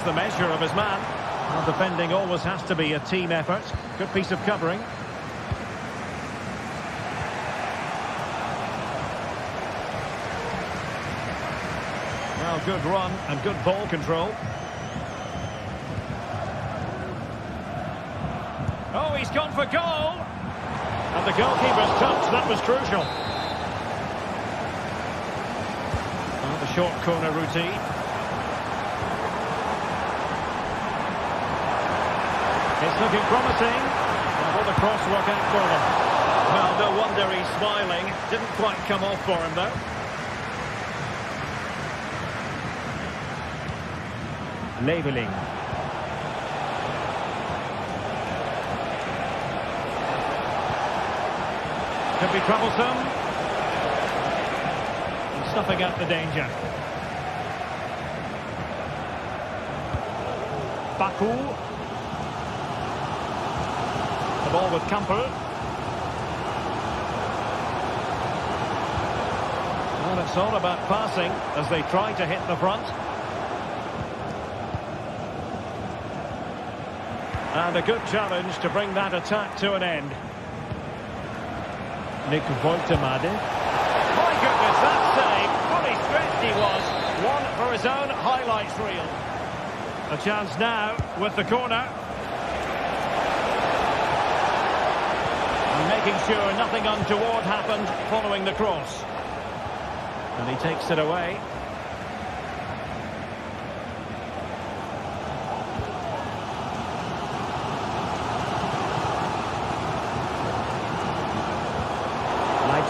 The measure of his man. Well, defending always has to be a team effort. Good piece of covering. Well, good run and good ball control. Oh, he's gone for goal. And the goalkeeper's touch, that was crucial. Well, the short corner routine. It's looking promising. And will the cross work out for them? Well, no wonder he's smiling. Didn't quite come off for him, though. Labeling. Could be troublesome. And snuffing out the danger. Baku. Ball with Campbell. Well, it's all about passing as they try to hit the front. And a good challenge to bring that attack to an end. Nick Woltemade. My goodness, that save. Fully stretched he was. One for his own highlights reel. A chance now with the corner. Making sure nothing untoward happened following the cross. And he takes it away.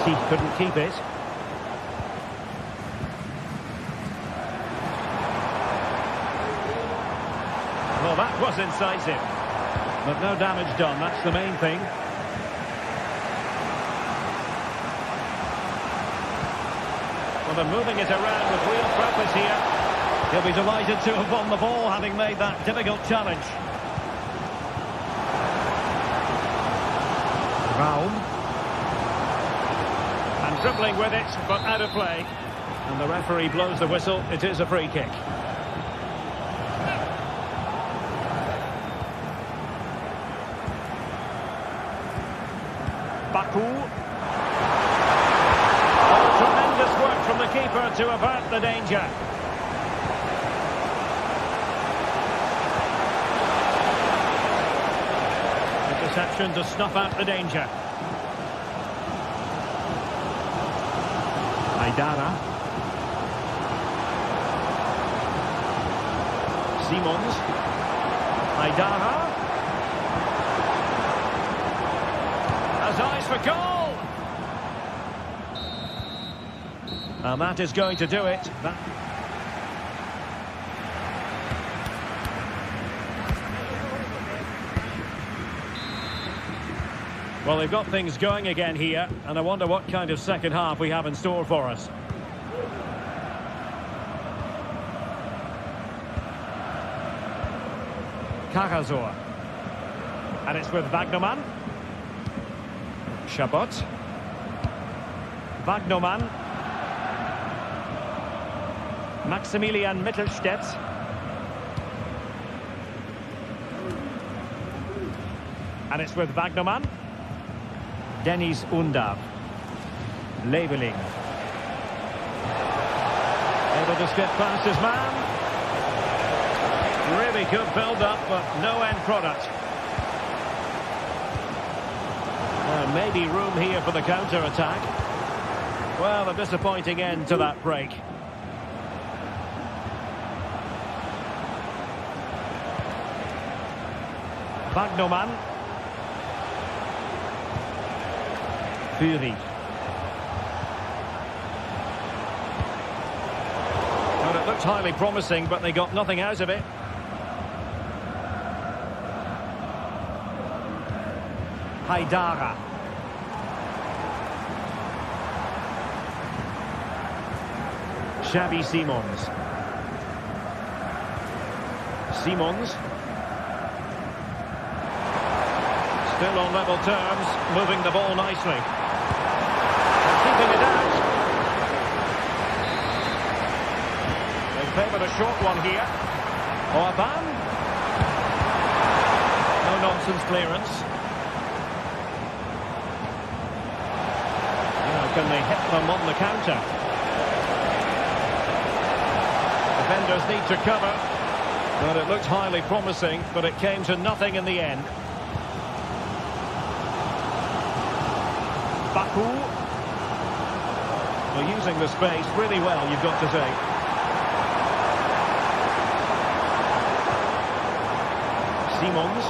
He couldn't keep it. Well, that was incisive. But no damage done, that's the main thing. Well, they're moving it around with real purpose here. He'll be delighted to have won the ball, having made that difficult challenge. Raum. And dribbling with it, but out of play. And the referee blows the whistle. It is a free kick. Baku. Oh, tremendous work from the keeper to avert the danger. Interception to snuff out the danger. Aidara. Simons. Aidara. Has eyes for goal. And that is going to do it. Well, they've got things going again here, and I wonder what kind of second half we have in store for us. Cajazor. And it's with Wagnerman. Chabot. Wagnerman. Maximilian Mittelstädt. And it's with Wagnerman. Dennis Undav. Leveling. Able to skip past his man. Really good build-up, but no end product. Maybe room here for the counter-attack. Well, a disappointing end to that break. Wagnerman. Fury. Well, it looked highly promising, but they got nothing out of it. Haidara. Xavi Simons. Simons. Still on level terms, moving the ball nicely. And keeping it out. They favoured a short one here. Orban. No nonsense clearance. Now can they hit them on the counter? Defenders need to cover. But it looked highly promising, but it came to nothing in the end. Baku. Well, using the space really well, you've got to say. Simons.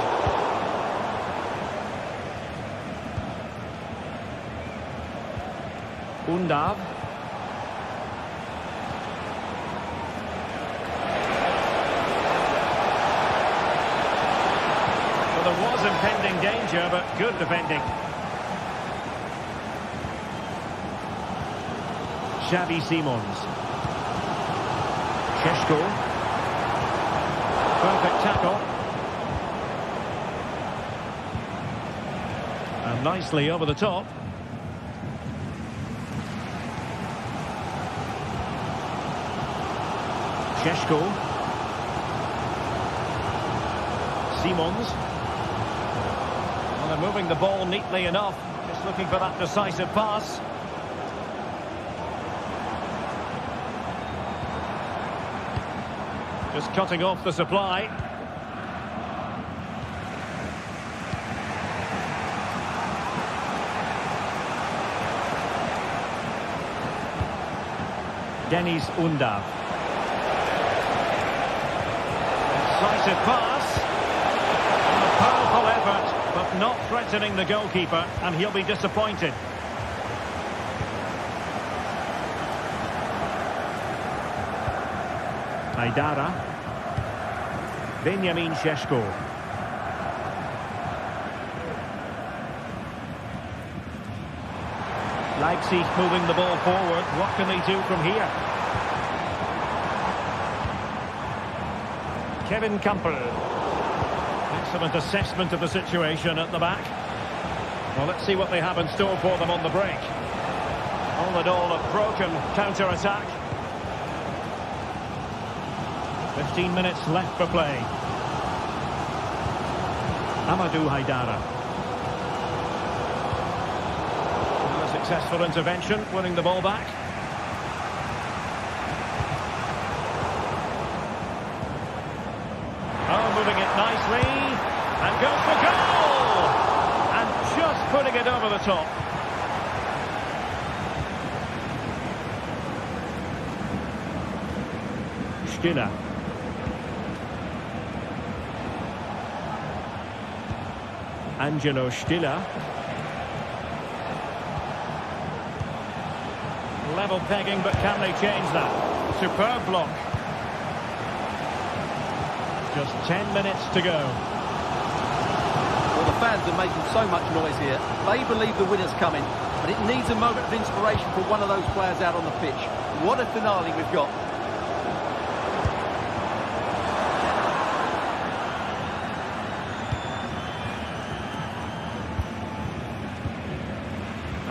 Undav. Well, there was impending danger, but good defending. Xavi Simons. Šeško. Perfect tackle. And nicely over the top. Šeško. Simons. Well, they're moving the ball neatly enough. Just looking for that decisive pass. Just cutting off the supply. Dennis Undav. Decisive pass. And a powerful effort, but not threatening the goalkeeper, and he'll be disappointed. Haidara. Benjamin Šeško. Leipzig moving the ball forward. What can they do from here? Kevin Campbell. Excellent assessment of the situation at the back. Well, let's see what they have in store for them on the break. All in all, a broken counter-attack. 15 minutes left for play. Amadou Haidara. A successful intervention, winning the ball back. Oh, moving it nicely. And goes for goal! And just putting it over the top. Stiller. Angelo Stiller. Level pegging, but can they change that? Superb block. Just 10 minutes to go. Well, the fans are making so much noise here. They believe the winner's coming, but it needs a moment of inspiration for one of those players out on the pitch. What a finale we've got.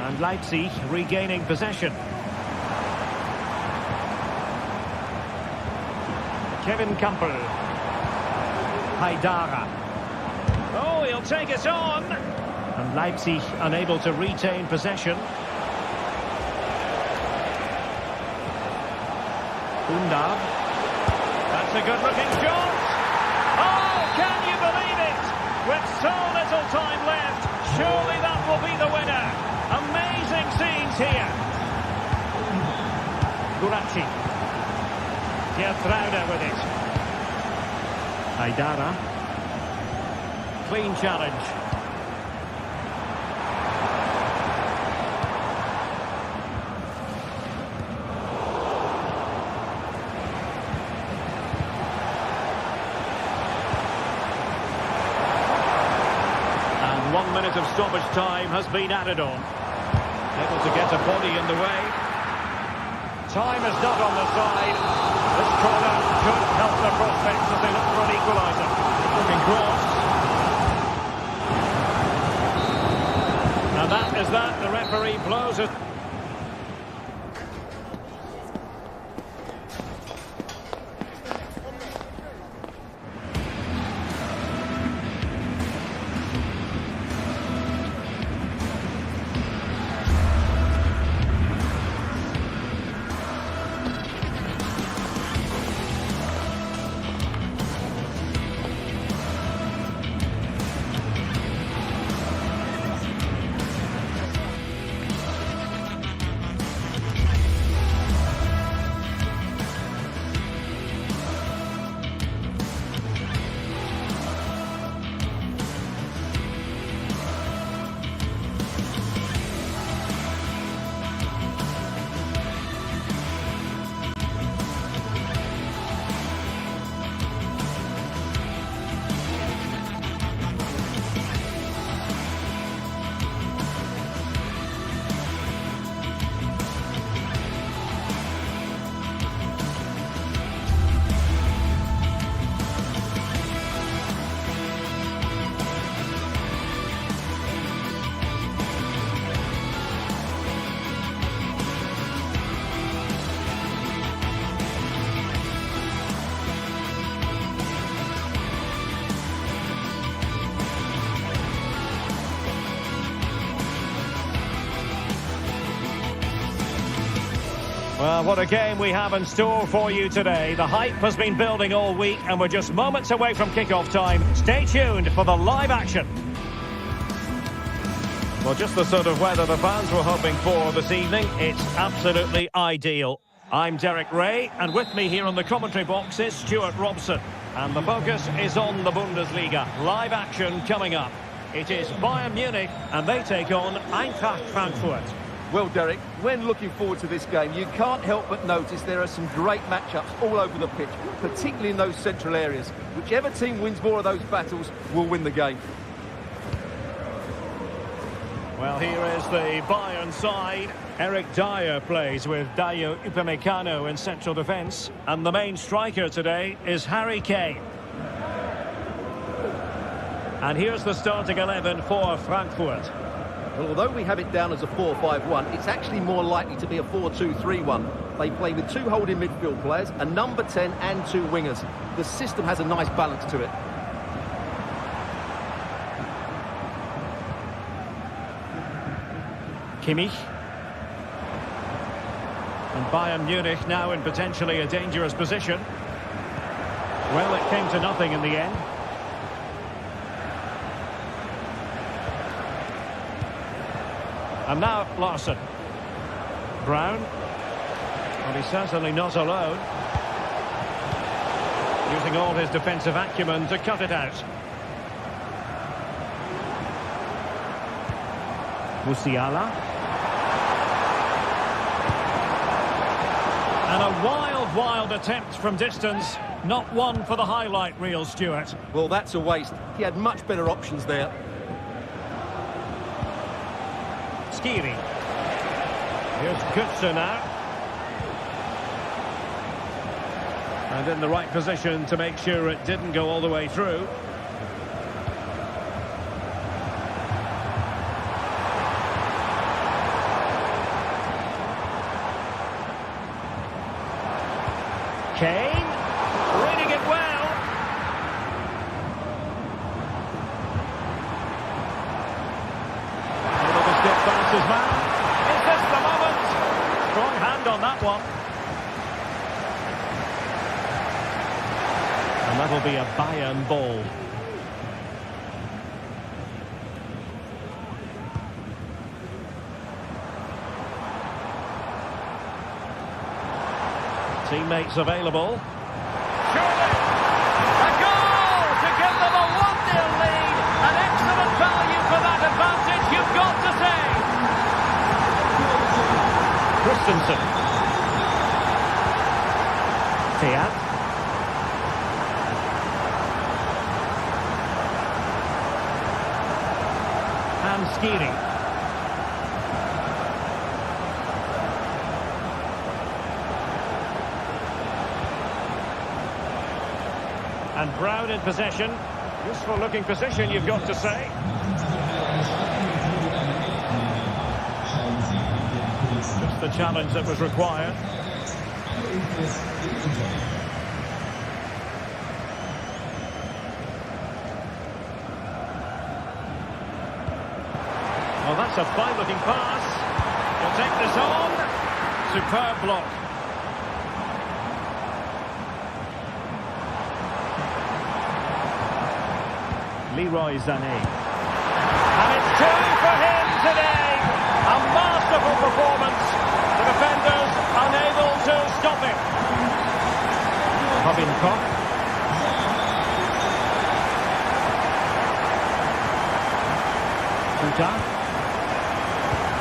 And Leipzig regaining possession. Kevin Campbell. Haidara. Oh, he'll take it on. And Leipzig unable to retain possession. Buildup. That's a good-looking shot. Oh, can you believe it? With so little time left, surely that will be the winner. Amazing scenes here. Gulacsi. Gertruida with it. Haidara. Clean challenge. And 1 minute of stoppage time has been added on. Able to get a body in the way. Time is not on the side. This corner could help the prospects as they look for an equaliser. Looking cross. And that is that. The referee blows it. Well, what a game we have in store for you today. The hype has been building all week and we're just moments away from kickoff time. Stay tuned for the live action. Well, just the sort of weather the fans were hoping for this evening. It's absolutely ideal. I'm Derek Ray, and with me here on the commentary box is Stuart Robson. And the focus is on the Bundesliga. Live action coming up. It is Bayern Munich, and they take on Eintracht Frankfurt. Well, Derek, when looking forward to this game, you can't help but notice there are some great matchups all over the pitch, particularly in those central areas. Whichever team wins more of those battles will win the game. Well, here is the Bayern side. Eric Dyer plays with Dayo Upamecano in central defence. And the main striker today is Harry Kane. And here's the starting 11 for Frankfurt. Well, although we have it down as a 4-5-1, it's actually more likely to be a 4-2-3-1. They play with 2 holding midfield players, a number 10 and 2 wingers. The system has a nice balance to it. Kimmich. And Bayern Munich now in potentially a dangerous position. Well, it came to nothing in the end. And now Larson. Brown. Well, he's certainly not alone. Using all his defensive acumen to cut it out. Musiala. And a wild attempt from distance. Not one for the highlight reel, Stuart. Well, that's a waste. He had much better options there. Skiri. Here's Götze now. And in the right position to make sure it didn't go all the way through. Kane. Reading it well. His man. Is this the moment? Strong hand on that one. And that'll be a Bayern ball. Teammates available. Surely! A goal to give them a 1-0 lead. An excellent value for that advantage, you've got to say. Christensen. Thiat. And Skiri. And Brown in possession. Useful looking position, you've got to say. Just the challenge that was required. Well, that's a fine looking pass. He'll take this on. Superb block. Leroy Sané. And it's 2 for him today. A masterful performance. The defenders unable to stop him. Robin Koch. Kuta.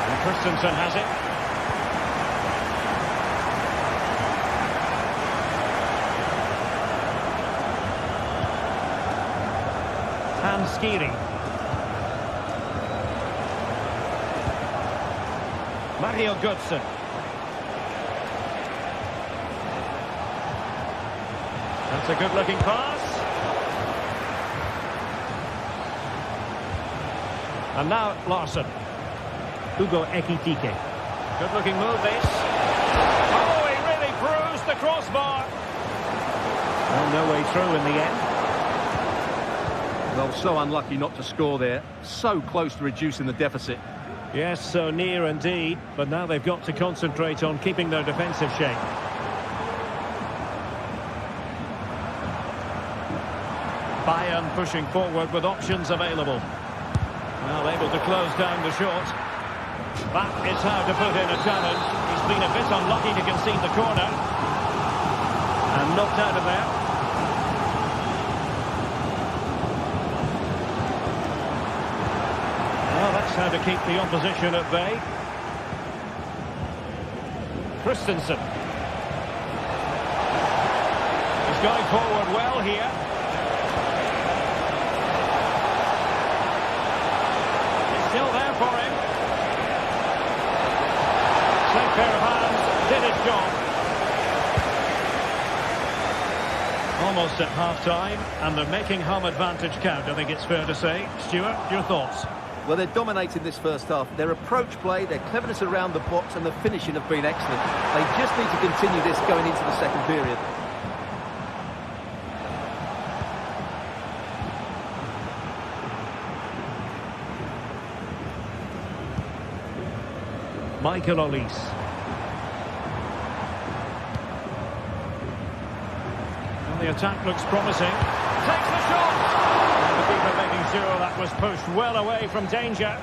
And Christensen has it. And Skiri. Mario Götze. That's a good-looking pass. And now Larson. Hugo Ekitike. Good-looking move, this. Oh, he really bruised the crossbar. Well, no way through in the end. Well, so unlucky not to score there. So close to reducing the deficit. Yes, so near indeed. But now they've got to concentrate on keeping their defensive shape. Bayern pushing forward with options available. Well, able to close down the shot. That is how to put in a challenge. He's been a bit unlucky to concede the corner. And knocked out of there. Well, that's how to keep the opposition at bay. Christensen. He's going forward well here. It's still there for him. Safe pair of hands, did its job. Almost at half-time, and they're making home advantage count, I think it's fair to say. Stuart, your thoughts? Well, they're dominating this first half. Their approach play, their cleverness around the box and the finishing have been excellent. They just need to continue this going into the second period. Michael Olise. And the attack looks promising. Takes the shot! And the keeper making sure that was pushed well away from danger.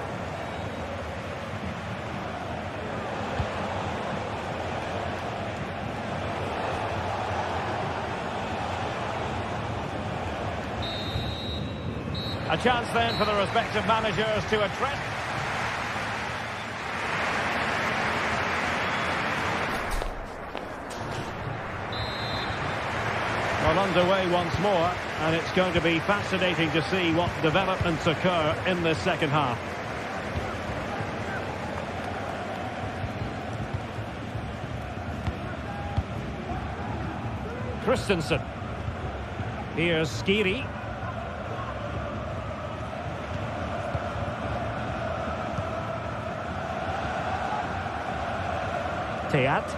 A chance then for the respective managers to address. Well, underway once more, and it's going to be fascinating to see what developments occur in this second half. Christensen. Here's Skiri. Teat.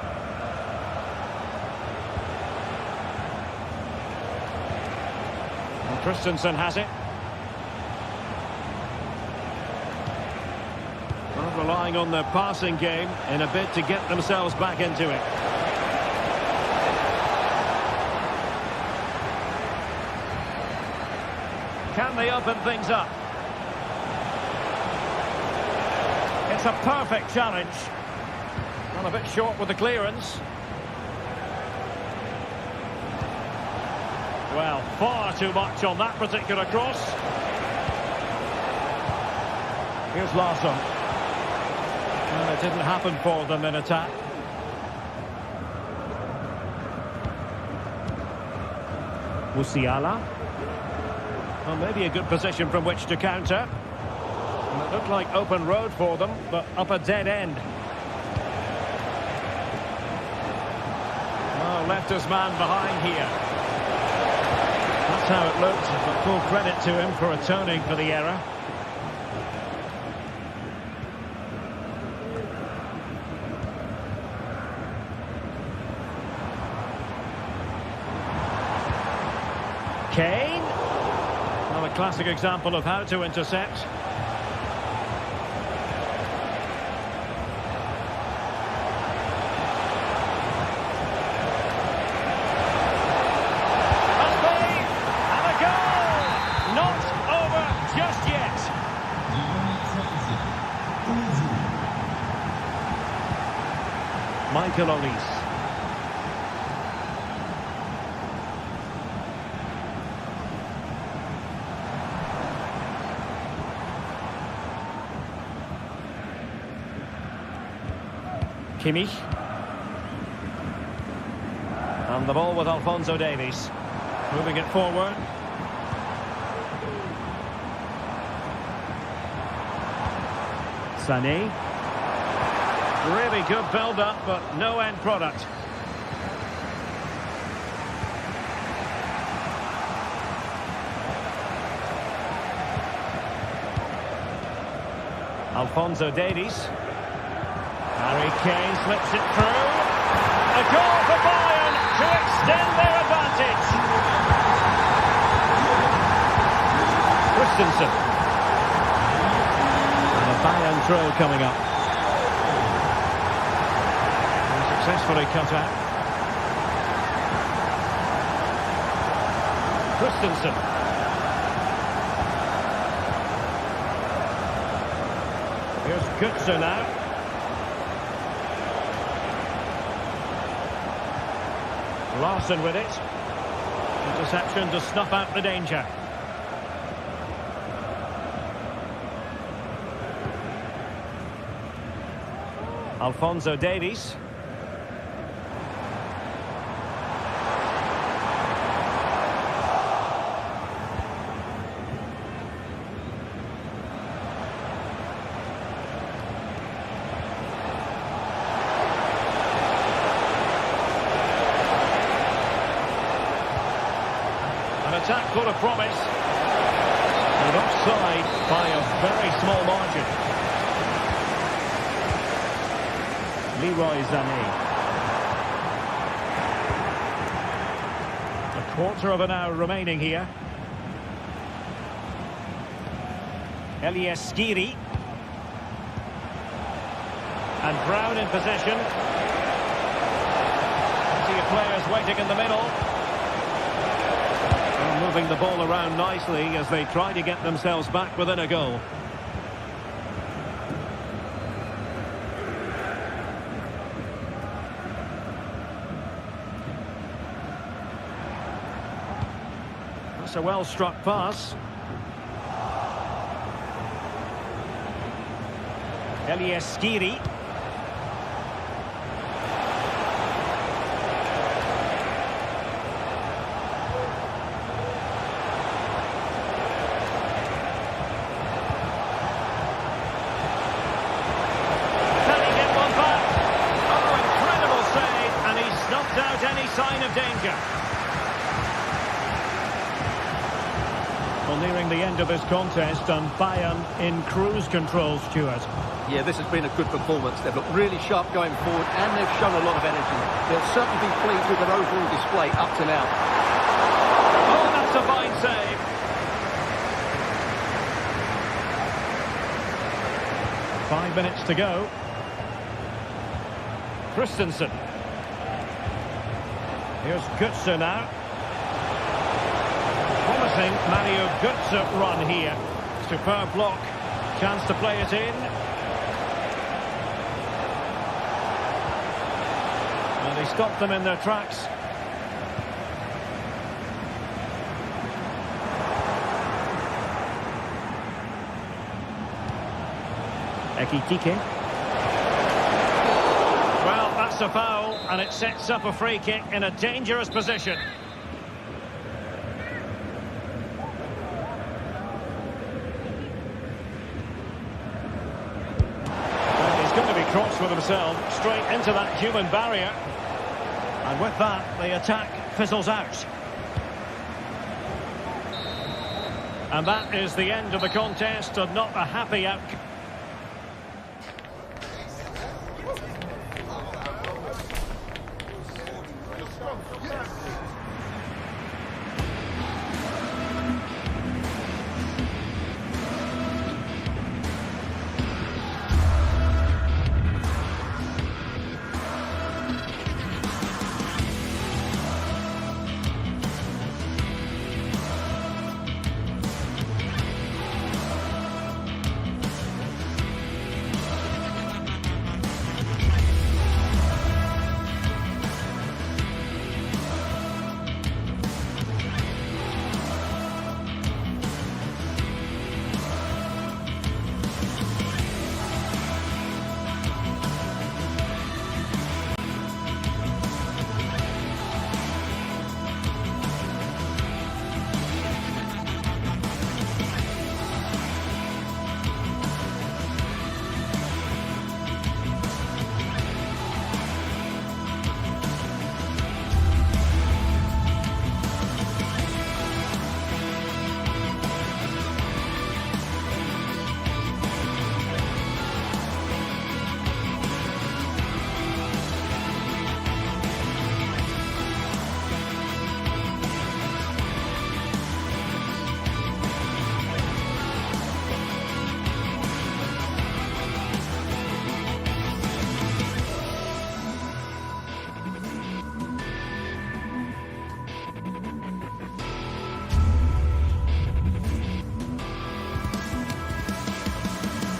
Christensen has it. Well, relying on their passing game in a bid to get themselves back into it. Can they open things up? It's a perfect challenge. Well, a bit short with the clearance. Well, far too much on that particular cross. Here's Larsson. Well, it didn't happen for them in attack. Musiala. Well, maybe a good position from which to counter. And it looked like open road for them, but up a dead end. Oh, left his man behind here. That's how it looked, but full credit to him for atoning for the error. Kane. Well, a classic example of how to intercept. Michael Olise. Kimmich. And the ball with Alphonso Davies. Moving it forward. Sané. Really good build-up, but no end product. Alphonso Davies. Harry Kane slips it through. A goal for Bayern to extend their advantage. Christensen. And a Bayern throw coming up. Successfully cut out. Christensen. Here's Götze now. Larsson with it. Interception to snuff out the danger. Alphonso Davies. attack full of promise. And offside by a very small margin. Leroy Sané. A quarter of an hour remaining here. Skiri. And Brown in possession. See players waiting in the middle. And moving the ball around nicely as they try to get themselves back within a goal. That's a well-struck pass. Skiri. Sign of danger. Well, nearing the end of this contest, and Bayern in cruise control, Stuart. Yeah, this has been a good performance. They've looked really sharp going forward, and they've shown a lot of energy. They'll certainly be pleased with their overall display up to now. Oh, that's a fine save. Five minutes to go. Christensen. Here's Götze now. Promising Mario Götze run here. Superb block. Chance to play it in. And he stopped them in their tracks. Ekitike. Well, that's a foul, and it sets up a free kick in a dangerous position. Well, he's going to be crossed with himself, straight into that human barrier. And with that, the attack fizzles out. And that is the end of the contest, and not a happy outcome.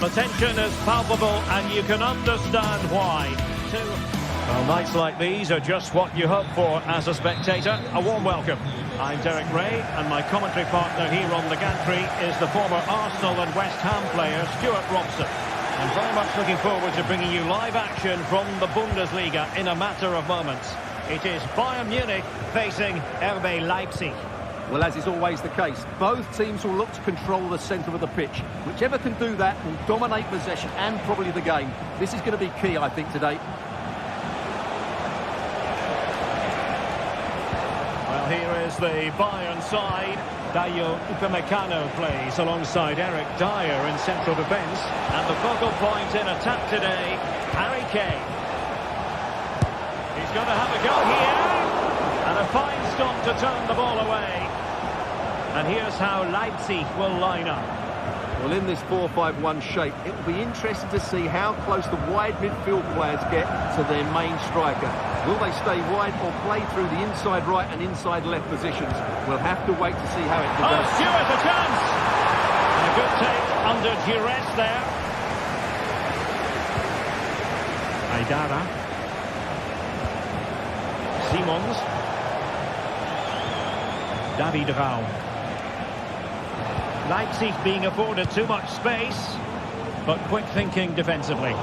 The tension is palpable, and you can understand why. Well, nights like these are just what you hope for as a spectator. A warm welcome. I'm Derek Ray, and my commentary partner here on the gantry is the former Arsenal and West Ham player, Stuart Robson. I'm very much looking forward to bringing you live action from the Bundesliga in a matter of moments. It is Bayern Munich facing RB Leipzig. Well, as is always the case, both teams will look to control the centre of the pitch. Whichever can do that will dominate possession and probably the game. This is going to be key, I think, today. Well, here is the Bayern side. Dayo Upamecano plays alongside Eric Dyer in central defence. And the focal point in attack today, Harry Kane. He's going to have a go here. And a fine stop to turn the ball away. And here's how Leipzig will line up. Well, in this 4-5-1 shape, it will be interesting to see how close the wide midfield players get to their main striker. Will they stay wide or play through the inside right and inside left positions? We'll have to wait to see how it develops. Oh, Stewart, a chance! And a good take under duress there. Aidara. Simons. David Raum. Leipzig being afforded too much space, but quick thinking defensively.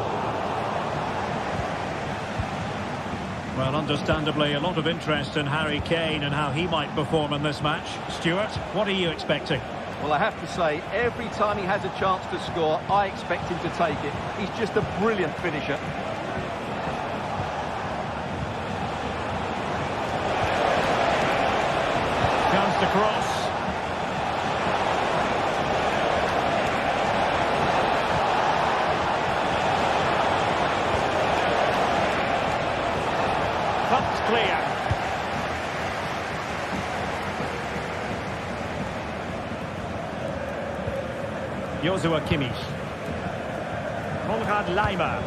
Well, understandably, a lot of interest in Harry Kane and how he might perform in this match. Stuart, what are you expecting? Well, I have to say, every time he has a chance to score, I expect him to take it. He's just a brilliant finisher. Chance to cross. Clear. Joshua Kimmich. Konrad Laimer.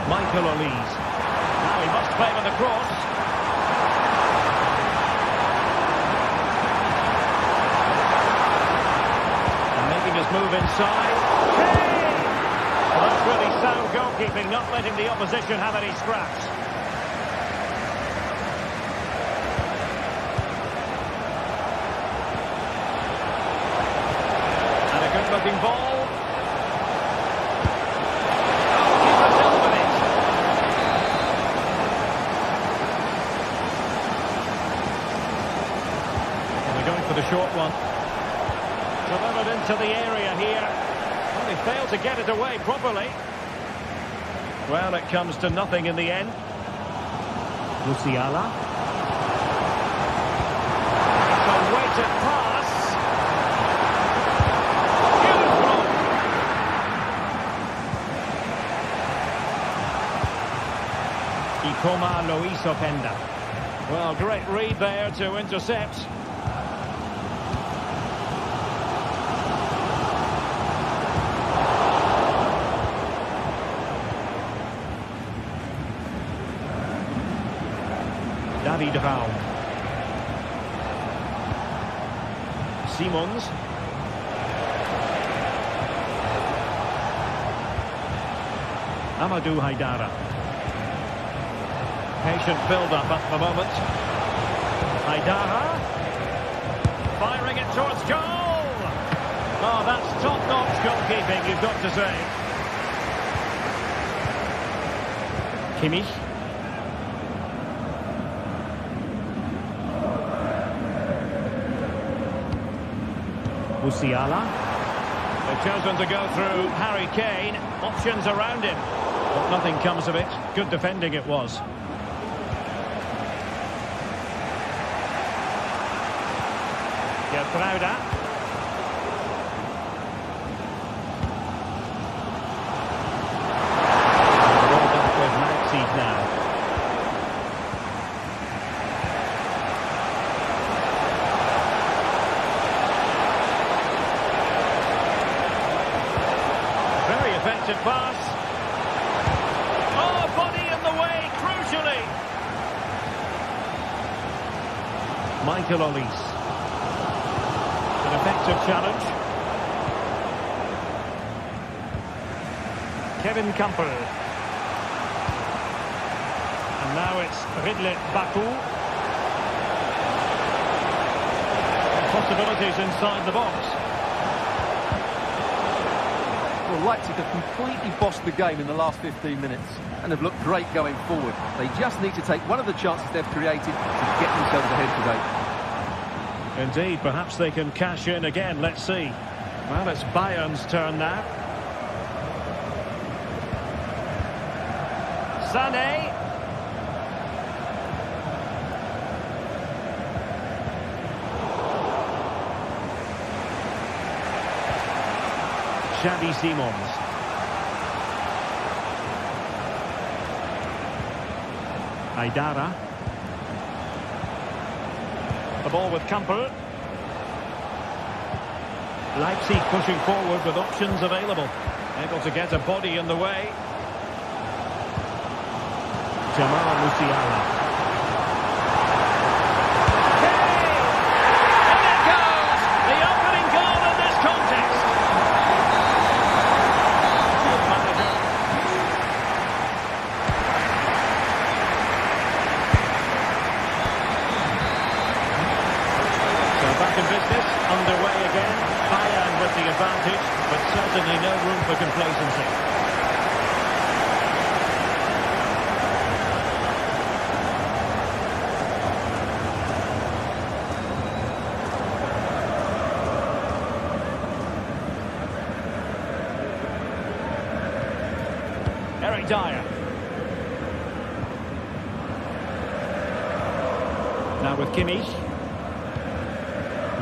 Michael Olise. Now he must play with the cross. And making his move inside. Well, that's really sound goalkeeping, not letting the opposition have any scraps. And a good-looking ball. Keeper dealt with it. And they're going for the short one. Delivered into the area here. He failed to get it away properly. Well, it comes to nothing in the end. Musiala. It's a weighted pass. Beautiful. Ikoma Lois Openda. Well, great read there to intercept. David Raum. Simons. Amadou Haidara. Patient build-up at the moment. Haidara. Firing it towards goal. Oh, that's top-notch goalkeeping, you've got to say. Kimmich. Musiala. They've chosen to go through Harry Kane. Options around him. But nothing comes of it. Good defending it was. Gertruida. Ball back with Leipzig now. Effective pass. Oh, body in the way, crucially. Michael Olise. An effective challenge. Kevin Campbell. And now it's Ridley Baku. Possibilities inside the box. Well, Leipzig have completely bossed the game in the last 15 minutes and have looked great going forward. They just need to take one of the chances they've created to get themselves ahead today. Indeed, perhaps they can cash in again. Let's see. Well, it's Bayern's turn now. Sané. Xavi Simons. Aidara. The ball with Campbell. Leipzig pushing forward with options available. Able to get a body in the way. Jamal Musiala. Hey! And it goes! The opening goal in this contest. Good manager. So back in business, underway again. Bayern with the advantage, but certainly no room for complacency. Dyer. Now with Kimmich.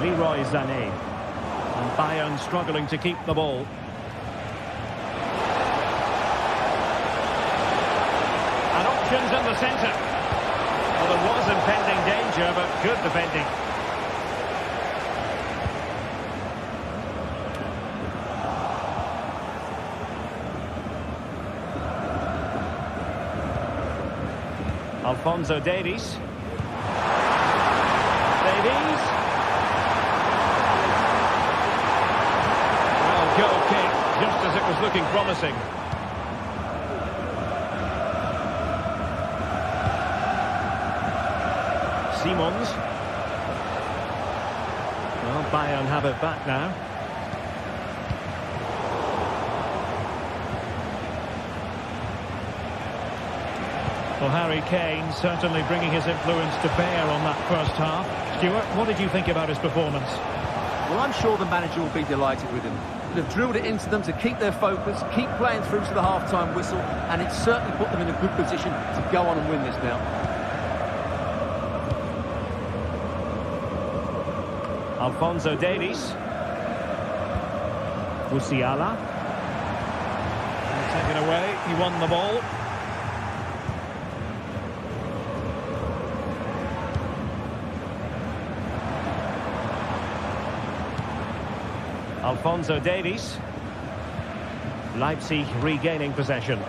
Leroy Sané. And Bayern struggling to keep the ball. And options in the centre. Well, there was impending danger, but good defending. Alphonso Davies. Davies. Well, goal kick, just as it was looking promising. Simons. Well, Bayern have it back now. Well, Harry Kane certainly bringing his influence to bear on that first half. Stuart, what did you think about his performance? Well, I'm sure the manager will be delighted with him. They've drilled it into them to keep their focus, keep playing through to the half-time whistle, and it's certainly put them in a good position to go on and win this now. Alphonso Davies. Musiala. Taken away, he won the ball. Alphonso Davies. Leipzig regaining possession.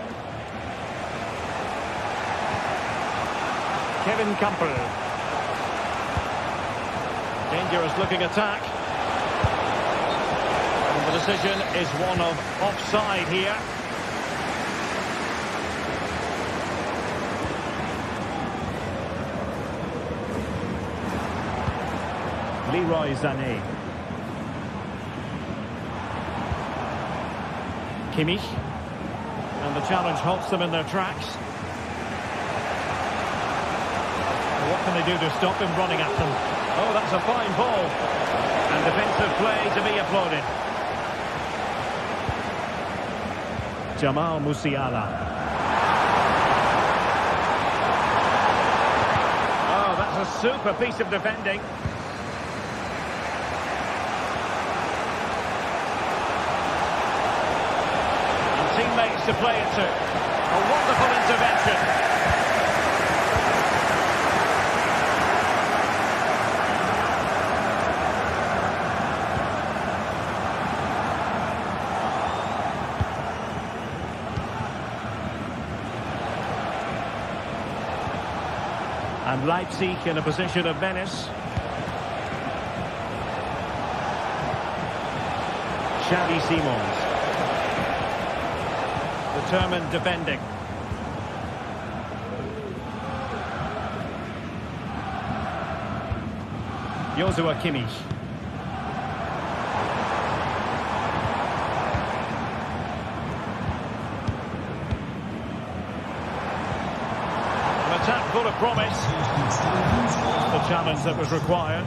Kevin Campbell. Dangerous looking attack. And the decision is one of offside here. Leroy Sané. Kimmich. And the challenge halts them in their tracks. What can they do to stop him running at them? Oh, that's a fine ball. And defensive play to be applauded. Jamal Musiala. Oh, that's a super piece of defending. Teammates to play it to. A wonderful intervention. And Leipzig in a position of menace. Xavi Simons. Determined defending. Joshua Kimmich. An attack full of promise. The challenge that was required.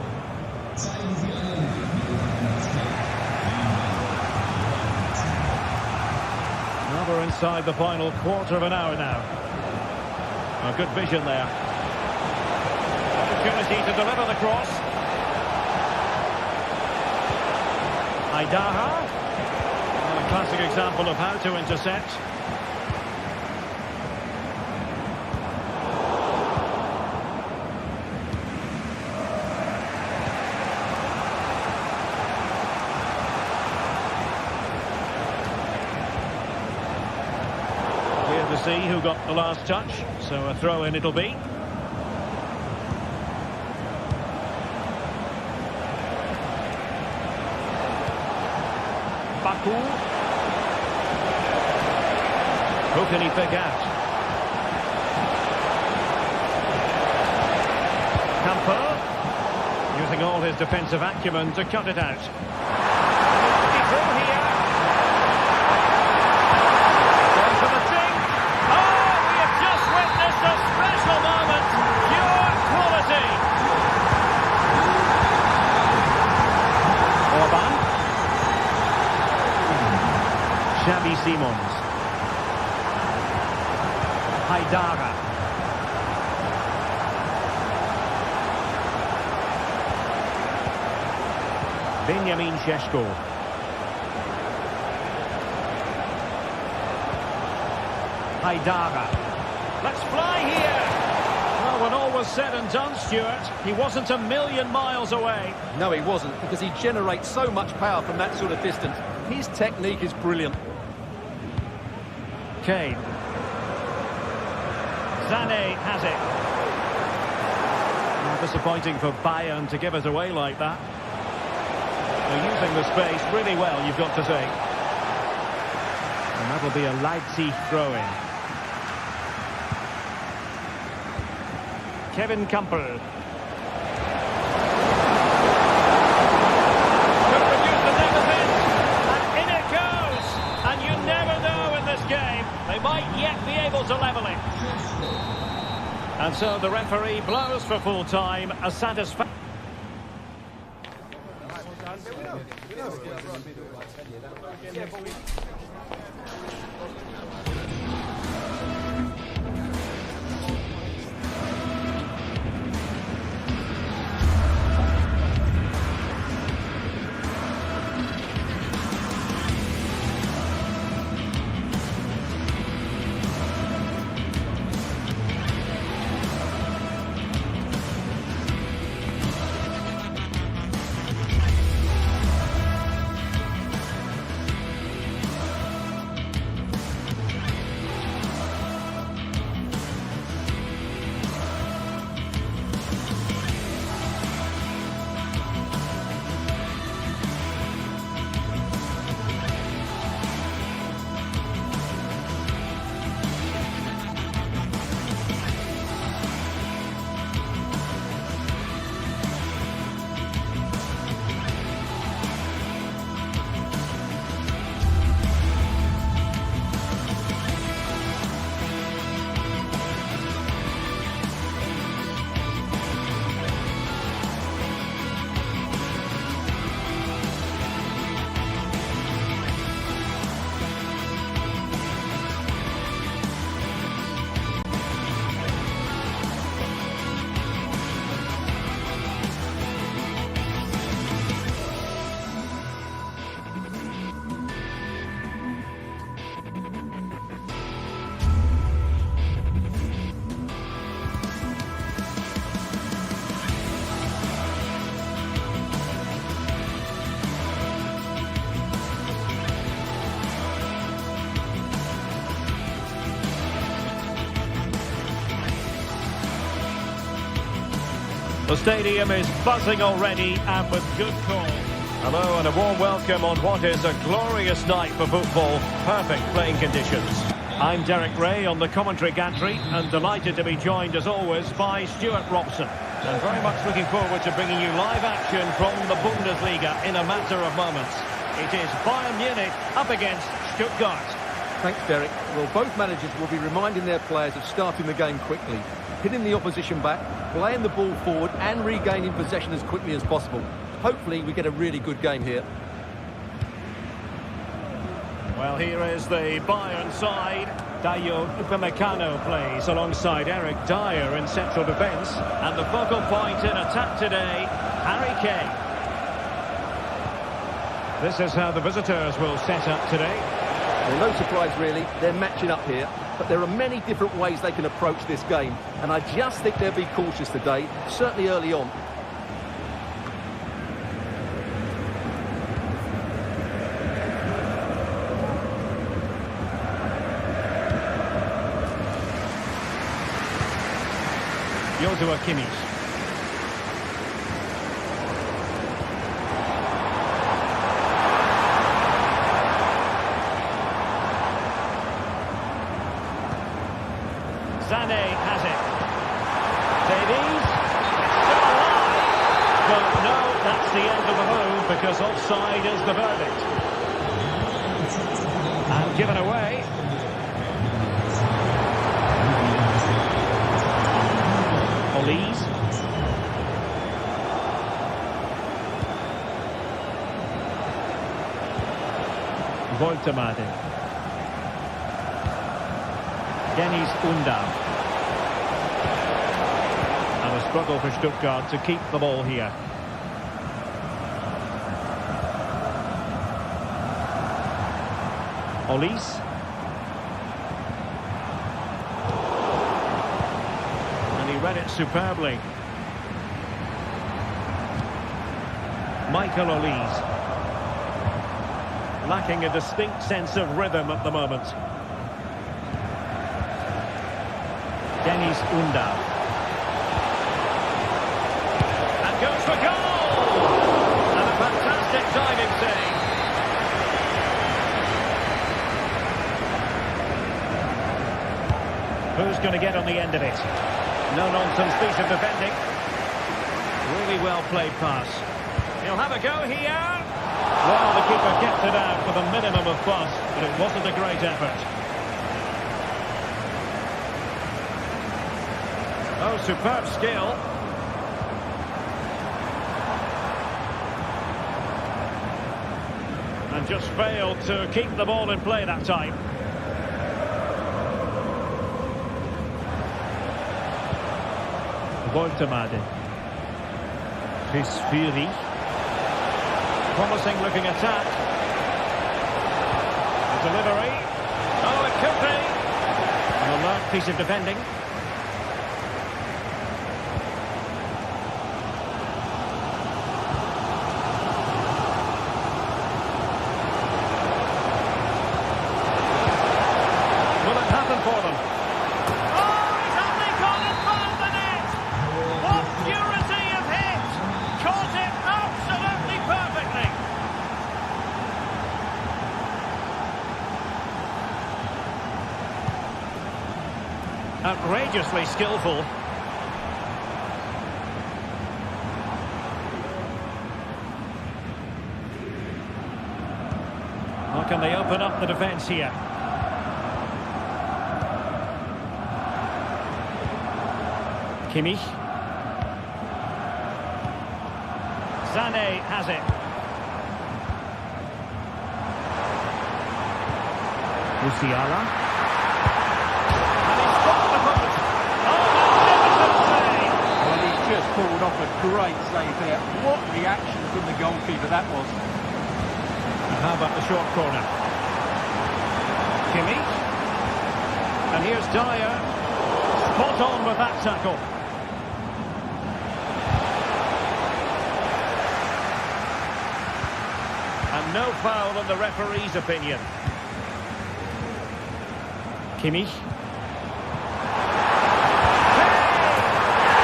We're inside the final quarter of an hour now. Oh, good vision there. Opportunity to deliver the cross. Idaha. A classic example of how to intercept. Here to see who got the last touch. So a throw in it'll be. Baku. Who can he pick out? Campo, using all his defensive acumen to cut it out. He's through here. Going for the sink. Oh, we have just witnessed a special moment. Pure quality. Orban. Xavi Simons. Haidara. Benjamin Šeško. Haidara. Let's fly here. Well, when all was said and done, Stuart, he wasn't a million miles away. No, he wasn't, because he generates so much power from that sort of distance. His technique is brilliant. Kane. Sané has it. Well, disappointing for Bayern to give it away like that. They're using the space really well, you've got to say. And that'll be a Leipzig throw-in. Kevin Campbell. Could produce the deficit. And in it goes. And you never know in this game. They might yet be able to level it. And so the referee blows for full time. A satisfactory. The stadium is buzzing already, and with good cause. Hello and a warm welcome on what is a glorious night for football. Perfect playing conditions. I'm Derek Ray on the commentary gantry, and delighted to be joined as always by Stuart Robson. And very much looking forward to bringing you live action from the Bundesliga in a matter of moments. It is Bayern Munich up against Stuttgart. Thanks, Derek. Well, both managers will be reminding their players of starting the game quickly, hitting the opposition back, playing the ball forward and regaining possession as quickly as possible. Hopefully we get a really good game here. Well, here is the Bayern side. Dayo Upamecano plays alongside Eric Dyer in central defence. And the focal point in attack today, Harry Kane. This is how the visitors will set up today. Well, no surprise really, they're matching up here, but there are many different ways they can approach this game, and I just think they'll be cautious today, certainly early on. Joshua Kimmich. Sané has it. Davies. Still alive. But no, that's the end of the move because offside is the verdict. And given away. Olise. Voltemade. Dennis Undav. And a struggle for Stuttgart to keep the ball here. Olise. And he read it superbly. Michael Olise. Lacking a distinct sense of rhythm at the moment. Dennis Undav. And goes for goal! And a fantastic diving save. Who's going to get on the end of it? No-nonsense piece of defending. Really well played pass. He'll have a go here. Well, the keeper kept it out with a minimum of fuss, but it wasn't a great effort. Oh, superb skill. And just failed to keep the ball in play that time. Voltemade. Chris Fury. Promising looking attack. The delivery. Oh, it could be. An alert piece of defending. Will it happen for them? Oh, it's only gone and found the net! What purity of hit! Caught it absolutely perfectly! Outrageously skillful. How can they open up the defence here? Kimmich. Sané has it. Musiala. And he's struck the post. Oh, magnificent save! Well, he's just pulled off a great save there. What reaction from the goalkeeper that was. And how about the short corner? Kimmich. And here's Dyer. Spot on with that tackle. And no foul in the referee's opinion. Kimmich.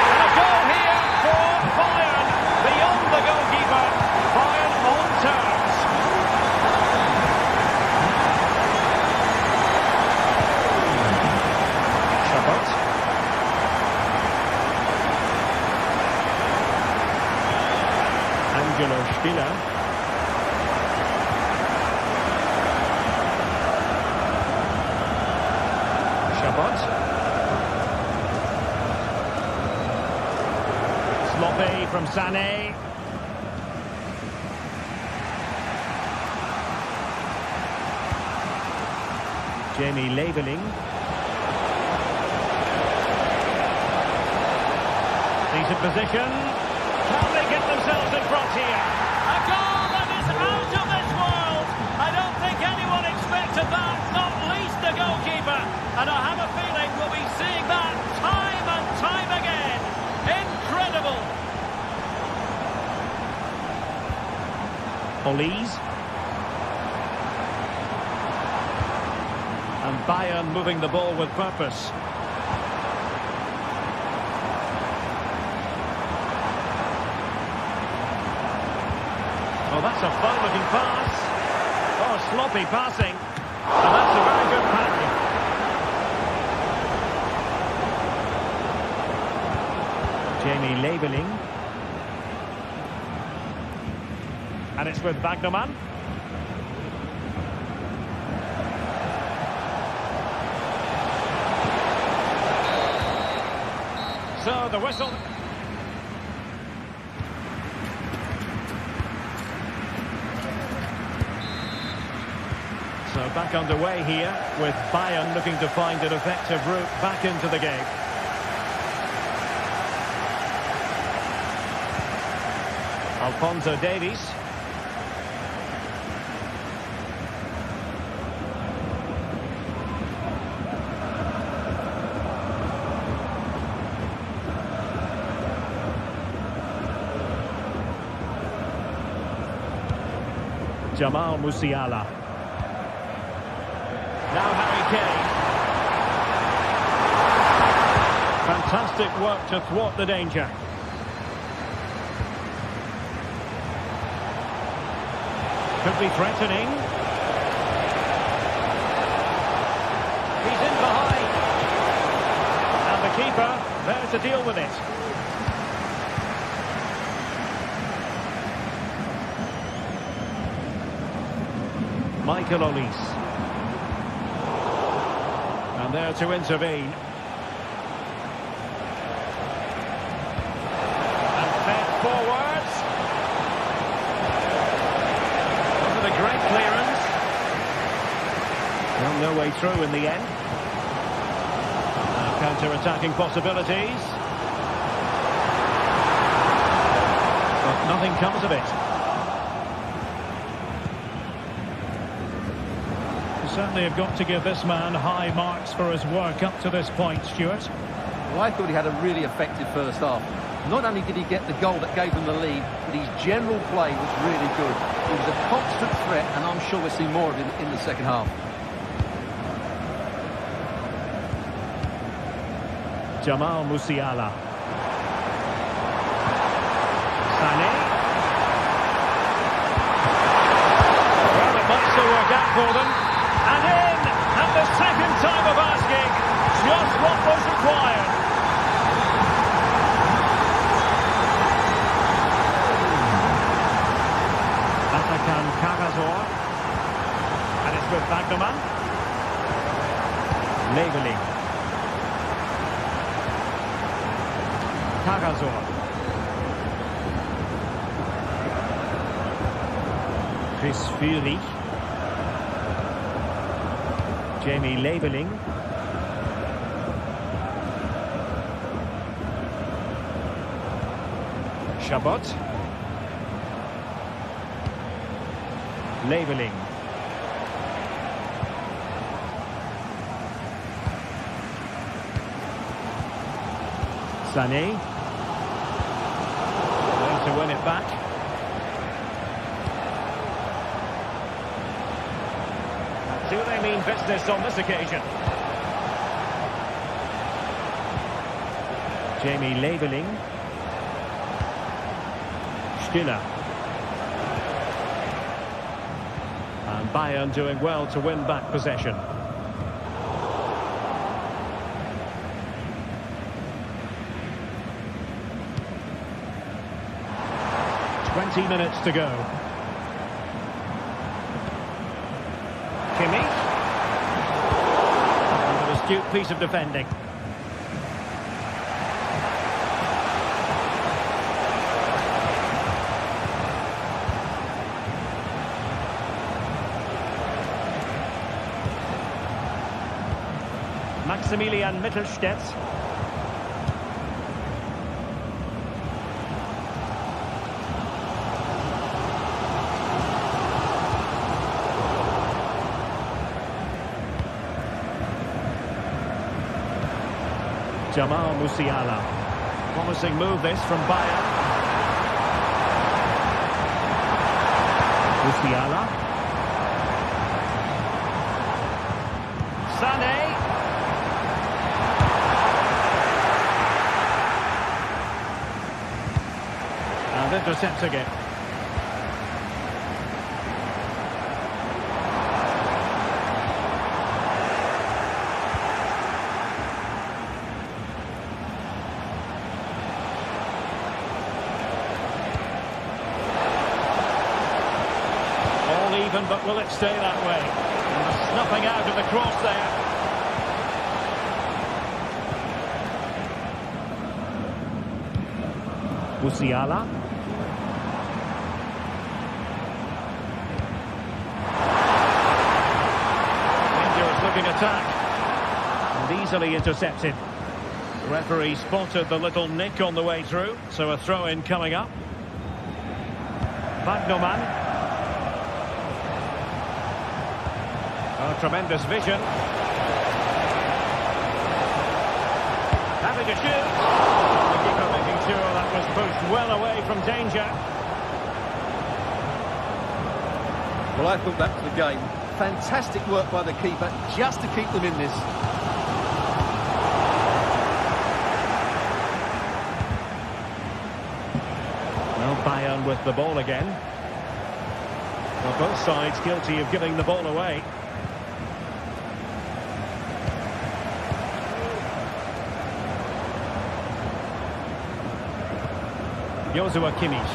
And a goal here for Bayern. Beyond the goalkeeper. Bayern on terms. Chabot. Angelo Stiller. Sloppy from Sané. Jamie Leveling. into position. Can they get themselves in front here? A goal that is out of this world! I don't think anyone expected that, not least the goalkeeper. And I have a feeling we'll be seeing that time and time again. Incredible! Olise. And Bayern moving the ball with purpose. Oh, that's a fun-looking pass. Oh, sloppy passing. And that's a very good pass. Jamie Labeling. And it's with Wagnerman. So the whistle. So back underway here with Bayern looking to find an effective route back into the game. Alphonso Davies. Jamal Musiala. Now Harry Kane. Fantastic work to thwart the danger. Could be threatening. He's in behind. And the keeper there to deal with it. Michael Olise. And there to intervene. And fed forwards. Over the great clearance. Well, no way through in the end. Counter-attacking possibilities. But nothing comes of it. Certainly have got to give this man high marks for his work up to this point, Stuart. Well, I thought he had a really effective first half. Not only did he get the goal that gave them the lead, but his general play was really good. He was a constant threat, and I'm sure we'll see more of him in the second half. Jamal Musiala. Sané. Well, it might still work out for them. And in, and the second time of asking, just what was required. Atakan Kagazor. And it's with Wagnerman. Labeling. Kagazor. Chris Führig. Jamie Labeling. Chabot. Labeling. Sané. Going to win it back. Do they mean business on this occasion? Jamie Labeling. Stiller. And Bayern doing well to win back possession. Twenty minutes to go. Kimmich. And an astute piece of defending. Maximilian Mittelstädt. Jamal Musiala. Promising move this from Bayern. Musiala. Sané. And intercepting it. Even, but will it stay that way? And the snuffing out of the cross there. Musiala. Dangerous looking attack. And easily intercepted. The referee spotted the little nick on the way through, so a throw-in coming up. Wagnerman. Oh, tremendous vision. Having to shoot. The keeper making sure that was pushed well away from danger. Well, I thought that was the game. Fantastic work by the keeper just to keep them in this. Well, Bayern with the ball again. Well, both sides guilty of giving the ball away. Joshua Kimmich.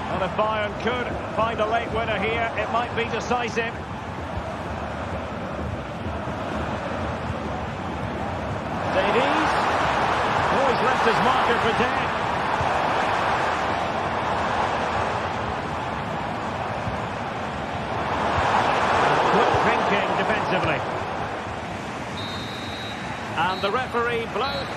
Well, if Bayern could find a late winner here, it might be decisive. Davies. Oh, he's left his marker for dead. Quick thinking defensively. And the referee blows.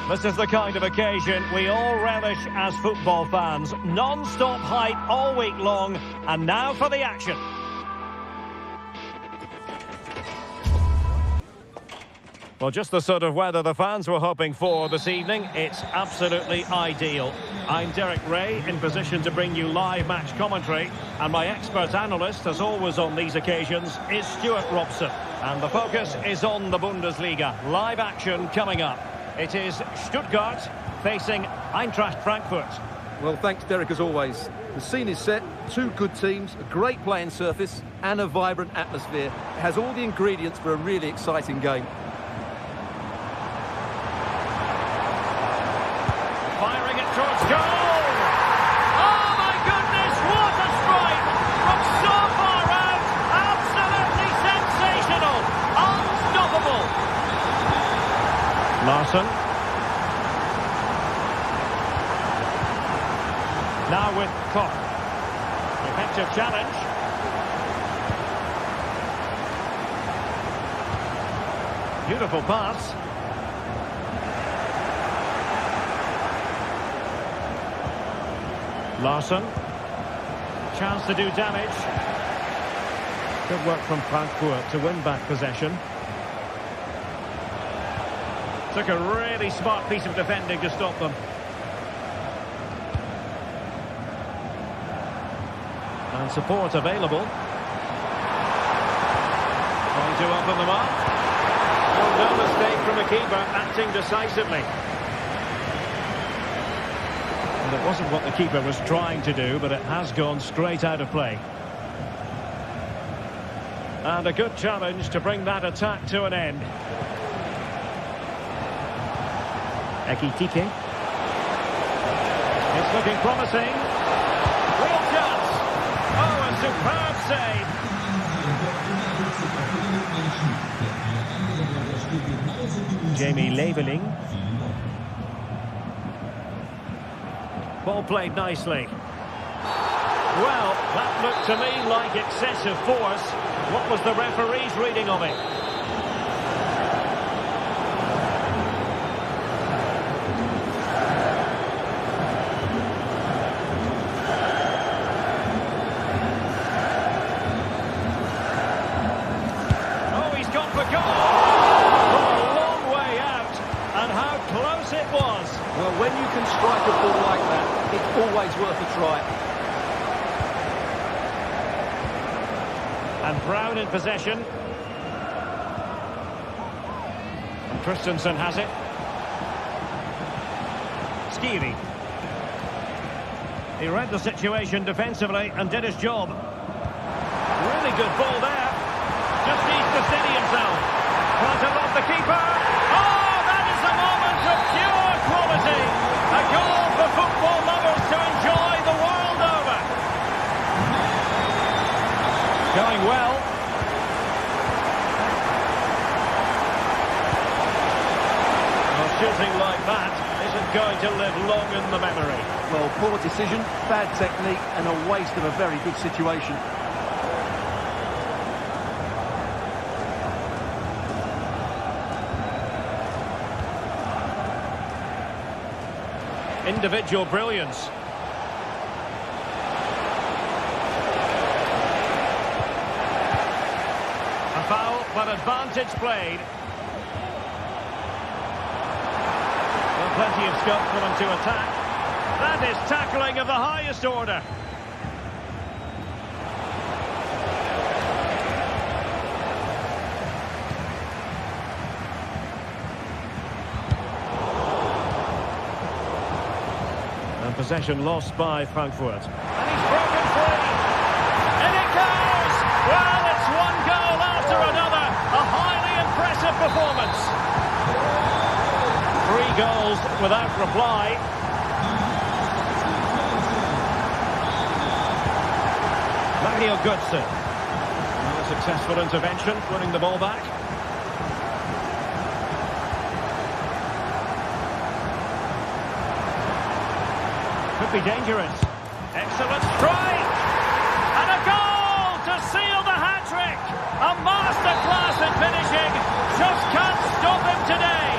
This is the kind of occasion we all relish as football fans. Non-stop hype all week long, and now for the action. Well, just the sort of weather the fans were hoping for this evening. It's absolutely ideal. I'm Derek Ray, in position to bring you live match commentary. And my expert analyst, as always on these occasions, is Stuart Robson. And the focus is on the Bundesliga. Live action coming up. It is Stuttgart facing Eintracht Frankfurt. Well, thanks, Derek, as always. The scene is set, two good teams, a great playing surface and a vibrant atmosphere. It has all the ingredients for a really exciting game. Firing it towards goal! Oh, my goodness, what a strike! From so far out, absolutely sensational! Unstoppable! Larsson. Now with Koch. Effective challenge. Beautiful pass. Larsson. Chance to do damage. Good work from Frankfurt to win back possession. Took a really smart piece of defending to stop them. And support available. Trying to open them up. Well, no mistake from the keeper, acting decisively. And it wasn't what the keeper was trying to do, but it has gone straight out of play. And a good challenge to bring that attack to an end. Ekitike. It's looking promising. Real chance. Oh, a superb save. Jamie Leveling. Ball played nicely. Well, that looked to me like excessive force. What was the referee's reading of it? Oh, he's gone for goal! From a long way out, and how close it was. Well, when you can strike a ball like that, it's always worth a try. And Brown in possession. And Christensen has it. Skiri. He read the situation defensively and did his job. Really good ball there. Just needs to steady himself. Trying to rob the keeper. Oh, that is a moment of pure quality. A goal for football lovers to enjoy the world over. Going well. Well, shooting like that isn't going to live long in the memory. Well, poor decision, bad technique and a waste of a very good situation. Individual brilliance. A foul, but advantage played. Well, plenty of scope for them to attack. That is tackling of the highest order. And possession lost by Frankfurt. And he's broken free. And it goes! Well, it's one goal after another. A highly impressive performance. 3 goals without reply. Mario Götze. A successful intervention, winning the ball back. Could be dangerous. Excellent strike! And a goal to seal the hat-trick! A masterclass in finishing. Just can't stop him today.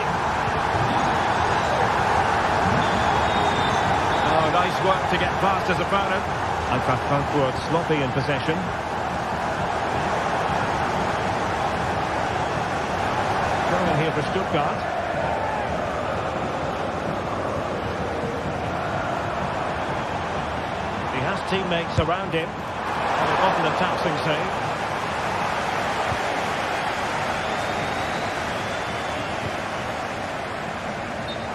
Oh, nice work to get past his opponent. Eintracht Frankfurt sloppy in possession. Going here for for Stuttgart. He has teammates around him. Often a taxing save.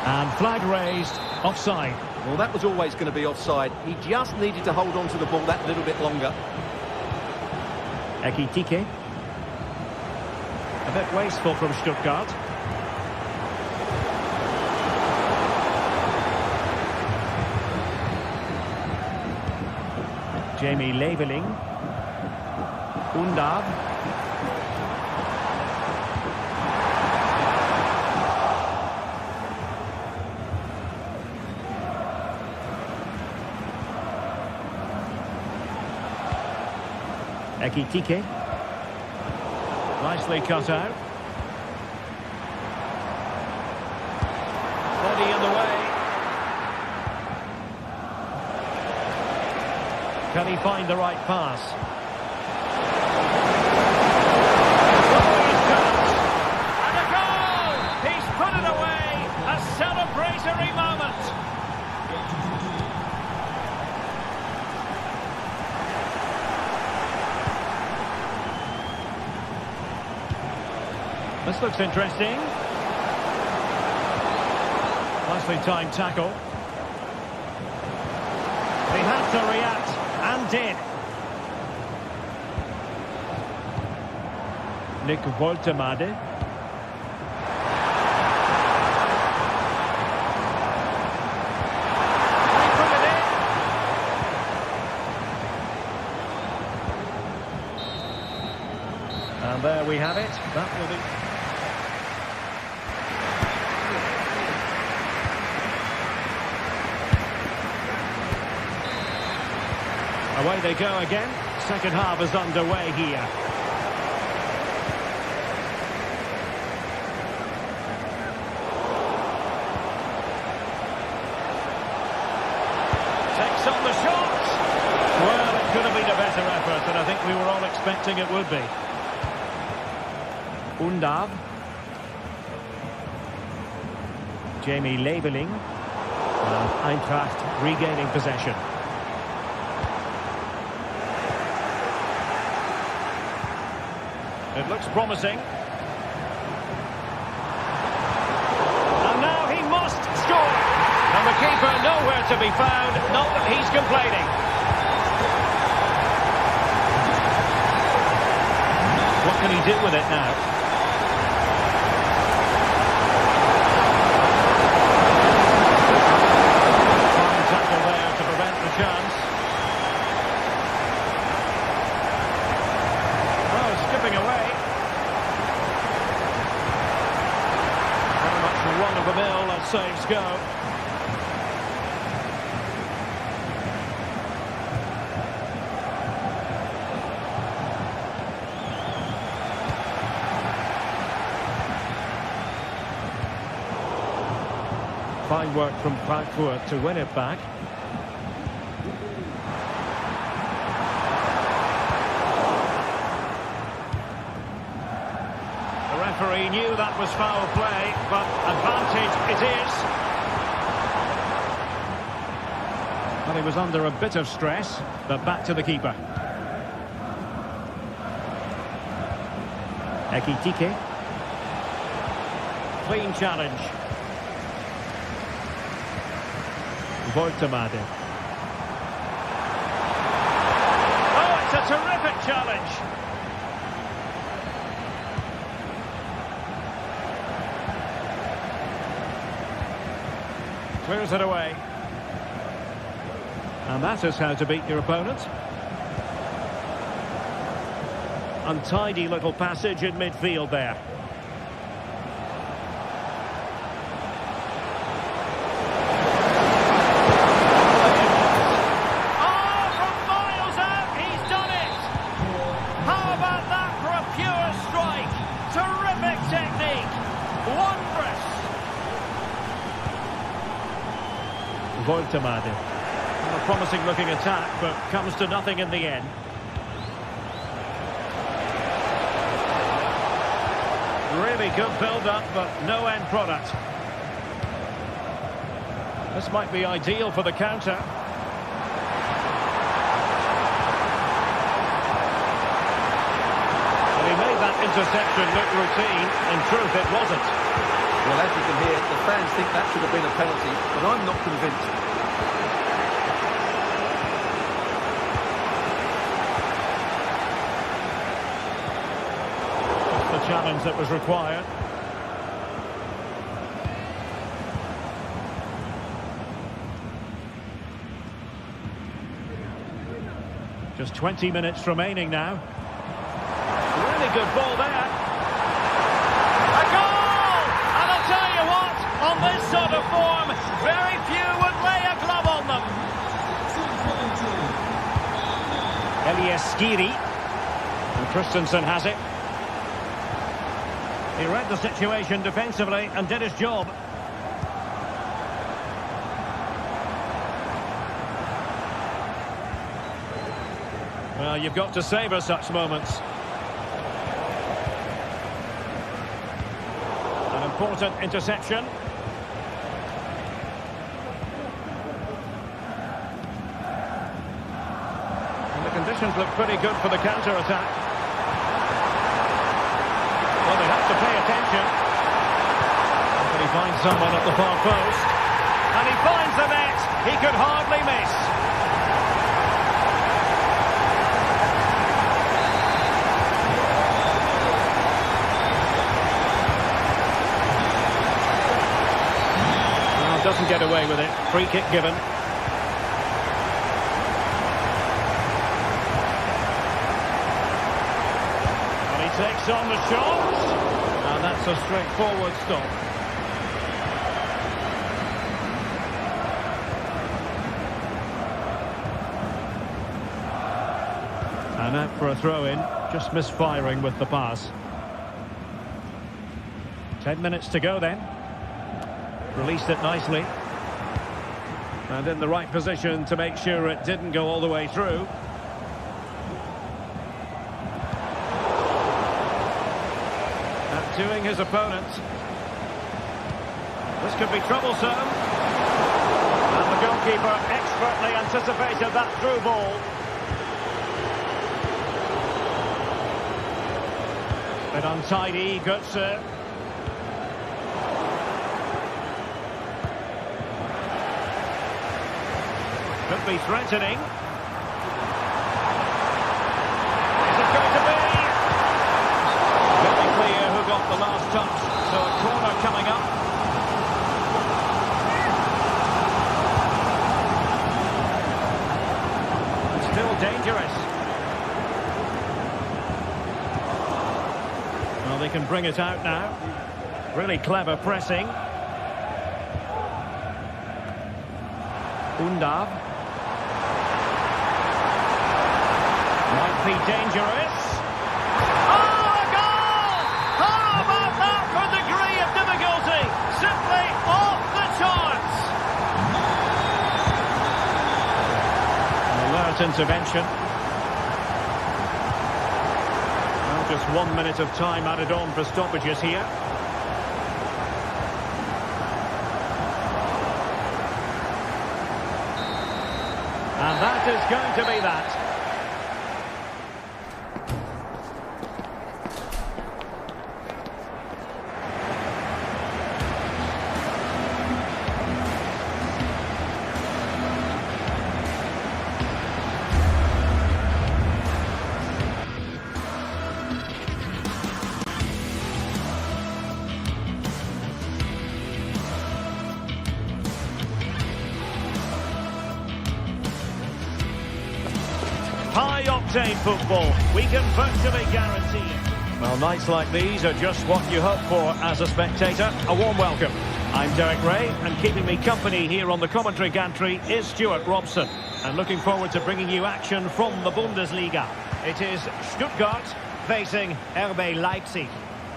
And flag raised, offside. Well, that was always going to be offside. He just needed to hold on to the ball that little bit longer. Ekitike. A bit wasteful from Stuttgart. Jamie Leveling. Undav. Ekitike. Nicely cut out. Body in the way. Can he find the right pass? And a goal! He's put it away! A celebratory moment! This looks interesting. Nicely timed tackle. He had to react, and did. Nick Woltemade. He put it in. And there we have it. That will be... Away they go again. Second half is underway here. Takes on the shot. Well, it could have been a better effort, and I think we were all expecting it would be. Undav. Jamie Leveling. And Eintracht regaining possession. It looks promising. And now he must score. And the keeper nowhere to be found. Not that he's complaining. What can he do with it now? Fine tackle there to prevent the chance. Skipping away. Very much run of the mill as saves go. Fine work from Frankfurt to win it back. The referee knew that was foul play, but advantage it is. Well, he was under a bit of stress, but back to the keeper. Ekitike. Clean challenge. Woltemade. Oh, it's a terrific challenge. Clears it away. And that is how to beat your opponent. Untidy little passage in midfield there. Oh, from miles out, he's done it! How about that for a pure strike? Terrific technique! Wondrous! Woltemade. A promising looking attack, but comes to nothing in the end. Really Really good build-up, but no end product. This might be ideal for the counter. Well, he made that interception look routine. In truth, it wasn't. Well, as you can hear, the fans think that should have been a penalty, but I'm not convinced. The challenge that was required. Just 20 minutes remaining now. Really good ball there. A goal! And I'll tell you what, on this sort of form, very few would lay a glove on them. Elias Skiri. And Christensen has it. He read the situation defensively and did his job. Well, you've got to savour such moments. An important interception. And the conditions look pretty good for the counter-attack. Well, they have to pay attention. But he finds someone at the far post. And he finds the net. He could hardly miss. Well, doesn't get away with it. Free kick given. Takes on the shot, and that's a straightforward stop. And out for a throw-in, just misfiring with the pass. 10 minutes to go then. Released it nicely. And in the right position to make sure it didn't go all the way through. Doing his opponent. This could be troublesome. And the goalkeeper expertly anticipated that through ball. Bit untidy, Götze. Could be threatening. Is it going to be? Very clear who got the last touch. So a corner coming up. Still dangerous. Well, they can bring it out now. Really clever pressing. Undav. Might be dangerous. Oh, a goal! How about that for degree of difficulty? Simply off the charts. Alert intervention. Well, just 1 minute of time added on for stoppages here. And that is going to be that. High-octane football, we can virtually guarantee it. Well, nights like these are just what you hope for as a spectator. A warm welcome. I'm Derek Ray, and keeping me company here on the commentary gantry is Stuart Robson. And looking forward to bringing you action from the Bundesliga. It is Stuttgart facing RB Leipzig.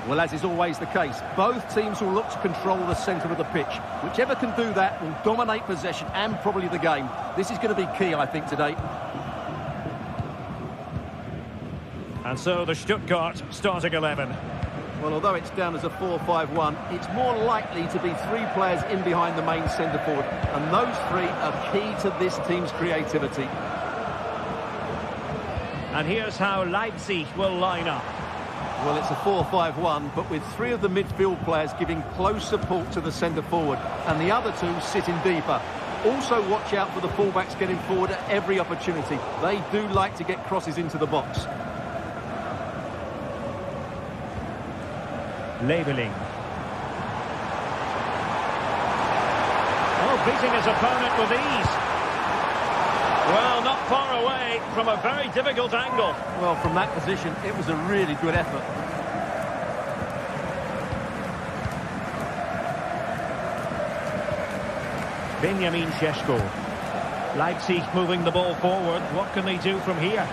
Well, as is always the case, both teams will look to control the centre of the pitch. Whichever can do that will dominate possession and probably the game. This is going to be key, I think, today. And so the Stuttgart starting 11. Well, although it's down as a 4-5-1, it's more likely to be 3 players in behind the main centre-forward, and those 3 are key to this team's creativity. And here's how Leipzig will line up. Well, it's a 4-5-1, but with 3 of the midfield players giving close support to the centre-forward, and the other 2 sitting deeper. Also watch out for the fullbacks getting forward at every opportunity. They do like to get crosses into the box. Labelling. Oh, beating his opponent with ease. Well, not far away from a very difficult angle. Well, from that position, it was a really good effort. Benjamin Šeško. Leipzig moving the ball forward. What can they do from here?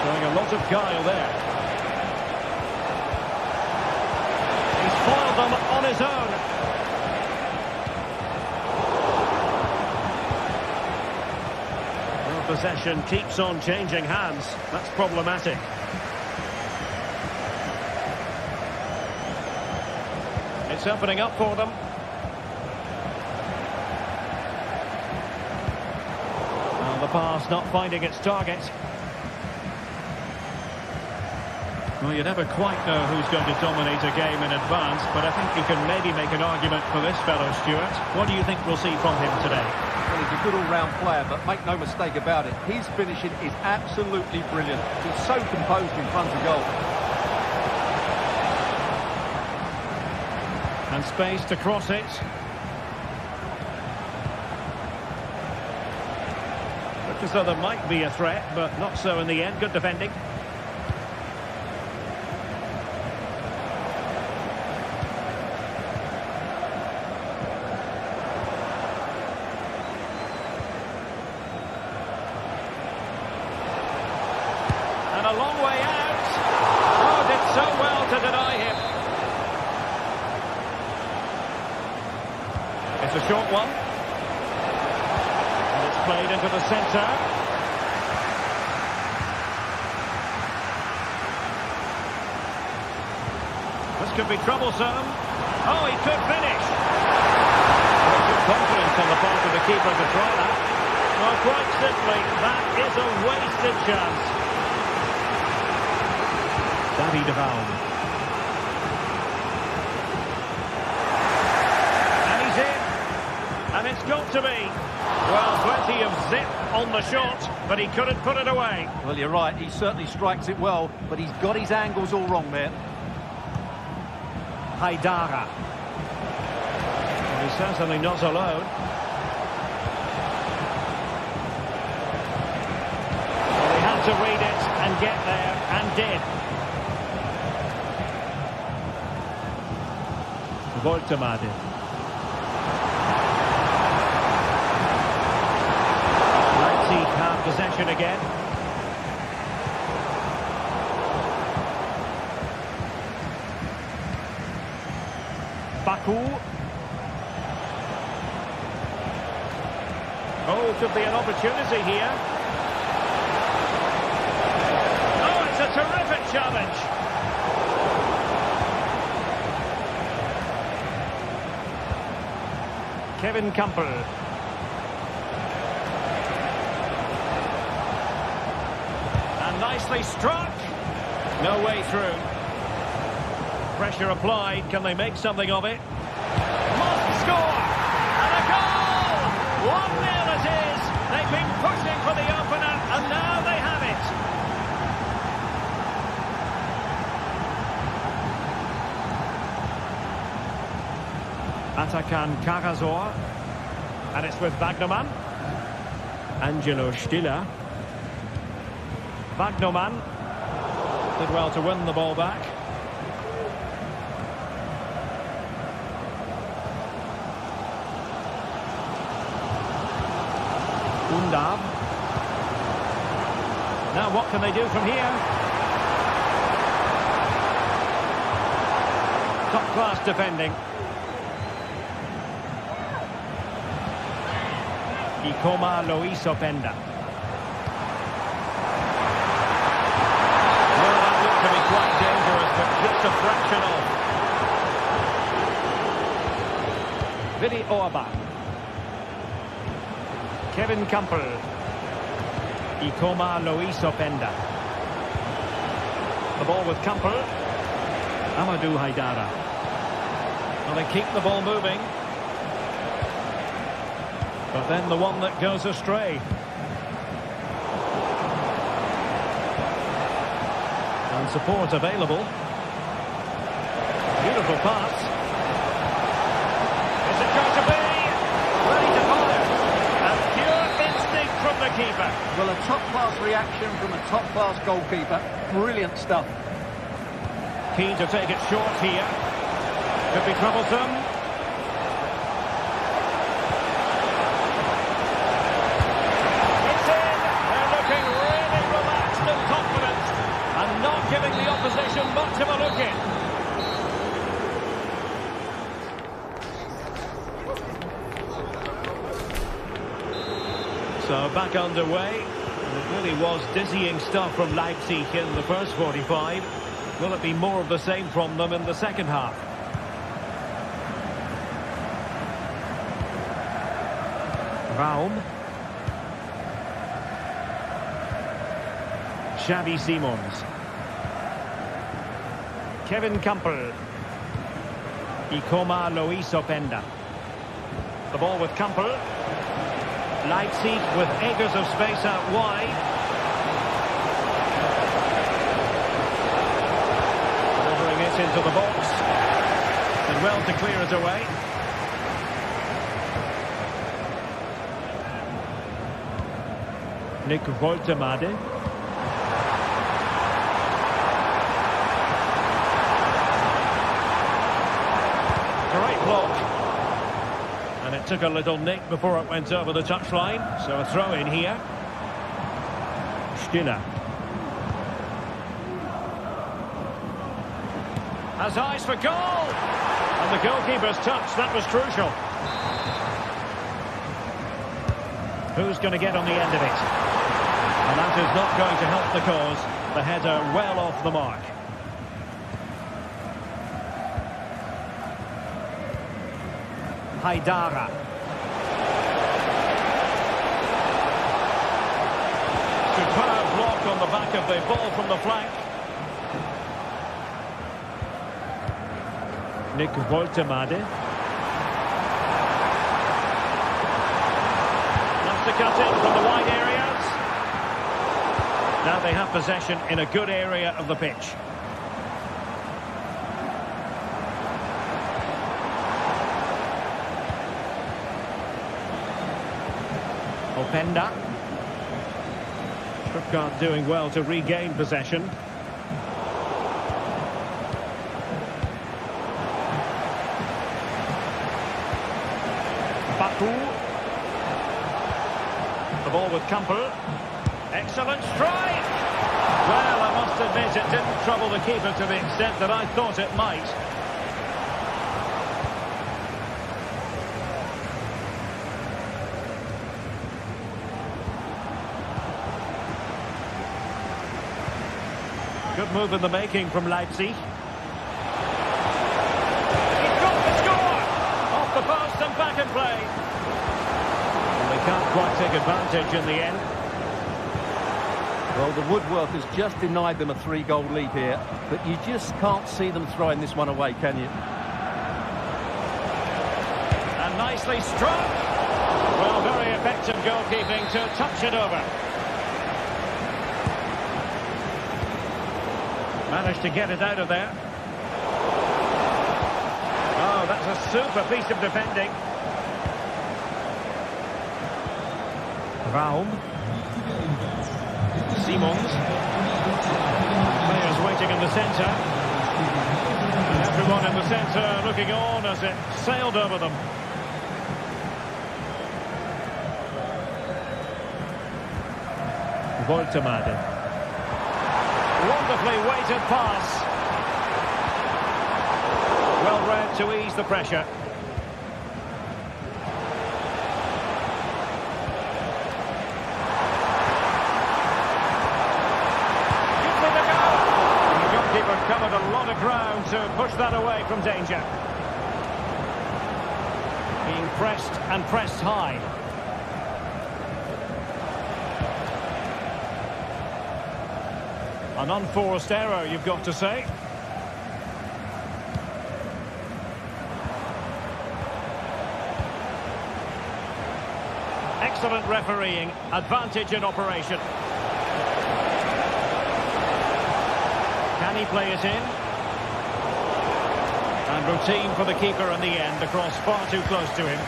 Showing a lot of guile there. He's foiled them on his own. Well, possession keeps on changing hands. That's problematic. It's opening up for them. Well, the pass not finding its target. Well, you never quite know who's going to dominate a game in advance, but I think you can maybe make an argument for this fellow, Stuart. What do you think we'll see from him today? Well, he's a good all-round player, but make no mistake about it, his finishing is absolutely brilliant. He's so composed in front of goal. And space to cross it. Looks as though there might be a threat, but not so in the end. Good defending. And a long way out. Oh, did so well to deny him. It's a short one. And it's played into the centre. This could be troublesome. Oh, he could finish. Good confidence on the part of the keeper to try that. Well, quite simply, that is a wasted chance. David Bilbao. And he's in. And it's got to be. Well, plenty of zip on the shot, but he couldn't put it away. Well, you're right, he certainly strikes it well, but he's got his angles all wrong there. Haidara. And he's certainly not alone. Well, he had to read it and get there, and did. Voltemade. Leipzig have possession again. Baku. Oh, could be an opportunity here. Oh, it's a terrific challenge. Kevin Campbell. And nicely struck. No way through. Pressure applied. Can they make something of it? Must score! And a goal! 1-0 it is. They've been pushing for the opener, and now they have it. Atakan Karazor. And it's with Wagnerman. Angelo Stiller. Wagnerman did well to win the ball back. Undav. Now what can they do from here? Top class defending. Ikoma Loiso Penda. possession of. Vidi Orba. Kevin Campbell. Ikoma Luis Openda. The ball with Campbell. Amadou Haidara. Well, they keep the ball moving. But then the one that goes astray. And support available. Beautiful pass. Is it going to be? Ready to fire. And pure instinct from the keeper. Well, a top-class reaction from a top-class goalkeeper. Brilliant stuff. Keen to take it short here. Could be troublesome. It's in. They're looking really relaxed and confident. And not giving the opposition much of a look in. So back underway. It really was dizzying stuff from Leipzig in the first 45. Will it be more of the same from them in the second half? Raum. Xavi Simons. Kevin Campbell. Ikoma Luis Openda. The ball with Campbell. Leipzig with acres of space out wide. Delivering it into the box. And well to clear it away. Nick Woltemade. Great block. And it took a little nick before it went over the touchline. So a throw in here. Stiller. Has eyes for goal. And the goalkeeper's touch, that was crucial. Who's going to get on the end of it? And that is not going to help the cause. The header well off the mark. Haidara. Superb block on the back of the ball from the flank. Nick Woltemade. Wants to cut in from the wide areas. Now they have possession in a good area of the pitch. Openda. Stuttgart doing well to regain possession. Baku. The ball with Campbell. Excellent strike! Well, I must admit it didn't trouble the keeper to the extent that I thought it might. Good move in the making from Leipzig. He's got the score! Off the post and back in play. And they can't quite take advantage in the end. Well, the woodwork has just denied them a 3-goal lead here, but you just can't see them throwing this one away, can you? And nicely struck. Well, very effective goalkeeping to touch it over. Managed to get it out of there. Oh, that's a super piece of defending. Raum. Simons. Players waiting in the centre. And everyone in the centre looking on as it sailed over them. Woltemade. Wonderfully weighted pass. Well read to ease the pressure. Covered a lot of ground to push that away from danger. Being pressed and pressed high. An unforced error, you've got to say. Excellent refereeing, advantage in operation. Can he play it in? And routine for the keeper in the end, across far too close to him.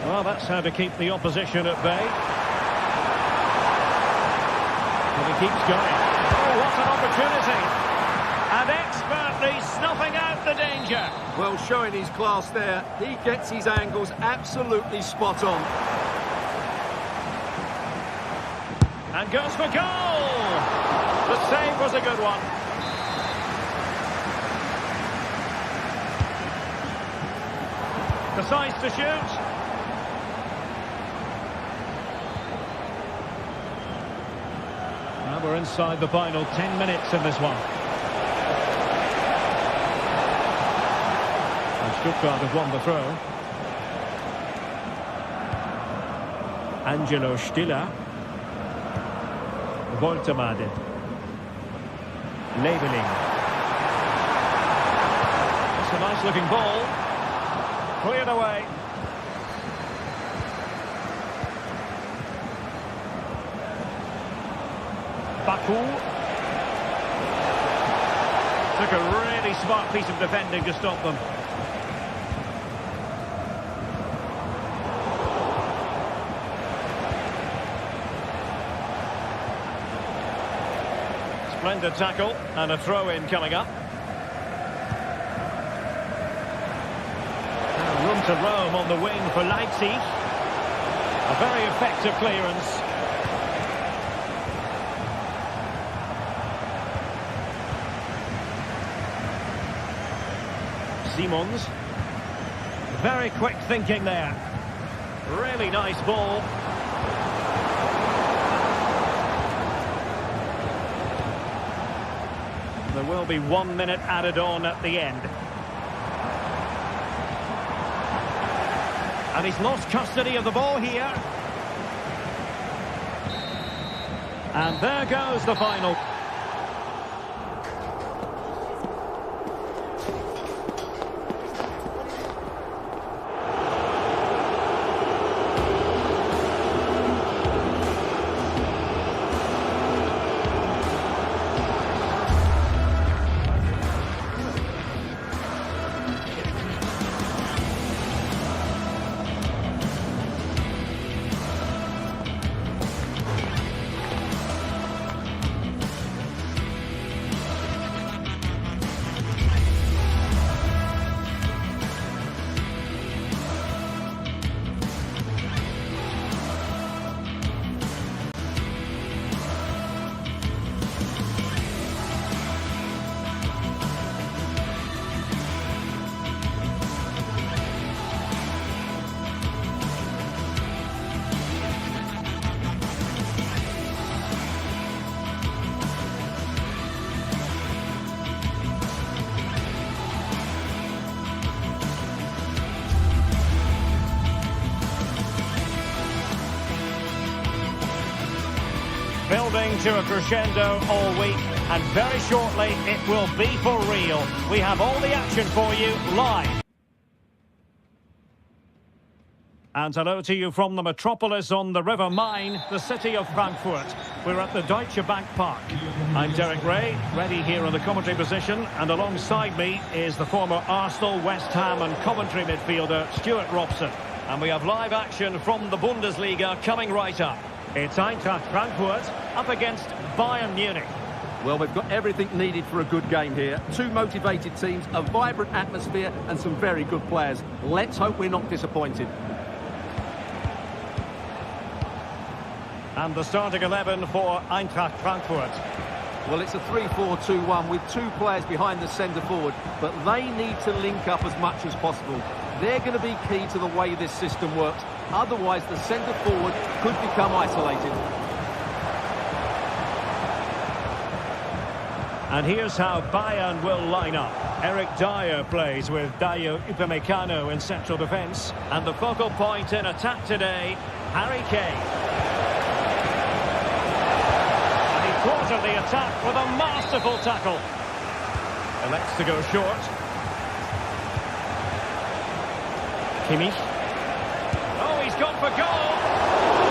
Well, that's how to keep the opposition at bay. And he keeps going. Oh, what an opportunity! And expertly snuffing out the danger. Well, showing his class there. He gets his angles absolutely spot on. And goes for goal! The save was a good one. Decides to shoot. Now we're inside the final 10 minutes in this one. And Stuttgart have won the throw. Angelo Stiller. Voltemade. Leveling. That's a nice looking ball. Cleared away. Baku. Took a really smart piece of defending to stop them. Splendid tackle and a throw-in coming up. Now room to roam on the wing for Leipzig. A very effective clearance. Simons. Very quick thinking there. Really nice ball. There will be 1 minute added on at the end. And he's lost custody of the ball here. And there goes the final. Building to a crescendo all week, and very shortly it will be for real. We have all the action for you live. And hello to you from the metropolis on the River Main, the city of Frankfurt. We're at the Deutsche Bank Park. I'm Derek Ray, ready here in the commentary position, and alongside me is the former Arsenal, West Ham and Coventry midfielder Stuart Robson. And we have live action from the Bundesliga coming right up. It's Eintracht Frankfurt up against Bayern Munich. Well, we've got everything needed for a good game here. Two motivated teams, a vibrant atmosphere and some very good players. Let's hope we're not disappointed. And the starting 11 for Eintracht Frankfurt. Well, it's a 3-4-2-1 with two players behind the centre forward, but they need to link up as much as possible. They're going to be key to the way this system works. Otherwise, the centre forward could become isolated. And here's how Bayern will line up. Eric Dyer plays with Dayo Upamecano in central defence. And the focal point in attack today, Harry Kane. And he quartered the attack with a masterful tackle. Elects to go short. Kimmich. Oh, he's gone for goal.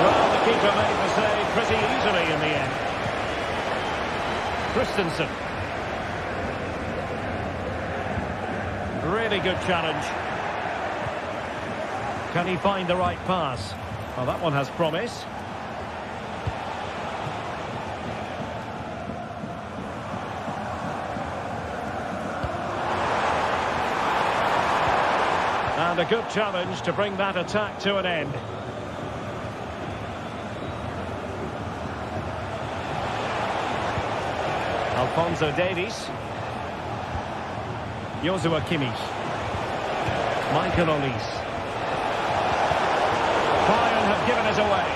Well, the keeper made the save pretty easily in the end. Christensen. Really good challenge. Can he find the right pass? Well, that one has promise. And a good challenge to bring that attack to an end. Alphonso Davies. Joshua Kimmich. Michael Olise. Bayern have given us away.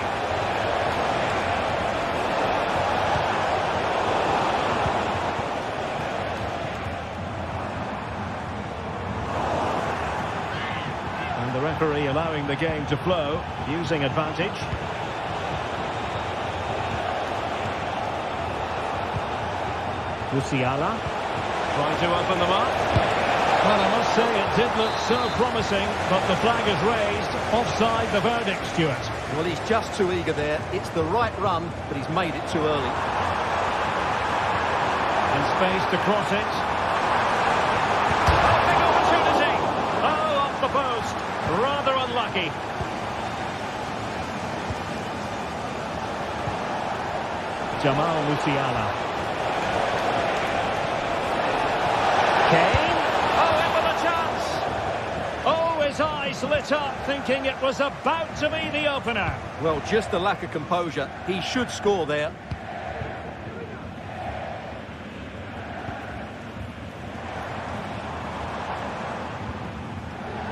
And the referee allowing the game to flow, using advantage. Musiala. Trying to open them up. Well, I must say it did look so promising, but the flag is raised. Offside the verdict, Stuart. Well, he's just too eager there. It's the right run, but he's made it too early. In space to cross it. Oh, big opportunity. Oh, off the post. Rather unlucky. Jamal Musiala. Kane. Oh, in with a chance. Oh, his eyes lit up, thinking it was about to be the opener. Well, just a lack of composure. He should score there.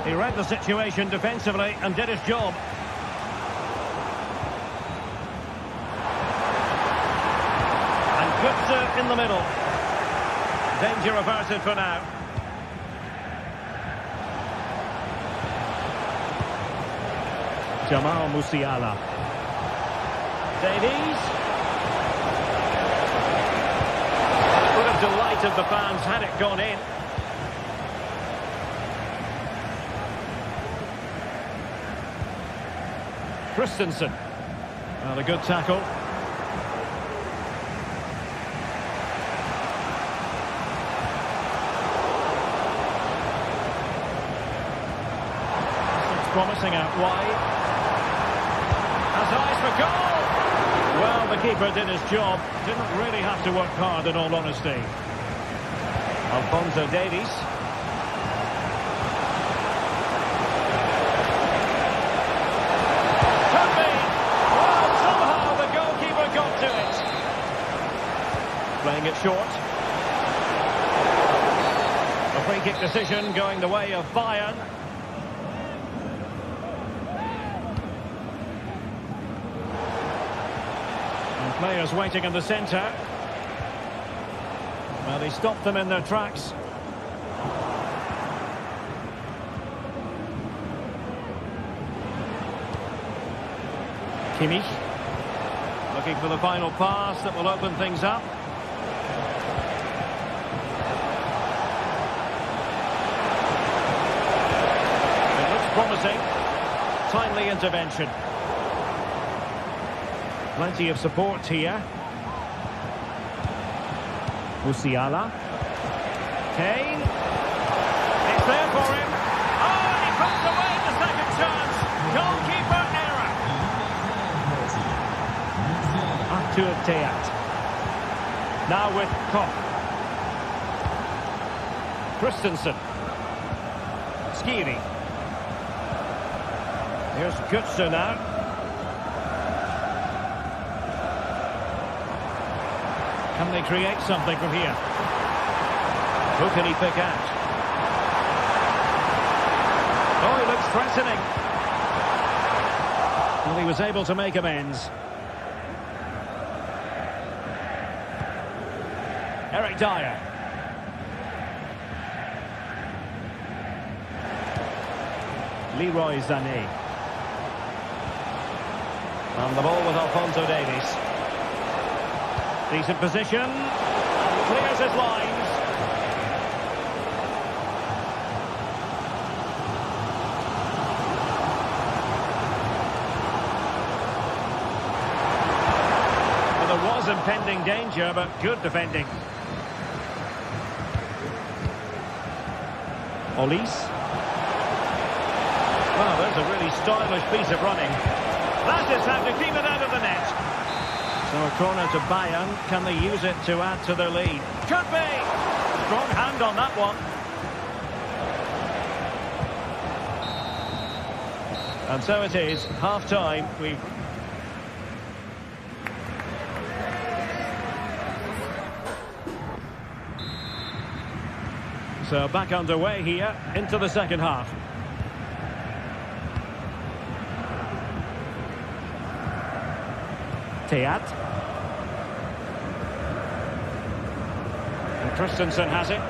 He read the situation defensively and did his job. And Götze in the middle. Danger averted for now. Jamal Musiala. Davies. Would have delighted the fans had it gone in. Christensen. Well, a good tackle. Promising out wide. Has eyes for goal. Well, the keeper did his job. Didn't really have to work hard, in all honesty. Alphonso Davies. Could be. Well, somehow the goalkeeper got to it. Playing it short. A free kick decision going the way of Bayern. Players waiting in the centre. Well, he stopped them in their tracks. Kimmich. Looking for the final pass that will open things up. It looks promising. Timely intervention. Plenty of support here. Musiala. Kane. It's there for him. Oh, and he puts away the second chance. Goalkeeper error. Artur Teat. Now with Koch. Christensen. Skiri. Here's Götze now. Can they create something from here? Who can he pick out? Oh, he looks threatening. Well, he was able to make amends. Eric Dyer. Leroy Sané. And the ball with Alphonso Davies. Decent position. Clears his lines. Well, there was impending danger, but good defending. Olise. Well, there's a really stylish piece of running. That is how to keep it out of the net. So a corner to Bayern. Can they use it to add to their lead? Could be. Strong hand on that one. And so it is. Half-time. So back underway here into the second half. Teat. And Christensen has it.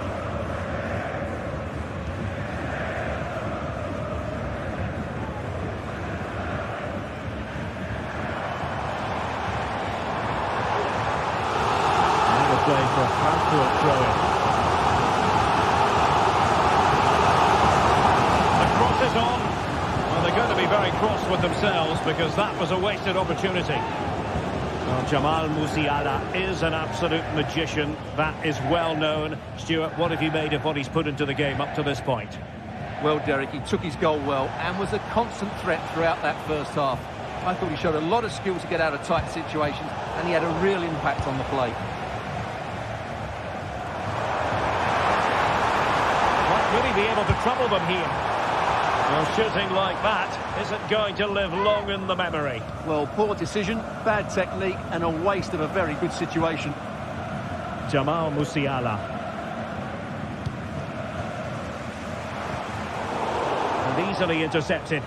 Another play for Frankfurt throw-in. The cross is on. Well, they're going to be very cross with themselves because that was a wasted opportunity. Well, Jamal Musiala is an absolute magician. That is well known. Stuart, what have you made of what he's put into the game up to this point? Well, Derek, he took his goal well and was a constant threat throughout that first half. I thought he showed a lot of skill to get out of tight situations, and he had a real impact on the play. Might really be able to trouble them here. Well, shooting like that isn't going to live long in the memory. Well, poor decision, bad technique, and a waste of a very good situation. Jamal Musiala. And easily intercepted.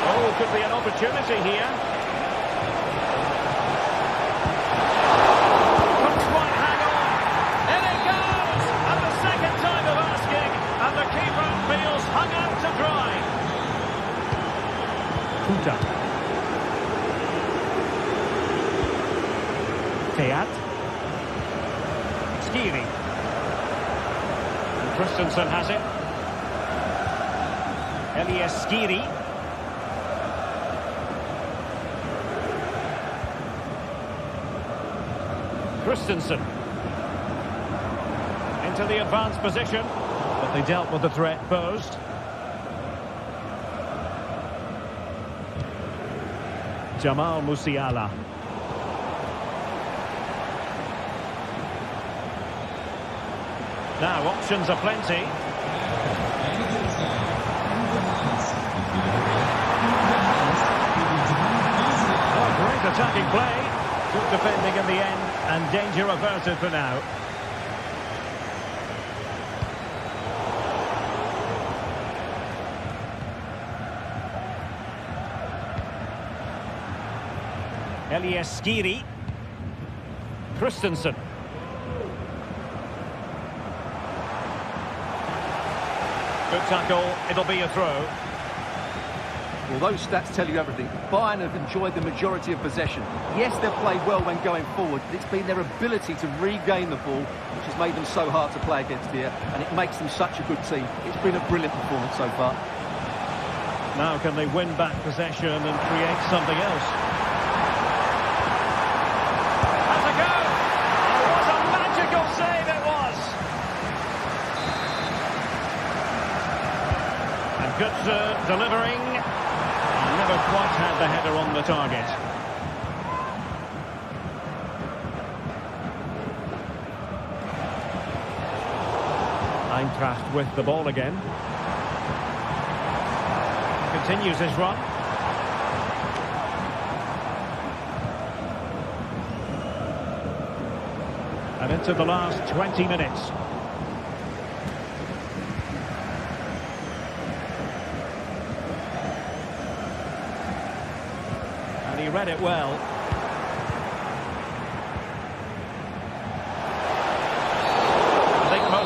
Oh, could be an opportunity here. Couldn't quite hang on. In it goes! And the second time of asking, and the keeper feels hung out to dry. Kuta. Teat. Skiri. And Christensen has it. Elias Skiri. Christensen. Into the advanced position. But they dealt with the threat posed. Jamal Musiala. Now, options are plenty. Oh, great attacking play. Good defending in the end, and danger averted for now. Elias Skiri. Christensen. Good tackle, it'll be a throw. Well, those stats tell you everything. Bayern have enjoyed the majority of possession. Yes, they've played well when going forward, but it's been their ability to regain the ball which has made them so hard to play against here, and it makes them such a good team. It's been a brilliant performance so far. Now can they win back possession and create something else? Has a go! It was a magical save, it was! And good delivering. Never quite had the header on the target. Eintracht with the ball again. Continues his run. And into the last 20 minutes. And he read it well.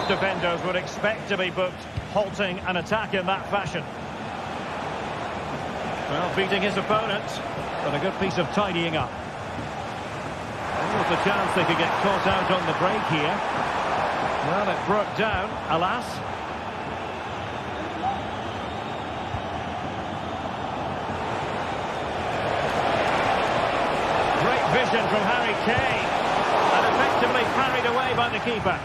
defenders would expect to be booked, halting an attack in that fashion. Well, beating his opponent, but a good piece of tidying up. There was a chance they could get caught out on the break here. Well, it broke down, alas. Great vision from Harry Kane. And effectively carried away by the keeper.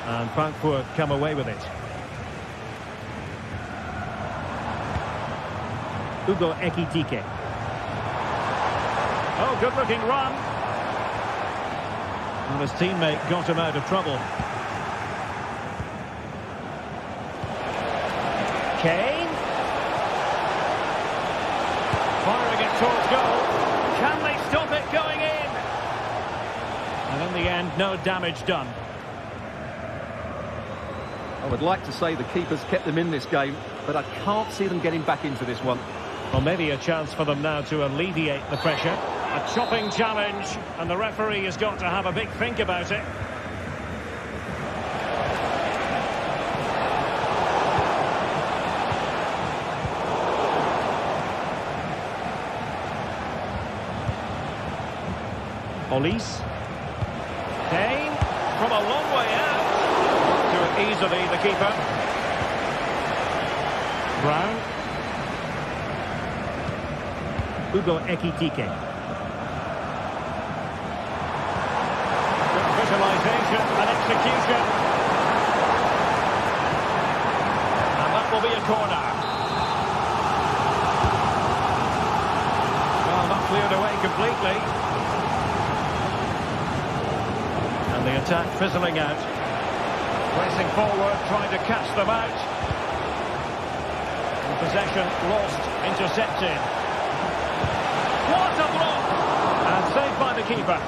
And Frankfurt come away with it. Hugo Ekitike. Oh, good-looking run. And his teammate got him out of trouble. Kane. Firing it towards goal. Can they stop it going in? And in the end, no damage done. I would like to say the keeper's kept them in this game, but I can't see them getting back into this one. Well, maybe a chance for them now to alleviate the pressure. A chopping challenge, and the referee has got to have a big think about it. Olise. Kane from a long way out. Easily, the keeper. Brown. Hugo Ekitike. Visualization and execution. And that will be a corner. Well, not cleared away completely. And the attack fizzling out. Racing forward, trying to catch them out. And possession lost, intercepted. What a block! And saved by the keeper.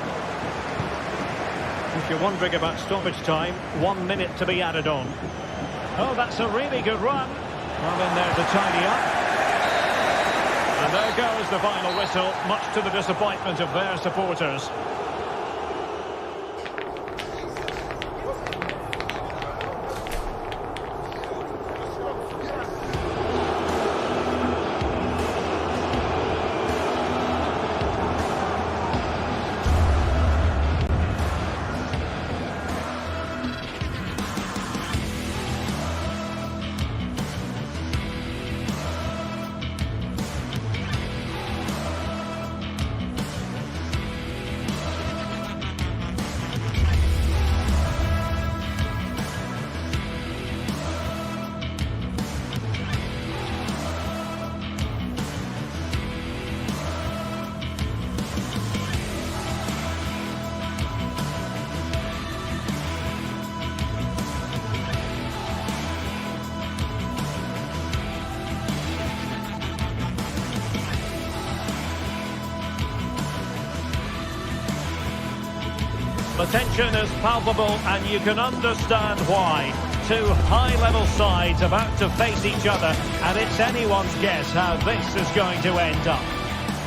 If you're wondering about stoppage time, 1 minute to be added on. Oh, that's a really good run. Well, in there to tidy up. And there goes the final whistle, much to the disappointment of their supporters. The tension is palpable, and you can understand why. Two high-level sides about to face each other, and it's anyone's guess how this is going to end up.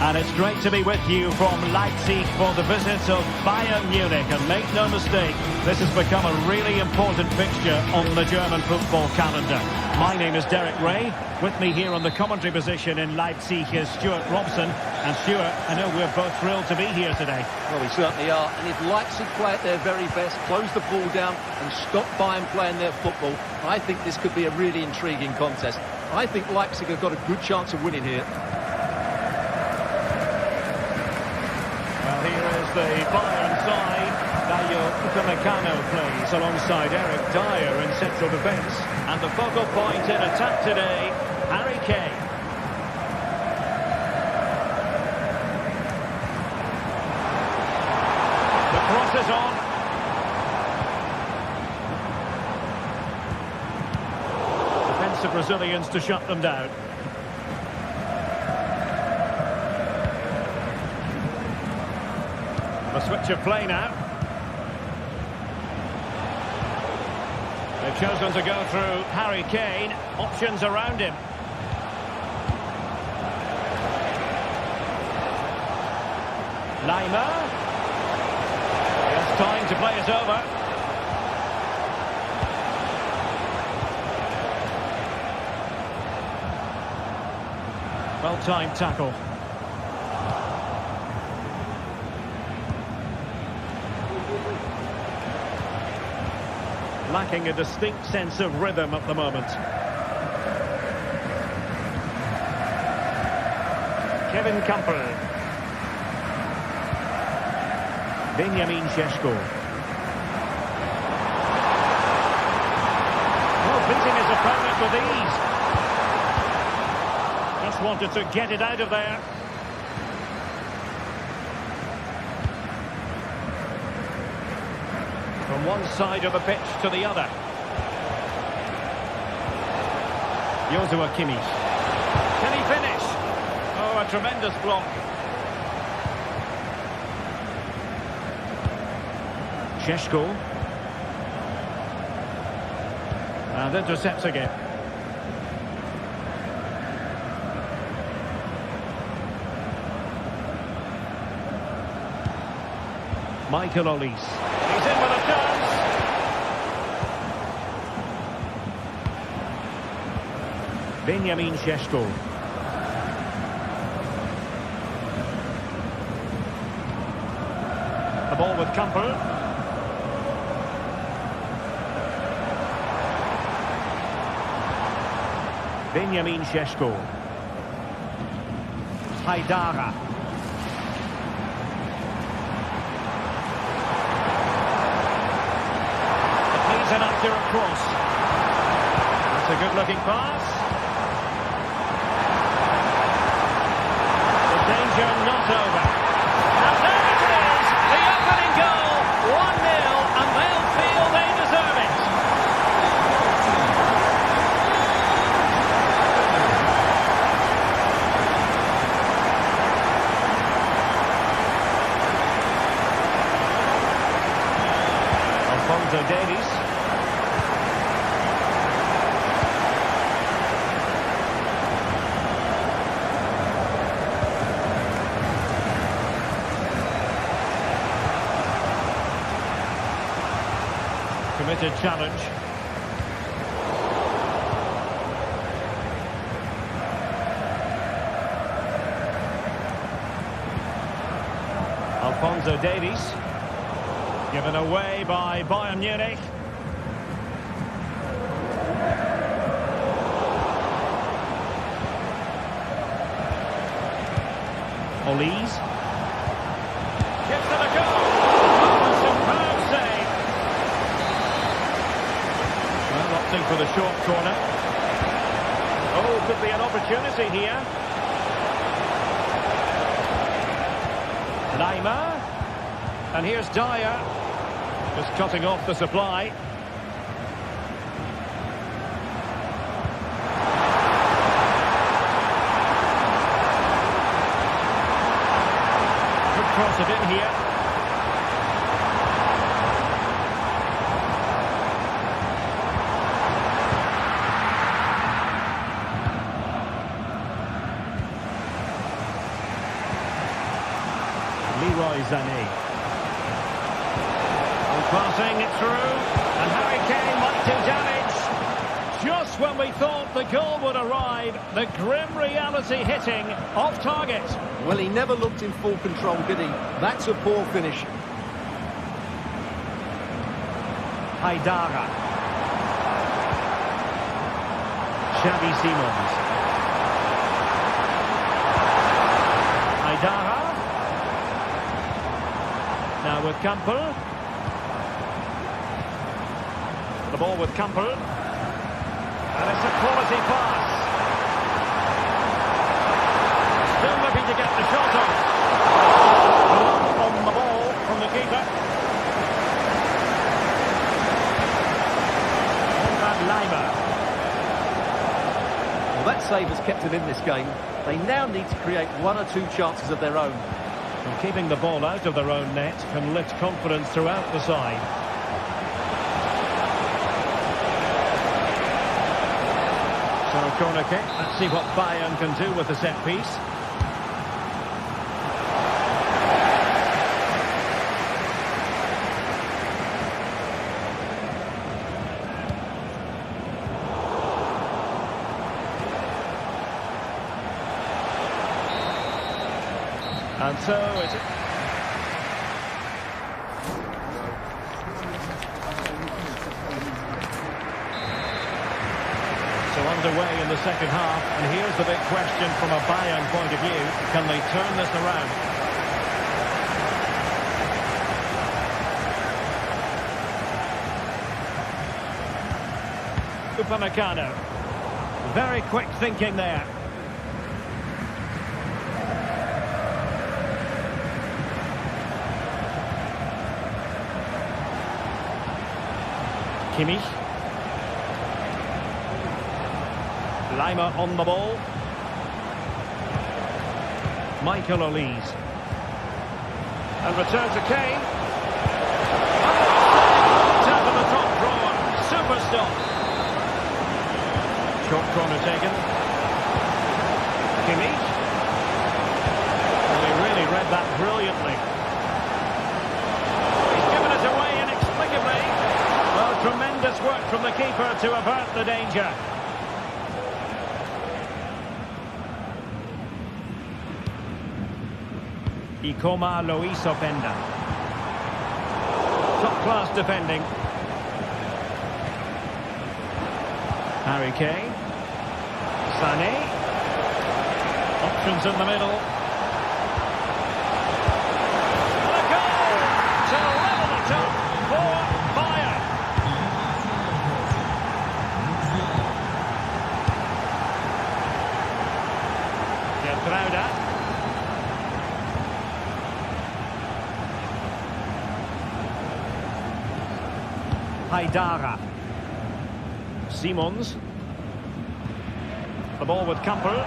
And it's great to be with you from Leipzig for the visit of Bayern Munich. And make no mistake, this has become a really important fixture on the German football calendar. My name is Derek Ray. With me here on the commentary position in Leipzig is Stuart Robson. And Stuart, I know we're both thrilled to be here today. Well, we certainly are. And if Leipzig play at their very best, close the ball down and stop Bayern playing their football, I think this could be a really intriguing contest. I think Leipzig have got a good chance of winning here. Well, here is the Bayern side. Dayo Upamecano plays alongside Eric Dyer in central defence. And the focal point in attack today, Harry Kane. The cross is on. Defensive Brazilians to shut them down. A switch of play now. They've chosen to go through Harry Kane. Options around him. Lima. He has time to play it over. Well-timed tackle. Lacking a distinct sense of rhythm at the moment. Kevin Campbell. Benjamin Šeško. Oh, beating his opponent with ease. Just wanted to get it out of there. From one side of the pitch to the other. Joshua Kimmich. Can he finish? Oh, a tremendous block. Šeško. And intercepts again. Michael Olise. He's in with a chance. Benjamin Šeško. The ball with Campbell. Benjamin Šeško. Haidara. An accurate cross. That's a good-looking pass. The danger not over. And there it is, the opening goal, 1-0, and they'll feel they deserve it. Alphonso Davies. Committed challenge. Alphonso Davies. Given away by Bayern Munich. Olise. Gets to the goal. Oh, superb save. Well, opting for the short corner. Oh, could be an opportunity here. Lima. And here's Dyer. Just cutting off the supply. Good cross it in here. Leroy Sané. Passing it through, and Harry Kane might do damage. Just when we thought the goal would arrive, the grim reality hitting off target. Well, he never looked in full control, did he? That's a poor finish. Haidara. Xavi Simons. Haidara. Now with Campbell. The ball with Campbell. And it's a quality pass. Still looking to get the shot off. On the ball from the keeper. Lima. Well, that save has kept him in this game. They now need to create one or two chances of their own. And keeping the ball out of their own net can lift confidence throughout the side. corner kick. Let's see what Bayern can do with the set piece. And so it's... So underway in the second half, and here's the big question from a Bayern point of view. Can they turn this around? Upamecano. Very quick thinking there. Kimmich. Lima on the ball. Michael Olise. And return to Kane. Tap of the top drawer. Super stop. Short corner taken. Kimmich. Well, he really read that brilliantly. He's given it away inexplicably. Well, tremendous work from the keeper to avert the danger. Ikoma Loiso Penda. Top-class defending. Harry Kane. Sané. Options in the middle. And a goal to level it up for Bayern. Gertruida. Haidara. Simons. The ball with Kampel.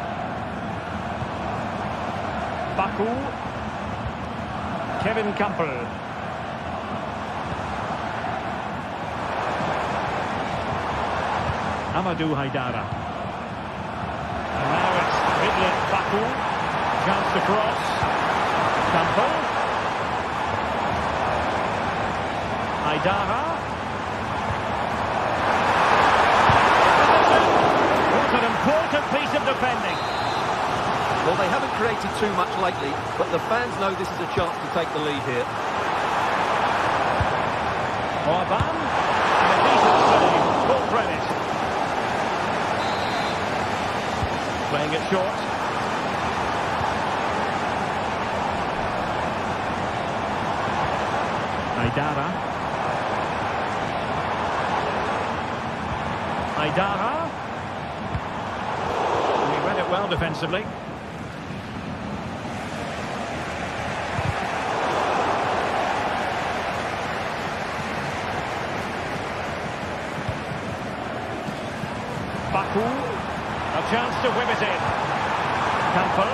Baku. Kevin Kampel. Amadou Haidara. And now it's Ridley Baku. Chance to cross. Kampel. Haidara. Important piece of defending. Well, they haven't created too much lately, but the fans know this is a chance to take the lead here. Orban, and a decent save, full credit. Playing it short. Haidara. Haidara. Well defensively. Baku, a chance to whip it in. Kampel.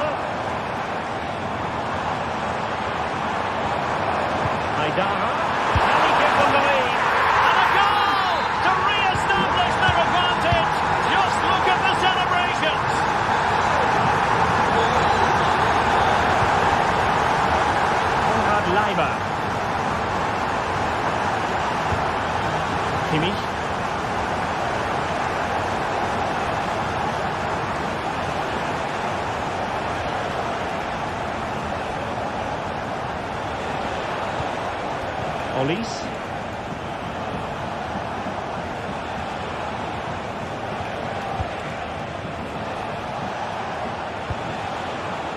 Haidara. Can he give them the lead? And a goal to re-establish their advantage. Just look at the celebrations. Lima. Kimmich. Olise.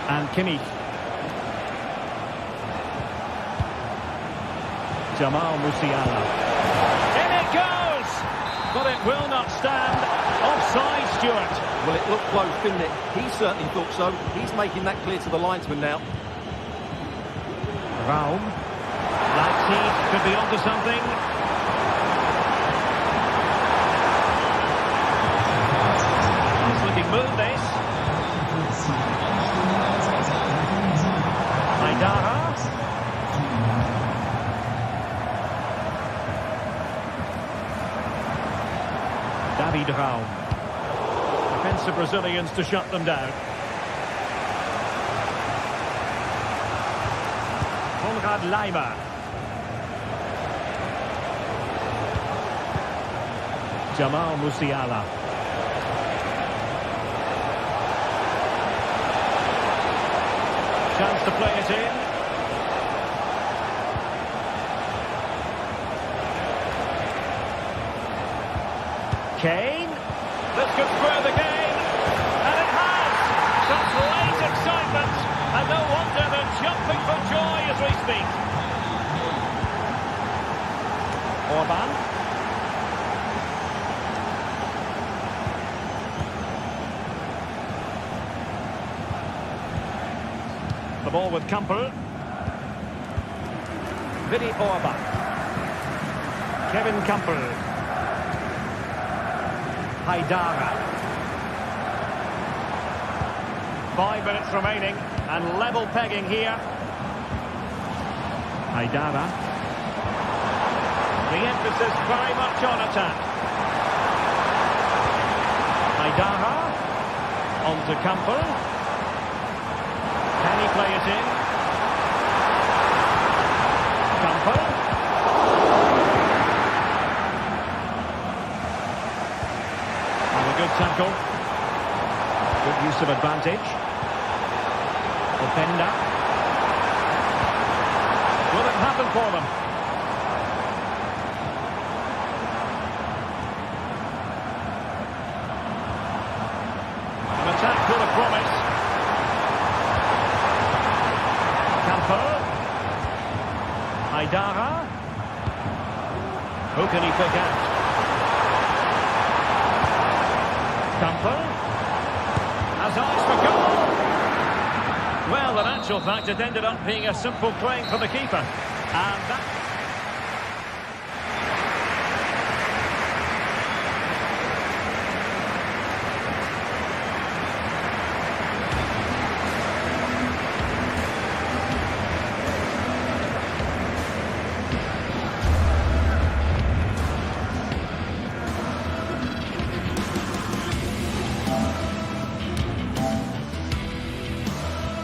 And Kimmich. Jamal Musiala. In it goes! But it will not stand. Offside, Stuart. Well, it looked close, didn't it? He certainly thought so. He's making that clear to the linesman now. Raum. Leipzig could be onto something. Nice looking move, this. Haidara. David Raum. against the Brazilians to shut them down. Konrad Laimer. Jamal Musiala. Chance to play it in. Kane. This could spur the game. And it has. Such late excitement. And no wonder they're jumping for joy as we speak. Orban. The ball with Campbell. Vidi Orban. Kevin Campbell. Haidara. 5 minutes remaining and level pegging here. Haidara. The emphasis very much on attack. Haidara. On to Campbell. Can he play it in? Campbell. Good tackle. Good use of advantage. Openda. Will it happen for them? An attack full of promise. Campbell. Haidara. Who can he pick out? Campbell has eyes for goal. Well, in actual fact, it ended up being a simple claim for the keeper. And that...